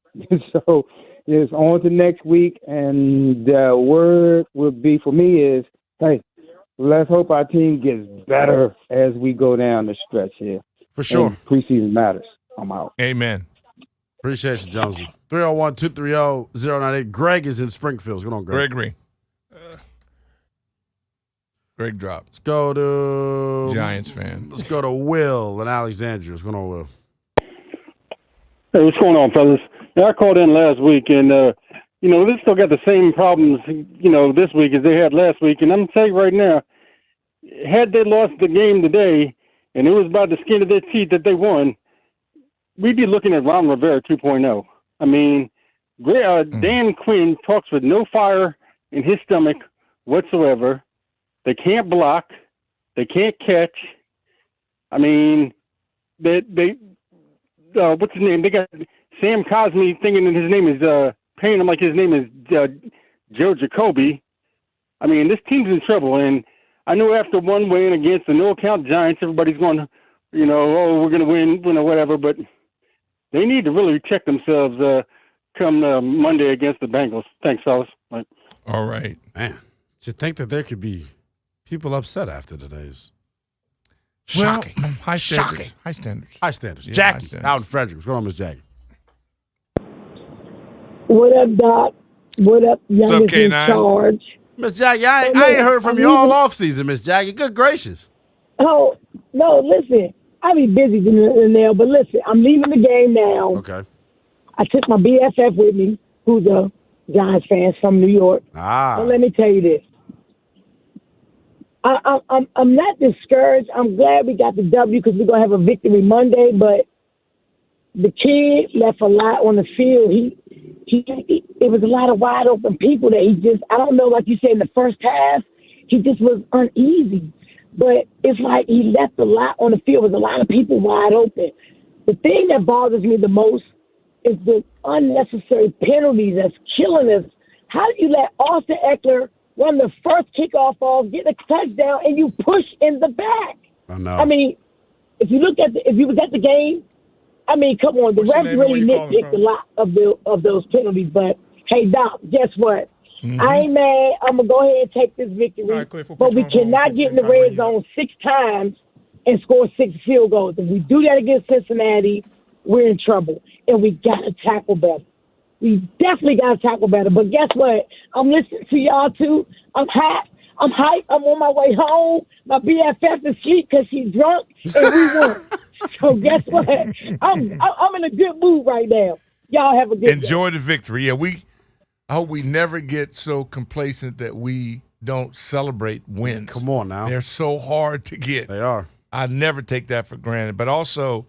So it's on to next week, and the word would be for me is, hey, let's hope our team gets better as we go down the stretch here. For sure. And preseason matters. I'm out. Amen. Appreciate you, Jonesy. 301-230-0980. Greg is in Springfield. What's going on, Greg? Gregory. Greg dropped. Let's go to Giants fan. Let's go to Will and Alexandria. What's going on, Will? Hey, what's going on, fellas? I called in last week, and they still got the same problems, this week as they had last week. And I'm gonna tell you right now, had they lost the game today, and it was by the skin of their teeth that they won, we'd be looking at Ron Rivera 2.0. I mean, Dan Quinn talks with no fire in his stomach whatsoever. They can't block. They can't catch. I mean, what's his name? They got Sam Cosmi thinking that his name is paying him like his name is Joe Jacoby. I mean, this team's in trouble, and I know after one win against the no-account Giants, everybody's going, we're going to win or whatever, but they need to really check themselves come Monday against the Bengals. Thanks, fellas. Bye. All right. Man, to think that there could be people upset after today's shocking. Well, high standards. Shocking. High standards. High standards. Yeah, Jackie, high standards. out in Frederick. What's going on, Miss Jackie? What up, Doc? What up, youngest in K9? charge? Miss Jackie, I ain't heard from you all off season, Miss Jackie. Good gracious. Oh, no, listen. I be busy now, but listen, I'm leaving the game now. Okay. I took my BFF with me, who's a Giants fan from New York. But let me tell you this. I'm not discouraged. I'm glad we got the W because we're going to have a victory Monday, but the kid left a lot on the field. It was a lot of wide open people that I don't know, like you said in the first half, he just was uneasy. But it's like he left a lot on the field with a lot of people wide open. The thing that bothers me the most is the unnecessary penalties that's killing us. How do you let Austin Eckler run the first kickoff off, get a touchdown, and you push in the back? I know. I mean, if you was at the game, I mean, come on, the refs really nitpicked a lot of those penalties. But hey, Doc, guess what? Mm-hmm. I ain't mad. I'm gonna go ahead and take this victory. Right, Cliff, but we cannot get in the red zone 6 times and score 6 field goals. If we do that against Cincinnati, we're in trouble. And we gotta tackle better. We definitely gotta tackle better. But guess what? I'm listening to y'all too. I'm hyped. I'm on my way home. My BFF is asleep because she's drunk and we won. So guess what? I'm in a good mood right now. Y'all have a good Enjoy the victory. Yeah, I hope we never get so complacent that we don't celebrate wins. Come on now. They're so hard to get. They are. I never take that for granted. But also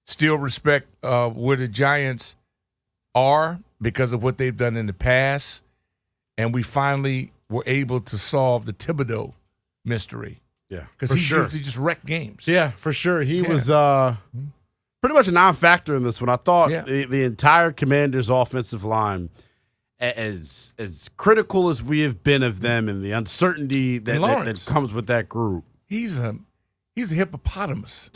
still respect where the Giants are because of what they've done in the past. And we finally were able to solve the Thibodeau mystery. Yeah, because he usually just wrecked games. Yeah, for sure. He was pretty much a non-factor in this one. I thought the entire Commanders' offensive line, as critical as we have been of them and the uncertainty that comes with that group. He's a hippopotamus.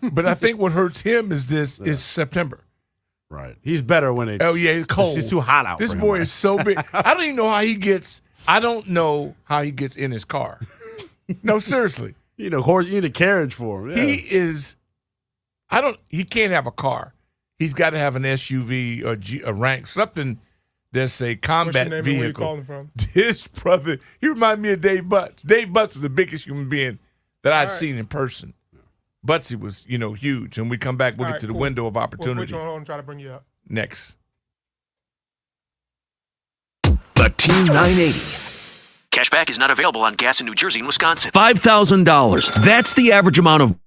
But I think what hurts him is September. Right. He's better when it's it's cold. It's too hot out. This for him, boy right? is so big. I don't know how he gets in his car. No, seriously. You need a carriage for him. Yeah. He can't have a car. He's got to have an SUV or a rank, something that's a combat What's your name vehicle. Where you calling from? His brother, he reminds me of Dave Butts. Dave Butts was the biggest human being that I'd seen in person. Butsy was, huge. And we come back, we'll get to the window of opportunity. Hold on, try to bring you up. Next. The Team 980. Cashback is not available on gas in New Jersey and Wisconsin. $5,000. That's the average amount of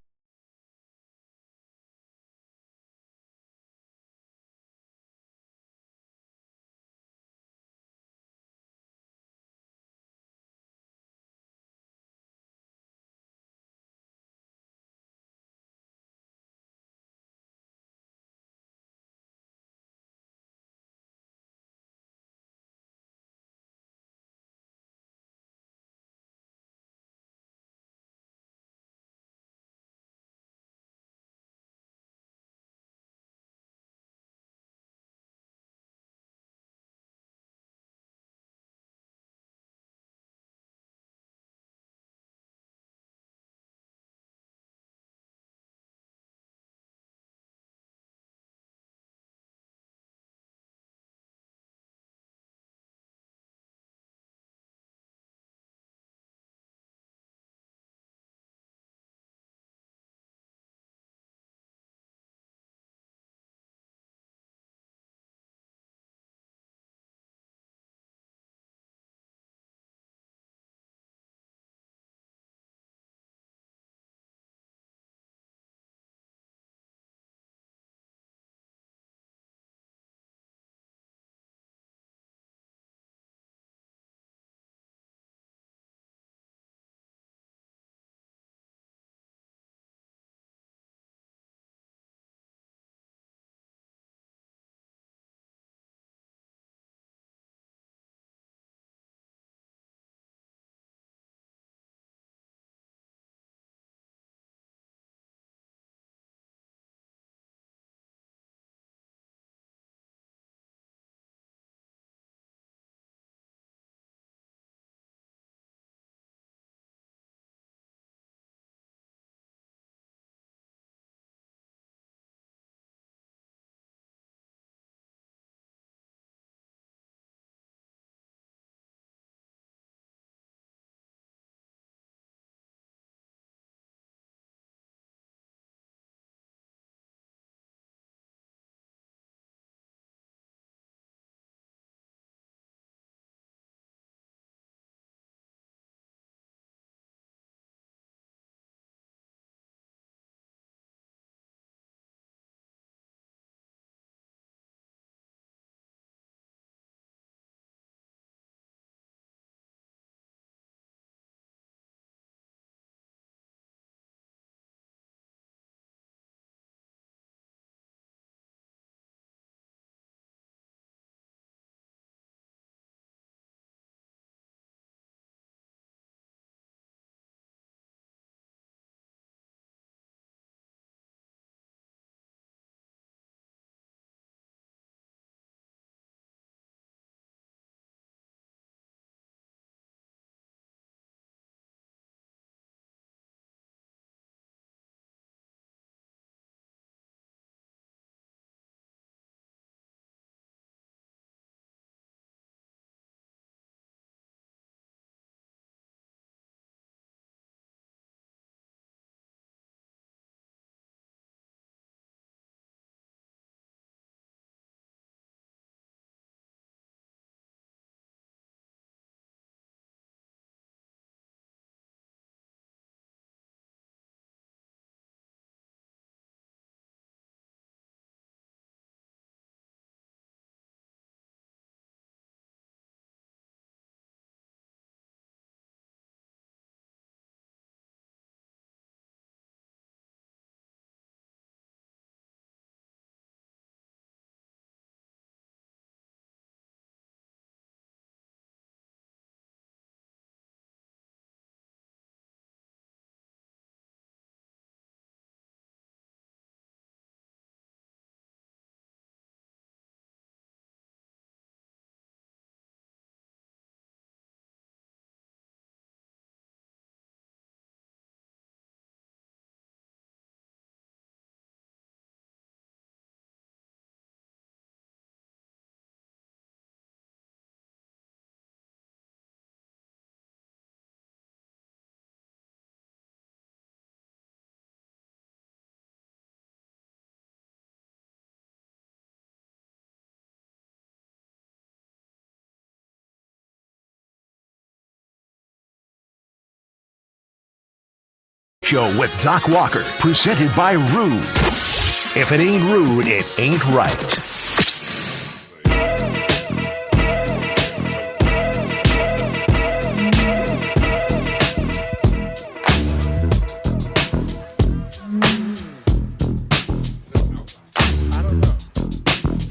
Show with Doc Walker, presented by Rude. If it ain't rude, it ain't right.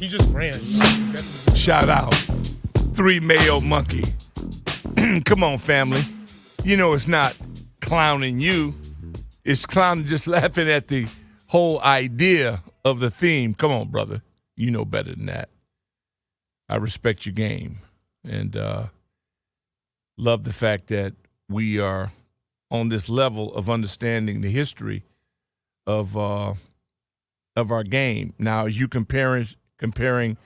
He just ran. Shout out. 3 Mayo Monkey. Come on, family. You know it's not clowning you. It's clowning, just laughing at the whole idea of the theme. Come on, brother. You know better than that. I respect your game and love the fact that we are on this level of understanding the history of our game. Now, as you comparing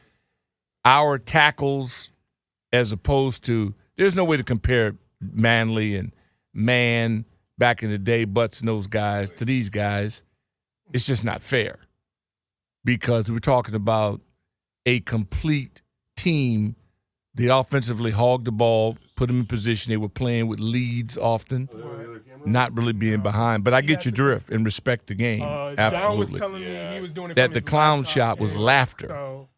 our tackles as opposed to, there's no way to compare Manley and Man back in the day, Butts and those guys, to these guys. It's just not fair because we're talking about a complete team. They offensively hogged the ball, put them in position. They were playing with leads often, not really being behind. But I get your drift and respect the game. Absolutely. Don was telling me he was doing it that from the his clown laptop, shot was laughter. So.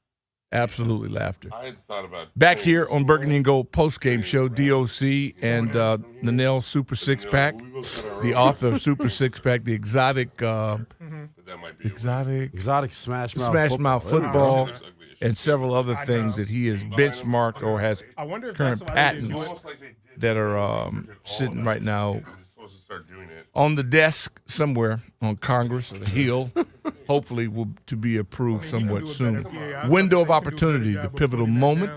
Absolutely laughter. I had thought about back here on Burgundy and Gold postgame show, DOC and Lynnell Super Six Pack, the author of Super Six Pack, the exotic Smash Mouth Football, and several other things that he has benchmarked or has current patents that are sitting right now on the desk somewhere on Congress Hill. Hopefully to be approved somewhat soon. Window of opportunity, the pivotal moment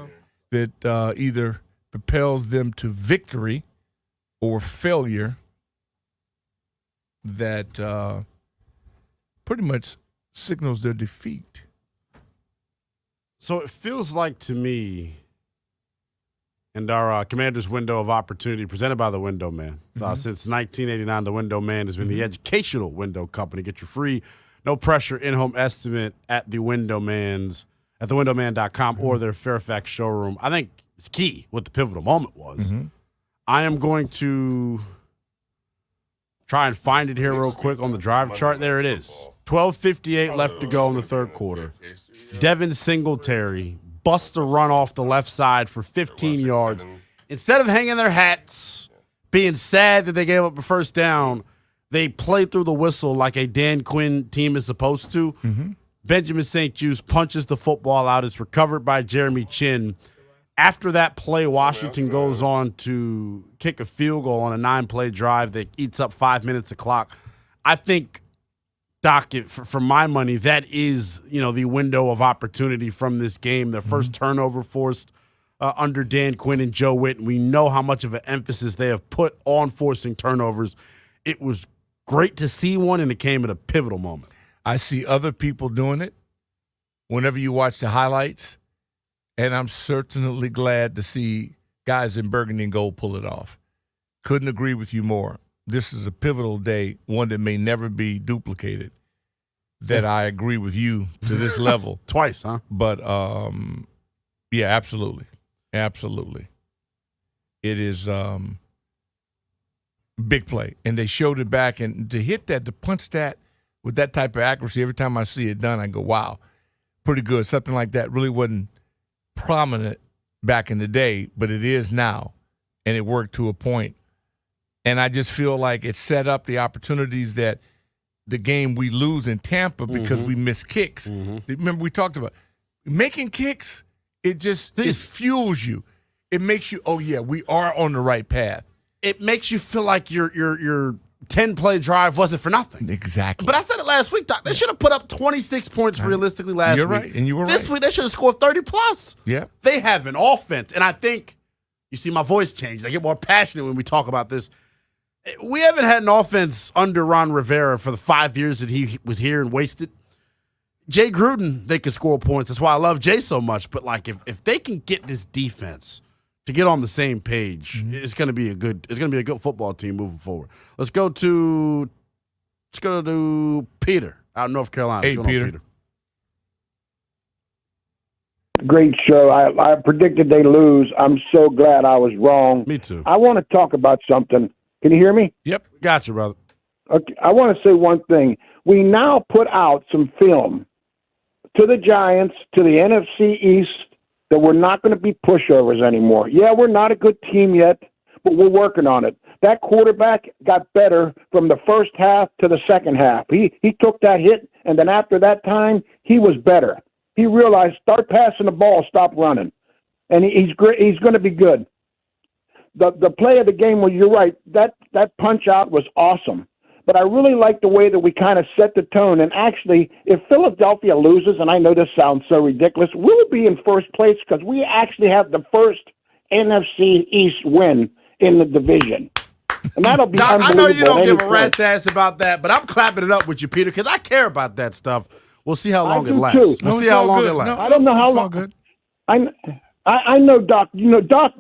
that either propels them to victory or failure that pretty much signals their defeat. So it feels like to me, and our Commander's Window of Opportunity presented by the Window Man. Since 1989, the Window Man has been the educational window company. Get your free, no pressure in-home estimate at the Windowman's, at thewindowman.com or their Fairfax showroom. I think it's key what the pivotal moment was. I am going to try and find it here real quick on the drive chart. There it is. 12:58 left to go in the third quarter. Devin Singletary busts a run off the left side for 15 yards. Instead of hanging their hats, being sad that they gave up a first down, they played through the whistle like a Dan Quinn team is supposed to. Benjamin St. Juste punches the football out. It's recovered by Jeremy Chin. After that play, Washington goes on to kick a field goal on a 9-play drive that eats up 5 minutes of clock. I think, Doc, for my money, that is, the window of opportunity from this game. Their first turnover forced under Dan Quinn and Joe Witten. We know how much of an emphasis they have put on forcing turnovers. It was great to see one, and it came at a pivotal moment. I see other people doing it whenever you watch the highlights, and I'm certainly glad to see guys in Burgundy and Gold pull it off. Couldn't agree with you more. This is a pivotal day, one that may never be duplicated, that I agree with you to this level. Twice, huh? But, yeah, absolutely. Absolutely. It is big play. And they showed it back. And to hit that, to punch that with that type of accuracy, every time I see it done, I go, wow, pretty good. Something like that really wasn't prominent back in the day, but it is now. And it worked to a point. And I just feel like it set up the opportunities that the game we lose in Tampa because we miss kicks. Remember, we talked about making kicks. It just it fuels you. It makes you, oh, yeah, we are on the right path. It makes you feel like your 10-play drive wasn't for nothing. Exactly. But I said it last week, Doc. They should have put up 26 points realistically last week. You're right, and you were right. This week, they should have scored 30-plus. Yeah. They have an offense, and I think you see my voice change. I get more passionate when we talk about this. We haven't had an offense under Ron Rivera for the 5 years that he was here and wasted. Jay Gruden, they could score points. That's why I love Jay so much. But like, if they can get this defense to get on the same page, it's going to be a good football team moving forward. Let's go to Peter out in North Carolina. Hey, Peter. Great show. I predicted they lose. I'm so glad I was wrong. Me too. I want to talk about something. Can you hear me? Yep. Gotcha, brother. Okay, I want to say one thing. We now put out some film to the Giants, to the NFC East, that we're not going to be pushovers anymore. Yeah, we're not a good team yet, but we're working on it. That quarterback got better from the first half to the second half. He took that hit, and then after that time, he was better. He realized, start passing the ball, stop running. And he's great. He's going to be good. The play of the game, well, you're right, that punch out was awesome. But I really like the way that we kind of set the tone. And actually, if Philadelphia loses, and I know this sounds so ridiculous, we'll be in first place because we actually have the first NFC East win in the division. And that'll be Doc, unbelievable. I know you don't give a point. rat's ass about that, but I'm clapping it up with you, Peter, because I care about that stuff. We'll see how long it do lasts. too. We'll see how long it lasts. I don't know how long. Good. I know Doc.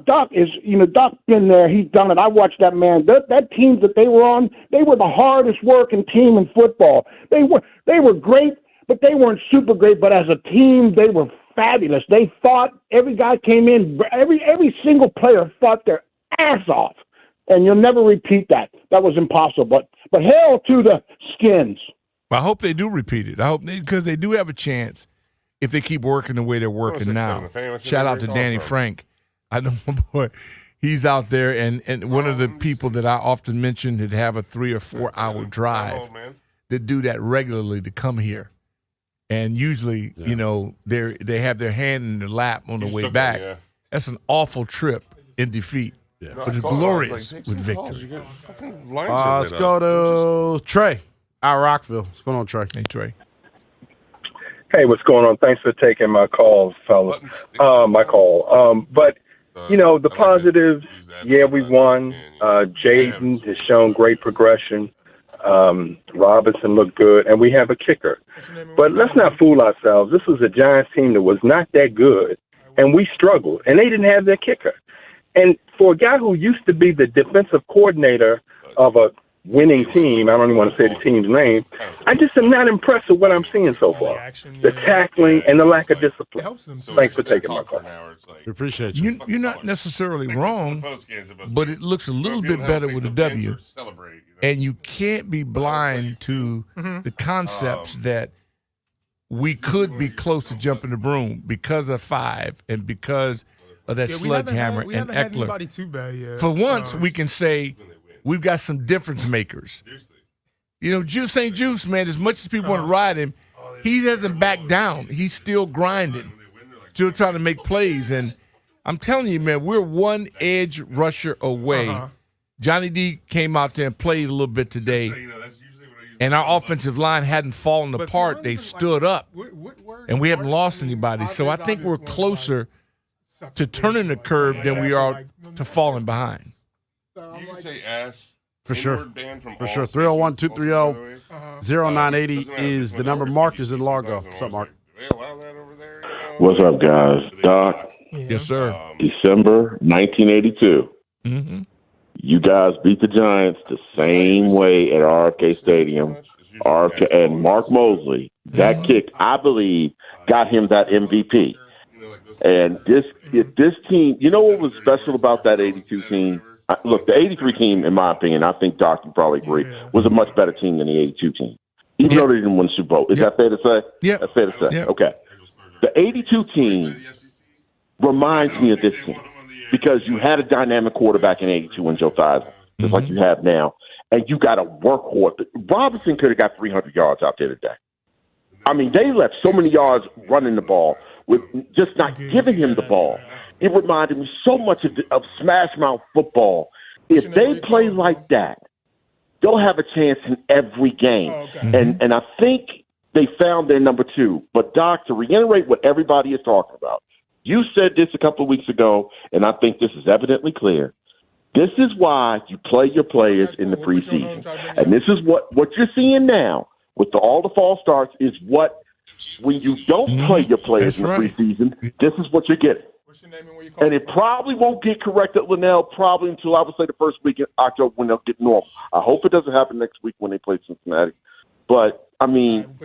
Doc is. Doc's been there. He's done it. I watched that man. That team that they were on, they were the hardest working team in football. They were great, but they weren't super great. But as a team, they were fabulous. They fought. Every guy came in. Every single player fought their ass off, and you'll never repeat that. That was impossible. But hell to the Skins. I hope they do repeat it. I hope because they do have a chance. If they keep working the way they're working now. Shout out to Danny Frank. I know my boy. He's out there, and one of the people that I often mention that have a 3 or 4 hour drive that do that regularly to come here. And usually, they have their hand in their lap on the way back. That's an awful trip in defeat. But it's glorious with victory. Let's go to Trey out of Rockville. What's going on, Trey? Hey, Trey. Hey, what's going on? Thanks for taking my call, fellas. But, the positives, yeah, we won. Jaden has shown great progression. Robinson looked good, and we have a kicker. But let's not fool ourselves. This was a Giants team that was not that good, and we struggled, and they didn't have their kicker. And for a guy who used to be the defensive coordinator of a winning team, I don't even want to say the team's name, I just am not impressed with what I'm seeing so far. The tackling and the lack of discipline. Thanks for taking my call. We appreciate you. You're not necessarily wrong, but it looks a little bit better with a W. And you can't be blind to the concepts that we could be close to jumping the broom because of 5 and because of that sledgehammer and Eckler. For once, we can say we've got some difference makers. Juice St. Juice, man, as much as people want to ride him, he hasn't backed down. He's still grinding, still trying to make plays. And I'm telling you, man, we're one edge rusher away. Johnny D came out there and played a little bit today. And our offensive line hadn't fallen apart. They've stood up. And we haven't lost anybody. So I think we're closer to turning the curve than we are to falling behind. You can say ass. For sure. For sure. 301-230-0980 is the number. Mark is in Largo. What's up, Mark? What's up, guys? Doc. Yes, sir. December 1982. Mm-hmm. You guys beat the Giants the same way at RFK Stadium. And Mark Mosley, that kick, I believe, got him that MVP. And this team, you know what was special about that 82 team? Look, the 83 team, in my opinion, I think Doc can probably agree, was a much better team than the 82 team, even though they didn't win the Super Bowl. Is that fair to say? Yeah. That's fair to say. Yeah. Okay. The 82 team reminds me of this team because you had a dynamic quarterback in 82 in Joe Theismann, just like you have now, and you got a workhorse. Robinson could have got 300 yards out there today. I mean, they left so many yards running the ball with just not giving him the ball. It reminded me so much of smash mouth football. If they play like that, they'll have a chance in every game. And I think they found their number 2. But, Doc, to reiterate what everybody is talking about, you said this a couple of weeks ago, and I think this is evidently clear. This is why you play your players in the preseason. And this is what you're seeing now with all the false starts is what, when you don't play your players in the preseason, this is what you're getting. And it probably won't get corrected, Lynnell, probably until I would say the first week in October when they'll get normal. I hope it doesn't happen next week when they play Cincinnati. But, I mean,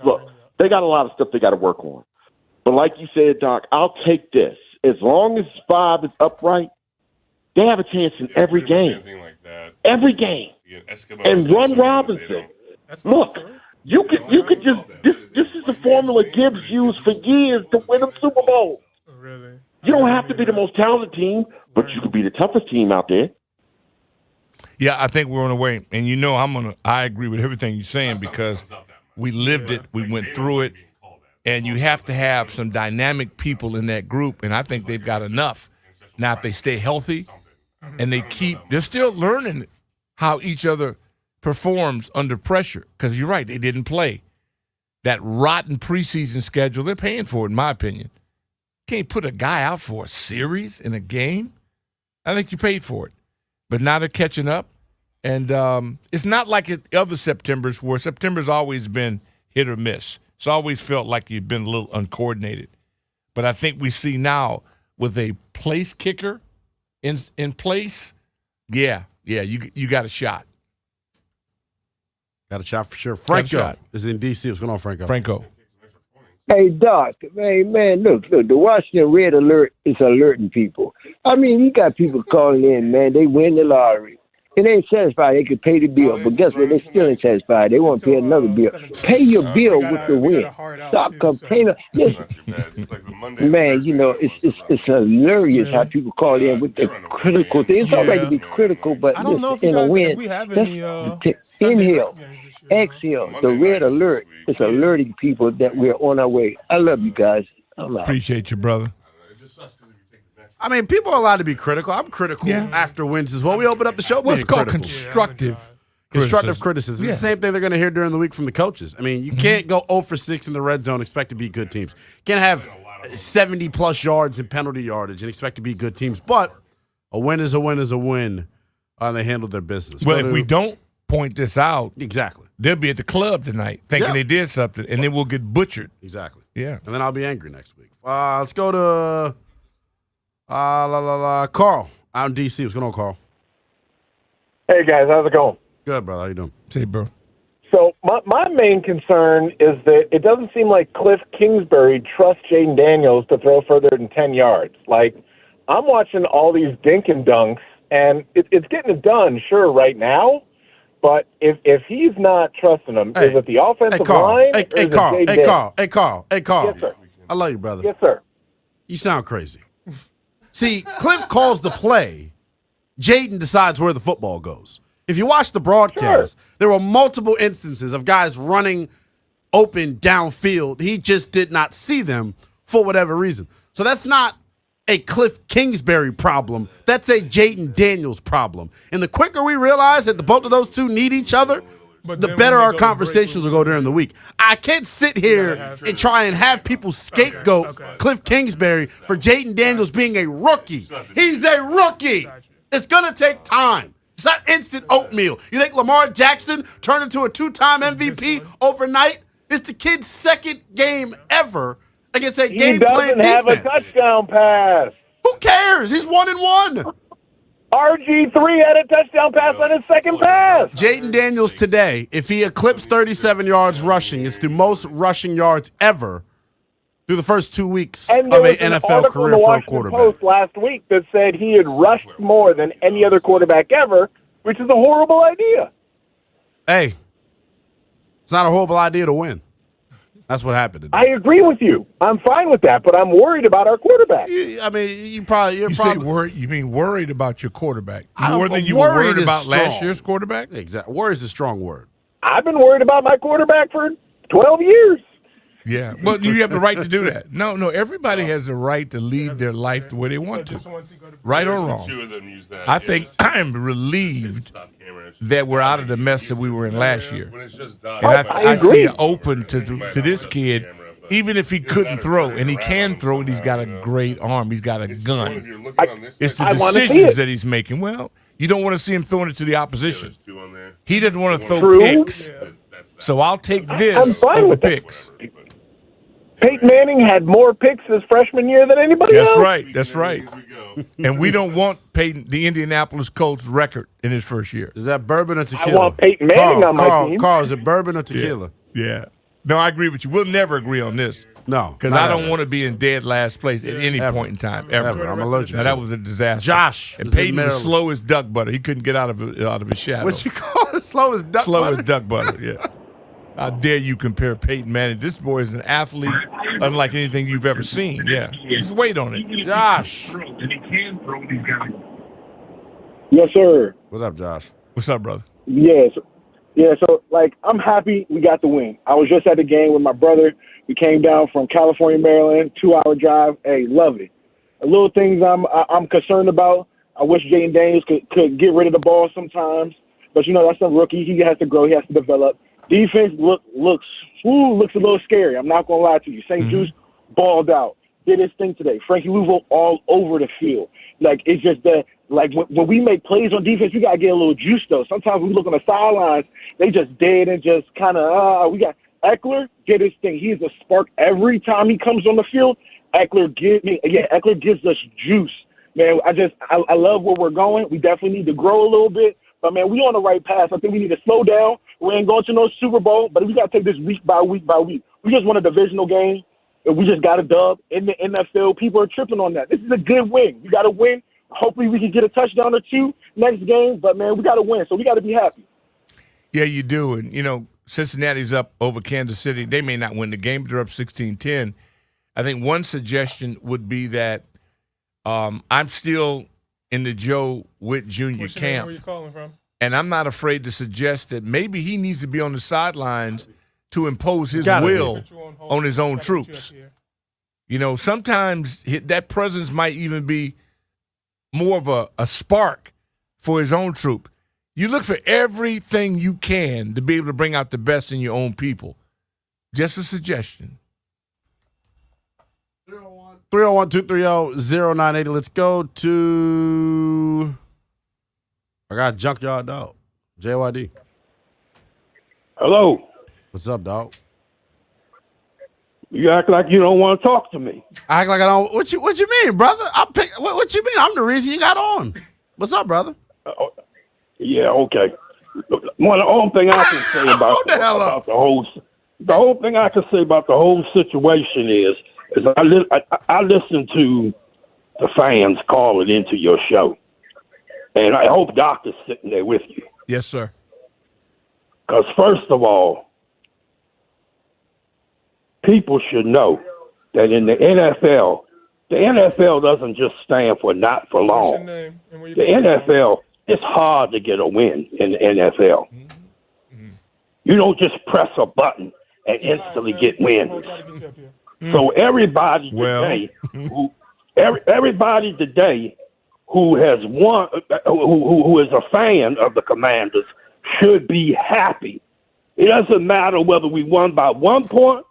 look, they got a lot of stuff they got to work on. But like you said, Doc, I'll take this. As long as 5 is upright, they have a chance in every game. Every game. and run Robinson. Look, you could just this is the formula Gibbs used for years to win a Super Bowl. Really? You don't have to be the most talented team, but you could be the toughest team out there. Yeah, I think we're on the way. And I agree with everything you're saying because we lived it, we went through it, and you have to have some dynamic people in that group, and I think they've got enough. Now, if they stay healthy and they're still learning how each other performs under pressure because you're right, they didn't play. That rotten preseason schedule, they're paying for it, in my opinion. Can't put a guy out for a series in a game. I think you paid for it. But now they're catching up. And it's not like other Septembers where September's always been hit or miss. It's always felt like you've been a little uncoordinated. But I think we see now with a place kicker in place, you got a shot. Got a shot for sure. Franco is in D.C. What's going on, Franco? Hey, Doc, man, look, the Washington Red Alert is alerting people. I mean, you got people calling in, man, they win the lottery. And they ain't satisfied. They could pay the bill. But guess what? They still ain't satisfied. They want to pay another bill. Pay your bill with the win. Stop complaining. Listen, man, it's hilarious how people call in with the critical things. It's all right to be critical, but listen, in a win, inhale, exhale. The Red Alert is alerting people that we're on our way. I love you guys. I'm out. Appreciate you, brother. I mean, people are allowed to be critical. I'm critical after wins as well. We open up the show What's being called critical. Constructive criticism. It's the same thing they're going to hear during the week from the coaches. I mean, you can't go 0 for 6 in the red zone, expect to be good teams. You can't have 70-plus yards in penalty yardage and expect to be good teams. But a win is a win is a win. They handled their business. Well, if we don't point this out, exactly, they'll be at the club tonight thinking they did something, and then we'll get butchered. Exactly. Yeah. And then I'll be angry next week. Let's go to Carl out in D.C. What's going on, Carl? Hey, guys. How's it going? Good, brother. How you doing? Say, bro. So my main concern is that it doesn't seem like Cliff Kingsbury trusts Jaden Daniels to throw further than 10 yards. Like, I'm watching all these dink and dunks, and it's getting it done, sure, right now. But if he's not trusting him, is it the offensive line? Hey, Carl. Yes, sir. I love you, brother. Yes, sir. You sound crazy. See, Cliff calls the play. Jaden decides where the football goes. If you watch the broadcast, there were multiple instances of guys running open downfield. He just did not see them for whatever reason. So that's not a Cliff Kingsbury problem. That's a Jaden Daniels problem. And the quicker we realize that the both of those two need each other, the better our conversations will go during the week. I can't sit here and try and have people scapegoat Cliff Kingsbury for Jaden Daniels being a rookie. He's a rookie. It's going to take time. It's not instant oatmeal. You think Lamar Jackson turned into a 2-time MVP overnight? It's the kid's second game ever against a game plan defense. He doesn't have a touchdown pass. Who cares? He's 1-1. RG3 had a touchdown pass on his second pass. Jaden Daniels today, if he eclipsed 37 yards rushing, it's the most rushing yards ever through the first 2 weeks of an NFL career for a quarterback. Post last week that said he had rushed more than any other quarterback ever, which is a horrible idea. Hey, it's not a horrible idea to win. That's what happened today. I agree with you. I'm fine with that, but I'm worried about our quarterback. I mean, you're probably say worried. You mean worried about your quarterback more than you were worried about last year's quarterback? Exactly. Worry is a strong word. I've been worried about my quarterback for 12 years. Yeah, but you have the right to do that. No, everybody has the right to lead their life the way they want to, right or wrong. I think I'm relieved that we're out of the mess that we were in last year. And I see it open to this kid, even if he couldn't throw, and he can throw, and he's got a great arm. He's got a gun. It's the decisions that he's making. Well, you don't want to see him throwing it to the opposition. He doesn't want to throw picks. So I'll take this over picks. Peyton Manning had more picks his freshman year than anybody else. That's right. And we don't want the Indianapolis Colts record in his first year. Is that bourbon or tequila? I want Peyton Manning on my team. Carl, is it bourbon or tequila? Yeah. No, I agree with you. We'll never agree on this. No, because I don't want to be in dead last place at any point in time ever. I'm allergic. Now, that was a disaster. Josh and Peyton was slow as duck butter. He couldn't get out of his shadow. What you call it? Slow as duck butter? Slow as duck butter. Yeah. How dare you compare Peyton Manning? This boy is an athlete unlike anything you've ever seen. Yeah. Just wait on it. Josh. Yes, sir. What's up, Josh? What's up, brother? Yes. Yeah, so, I'm happy we got the win. I was just at the game with my brother. We came down from California, Maryland, 2-hour drive. Hey, love it. The little things I'm concerned about, I wish Jaden Daniels could get rid of the ball sometimes. But, that's a rookie. He has to grow. He has to develop. Defense looks a little scary. I'm not going to lie to you. St. Juice balled out. Did his thing today. Frankie Louisville all over the field. It's just that, when we make plays on defense, we got to get a little juice, though. Sometimes we look on the sidelines, they just dead and just kind of, we got Eckler, did his thing. He's a spark every time he comes on the field. Eckler gives us juice. Man, I love where we're going. We definitely need to grow a little bit. But, man, we on the right path. I think we need to slow down. We ain't going to no Super Bowl, but we got to take this week by week by week. We just won a divisional game, and we just got a dub in the NFL. People are tripping on that. This is a good win. We got to win. Hopefully we can get a touchdown or two next game. But, man, we got to win, so we got to be happy. Yeah, you do. And, Cincinnati's up over Kansas City. They may not win the game, but they're up 16-10. I think one suggestion would be that I'm still in the Joe Witt Jr. camp. Where you calling from? And I'm not afraid to suggest that maybe he needs to be on the sidelines to impose his will on his own troops. Sometimes that presence might even be more of a spark for his own troop. You look for everything you can to be able to bring out the best in your own people. Just a suggestion. 301-230-0980. Let's go to I got Junkyard Dog. JYD. Hello. What's up, dog? You act like you don't want to talk to me. I act like I don't. What you mean, brother? What you mean? I'm the reason you got on. What's up, brother? Yeah, okay. The only thing I can say about the whole thing I can say about the whole situation is I listen to the fans calling into your show. And I hope Doc is sitting there with you. Yes, sir. Because first of all, people should know that in the NFL doesn't just stand for not for long. The NFL, it's hard to get a win in the NFL. Mm-hmm. You don't just press a button and instantly get wins. So everybody today who has won, who is a fan of the Commanders, should be happy. It doesn't matter whether we won by 1 point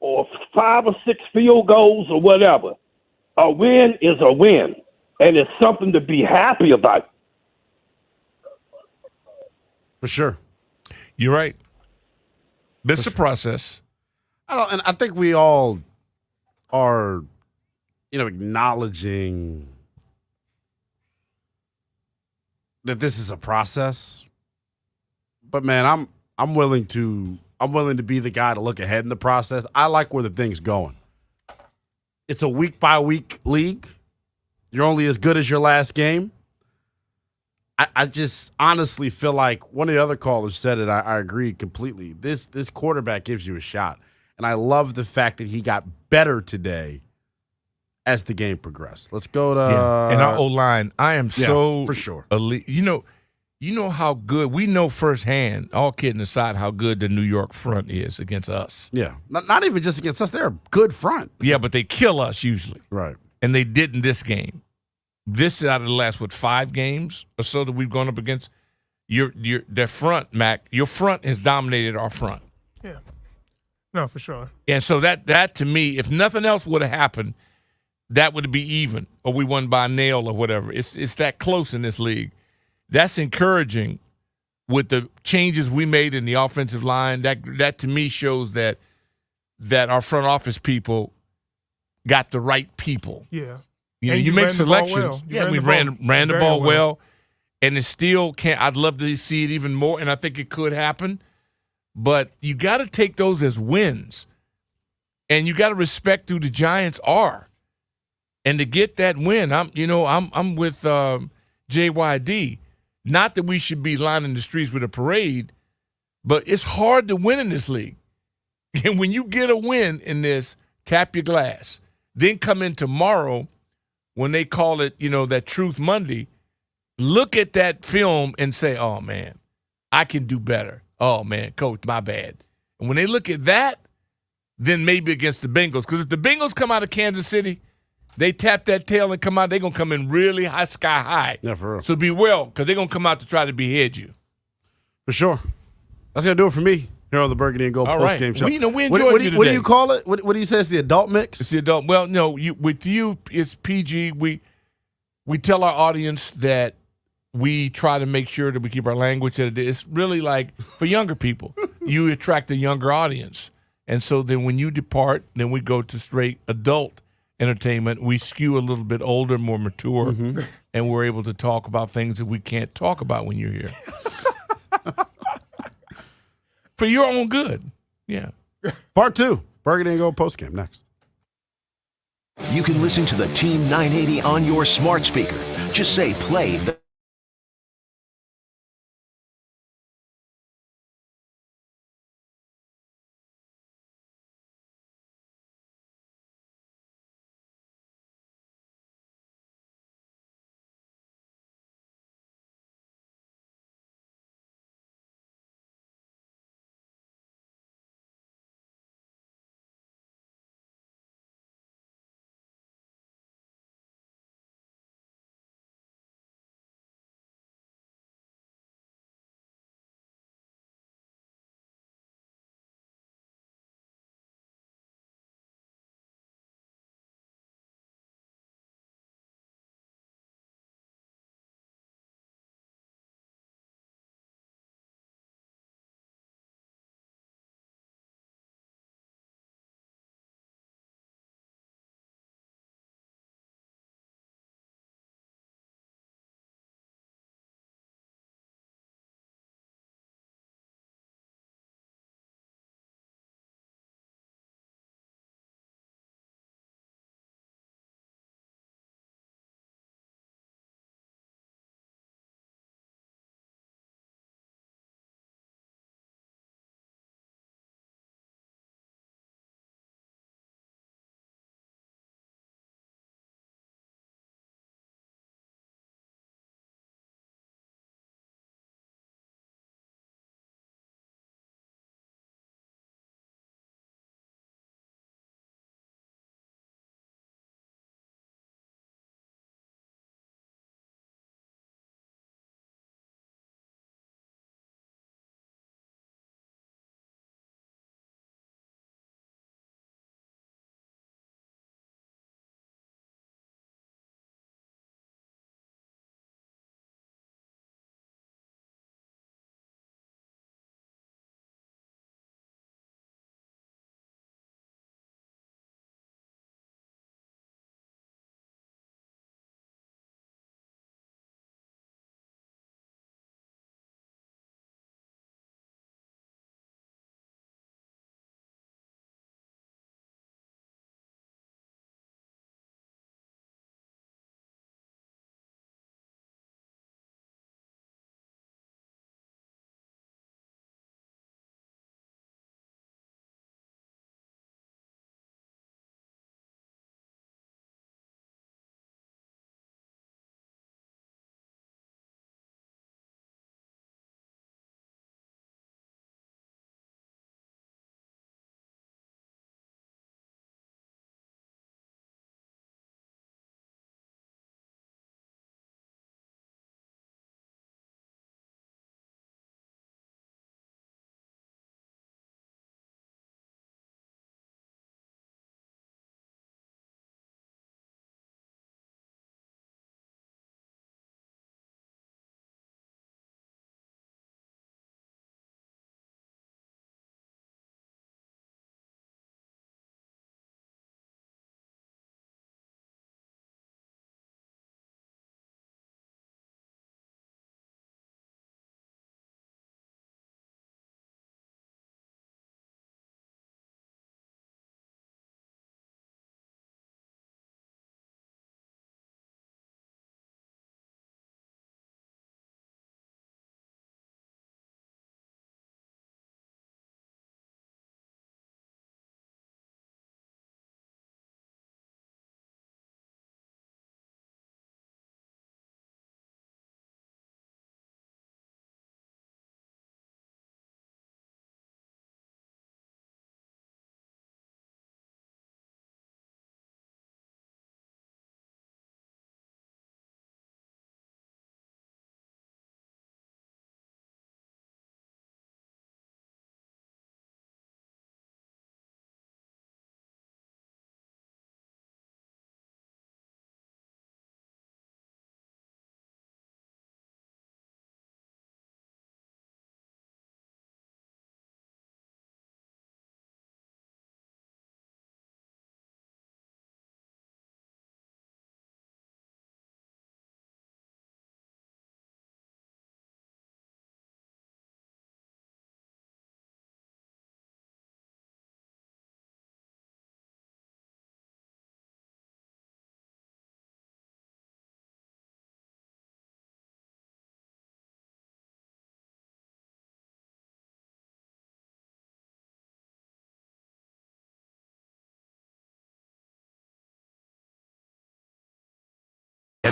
or 5 or 6 field goals or whatever. A win is a win, and it's something to be happy about. For sure. You're right. This is a process. And I think we all are, acknowledging that this is a process. But man, I'm willing to be the guy to look ahead in the process. I like where the thing's going. It's a week by week league. You're only as good as your last game. I just honestly feel like one of the other callers said it. I agree completely. This quarterback gives you a shot. And I love the fact that he got better today as the game progressed. Let's go to and our O-line. I am so for sure elite. You know how good we know firsthand. All kidding aside, how good the New York front is against us. Yeah, not even just against us. They're a good front. Yeah, but they kill us usually. Right, and they didn't this game. This is out of the last 5 games or so that we've gone up against. Their front, Mac. Your front has dominated our front. Yeah. No, for sure. And so that to me, if nothing else would have happened, that would be even, or we won by a nail or whatever. It's that close in this league. That's encouraging with the changes we made in the offensive line. That to me shows that our front office people got the right people. Yeah. You make selections. We ran the ball well. And it still can't. I'd love to see it even more, and I think it could happen. But you got to take those as wins. And you got to respect who the Giants are. And to get that win, I'm with JYD. Not that we should be lining the streets with a parade, but it's hard to win in this league. And when you get a win in this, tap your glass. Then come in tomorrow when they call it, that Truth Monday. Look at that film and say, oh, man, I can do better. Oh, man, coach, my bad. And when they look at that, then maybe against the Bengals. Because if the Bengals come out of Kansas City, they tap that tail and come out, they're going to come in really high, sky high. Yeah, for real. So be well, because they're going to come out to try to behead you. For sure. That's going to do it for me here on the Burgundy and Gold post-game show. We enjoyed what you today. do you call it? What do you say? It's the adult mix? It's the adult. Well, no, with you, it's PG. We tell our audience that we try to make sure that we keep our language at it. It's really like for younger people. You attract a younger audience. And so then when you depart, then we go to straight adult entertainment. We skew a little bit older, more mature, and we're able to talk about things that we can't talk about when you're here. For your own good. Yeah. Part 2, Burgundy and Gold postgame next. You can listen to the Team 980 on your smart speaker. Just say play.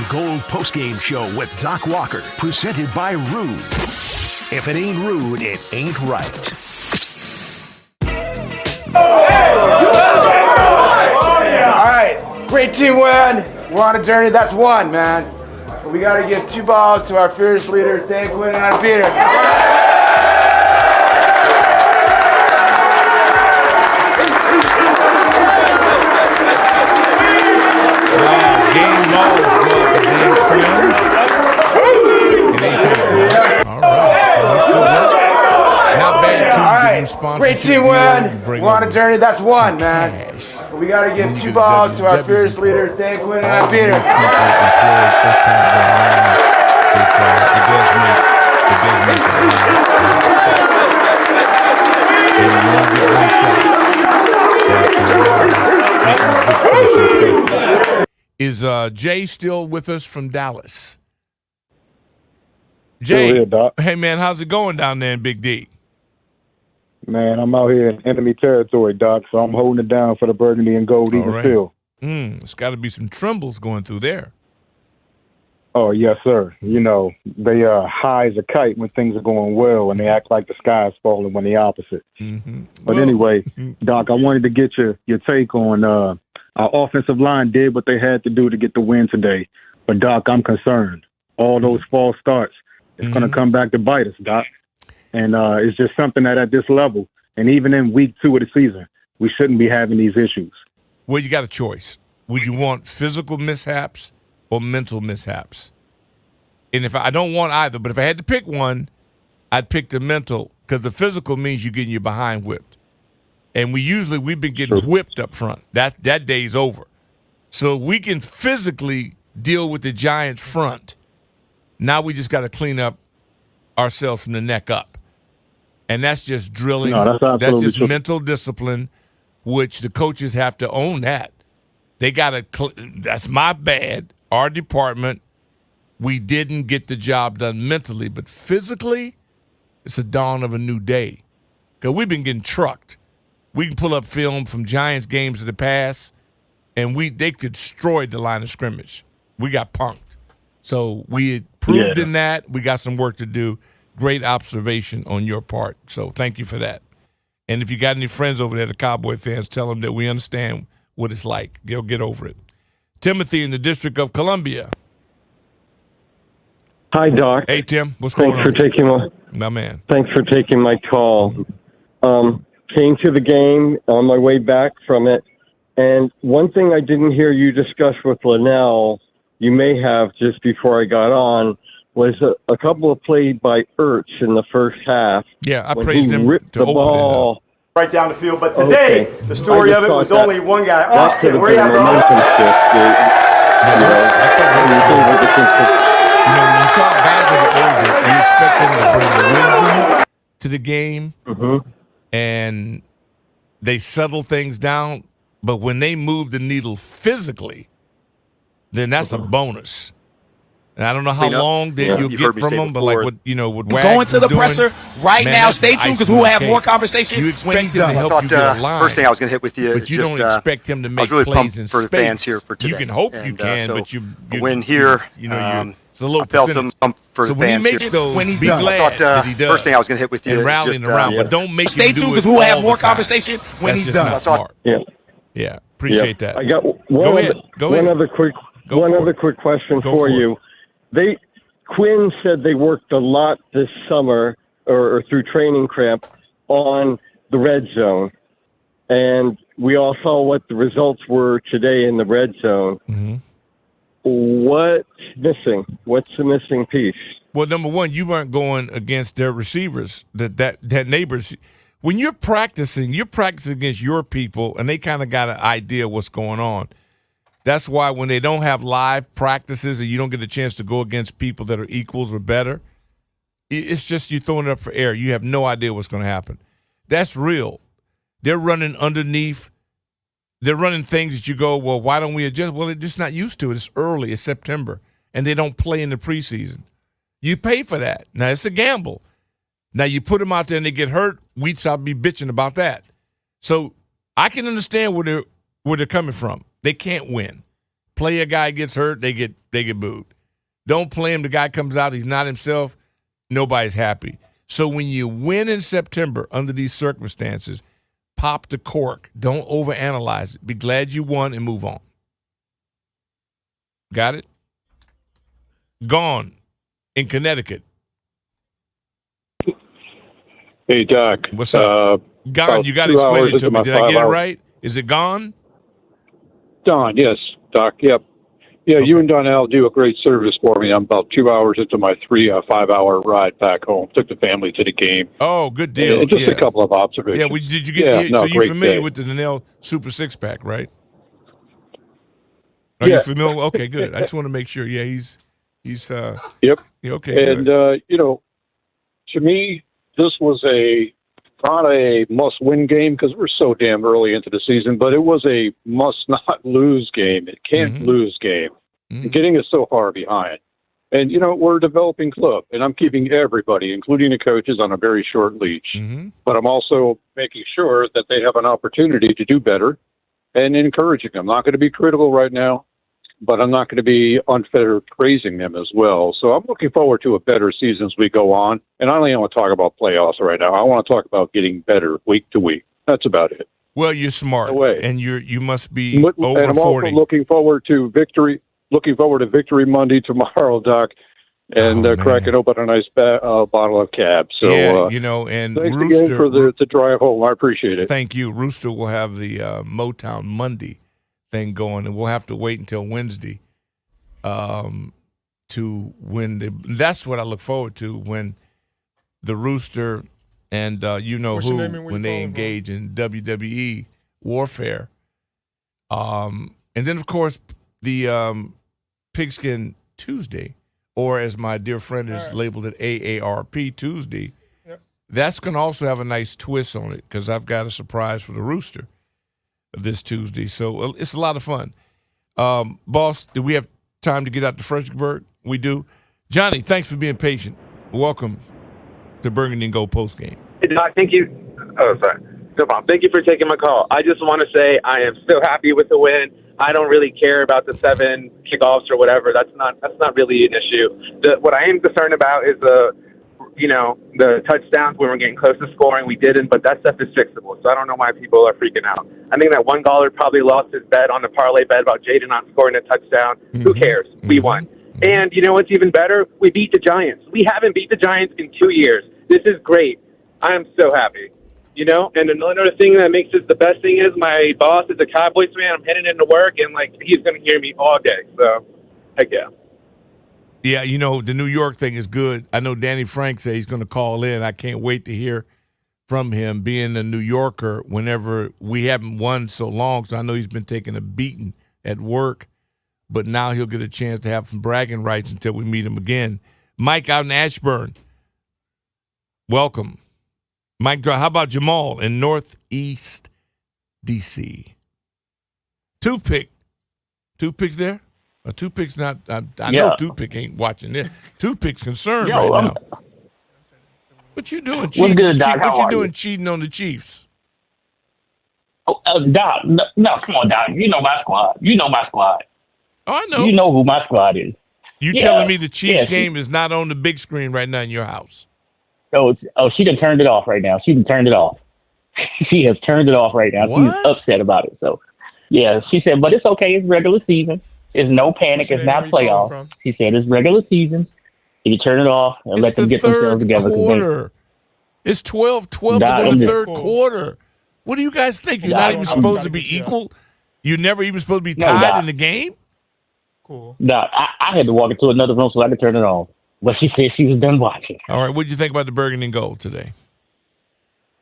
Gold postgame show with Doc Walker, presented by Rude. If it ain't rude, it ain't right. All right, great team win. We're on a journey. That's one, man. But we got to give 2 balls to our fearless leader, Dan Quinn out of Peter. Game balls go to Dan Quinn. All right. Not bad, too. All right, great team win. We're on a journey. That's one, man. But we got to give 2 balls to our fearless leader, Dan Quinn out of Peter. Is Jay still with us from Dallas? Still Jay, here, Doc. hey man, how's it going down there in Big D? Man, I'm out here in enemy territory, Doc, so I'm holding it down for the Burgundy and Gold even still. It's got to be some trembles going through there. Oh, yes, sir. You know, they high as a kite when things are going well, and they act like the sky is falling when the opposite. But anyway, Doc, I wanted to get your take on our offensive line did what they had to do to get the win today. But, Doc, I'm concerned. All those false starts, it's going to come back to bite us, Doc. And it's just something that at this level, and even in week 2 of the season, we shouldn't be having these issues. Well, you got a choice. Would you want physical mishaps or mental mishaps? And if I don't want either, but if I had to pick one, I'd pick the mental, because the physical means you're getting your behind whipped. And we've been getting whipped up front. That day's over. So we can physically deal with the Giants front. Now we just got to clean up ourselves from the neck up. And that's just drilling. No, that's just true. mental discipline, which the coaches have to own that. They got to that's my bad. Our department, we didn't get the job done mentally, but physically, it's the dawn of a new day. Because we've been getting trucked. We can pull up film from Giants games of the past, and they destroyed the line of scrimmage. We got punked. So we had proved in that. We got some work to do. Great observation on your part. So thank you for that. And if you got any friends over there, the Cowboy fans, tell them that we understand what it's like. They'll get over it. Timothy in the District of Columbia. Hi, Doc. Hey, Tim. What's going on? My man. Thanks for taking my call. Came to the game on my way back from it, and one thing I didn't hear you discuss with Lynnell, you may have just before I got on, was a couple of plays by Ertz in the first half. Yeah, I when praised he him ripped to the open ball right down the field. But today, the story of it was only one guy. That could have been a momentum shift. You know, when you talk guys that are older, you expect them to bring wisdom to the game, and they settle things down. But when they move the needle physically, then that's a bonus. And I don't know how long that you'll get from them, but like what what Wags going to the doing, presser right man, now. Stay tuned because we'll have more conversation when he's done. I thought first thing I was going to hit with you, but you don't expect him to make really plays in for space. the fans here for today. You can hope you can, so but you win here. It's a low I felt percentage. him for so the when fans he makes here. those, When he's be done. glad I that thought, he does. first thing I was going to hit with you, and rallying around, but don't make Stay him do tuned it because we'll have all more the time. conversation when That's he's just done. not smart. Yeah, appreciate that. I got Go one ahead. other quick question for you. Quinn said they worked a lot this summer or through training camp on the red zone, and we all saw what the results were today in the red zone. What's missing? What's the missing piece? Well, number one, you weren't going against their receivers, that neighbors. When you're practicing against your people, and they kind of got an idea of what's going on. That's why when they don't have live practices and you don't get a chance to go against people that are equals or better, it's just you throwing it up for air. You have no idea what's going to happen. That's real. They're running underneath. They're running things that you go, well, why don't we adjust? Well, they're just not used to it. It's early. It's September, and they don't play in the preseason. You pay for that. Now, it's a gamble. Now, you put them out there and they get hurt, we'd stop be bitching about that. So I can understand where they're coming from. They can't win. Play a guy gets hurt, they get booed. Don't play him. The guy comes out, he's not himself. Nobody's happy. So when you win in September under these circumstances, pop the cork. Don't overanalyze it. Be glad you won and move on. Got it? Gone in Connecticut. Hey, Doc. What's up? Gone. You got to explain it to me. Did I get it right? Is it gone? Don, yes, Doc. Yep. Yeah, okay. You and Donnell do a great service for me. I'm about 2 hours into my 5-hour ride back home. Took the family to the game. Oh, good deal. And just a couple of observations. Yeah, did you get so you're familiar with the Lynnell Super Six Pack, right? Are you familiar? Okay, good. I just want to make sure. Yeah, he's Yep. Yeah, okay. And to me, this was not a must-win game because we're so damn early into the season, but it was a must-not-lose game. It can't lose game. Getting us so far behind. And, we're a developing club, and I'm keeping everybody, including the coaches, on a very short leash. But I'm also making sure that they have an opportunity to do better and encouraging them. I'm not going to be critical right now, but I'm not going to be unfair praising them as well. So I'm looking forward to a better season as we go on. And I don't even want to talk about playoffs right now. I want to talk about getting better week to week. That's about it. Well, you're smart, and you must be over 40. And I'm also looking forward to victory. Looking forward to Victory Monday tomorrow, Doc, and cracking open a nice bottle of Cab. So, and thanks Rooster again for the drive home. I appreciate it. Thank you. Rooster will have the Motown Monday thing going, and we'll have to wait until Wednesday to when that's what I look forward to, when the Rooster and when they engage in WWE warfare. And then, of course, the Pigskin Tuesday, or as my dear friend has labeled it, AARP Tuesday. Yep. That's going to also have a nice twist on it because I've got a surprise for the Rooster this Tuesday. So it's a lot of fun. Boss, do we have time to get out to Fredericksburg? We do. Johnny, thanks for being patient. Welcome to Burgundy and Gold Post Game. Hey, Doc, thank you. Oh, sorry. No problem. Thank you for taking my call. I just want to say I am so happy with the win. I don't really care about the 7 kickoffs or whatever. That's not really an issue. What I am concerned about is the touchdowns when we're getting close to scoring. We didn't, but that stuff is fixable. So I don't know why people are freaking out. I think that one caller probably lost his bet on the parlay bet about Jaden not scoring a touchdown. Who cares? We won. And you know what's even better? We beat the Giants. We haven't beat the Giants in 2 years. This is great. I am so happy. And another thing that makes this the best thing is my boss is a Cowboys fan. I'm heading into work, and, he's going to hear me all day. So, heck yeah. Yeah, the New York thing is good. I know Danny Frank said he's going to call in. I can't wait to hear from him, being a New Yorker, whenever we haven't won so long. So I know he's been taking a beating at work, but now he'll get a chance to have some bragging rights until we meet him again. Mike out in Ashburn, welcome. Mike, how about Jamal in Northeast D.C.? Toothpick there? Toothpick's not. I know Toothpick ain't watching this. Toothpick's concerned right now. What you doing? What's good, Doc? What you doing cheating on the Chiefs? Oh, Doc, no, come on, Doc. You know my squad. Oh, I know. You know who my squad is. You telling me the Chiefs game is not on the big screen right now in your house? Oh, she done turned it off right now. She done turned it off. She has turned it off right now. What? She's upset about it. So, yeah, she said, but it's okay. It's regular season. It's no panic. It's not playoffs. She said it's regular season. You turn it off and let them get themselves together. Quarter. It's 12 to go to the third quarter. What do you guys think? You're not even supposed to be equal? You're never even supposed to be tied in the game? Cool. No, I had to walk into another room so I could turn it on. But she said she was done watching. All right, what did you think about the Burgundy and Gold today?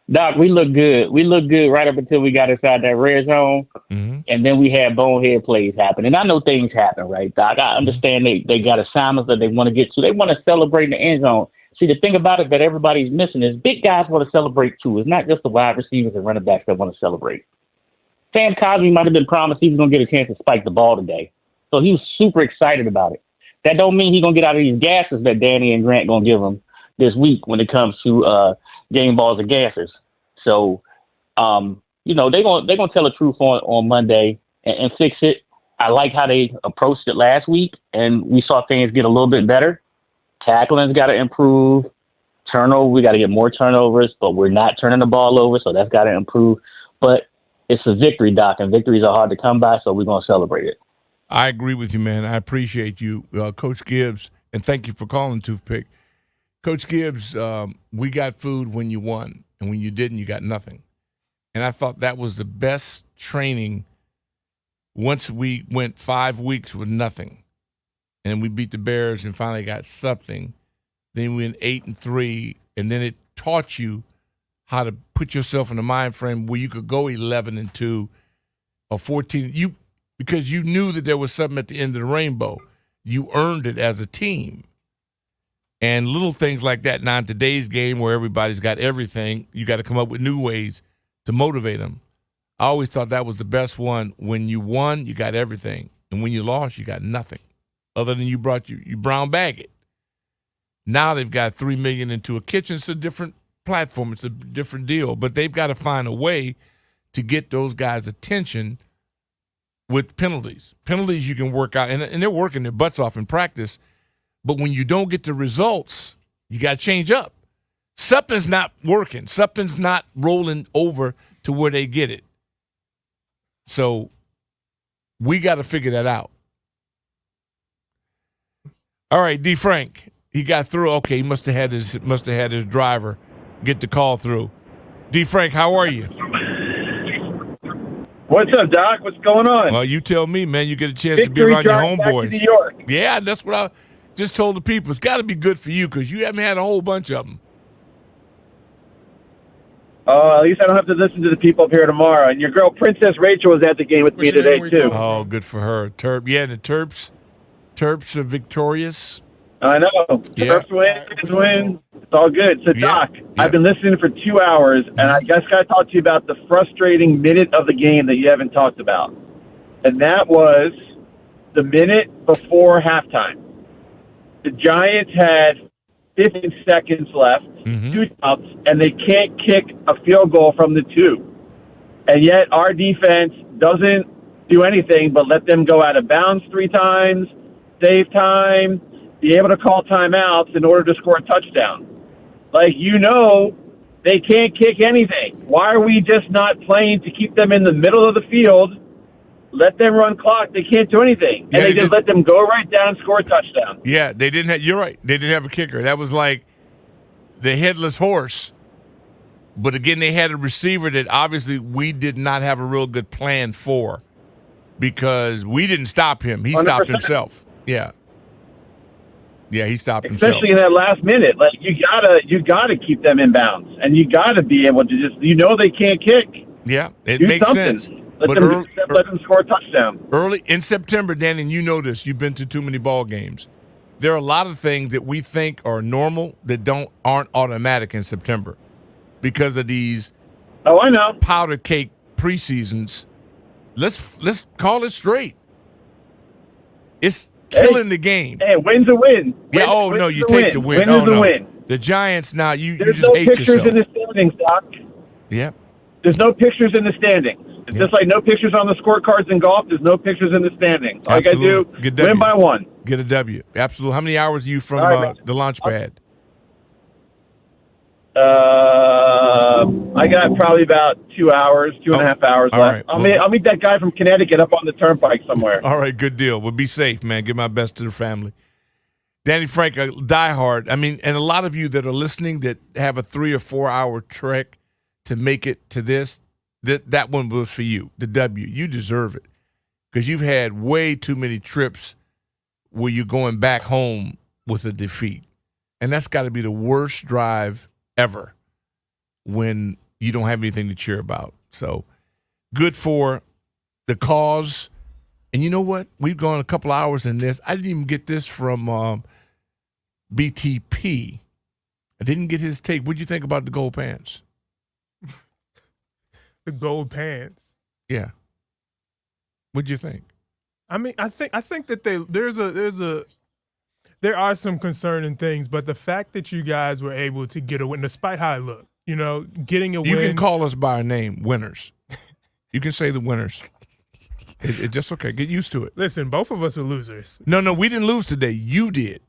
Doc, we look good. We looked good right up until we got inside that red zone, and then we had bonehead plays happen. And I know things happen, right, Doc? I understand they got assignments that they want to get to. They want to celebrate in the end zone. See, the thing about it that everybody's missing is big guys want to celebrate too. It's not just the wide receivers and running backs that want to celebrate. Sam Cosmi might have been promised he was going to get a chance to spike the ball today, so he was super excited about it. That don't mean he's going to get out of these gases that Danny and Grant going to give him this week when it comes to game balls and gases. So, they're going to tell the truth on Monday and fix it. I like how they approached it last week, and we saw things get a little bit better. Tackling's got to improve. Turnover, we got to get more turnovers, but we're not turning the ball over, so that's got to improve. But it's a victory, Doc, and victories are hard to come by, so we're going to celebrate it. I agree with you, man. I appreciate you, Coach Gibbs, and thank you for calling, Toothpick. Coach Gibbs, we got food when you won, and when you didn't, you got nothing. And I thought that was the best training once we went 5 weeks with nothing. And we beat the Bears and finally got something. Then we went 8-3, and then it taught you how to put yourself in a mind frame where you could go 11-2 or 14. Because you knew that there was something at the end of the rainbow. You earned it as a team. And little things like that. Now, in today's game where everybody's got everything, you got to come up with new ways to motivate them. I always thought that was the best one. When you won, you got everything. And when you lost, you got nothing. Other than you brown bag it. Now they've got $3 million into a kitchen. It's a different platform. It's a different deal. But they've got to find a way to get those guys' attention with penalties. Penalties you can work out, and they're working their butts off in practice. But when you don't get the results, you got to change up. Something's not working. Something's not rolling over to where they get it. So we got to figure that out. All right, D. Frank, he got through. Okay, he must have had his driver get the call through. D. Frank, how are you? What's up, Doc? What's going on? Well, you tell me, man. You get a chance to be around your homeboys. New York. Yeah, that's what I just told the people. It's got to be good for you because you haven't had a whole bunch of them. At least I don't have to listen to the people up here tomorrow. And your girl, Princess Rachel, was at the game with me today, too. Oh, good for her. The Terps are victorious. I know. Yeah. Terps win. It's all good. So, Doc, I've been listening for 2 hours, and I just got to talk to you about the frustrating minute of the game that you haven't talked about. And that was the minute before halftime. The Giants had 15 seconds left, 2 outs, and they can't kick a field goal from the 2. And yet our defense doesn't do anything but let them go out of bounds 3 times, save time, be able to call timeouts in order to score a touchdown. Like, they can't kick anything. Why are we just not playing to keep them in the middle of the field? Let them run clock. They can't do anything. And they just let them go right down and score a touchdown. Yeah, they didn't have – you're right. They didn't have a kicker. That was like the headless horse. But, again, they had a receiver that obviously we did not have a real good plan for because we didn't stop him. He 100%. Stopped himself. Yeah. Yeah, he stopped himself. Especially in that last minute. Like, you gotta keep them in bounds. And you got to be able to just – they can't kick. Yeah, it do makes something. sense. Let them score a touchdown. Early in September, Dan, and you know this, you've been to too many ball games. There are a lot of things that we think are normal that aren't automatic in September because of these powder cake preseasons. Let's call it straight. It's killing the game. Hey, win's a win. Yeah, you take the win. Win is a win. The Giants now, you There's just hate yourself. There's no pictures in the standings, Doc. Yeah. There's no pictures in the standings. It's just like no pictures on the scorecards in golf. There's no pictures in the standings. All I got to do, win by 1. Get a W. Absolutely. How many hours are you from the launch pad? I got probably about 2 hours, 2.5 hours left. Right. I'll meet that guy from Connecticut up on the turnpike somewhere. All right, good deal. Well, be safe, man. Give my best to the family. Danny Frank, a diehard. I mean, and a lot of you that are listening that have a 3 or 4 hour trek to make it to this, that one was for you, the W. You deserve it because you've had way too many trips where you're going back home with a defeat. And that's got to be the worst drive ever when you don't have anything to cheer about. So good for the cause. And you know what? We've gone a couple hours in this. I didn't even get this from BTP. I didn't get his take. What'd you think about the gold pants? The gold pants. Yeah. What'd you think? I mean, I think that there are some concerning things, but the fact that you guys were able to get a win, despite how it looked, getting a win. You can call us by our name, winners. You can say the winners. It's just okay. Get used to it. Listen, both of us are losers. No, we didn't lose today. You did.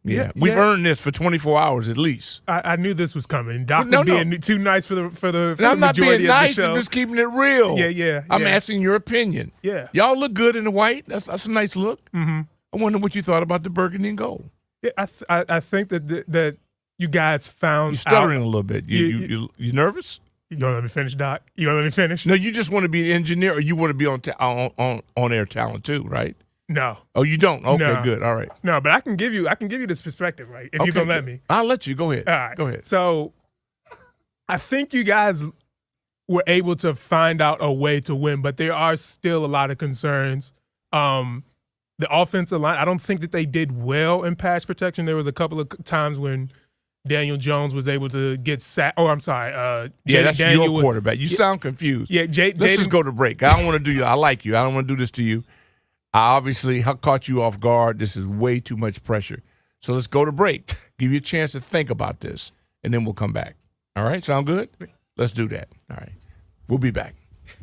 Yeah, we've earned this for 24 hours at least. I knew this was coming. Doc was being too nice for the I'm not being majority of the nice. show. I'm just keeping it real. Yeah. I'm asking your opinion. Yeah. Y'all look good in the white. That's a nice look. Mm-hmm. I wonder what you thought about the burgundy and gold. Yeah, I think that you guys found You're stuttering a little bit. You nervous? You gonna let me finish, Doc? You gonna let me finish? No, you just want to be an engineer, or you want to be on air talent too, right? No. Oh, you don't? Okay, No. good. All right. No, but I can give you this perspective, right? If Okay, you're gonna let good. me. I'll let you. Go ahead. All right. Go ahead. So I think you guys were able to find out a way to win, but there are still a lot of concerns. The offensive line, I don't think that they did well in pass protection. There was a couple of times when Daniel Jones was able to get sacked. Oh, I'm sorry. That's Daniel your quarterback. You sound confused. Yeah, Let's just go to break. I don't want to do you. I like you. I don't want to do this to you. I obviously caught you off guard. This is way too much pressure. So let's go to break. Give you a chance to think about this, and then we'll come back. All right? Sound good? Let's do that. All right. We'll be back.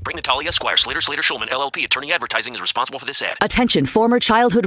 Bring Natalia Esquire, Slater Schulman, LLP, attorney advertising is responsible for this ad. Attention, former childhood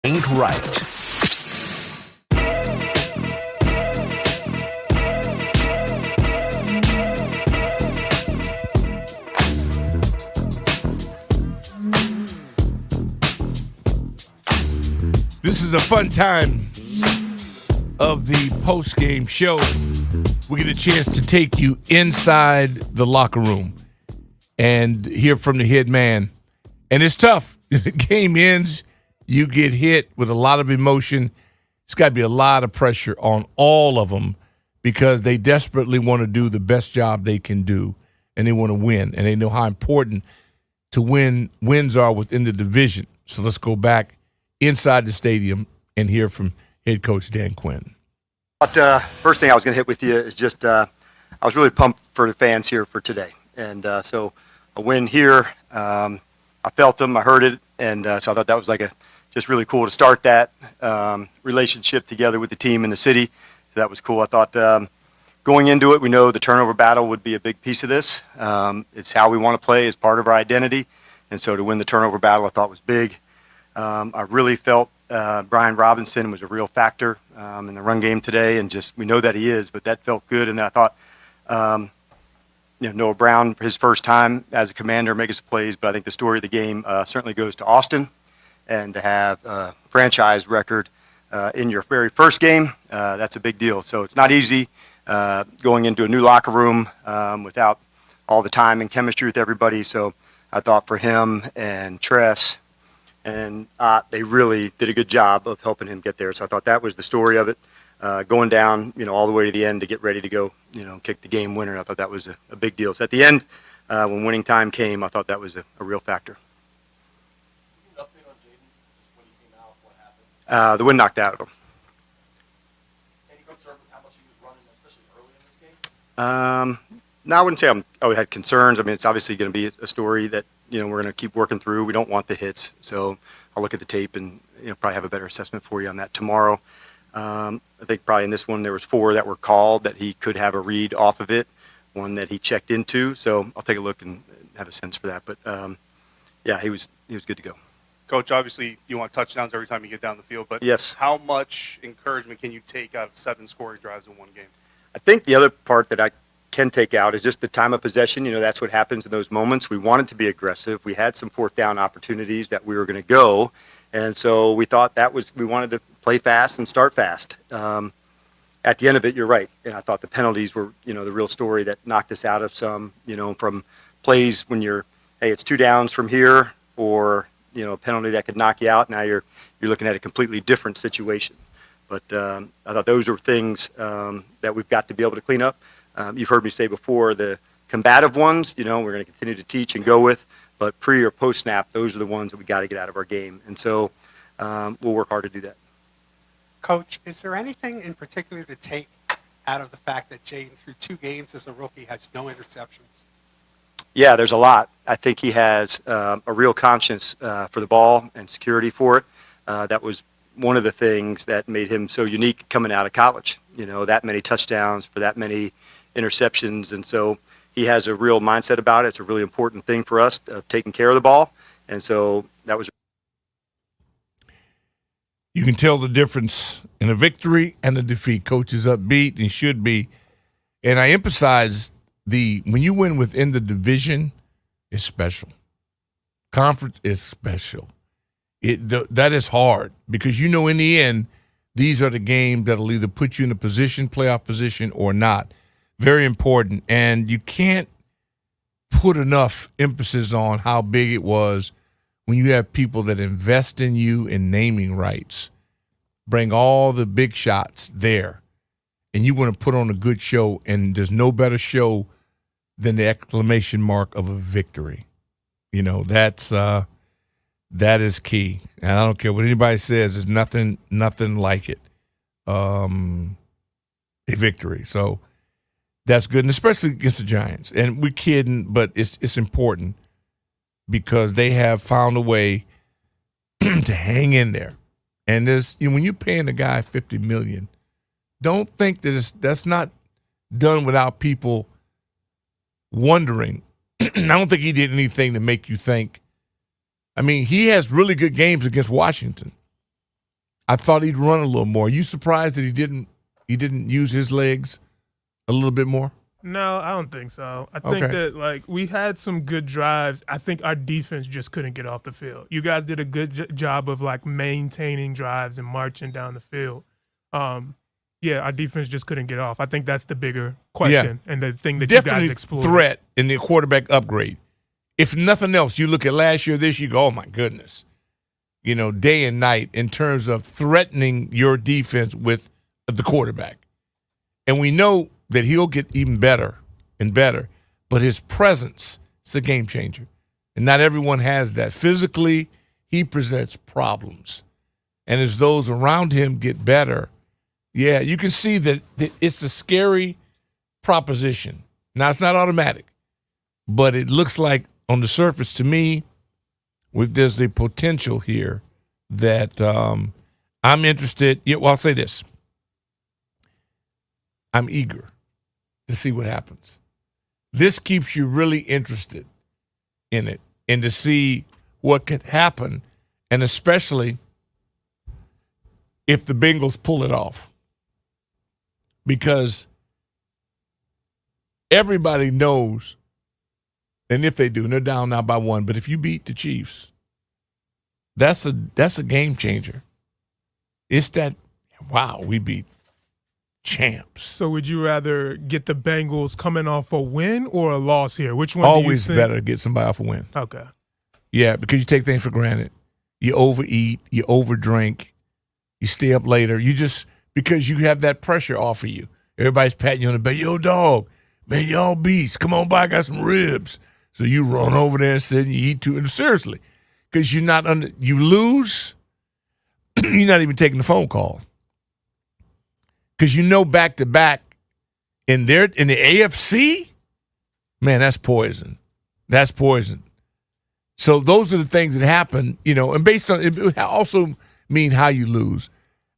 ain't right. This is a fun time of the post-game show. We get a chance to take you inside the locker room and hear from the head man. And it's tough. The game ends, you get hit with a lot of emotion. It's got to be a lot of pressure on all of them because they desperately want to do the best job they can do, and they want to win, and they know how important to wins are within the division. So let's go back inside the stadium and hear from head coach Dan Quinn. First thing I was going to hit with you is just I was really pumped for the fans here for today. And so a win here, I felt them, I heard it, and so I thought that was just really cool to start that relationship together with the team and the city. So that was cool. I thought going into it, we know the turnover battle would be a big piece of this. It's how we want to play as part of our identity. And so to win the turnover battle I thought was big. I really felt Brian Robinson was a real factor in the run game today, and just we know that he is, but that felt good. And then I thought, Noah Brown, his first time as a commander, making some plays, but I think the story of the game certainly goes to Austin, and to have a franchise record in your very first game, that's a big deal. So it's not easy going into a new locker room without all the time and chemistry with everybody. So I thought for him and Tress, and they really did a good job of helping him get there. So I thought that was the story of it, going down, all the way to the end to get ready to go, kick the game winner. I thought that was a big deal. So at the end, when winning time came, I thought that was a real factor. The wind knocked out of him. Any concern with how much he was running, especially early in this game? No, I wouldn't say I had concerns. I mean, it's obviously going to be a story that we're going to keep working through. We don't want the hits, so I'll look at the tape and probably have a better assessment for you on that tomorrow. I think probably in this one there was 4 that were called that he could have a read off of it, one that he checked into. So I'll take a look and have a sense for that. But yeah, he was good to go. Coach, obviously you want touchdowns every time you get down the field, but yes, how much encouragement can you take out of 7 scoring drives in one game? I think the other part that I can take out is just the time of possession. That's what happens in those moments. We wanted to be aggressive. We had some 4th down opportunities that we were going to go, and so we thought we wanted to play fast and start fast. At the end of it, you're right, and I thought the penalties were, the real story that knocked us out of some, from plays when it's 2 downs from here, or a penalty that could knock you out. Now you're looking at a completely different situation. But I thought those are things that we've got to be able to clean up. You've heard me say before, the combative ones, we're going to continue to teach and go with, but pre or post snap, those are the ones that we got to get out of our game. And so we'll work hard to do that. Coach, is there anything in particular to take out of the fact that Jaden, through 2 games as a rookie, has no interceptions? Yeah, there's a lot. I think he has a real conscience for the ball and security for it. That was one of the things that made him so unique coming out of college. That many touchdowns for that many interceptions. And so he has a real mindset about it. It's a really important thing for us, taking care of the ball. And so that was. You can tell the difference in a victory and a defeat. Coach is upbeat and should be. And I emphasize when you win within the division, it's special. Conference is special. That is hard because in the end, these are the games that'll either put you in a position, playoff position, or not. Very important. And you can't put enough emphasis on how big it was when you have people that invest in you in naming rights, bring all the big shots there, and you want to put on a good show, and there's no better show than the exclamation mark of a victory. That is key. And I don't care what anybody says, there's nothing like it. A victory. So that's good, and especially against the Giants. And we're kidding, but it's important because they have found a way to hang in there. And there's when you're paying a guy $50 million, don't think that that's not done without people wondering. I don't think he did anything to make you think. I mean, he has really good games against Washington. I thought he'd run a little more. Are you surprised that he didn't use his legs a little bit more? No, I don't think so. I think that, like, we had some good drives. I think our defense just couldn't get off the field. You guys did a good job of, like, maintaining drives and marching down the field. Yeah, our defense just couldn't get off. I think that's the bigger question and the thing that Definitely you guys explored. Threat in the quarterback upgrade. If nothing else, you look at last year, this year, you go, oh, my goodness. You know, day and night in terms of threatening your defense with the quarterback. And we know that he'll get even better and better, but his presence is a game changer. And not everyone has that. Physically, he presents problems. And as those around him get better, yeah, you can see that it's a scary proposition. Now, it's not automatic, but it looks like on the surface to me, there's a potential here that I'm interested. Yeah, well, I'll say this. I'm eager to see what happens. This keeps you really interested in it and to see what could happen, and especially if the Bengals pull it off. Because everybody knows, and if they do, and they're down now by 1, but if you beat the Chiefs, that's a game changer. It's that, wow, we beat champs. So would you rather get the Bengals coming off a win or a loss here? Which one Always do you think? better to get somebody off a win. Okay. Yeah, because you take things for granted. You overeat, you overdrink, you stay up later. You just, because you have that pressure off of you. Everybody's patting you on the back. Yo, dog, man, y'all beasts. Come on by, I got some ribs. So you run over there and sit and you eat too. And seriously, because you lose, you're not even taking the phone call. Because you know back to back in the AFC, man, that's poison. That's poison. So those are the things that happen, you know, and based on it also mean how you lose.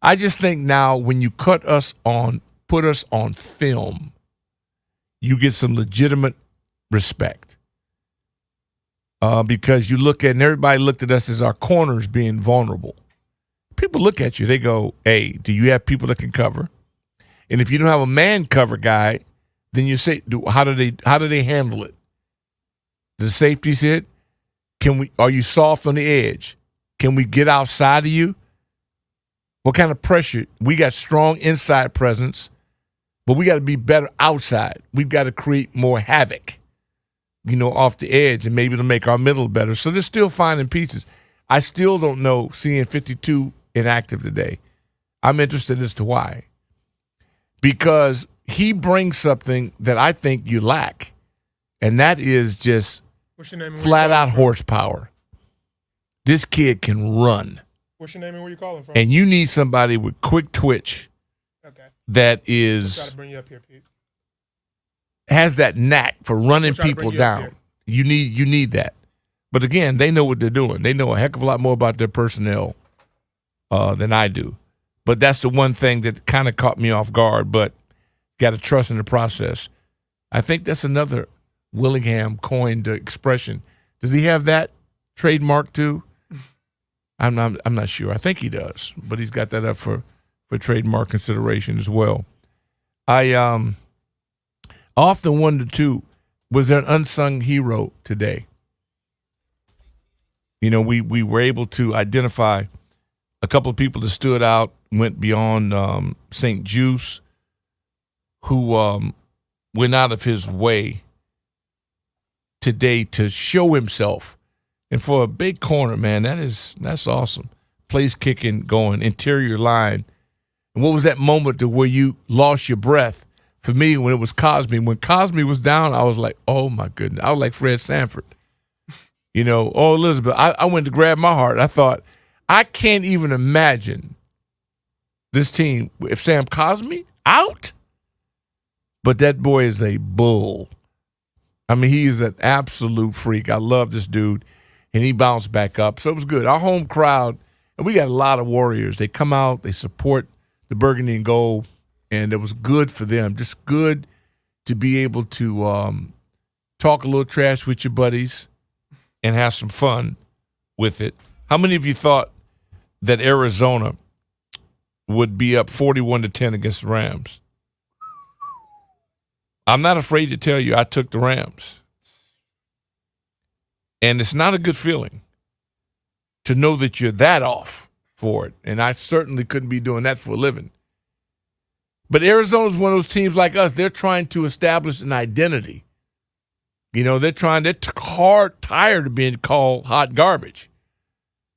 I just think now when you put us on film, you get some legitimate respect. Because you look at, and everybody looked at us as our corners being vulnerable. People look at you, they go, hey, do you have people that can cover? And if you don't have a man cover guy, then you say, how do they handle it? The safeties hit? Are you soft on the edge? Can we get outside of you? What kind of pressure? We got strong inside presence, but we got to be better outside. We've got to create more havoc, you know, off the edge, and maybe it'll make our middle better. So they're still finding pieces. I still don't know, seeing 52 inactive today. I'm interested as to why. Because he brings something that I think you lack, and that is just flat out horsepower. This kid can run. What's your name and where you calling from? And you need somebody with quick twitch that is Try to bring you up here, Pete. has that knack for running people down. You need that. But again, they know what they're doing. They know a heck of a lot more about their personnel than I do. But that's the one thing that kind of caught me off guard, but got to trust in the process. I think that's another Willingham coined expression. Does he have that trademark too? I'm not sure. I think he does, but he's got that up for trademark consideration as well. I often wonder too, was there an unsung hero today? You know, we were able to identify a couple of people that stood out, went beyond St. Juice, who went out of his way today to show himself. And for a big corner, man, that's awesome. Place kicking, going, interior line. And what was that moment to where you lost your breath? For me, when it was Cosme. When Cosme was down, I was like, oh, my goodness. I was like Fred Sanford. You know, oh, Elizabeth, I went to grab my heart. I thought, I can't even imagine this team if Sam Cosme out. But that boy is a bull. I mean, he is an absolute freak. I love this dude. And he bounced back up. So it was good. Our home crowd, and we got a lot of Warriors. They come out, they support the Burgundy and Gold, and it was good for them. Just good to be able to talk a little trash with your buddies and have some fun with it. How many of you thought that Arizona would be up 41-10 against the Rams. I'm not afraid to tell you I took the Rams. And it's not a good feeling to know that you're that off for it. And I certainly couldn't be doing that for a living. But Arizona's one of those teams like us. They're trying to establish an identity. You know, they're tired of being called hot garbage.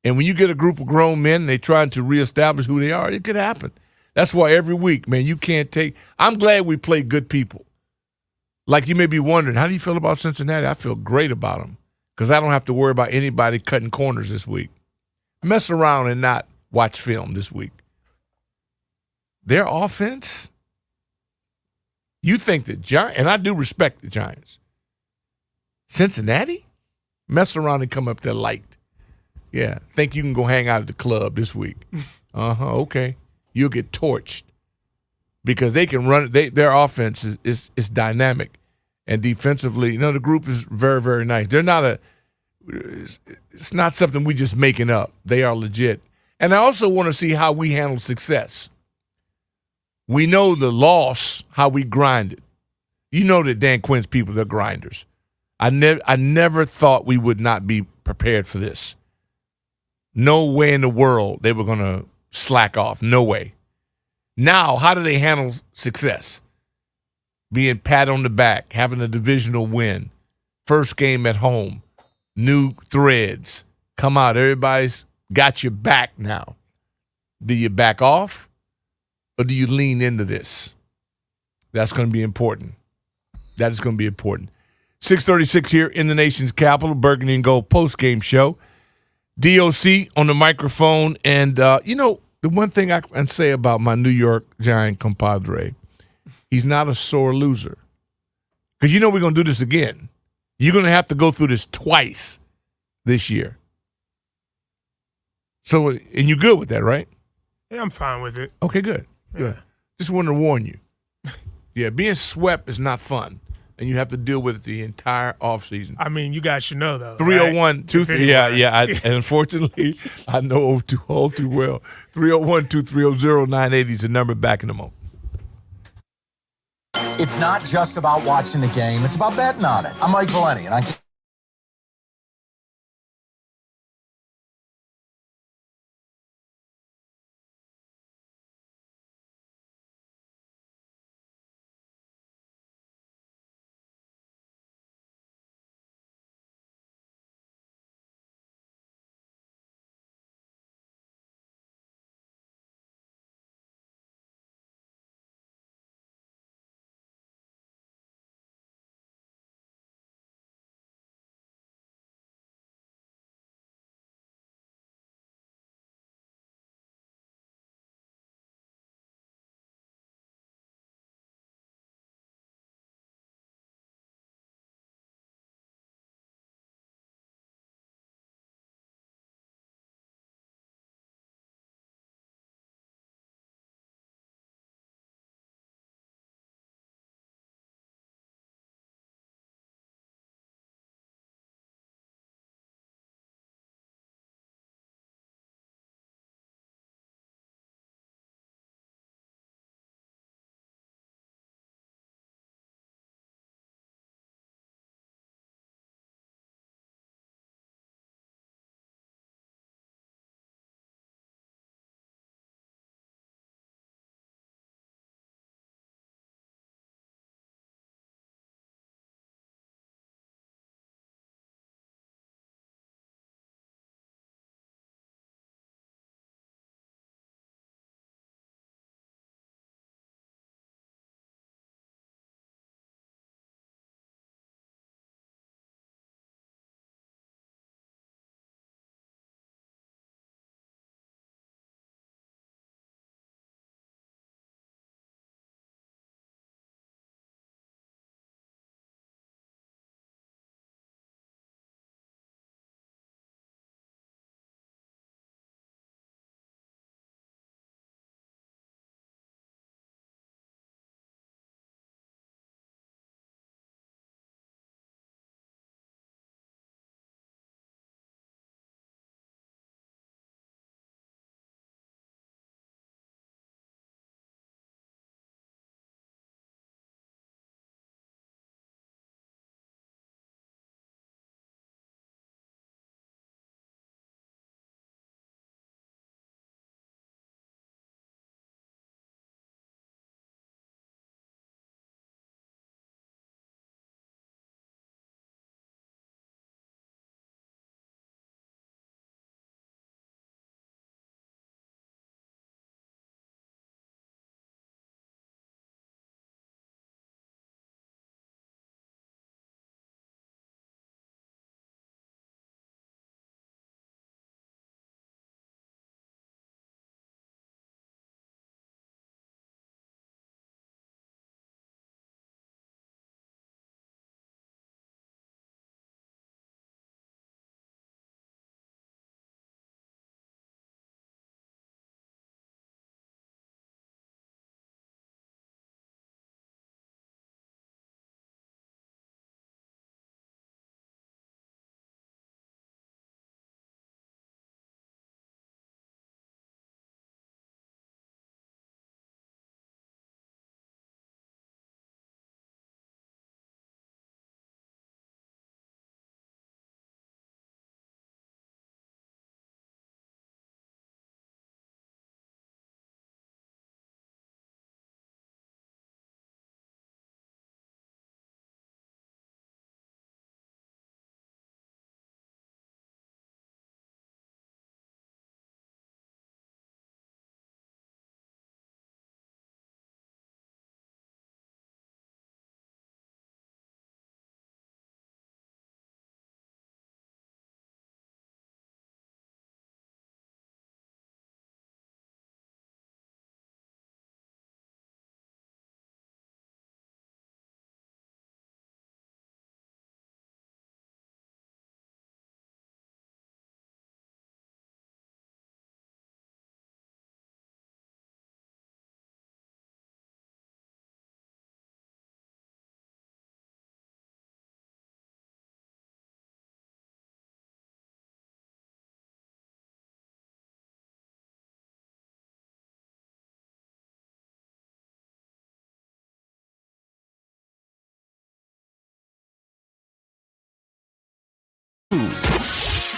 And when you get a group of grown men and they're trying to reestablish who they are, it could happen. That's why every week, man, you can't take – I'm glad we play good people. Like you may be wondering, how do you feel about Cincinnati? I feel great about them because I don't have to worry about anybody cutting corners this week. Mess around and not watch film this week. Their offense, you think the Giants – and I do respect the Giants. Cincinnati? Mess around and come up there light. Yeah, think you can go hang out at the club this week. Okay. You'll get torched because they can run it. Their offense is dynamic, and defensively, the group is very, very nice. They're not it's not something we just making up. They are legit. And I also want to see how we handle success. We know the loss, how we grind it. You know that Dan Quinn's people, they're grinders. I never thought we would not be prepared for this. No way in the world they were going to slack off. No way. Now, how do they handle success? Being pat on the back, having a divisional win, first game at home, new threads, come out. Everybody's got your back now. Do you back off or do you lean into this? That's going to be important. That is going to be important. 6:36 here in the nation's capital, Burgundy and Gold post-game show. DOC on the microphone. And, the one thing I can say about my New York Giant compadre, he's not a sore loser. Because we're going to do this again. You're going to have to go through this twice this year. So, and you're good with that, right? Yeah, I'm fine with it. Okay, good. Good. Just wanted to warn you. Yeah, being swept is not fun. And you have to deal with it the entire offseason. I mean, you guys should know, though. 301-23. Yeah. And unfortunately, I know all too well. 301-230-0980 is the number. Back in a moment. It's not just about watching the game. It's about betting on it. I'm Mike Valeni, and I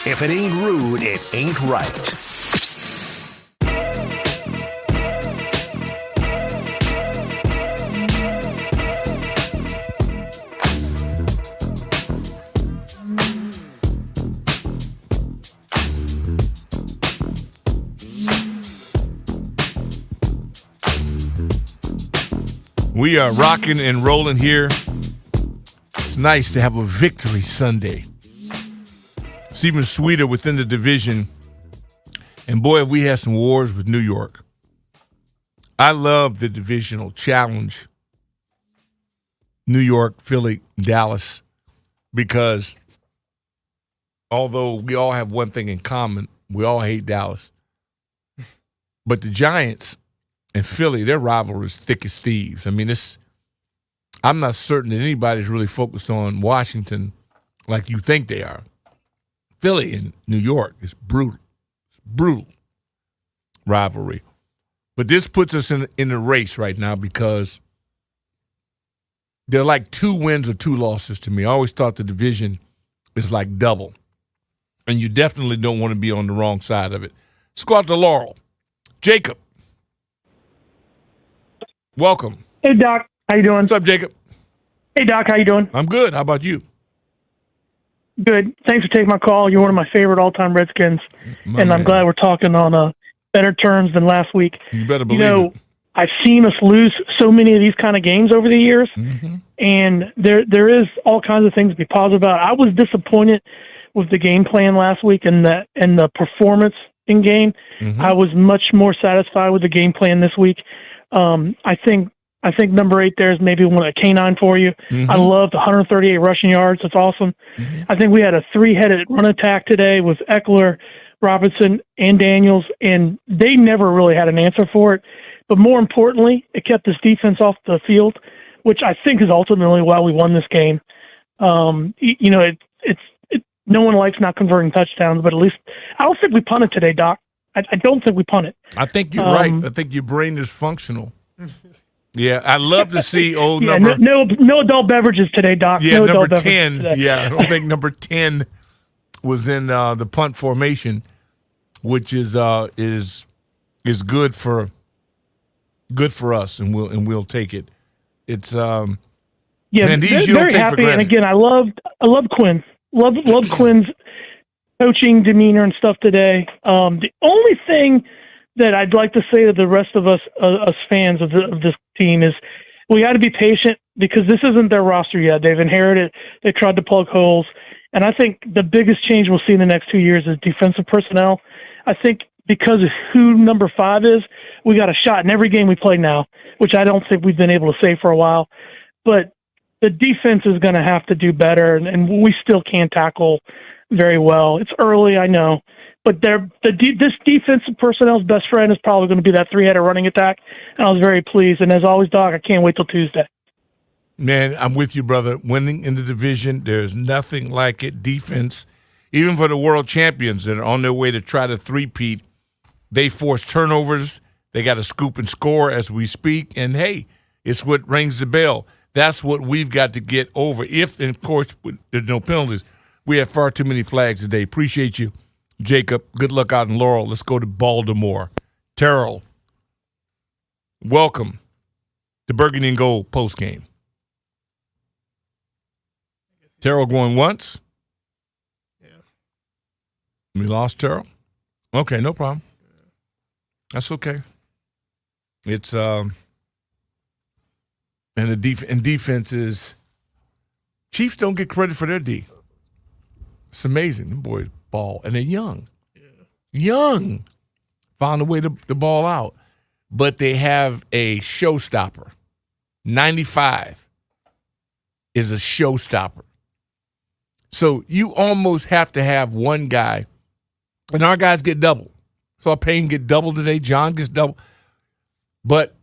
If it ain't rude, it ain't right. We are rocking and rolling here. It's nice to have a victory Sunday. It's even sweeter within the division. And boy, have we had some wars with New York. I love the divisional challenge. New York, Philly, Dallas, because although we all have one thing in common, we all hate Dallas. But the Giants and Philly, their rivalry is thick as thieves. I mean, I'm not certain that anybody's really focused on Washington like you think they are. Philly and New York is brutal. It's brutal rivalry. But this puts us in the race right now because they're like 2 wins or 2 losses to me. I always thought the division is like double. And you definitely don't want to be on the wrong side of it. Let's go out to Laurel. Jacob. Welcome. Hey, Doc. How you doing? What's up, Jacob? Hey, Doc. How you doing? I'm good. How about you? Good. Thanks for taking my call. You're one of my favorite all-time Redskins, I'm glad we're talking on better terms than last week. You better believe it. I've seen us lose so many of these kind of games over the years, and there is all kinds of things to be positive about. I was disappointed with the game plan last week and the performance in game. I was much more satisfied with the game plan this week. I think number 8 there is maybe one of the canine for you. I love the 138 rushing yards. That's awesome. I think we had a 3-headed run attack today with Eckler, Robinson, and Daniels, and they never really had an answer for it. But more importantly, it kept this defense off the field, which I think is ultimately why we won this game. No one likes not converting touchdowns, but at least I don't think we punted today, Doc. I don't think we punted. I think you're right. I think your brain is functional. Yeah, I'd love to see number. No adult beverages today, Doc. Yeah, no number adult 10. Today. Yeah, I don't think number 10 was in the punt formation, which is good for us, and we'll take it. It's man, these you don't very take happy. for granted. And again, I love Quinn. Love Quinn's coaching demeanor and stuff today. The only thing that I'd like to say to the rest of us fans of this team is we got to be patient because this isn't their roster yet. They've inherited. They tried to plug holes, and I think the biggest change we'll see in the next 2 years is defensive personnel. I think because of who number 5 is, we got a shot in every game we play now, which I don't think we've been able to say for a while. But the defense is going to have to do better, and we still can't tackle very well. It's early, I know, but this defensive personnel's best friend is probably going to be that 3-headed running attack, and I was very pleased. And as always, Doc, I can't wait till Tuesday. Man, I'm with you, brother. Winning in the division, there's nothing like it. Defense, even for the world champions that are on their way to try to three-peat, they force turnovers. They got to scoop and score as we speak, and hey, it's what rings the bell. That's what we've got to get over. If, and of course, there's no penalties. We have far too many flags today. Appreciate you, Jacob. Good luck out in Laurel. Let's go to Baltimore. Terrell, welcome to Burgundy and Gold postgame. Terrell going once? Yeah. We lost Terrell? Okay, no problem. That's okay. It's and defense is Chiefs don't get credit for their D. It's amazing. Them boys ball. And they're young. Yeah. Young. Found a way to ball out. But they have a showstopper. 95 is a showstopper. So you almost have to have one guy. And our guys get double. So Payne get double today. John gets double. But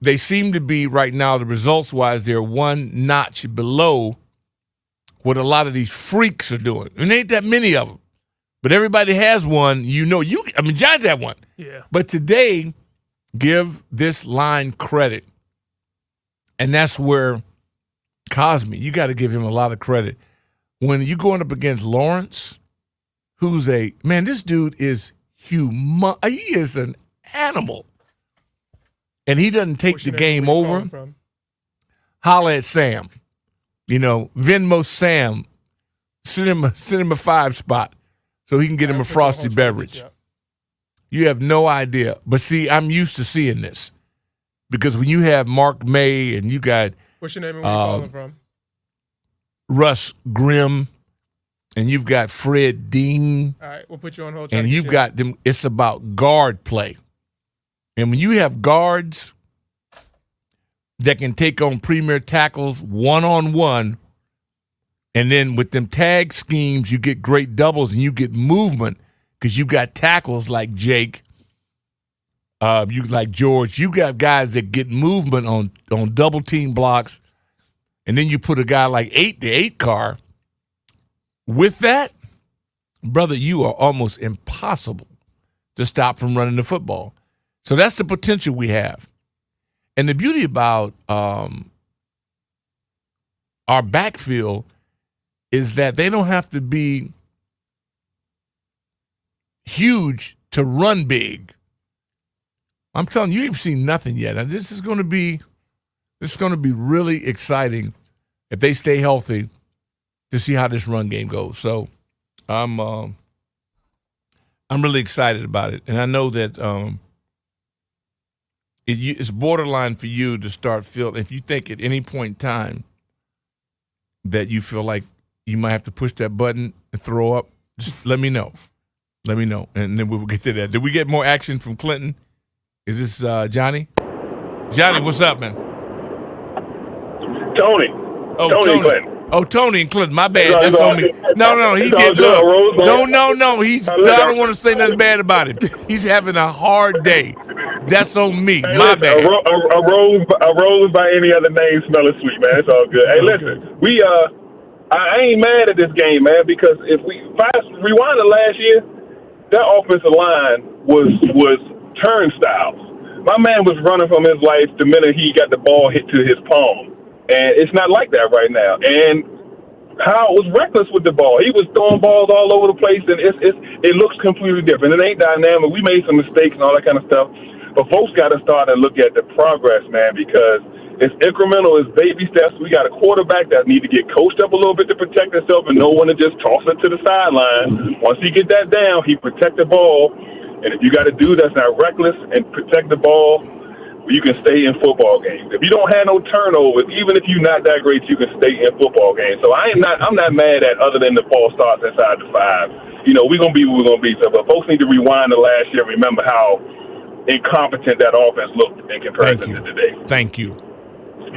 they seem to be right now, the results-wise, they're one notch below what a lot of these freaks are doing. And there ain't that many of them. But everybody has one. Giants have one. Yeah. But today, give this line credit. And that's where Cosme, you got to give him a lot of credit. When you're going up against Lawrence, who's this dude is humongous. He is an animal. And he doesn't take the game over. Holla at Sam. Venmo Sam. Send him a 5 spot so he can get him a frosty beverage. You have no idea. But see, I'm used to seeing this. Because when you have Mark May and you got what's your name and where you calling from? Russ Grimm, and you've got Fred Dean. All right, we'll put you on hold. And you've got them. It's about guard play. And when you have guards that can take on premier tackles one-on-one, and then with them tag schemes, you get great doubles and you get movement because you got tackles like Jake, you like George. You got guys that get movement on double team blocks, and then you put a guy like the 8 car. With that, brother, you are almost impossible to stop from running the football. So that's the potential we have. And the beauty about our backfield is that they don't have to be huge to run big. I'm telling you, you've seen nothing yet. And this is going to be really exciting if they stay healthy to see how this run game goes. So I'm really excited about it. And I know that it's borderline for you to start feeling, if you think at any point in time that you feel like you might have to push that button and throw up, just let me know. Let me know, and then we'll get to that. Did we get more action from Clinton? Is this Johnny? Johnny, what's up, man? Tony. Oh, Tony Clinton. Oh, Tony and Clinton. My bad. That's on me. No, he did. Look, no. I don't want to say nothing bad about him. He's having a hard day. That's on me. My bad. A rose by any other name smelling sweet, man. It's all good. Hey, listen, I ain't mad at this game, man, because if we rewind to last year, that offensive line was turnstiles. My man was running from his life the minute he got the ball hit to his palm, and it's not like that right now. And Howard was reckless with the ball. He was throwing balls all over the place, and it looks completely different. It ain't dynamic. We made some mistakes and all that kind of stuff, but folks got to start and look at the progress, man, because it's incremental, it's baby steps. We got a quarterback that need to get coached up a little bit to protect himself and know when to just toss it to the sideline. Once he get that down, he protect the ball. And if you got a dude that's not reckless and protect the ball, you can stay in football games. If you don't have no turnovers, even if you're not that great, you can stay in football games. So I'm not mad at other than the false starts inside the 5. We're gonna be what we're gonna be. So, but folks need to rewind to last year and remember how incompetent that offense looked in comparison to today. Thank you.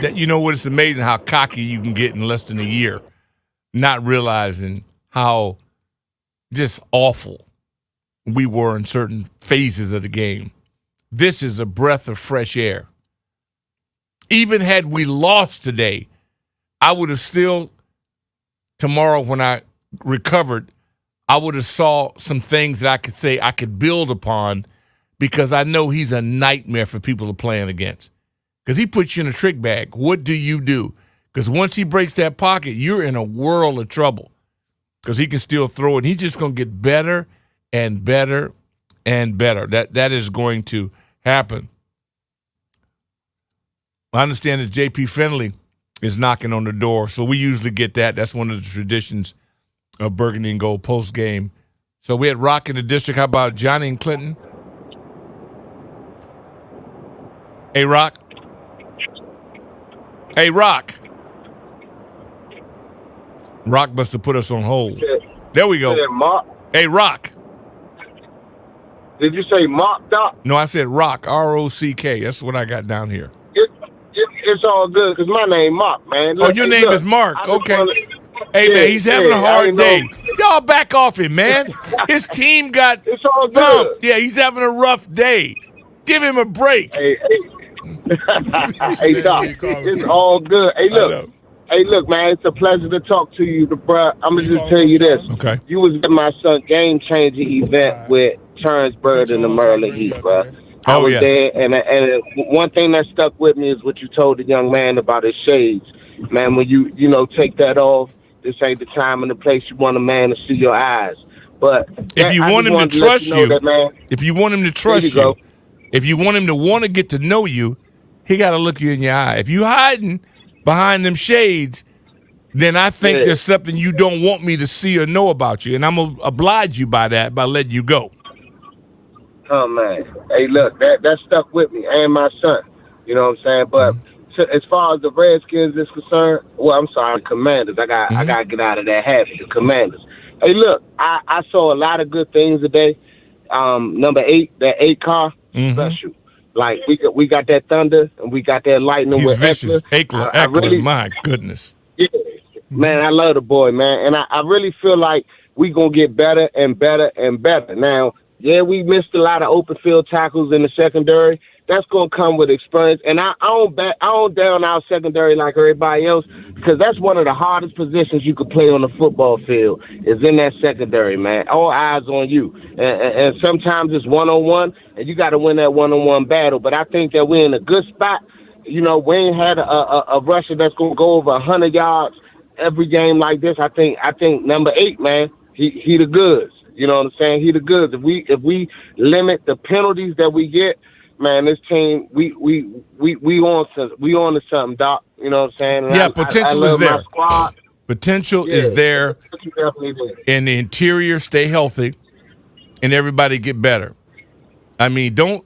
That, you know what? It's amazing how cocky you can get in less than a year, not realizing how just awful we were in certain phases of the game. This is a breath of fresh air. Even had we lost today, I would have still, tomorrow when I recovered, I would have saw some things that I could say I could build upon, because I know he's a nightmare for people to play against. Because he puts you in a trick bag. What do you do? Because once he breaks that pocket, you're in a world of trouble. Because he can still throw it. He's just going to get better and better and better. That is going to happen. I understand that J.P. Finley is knocking on the door, so we usually get that. That's one of the traditions of Burgundy and Gold post game. So we had Rock in the district. How about Johnny and Clinton? Hey, Rock. Hey, Rock. Rock must have put us on hold. There we go. Hey, Rock. Did you say Mock, Doc? No, I said Rock, R-O-C-K. That's what I got down here. It's all good, because my name Mark, man. Look, your name is Mark. Okay. Man, he's having a hard day. Y'all back off him, man. His team got it's all good. thumped. Yeah, he's having a rough day. Give him a break. Hey, Doc, it's all good. Hey, look, man, it's a pleasure to talk to you, bro. I'm going to just tell you this. Okay. You was at my son game-changing event with Terrence Bird and the Maryland Heat, bro. I was there, and one thing that stuck with me is what you told the young man about his shades. Man, when you take that off, this ain't the time and the place you want a man to see your eyes. But If you want him to trust you, if you want him to trust There you you, if you want him to want to get to know you, he got to look you in your eye. If you hiding behind them shades, then I think there's something you don't want me to see or know about you, and I'm gonna oblige you by that by letting you go. Oh man, hey, look, that stuck with me and my son. You know what I'm saying? But as far as the Redskins is concerned, well, I'm sorry, Commanders. I got to get out of that habit. The Commanders. Hey, look, I saw a lot of good things today. Number 8, that 8 car, special. Like we got that thunder and we got that lightning He's with vicious. Eckler. Eckler, my goodness. Yeah, man, I love the boy, man, and I really feel like we gonna get better and better and better. Now, yeah, we missed a lot of open field tackles in the secondary. That's gonna come with experience, and I don't down our secondary like everybody else, because that's one of the hardest positions you could play on the football field is in that secondary, man. All eyes on you, and sometimes it's one-on-one, and you got to win that one-on-one battle. But I think that we're in a good spot. You know, we ain't had a rusher that's gonna go over 100 yards every game like this. I think number 8, man, he the goods. You know what I'm saying? He the goods. If we limit the penalties that we get, man, this team we on to something, Doc. You know what I'm saying? And Yeah, potential is there. Potential is there, and the interior stay healthy, and everybody get better. Ertz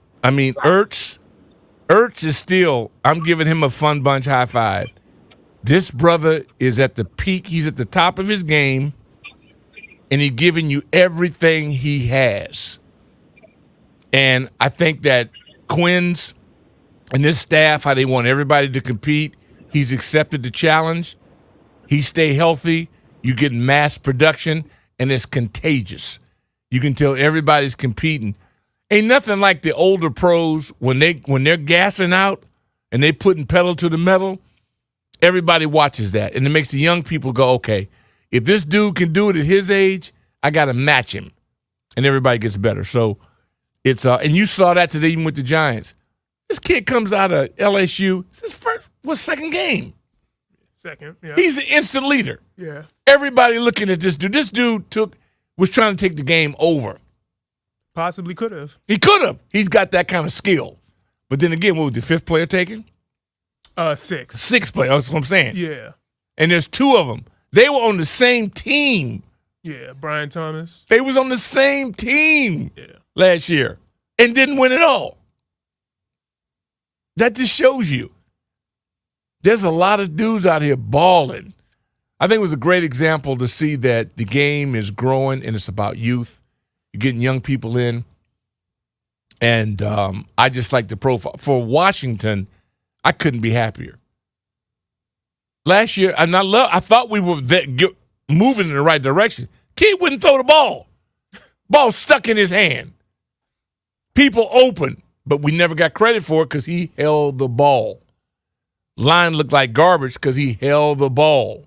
is still. I'm giving him a fun bunch high five. This brother is at the peak. He's at the top of his game, and he's giving you everything he has. And I think that Quinn's and this staff, how they want everybody to compete, he's accepted the challenge. He stay healthy. You get mass production, and it's contagious. You can tell everybody's competing. Ain't nothing like the older pros when they're gassing out and they putting pedal to the metal. Everybody watches that, and it makes the young people go, okay, if this dude can do it at his age, I got to match him, and everybody gets better. So it's and you saw that today even with the Giants. This kid comes out of LSU. It's his second game. Second, yeah. He's the instant leader. Yeah. Everybody looking at this dude. This dude was trying to take the game over. Possibly could have. He could have. He's got that kind of skill. But then again, what was the 5th player taken? 6. 6th player. That's what I'm saying. Yeah. And there's 2 of them. They were on the same team. Yeah, Brian Thomas. They was on the same team last year and didn't win at all. That just shows you. There's a lot of dudes out here balling. I think it was a great example to see that the game is growing and it's about youth. You're getting young people in. And I just like the profile. For Washington, I couldn't be happier. Last year, and I thought we were moving in the right direction. Kid wouldn't throw the ball. Ball stuck in his hand. People open, but we never got credit for it because he held the ball. Line looked like garbage because he held the ball.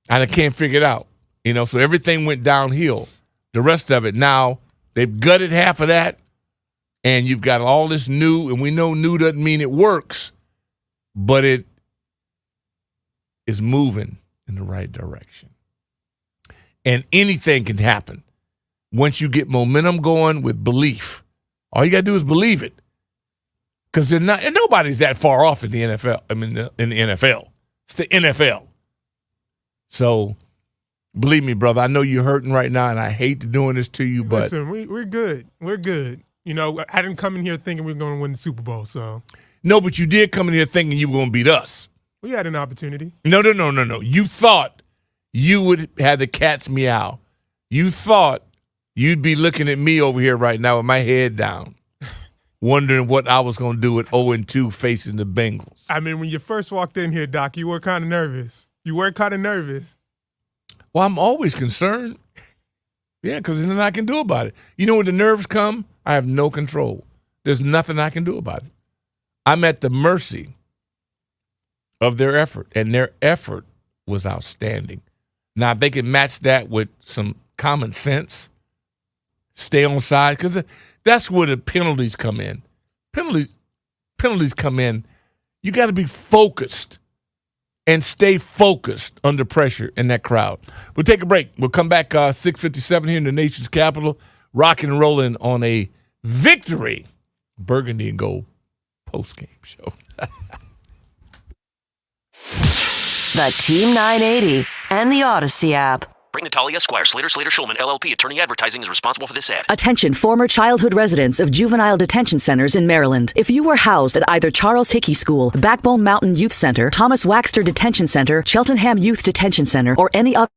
And I can't figure it out. So everything went downhill. The rest of it, now they've gutted half of that, and you've got all this new, and we know new doesn't mean it works, but it is moving in the right direction. And anything can happen once you get momentum going with belief. All you got to do is believe it. Because nobody's that far off in the NFL. In the NFL. It's the NFL. So, believe me, brother, I know you're hurting right now, and I hate doing this to you, but listen, we're good. We're good. I didn't come in here thinking we were going to win the Super Bowl, so. No, but you did come in here thinking you were going to beat us. We had an opportunity. No. You thought you would have the cat's meow. You thought you'd be looking at me over here right now with my head down, wondering what I was going to do at 0-2 facing the Bengals. I mean, when you first walked in here, Doc, you were kind of nervous. Well, I'm always concerned. Yeah, because then I can do about it. When the nerves come, I have no control. There's nothing I can do about it. I'm at the mercy of their effort, and their effort was outstanding. Now, if they can match that with some common sense, stay on side, because that's where the penalties come in. Penalties come in. You got to be focused. and stay focused under pressure in that crowd. We'll take a break. We'll come back 6:57 here in the nation's capital, rocking and rolling on a victory, Burgundy and Gold post-game show. The Team 980 and the Odyssey app. Bring Natalia Esquire, Slater Schulman, LLP, attorney advertising is responsible for this ad. Attention former childhood residents of juvenile detention centers in Maryland. If you were housed at either Charles Hickey School, Backbone Mountain Youth Center, Thomas Waxter Detention Center, Cheltenham Youth Detention Center, or any other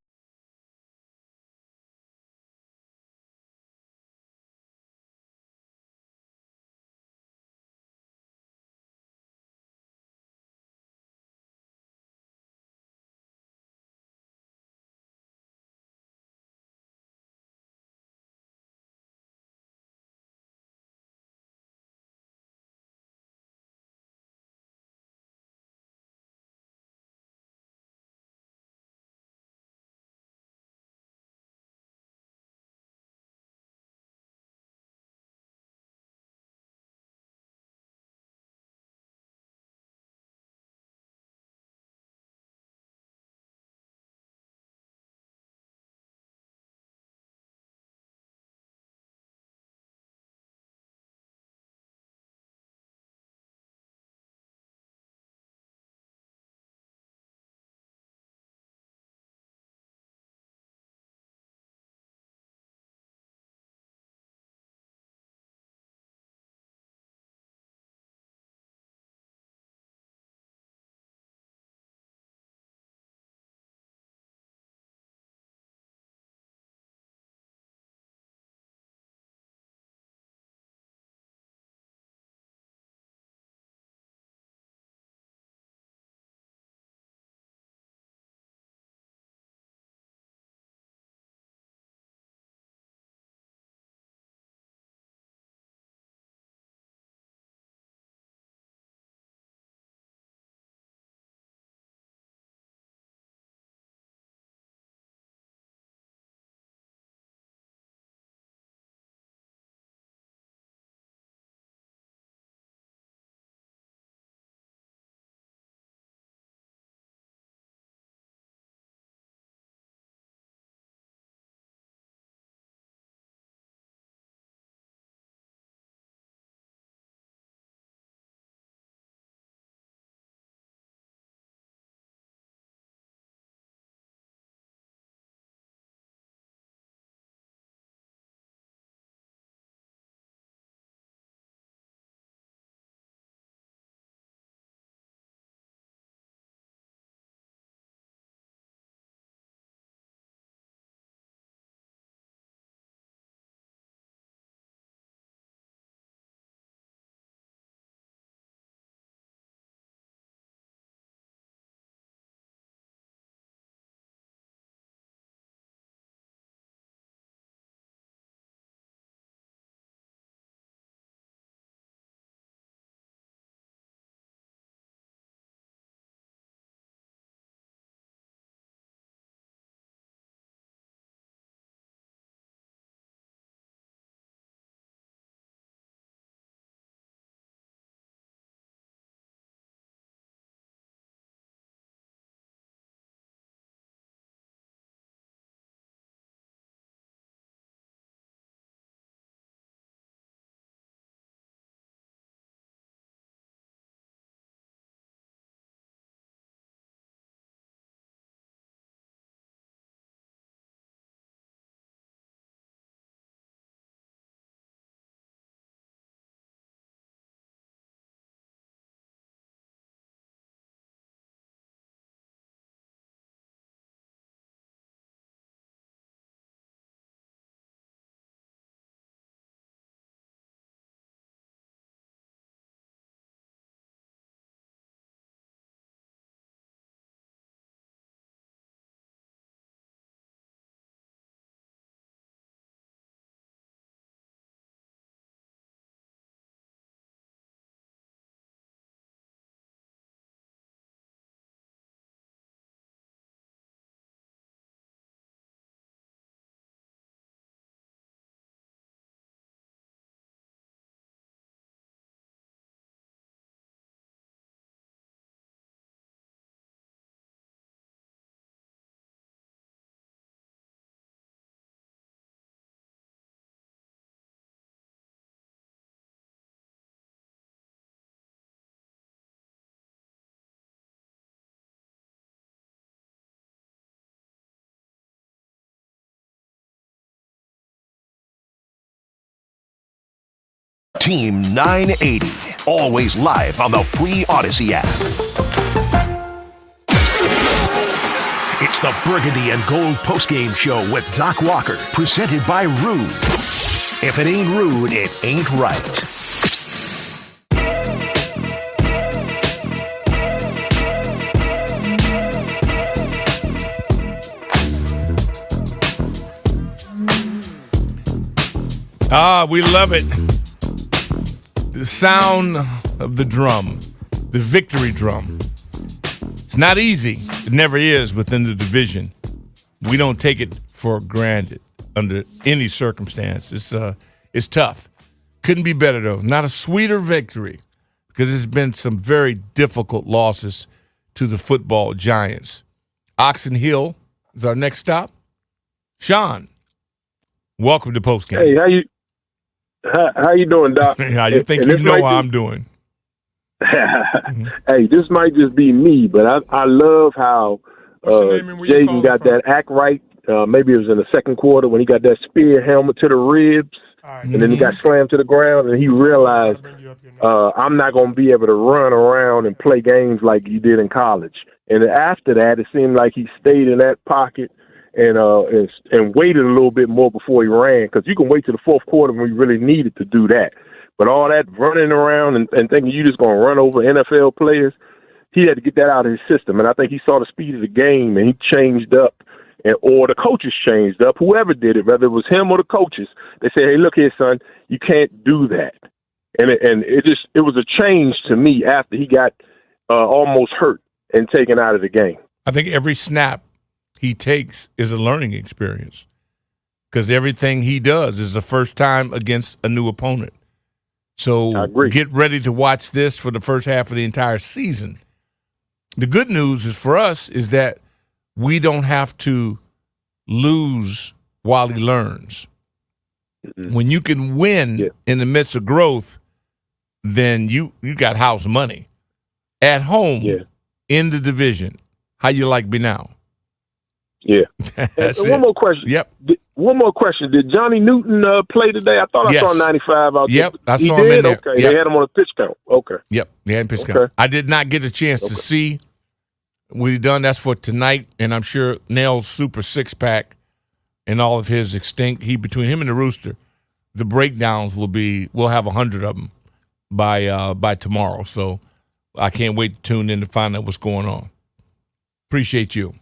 Team 980. Always live on the free Odyssey app. It's the Burgundy and Gold postgame show with Doc Walker, presented by Rude. If it ain't rude, it ain't right. We love it. The sound of the drum, the victory drum. It's not easy. It never is within the division. We don't take it for granted under any circumstance. It's tough. Couldn't be better, though. Not a sweeter victory because there's been some very difficult losses to the football giants. Oxon Hill is our next stop. Sean, welcome to Postgame. Hey, how you doing, Doc? How you think you know how I'm doing? Hey, this might just be me, but I love how Jaden got that act right. Maybe it was in the second quarter when he got that spear helmet to the ribs, and then he got slammed to the ground, and he realized I'm not going to be able to run around and play games like you did in college. And after that, it seemed like he stayed in that pocket and waited a little bit more before he ran, because you can wait to the fourth quarter when you really needed to do that. But all that running around and thinking you just going to run over NFL players, he had to get that out of his system. And I think he saw the speed of the game, and he changed up, or the coaches changed up, whoever did it, whether it was him or the coaches. They said, hey, look here, son, you can't do that. And it was a change to me after he got almost hurt and taken out of the game. I think every snap he takes is a learning experience, because everything he does is the first time against a new opponent. So get ready to watch this for the first half of the entire season. The good news is for us is that we don't have to lose while he learns. Mm-hmm. When you can win in the midst of growth, then you got house money. At home, in the division, how you like me now? Yeah. One more question. Yep. One more question. Did Johnny Newton play today? I thought I saw 95 out there. Yep, I he saw did? him in there. Okay, Yep. they had him on a pitch count. Okay. Yep, they had pitch count. I did not get a chance to see what he done. That's for tonight, and I'm sure Nell's super six-pack and all of his extinct, between him and the Rooster, the breakdowns we'll have 100 of them by tomorrow. So I can't wait to tune in to find out what's going on. Appreciate you.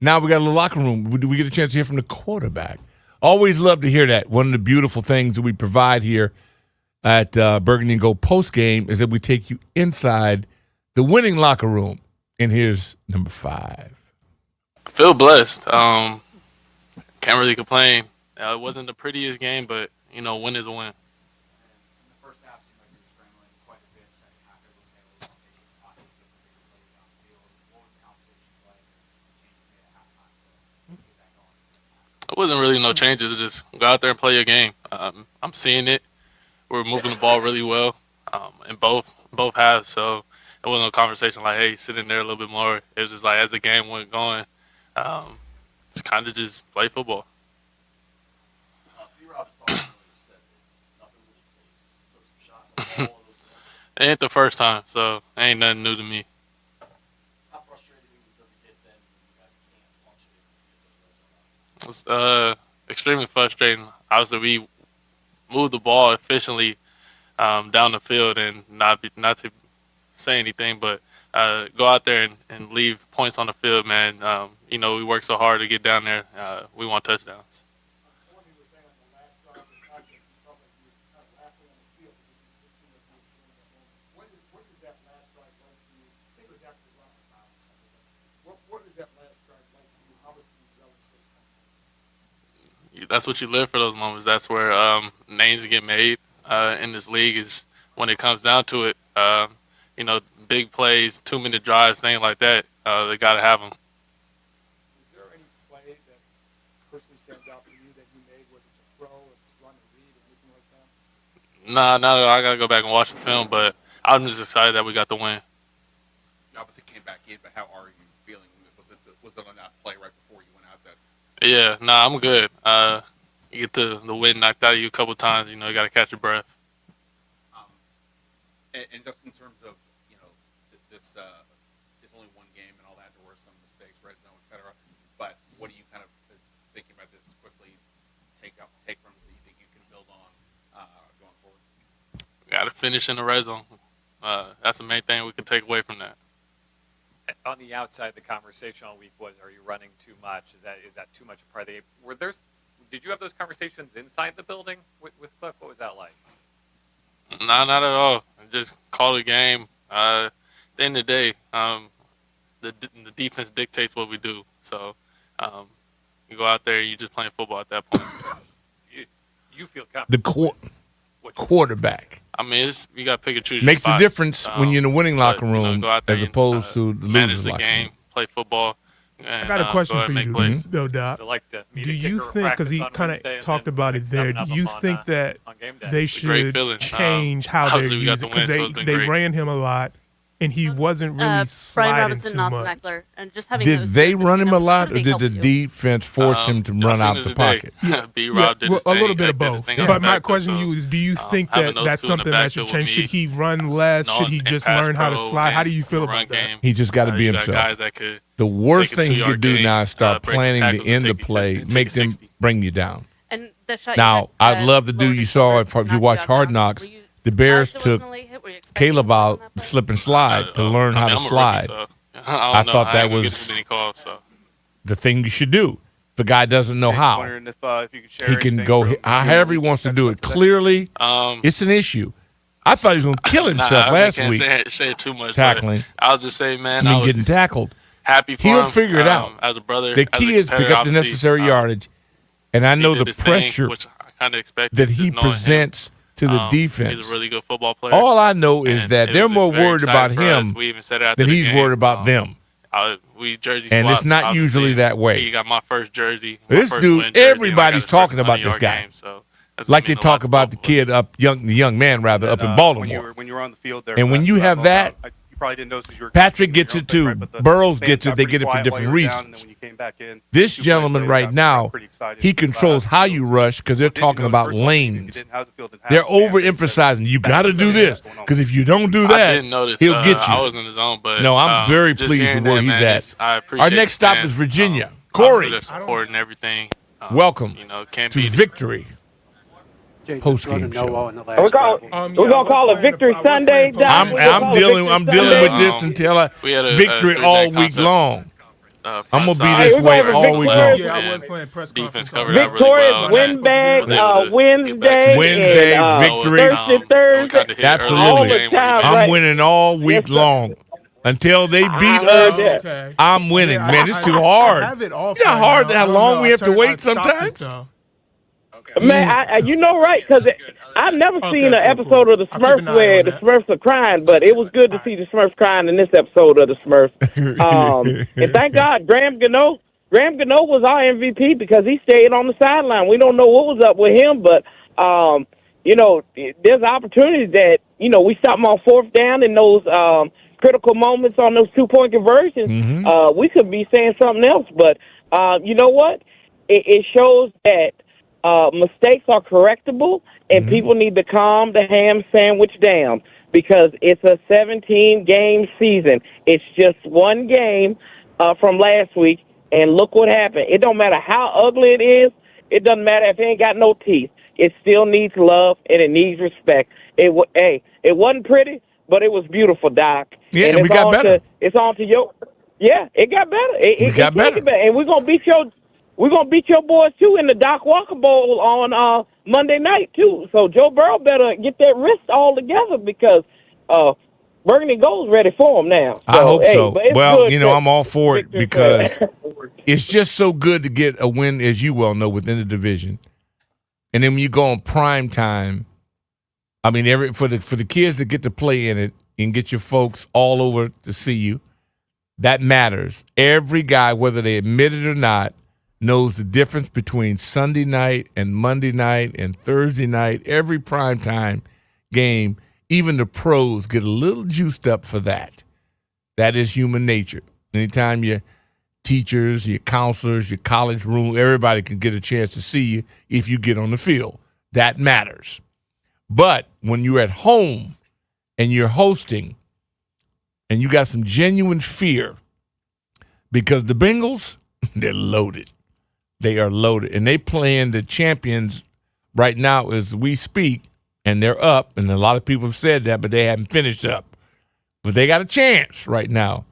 Now we got a little locker room. Do we get a chance to hear from the quarterback? Always love to hear that. One of the beautiful things that we provide here at Burgundy and Gold postgame is that we take you inside the winning locker room. And here's number 5. I feel blessed. Can't really complain. It wasn't the prettiest game, but, win is a win. It wasn't really no changes. It's just go out there and play your game. I'm seeing it. We're moving the ball really well in both halves. So it wasn't a conversation like, hey, sit in there a little bit more. It was just like as the game went going, it's kind of just play football. It ain't the first time, so it ain't nothing new to me. It's extremely frustrating. Obviously, we moved the ball efficiently down the field, and not to say anything, but go out there and leave points on the field, man. We work so hard to get down there. We want touchdowns. That's what you live for, those moments. That's where names get made in this league, is when it comes down to it. Big plays, 2-minute drives, things like that. They got to have them. Is there any play that personally stands out for you that you made, whether it's a throw, or it's run or read, or anything like that? Nah, I got to go back and watch the film, but I'm just excited that we got the win. You obviously came back in, but how are you feeling? Was it on that play right before you went out there? Yeah, I'm good. you get the wind knocked out of you a couple times. You got to catch your breath. And just in terms of, this is only one game and all that, there were some mistakes, red zone, et cetera. But what do you kind of, thinking about this quickly, take from that you think you can build on going forward? We got to finish in the red zone. That's the main thing we can take away from that. On the outside, the conversation all week was, are you running too much? Is that too much a part of the game? Did you have those conversations inside the building with Cliff? What was that like? No, not at all. Just call the game. At the end of the day, the defense dictates what we do. So you go out there, you're just playing football at that point. You feel comfortable. The quarterback. I mean, you got to pick and choose. Makes your a spots. difference when you're in the winning locker room go out there as opposed to the manage losers the locker game, room. play football. I got a question for you, though, Doc. Do you think, because he kind of talked about it there, do you think that they should change how they're using? Because they ran him a lot, and he wasn't really Brian sliding Robinson, too Nelson much. Eckler, and just having Did those they two run him a lot, or they did help the you? defense force him to run out the pocket? B-Rob did his a little thing. bit of Dak did his both. thing But out my backfield, question to so, you is, do you think having that those that's two in the something that should backfield change? with Should he run less? Should he and just pass learn how to pro slide? How and do you feel run about that? game. He just got to be You got himself. guys that could The worst take a thing he could 2-yard do gain, now is start break some planning tackles the and end of take it- play, take make it them 60. bring you down. And the shot Now, I'd love to do. You saw if you watch Hard Knocks, the Bears took Caleb out, slip and slide to learn how to I'm a rookie, slide. so I know. thought I that ain't gonna get was too many calls, so. the thing you should do. If the guy doesn't know how, Wondering if you could share he can anything go from however he wants to do it. Clearly, it's an issue. I thought he was going to kill himself last can't week. say too much. Tackling. But I'll just say, man, I I mean, was getting just tackled. happy for He'll him, figure it out. As a brother, The as key a is pick up the competitor, necessary yardage, and I he know did the his thing, pressure which I kind of expected, that just he knowing him. presents to the defense. He's a really good football player. All I know is And that it they're was more very worried about exciting for us. him We even said it after than the he's game. worried about them. We jersey And it's swapped, not obviously. usually that way. He got my first jersey. my This first dude, win jersey, and I got everybody's his talking first about this 100-yard guy. game, so that's Like gonna they mean a lot talk to about both the kid up, the young man rather, up in Baltimore. When you were on the field there. And when you have that, you probably didn't notice you were Patrick gets it too. Burrows gets it. They get it for different reasons. This gentleman right now, he controls how you rush because they're talking about lanes. They're overemphasizing. You got to do this because if you don't do I that, didn't notice, he'll get you. I was in the zone, but No, I'm very just pleased hearing with where that, he's man, at. I Our appreciate next the stop fans. is Virginia. Obviously Corey, their support and everything. welcome Can't to beat it. Victory post-game show. We're gonna call it Victory Sunday. Doc. I'm dealing with this until We had a victory all three-man week concept. long. I'm gonna be Hey, this we're way going all for week Victorious. long. Yeah, I was playing press Defense conference. covered that really Victorious well. win back Was able to Wednesday, and, Victory. Thursday, Absolutely. all the time. I'm right? winning all week long. Until they beat us, that. I'm winning. Man, it's too hard. You know how hard, how long we have to wait sometimes? Man, you know, right? Because I've never seen an episode of the Smurfs where the Smurfs are crying, but it was good to see the Smurfs crying in this episode of the Smurfs. And thank God, Graham Gano was our MVP because he stayed on the sideline. We don't know what was up with him, but you know, there's opportunities that we stop them on fourth down in those critical moments on those 2-point conversions. We could be saying something else, but you know what? It shows that mistakes are correctable, and people need to calm the ham sandwich down because it's a 17-game season. It's just one game from last week, and look what happened. It don't matter how ugly it is. It doesn't matter if it ain't got no teeth. It still needs love, and it needs respect. It wasn't pretty, but it was beautiful, Doc. Yeah, and we got better. It's on to your. Yeah, it got better. It got better. And we're gonna beat your boys too in the Doc Walker Bowl on Monday night too. So Joe Burrow better get that wrist all together because Burgundy Gold's ready for him now. So, I hope so. but it's Well, good I'm all for it victory because for it's just so good to get a win, as you well know, within the division. And then when you go on prime time, I mean, for the kids to get to play in it and get your folks all over to see you, that matters. Every guy, whether they admit it or not, knows the difference between Sunday night and Monday night and Thursday night. Every primetime game, even the pros get a little juiced up for that. That is human nature. Anytime your teachers, your counselors, your college room, everybody can get a chance to see you if you get on the field. That matters. But when you're at home and you're hosting and you got some genuine fear because the Bengals, they're loaded. They are loaded. And they playing the champions right now as we speak, and they're up. And a lot of people have said that, but they haven't finished up. But they got a chance right now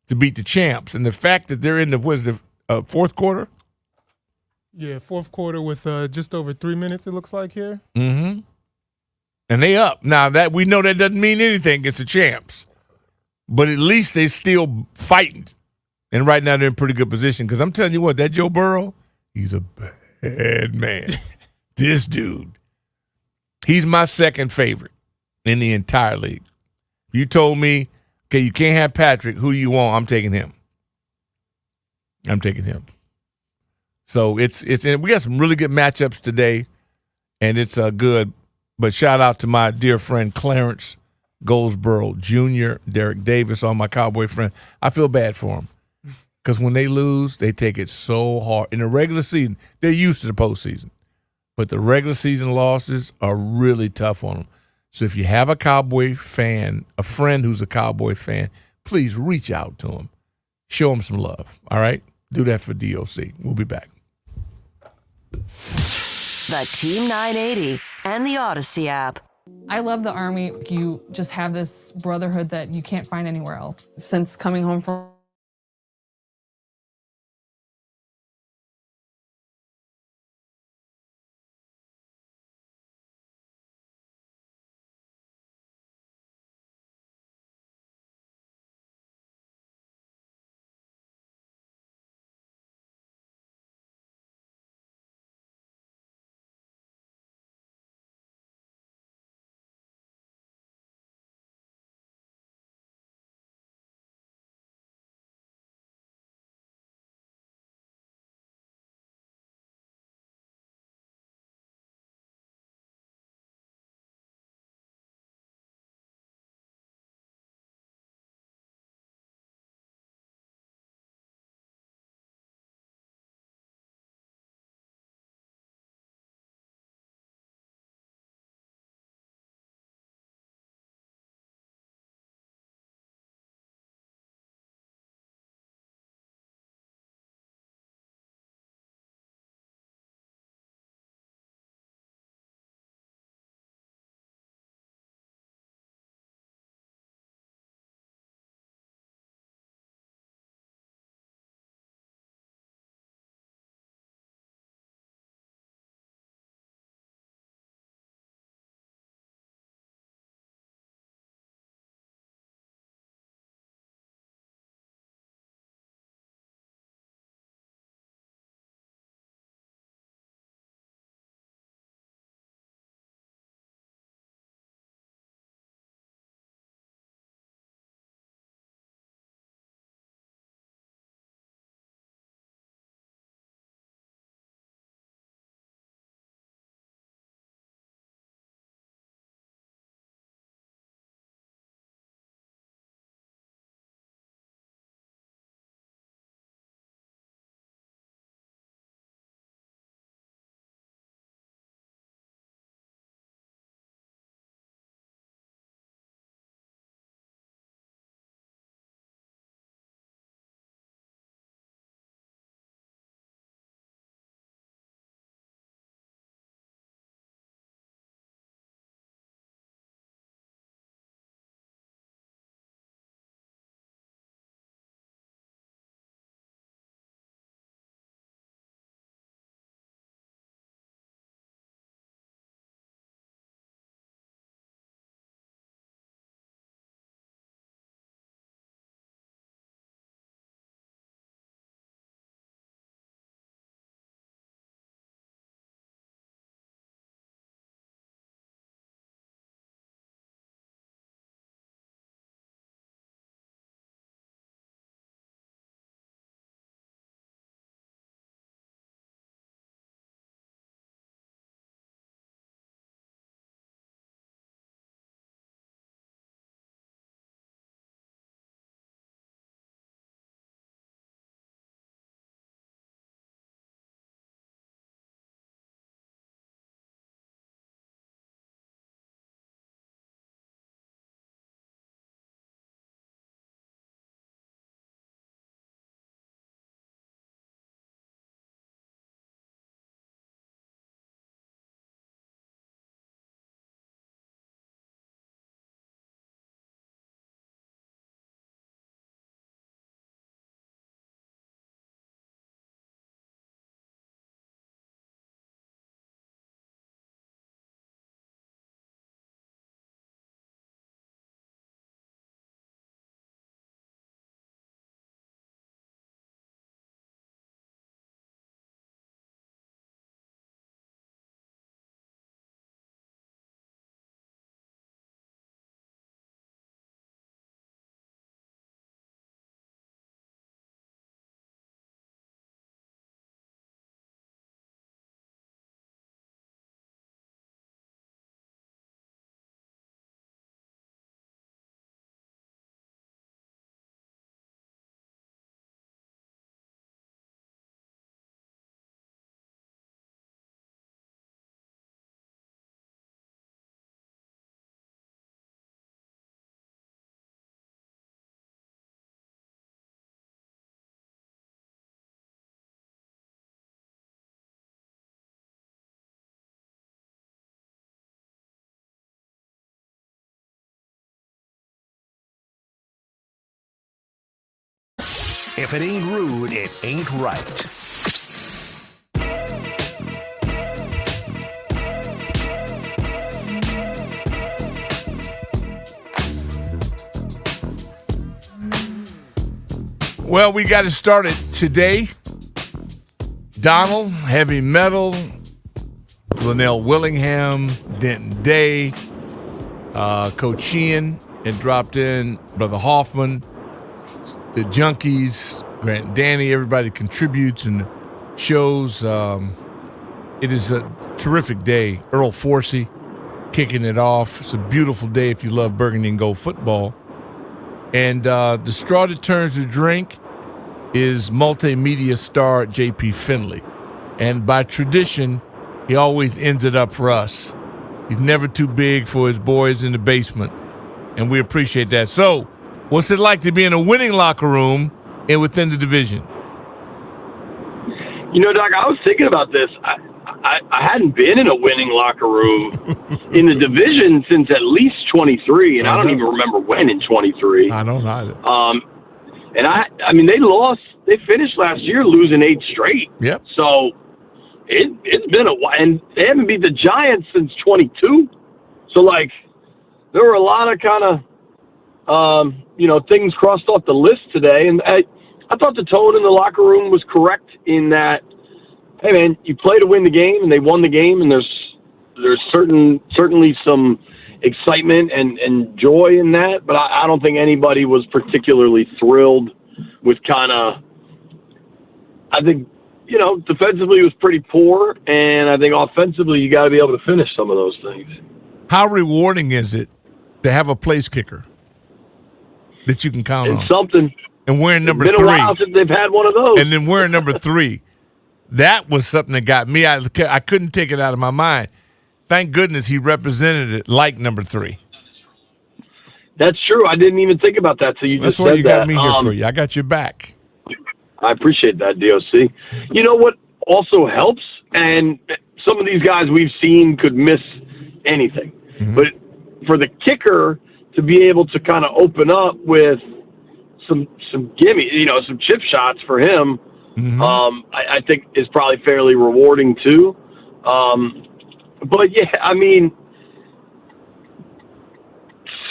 to beat the champs. And the fact that they're in the fourth quarter? Yeah, fourth quarter with just over 3 minutes, it looks like here. Mm-hmm. And they up. Now, that we know that doesn't mean anything against the champs. But at least they still fighting. And right now they're in pretty good position. Because I'm telling you what, that Joe Burrow, he's a bad man. This dude, he's my second favorite in the entire league. If you told me, okay, you can't have Patrick, who do you want? I'm taking him. So we got some really good matchups today, and it's good. But shout out to my dear friend Clarence Goldsboro Jr., Derek Davis, all my Cowboy friends. I feel bad for them because when they lose, they take it so hard. In the regular season, they're used to the postseason, but the regular season losses are really tough on them. So if you have a Cowboy fan, a friend who's a Cowboy fan, please reach out to him. Show him some love, all right? Do that for DOC. We'll be back. The Team 980 and the Odyssey app. I love the Army. You just have this brotherhood that you can't find anywhere else. Since coming home from If it ain't rude, it ain't right. Well, we got it started today. Donald, heavy metal, Lynnell Willingham, Denton Day, Coach Sheehan had dropped in, Brother Hoffman, the Junkies, Grant and Danny, everybody contributes and shows. It is a terrific day. Earl Forsey kicking it off. It's a beautiful day if you love Burgundy and Gold football. And the straw that turns the drink is multimedia star J.P. Finley. And by tradition, he always ends it up for us. He's never too big for his boys in the basement, and we appreciate that. So, what's it like to be in a winning locker room and within the division? You know, Doc, I was thinking about this. I hadn't been in a winning locker room in the division since at least 23, and I don't even remember when in 23. I don't either. And I mean, they finished last year losing 8 straight. Yep. So it's been a while, and they haven't beat the Giants since 22. So, like, there were a lot of kind of, things crossed off the list today. And I thought the tone in the locker room was correct in that, hey, man, you play to win the game, and they won the game, and there's certainly some excitement and joy in that. But I don't think anybody was particularly thrilled with kind of, I think, defensively it was pretty poor, and I think offensively you got to be able to finish some of those things. How rewarding is it to have a place kicker that you can count on? It's something. And wearing number 3. It's been a while since they've had one of those. And then wearing number 3. That was something that got me. I couldn't take it out of my mind. Thank goodness he represented it like number 3. That's true. I didn't even think about that. So you That's just why said you got that. me here for you. I got your back. I appreciate that, DOC. You know what also helps? And some of these guys we've seen could miss anything. Mm-hmm. But for the kicker to be able to kind of open up with some gimme, some chip shots for him, mm-hmm. I think is probably fairly rewarding too. But yeah, I mean,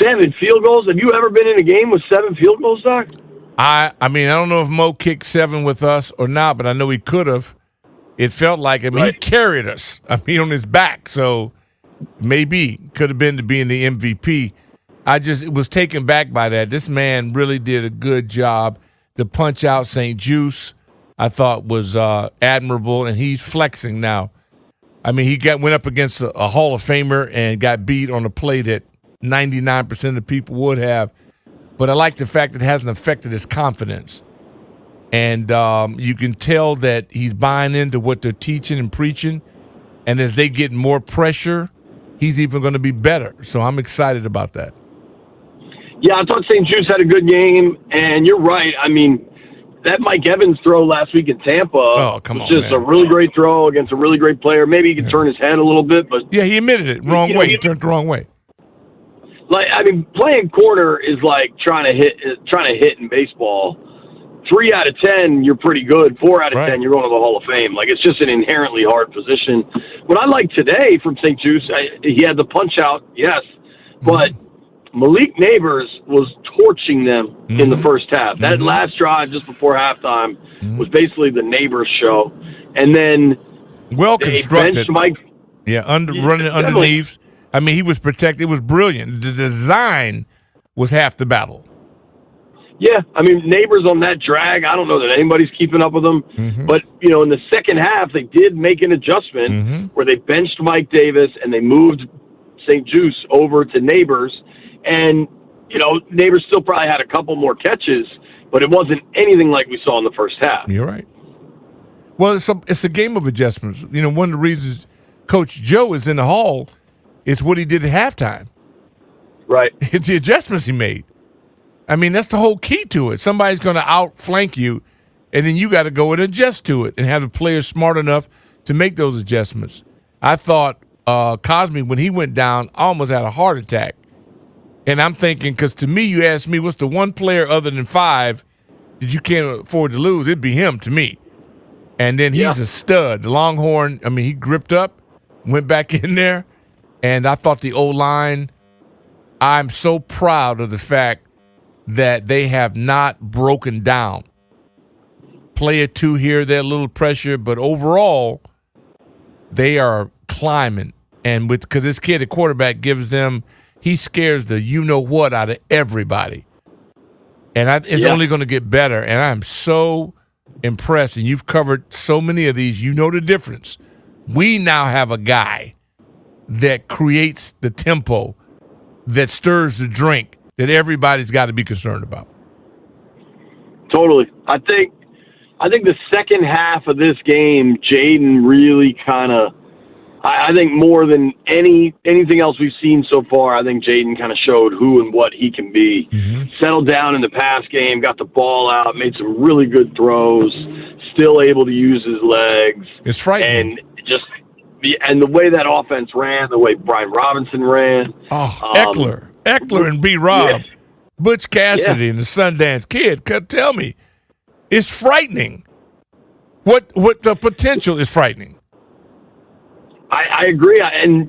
7 field goals. Have you ever been in a game with 7 field goals, Doc? I mean, I don't know if Mo kicked 7 with us or not, but I know he could have. It felt like, he carried us. On his back. So maybe could have been to being the MVP. It was taken back by that. This man really did a good job. The punch out St. Juice, I thought was admirable, and he's flexing now. I mean, he went up against a Hall of Famer and got beat on a play that 99% of the people would have. But I like the fact that it hasn't affected his confidence. And you can tell that he's buying into what they're teaching and preaching. And as they get more pressure, he's even going to be better. So I'm excited about that. Yeah, I thought St. Jude's had a good game. And you're right. I mean, that Mike Evans throw last week in Tampa was just a really great throw against a really great player. Maybe he could turn his head a little bit. But yeah, he admitted it. Wrong way. He turned the wrong way. Playing corner is like trying to hit in baseball. 3 out of 10, you're pretty good. 4 out of 10, you're going to the Hall of Fame. It's just an inherently hard position. What I like today from St. Jude's, he had the punch out, yes, but Malik Neighbors was torching them in the first half. That last drive just before halftime was basically the Neighbors show, and then well constructed. Mike. Yeah, running underneath. I mean, he was protected. It was brilliant. The design was half the battle. Yeah, I mean, Neighbors on that drag, I don't know that anybody's keeping up with them. Mm-hmm. But, in the second half, they did make an adjustment where they benched Mike Davis and they moved St. Juice over to Neighbors. And, Neighbors still probably had a couple more catches, but it wasn't anything like we saw in the first half. You're right. Well, it's a game of adjustments. One of the reasons Coach Joe is in the hall is what he did at halftime. Right. It's the adjustments he made. I mean, that's the whole key to it. Somebody's going to outflank you, and then you got to go and adjust to it and have the players smart enough to make those adjustments. I thought Cosme, when he went down, almost had a heart attack. And I'm thinking, because to me, you asked me, what's the one player other than 5 that you can't afford to lose, it'd be him to me. And then he's a stud. The Longhorn, I mean, he gripped up, went back in there, and I thought the O-line, I'm so proud of the fact that they have not broken down. Play or two here, there, a little pressure, but overall, they are climbing. And because this kid at quarterback gives them, he scares the you-know-what out of everybody. And it's only going to get better. And I'm so impressed. And you've covered so many of these. You know the difference. We now have a guy that creates the tempo, that stirs the drink, that everybody's got to be concerned about. Totally. I think the second half of this game, Jaden really kind of, I think more than anything else we've seen so far, I think Jaden kind of showed who and what he can be. Settled down in the pass game, got the ball out, made some really good throws, still able to use his legs. It's frightening. And the way that offense ran, the way Brian Robinson ran. Eckler and B-Rob. Yeah. Butch Cassidy and the Sundance Kid. Tell me, it's frightening. What the potential is frightening. I agree. And,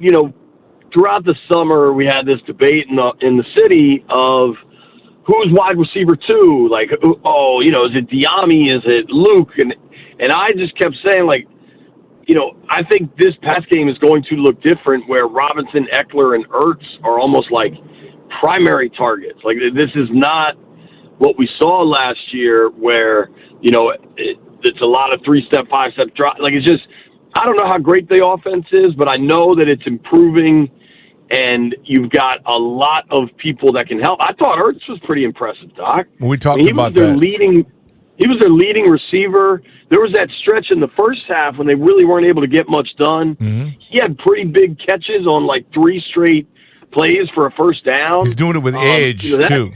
throughout the summer, we had this debate in the city of who's wide receiver 2? Like, is it Diami? Is it Luke? And I just kept saying, like, I think this pass game is going to look different where Robinson, Eckler, and Ertz are almost like primary targets. Like, this is not what we saw last year where, it's a lot of 3-step, 5-step drop. Like, it's just, I don't know how great the offense is, but I know that it's improving, and you've got a lot of people that can help. I thought Ertz was pretty impressive, Doc. We talked about that. He was their leading receiver. There was that stretch in the first half when they really weren't able to get much done. He had pretty big catches on like 3 straight plays for a first down. He's doing it with edge, too.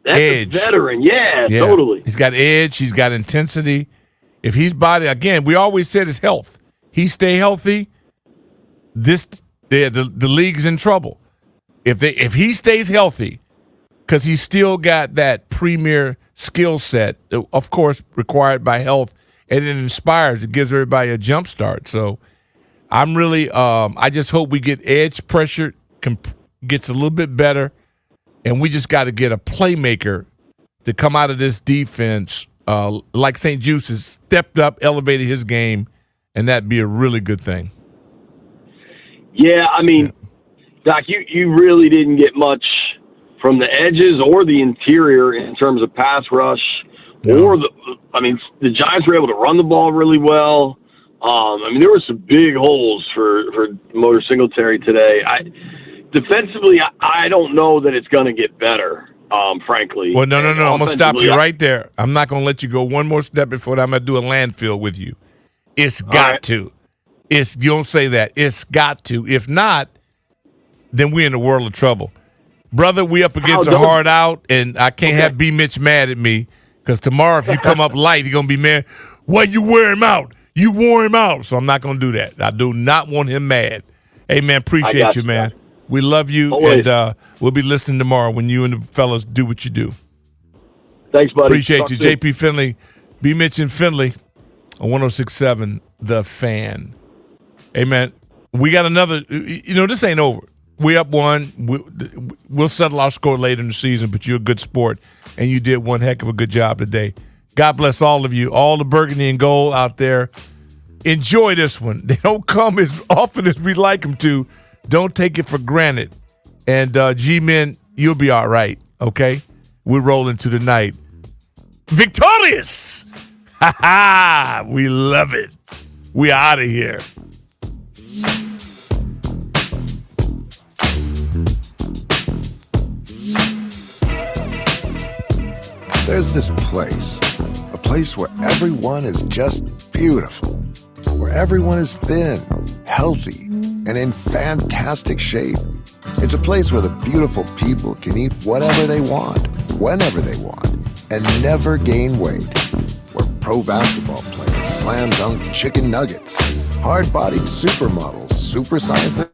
That's edge. A veteran. Yeah, totally. He's got edge. He's got intensity. If he's again, we always said his health. He stay healthy, the league's in trouble. If he stays healthy, because he's still got that premier skill set, of course, required by health, and it inspires. It gives everybody a jump start. So I'm really, I just hope we get edge pressure, gets a little bit better, and we just got to get a playmaker to come out of this defense like St. Juice has stepped up, elevated his game, and that'd be a really good thing. Yeah, I mean, Doc, you really didn't get much from the edges or the interior in terms of pass rush. Or the Giants were able to run the ball really well. There were some big holes for Motor Singletary today. Defensively, I don't know that it's going to get better, frankly. Well, no. I'm going to stop you right there. I'm not going to let you go one more step before that. I'm going to do a landfill with you. It's got to. You don't say that. It's got to. If not, then we're in a world of trouble. Brother, we up against a hard out, and I can't have B. Mitch mad at me because tomorrow if you come up light, he's going to be mad. Why you wear him out? You wore him out. So I'm not going to do that. I do not want him mad. Hey, man, appreciate you, man. We love you, and we'll be listening tomorrow when you and the fellas do what you do. Thanks, buddy. Appreciate Talk you. soon. JP Finley, B. Mitch and Finley on 106.7 The Fan. Hey, man, we got another – this ain't over. We up 1. We'll settle our score later in the season, but you're a good sport, and you did one heck of a good job today. God bless all of you, all the Burgundy and Gold out there. Enjoy this one. They don't come as often as we like them to. Don't take it for granted. And, G-Men, you'll be all right, okay? We're rolling to the night. Victorious! Ha-ha! We love it. We out of here. There's this place, a place where everyone is just beautiful, where everyone is thin, healthy, and in fantastic shape. It's a place where the beautiful people can eat whatever they want, whenever they want, and never gain weight. Where pro basketball players slam dunk chicken nuggets, hard-bodied supermodels supersize their